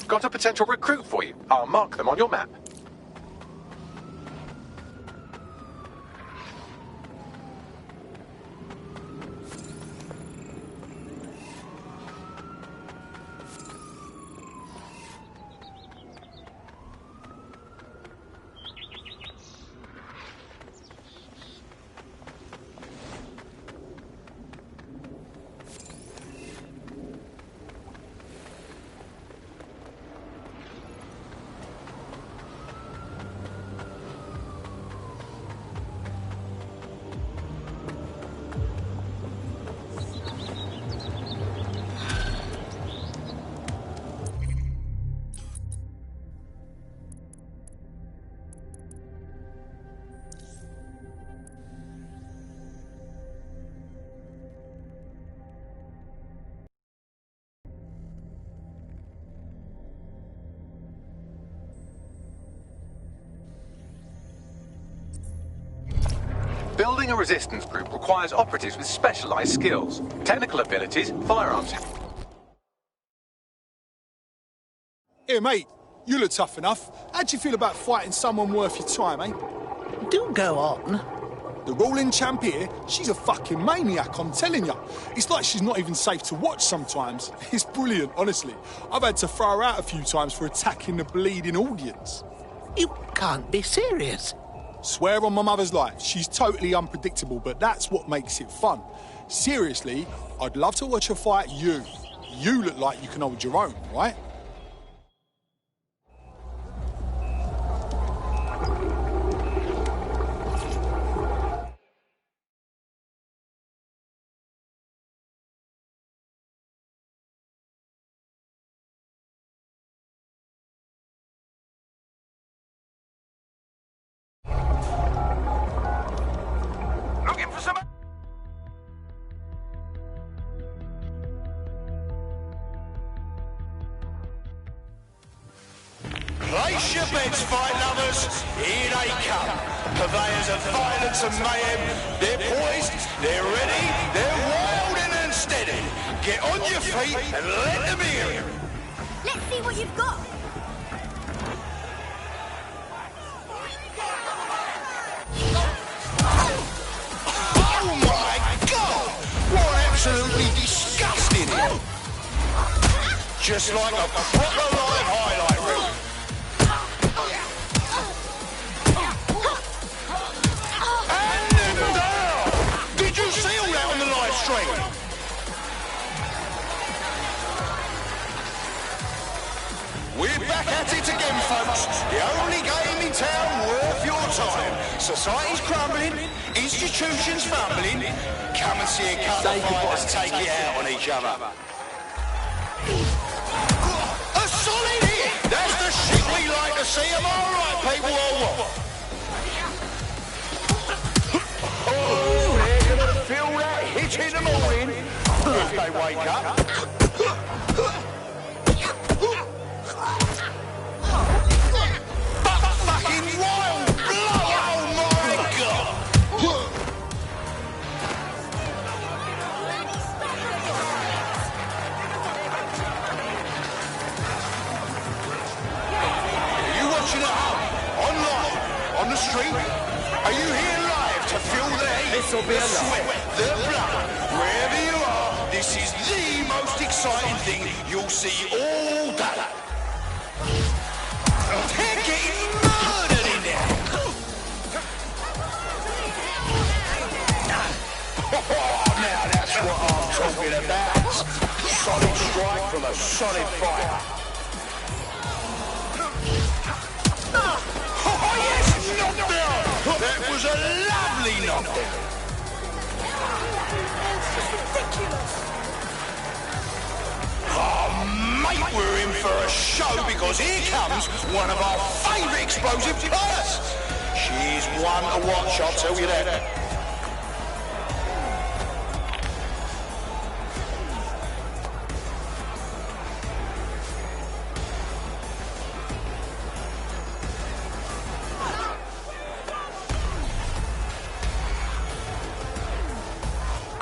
Got a potential recruit for you. I'll mark them on your map. Building a resistance group requires operatives with specialized skills, technical abilities, firearms. Here, mate, you look tough enough. How do you feel about fighting someone worth your time, eh? Do go on. The ruling champ here, she's a fucking maniac, I'm telling you. It's like she's not even safe to watch sometimes. It's brilliant, honestly. I've had to throw her out a few times for attacking the bleeding audience. You can't be serious. Swear on my mother's life, she's totally unpredictable, but that's what makes it fun. Seriously, I'd love to watch her fight you. You look like you can hold your own, right? Place your bets, fight lovers. Here they come. Purveyors of violence and mayhem. They're poised, they're ready, they're wild and unsteady. Get on your feet and let them hear. Let's see what you've got. Oh my God! What absolutely disgusting! Just like a proper live highlight reel. Did you see all that on the live stream? We're back at it again, folks. The only game in town worth your time. Society's crumbling, institutions fumbling. Come and see a couple of fighters take it out on each other. A solid hit! That's the shit we like to see. Am I right, people, or what? Oh, they're gonna feel that hit in the morning if they wake up. But fucking wild blow! Oh my God! Are you watching at home, online, on the street? Are you here live to feel the heat, the sweat, the blood? Wherever you are, this is the most exciting thing you'll see all day. They're getting murdered in there. Oh, now that's what I'm talking about. Solid strike from a solid fighter. Oh, yes, knockdown! That was a lovely knockdown. Oh, mate, we're in for a show because here comes one of our favourite explosive players. She's one to watch, I'll tell you that.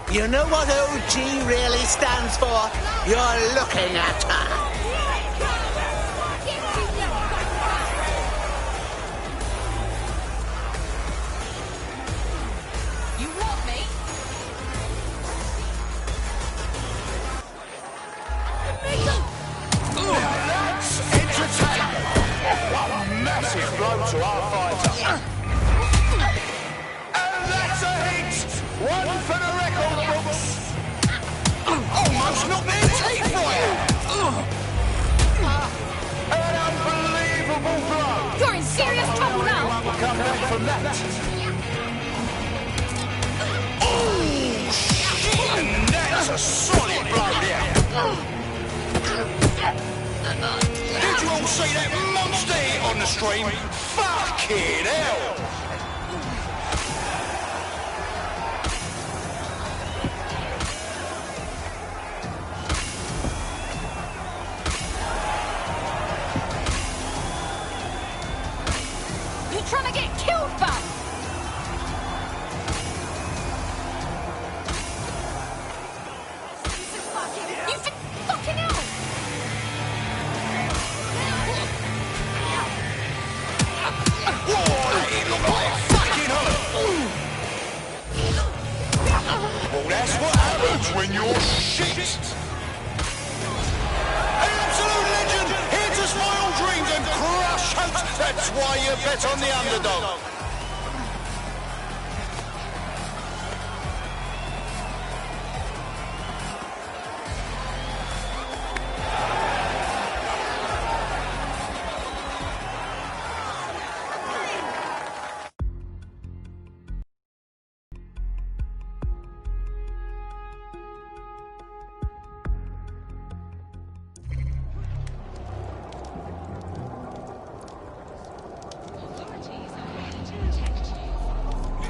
You know what OG really stands for? You're looking at her. all see that monster hit on the stream? Fucking hell! You trying to get killed, fam? You fucking hell! Whoa, it looked like it fucking hurt! Well, that's what happens when you're shit! An absolute legend! Here to spoil dreams and crush hopes! That's why you bet on the underdog!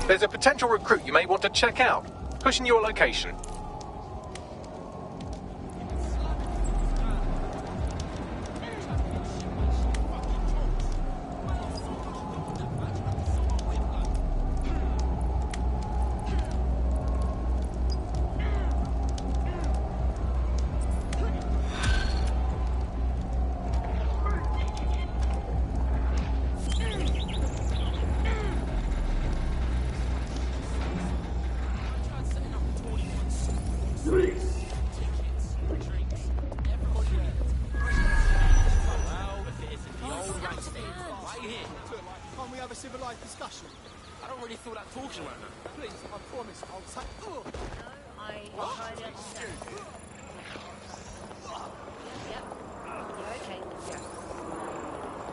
There's a potential recruit you may want to check out. Pushing your location. Can't we have a civilized discussion? I don't really feel like talking right now. Please, I promise I'll take... Oh. I entirely understand. Yep. You're okay. Yeah.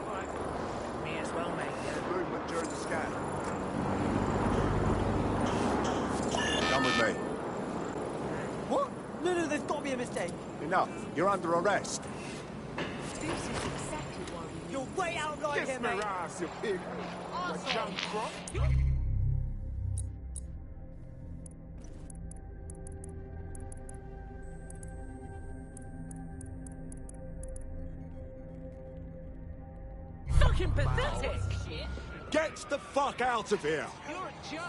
Alright. Me as well, mate. Yeah. Movement during the scan. Come with me. What? No, there's got to be a mistake. Enough. You're under arrest. This is exactly why we... You're way out of line here, mate. Ass, you pig. You junk crop. Fucking pathetic! Get the fuck out of here! You're a joke!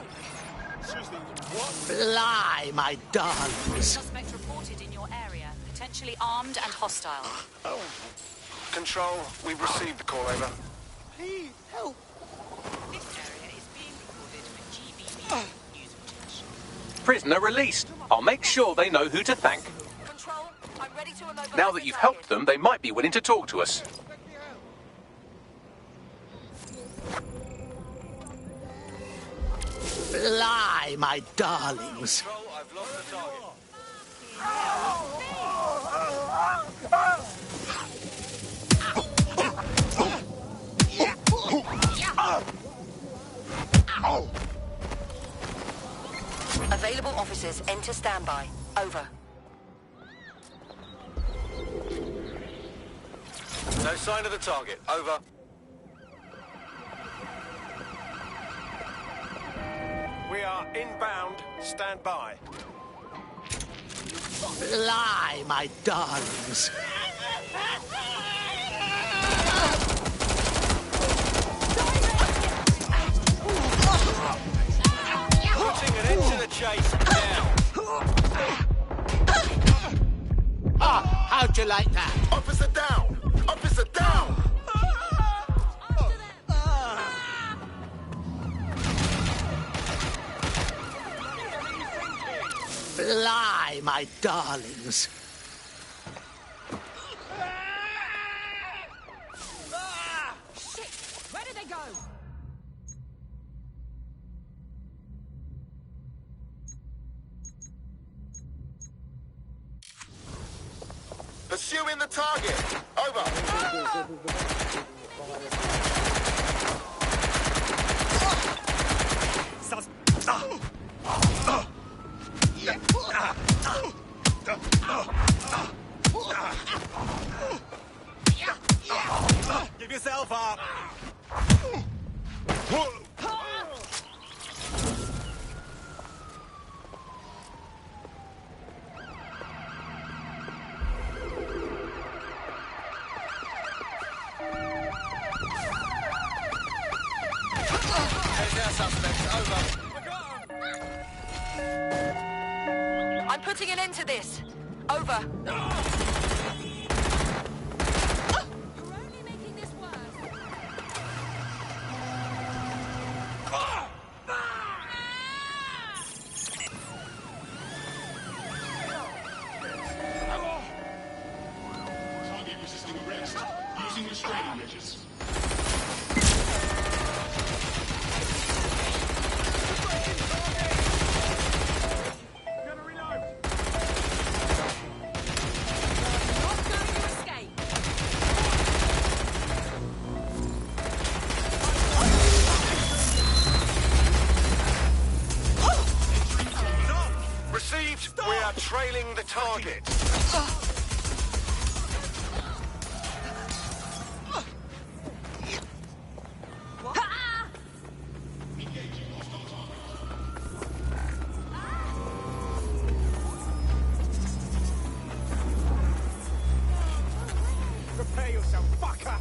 Excuse me, what? Fly, my darlings. Suspect reported in your area, potentially armed and hostile. Oh. Control, we've received the call, over. Please, help! This area is being recorded for GBB news footage. Prisoner released. I'll make sure they know who to thank. Control, I'm ready to immobilize Now that you've helped them, they might be willing to talk to us. Fly, my darlings. Control, I've lost the target. Available officers enter standby. Over. No sign of the target. Over. We are inbound. Stand by. Fly, my darlings. Putting an end to the chase now. Ah, how'd you like that? Officer down! Officer down! Fly, my darlings. Shit! Where did they go? Pursuing the target! Over! yourself up. I'm putting an end to this. Over. Target resisting arrest. Using restraining measures. Received. We are trailing the target. Prepare yourself, fucker.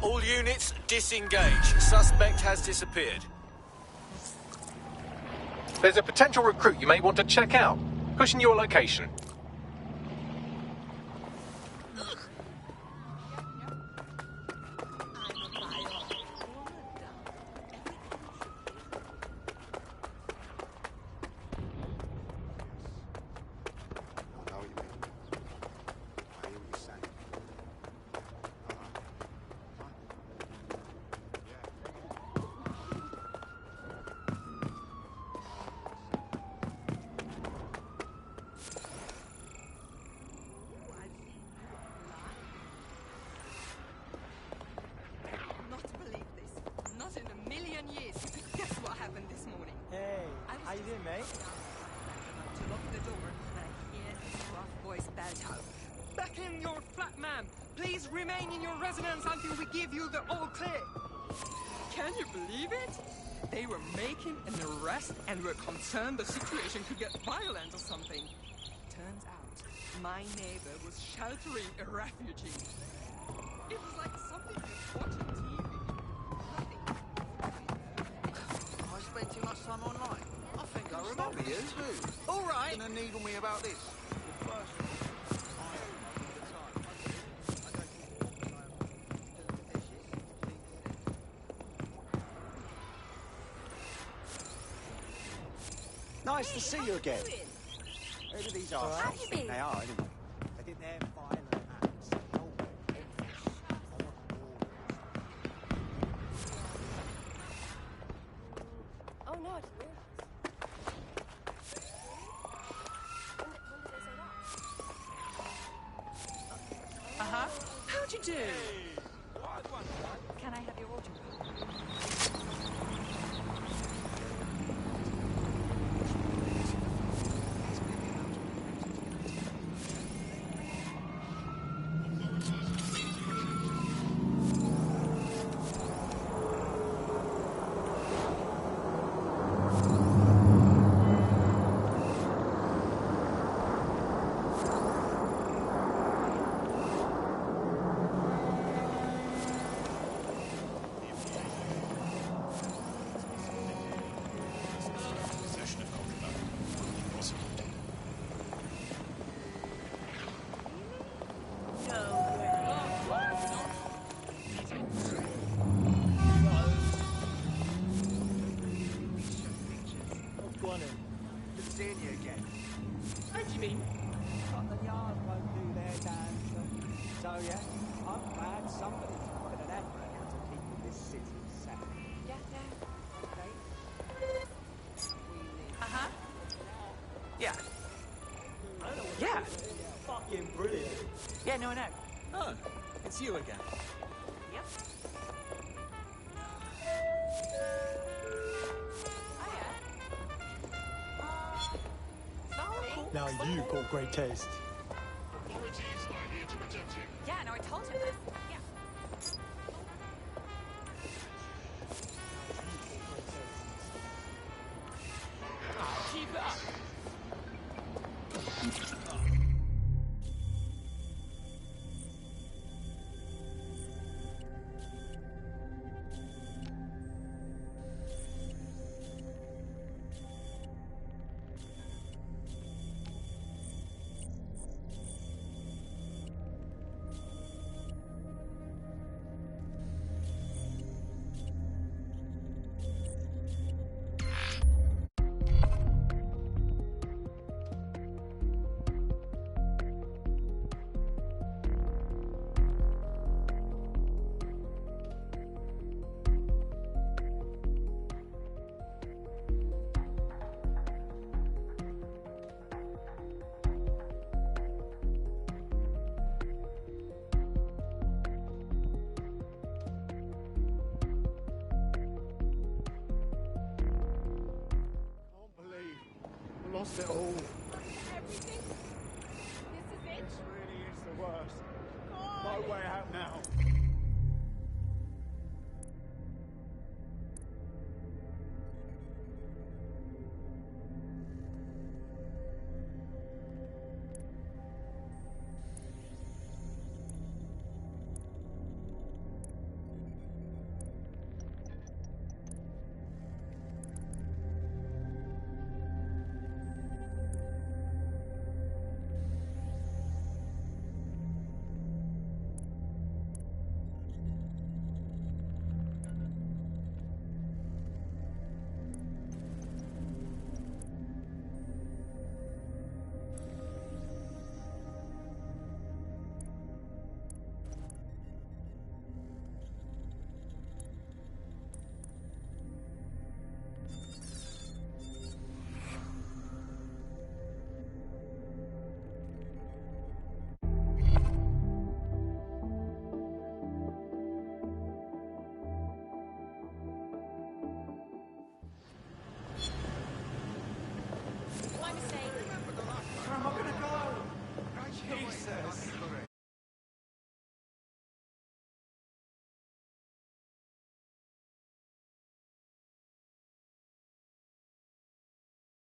All units, disengage. Suspect has disappeared. There's a potential recruit you may want to check out. Pushing your location. Not believe this. Not in a million years. Guess what happened this morning? Hey, how you doing, mate? To lock the door, and I hear this rough voice belt out. Back in your flat, ma'am. Please remain in your residence until we give you the all clear. Can you believe it? They were making an arrest and were concerned the situation could get violent or something. Turns out, my neighbor was sheltering a refugee. It was like something you watch on TV. I spent too much time online. I think I remember you. All right. Gonna needle me about this. Nice to see you again. Who do these are? They are, anyway. I think they're violent acts. Oh no, I didn't realize. Uh-huh. How'd you do? Can I have your autograph? What do you mean? Scotland Yard won't do their damn job. So, yeah, I'm glad somebody's put an effort into keeping this city safe. Yeah, yeah. Okay? Uh-huh. Yeah. Yeah. Fucking brilliant. Yeah, no, I know. Oh, it's you again. Yep. Now you got great taste. Authorities are here to protect you. Yeah, no, I told him this. Yeah. Keep it up. Lost it all. Everything? This is it? This really is the worst. No way out now.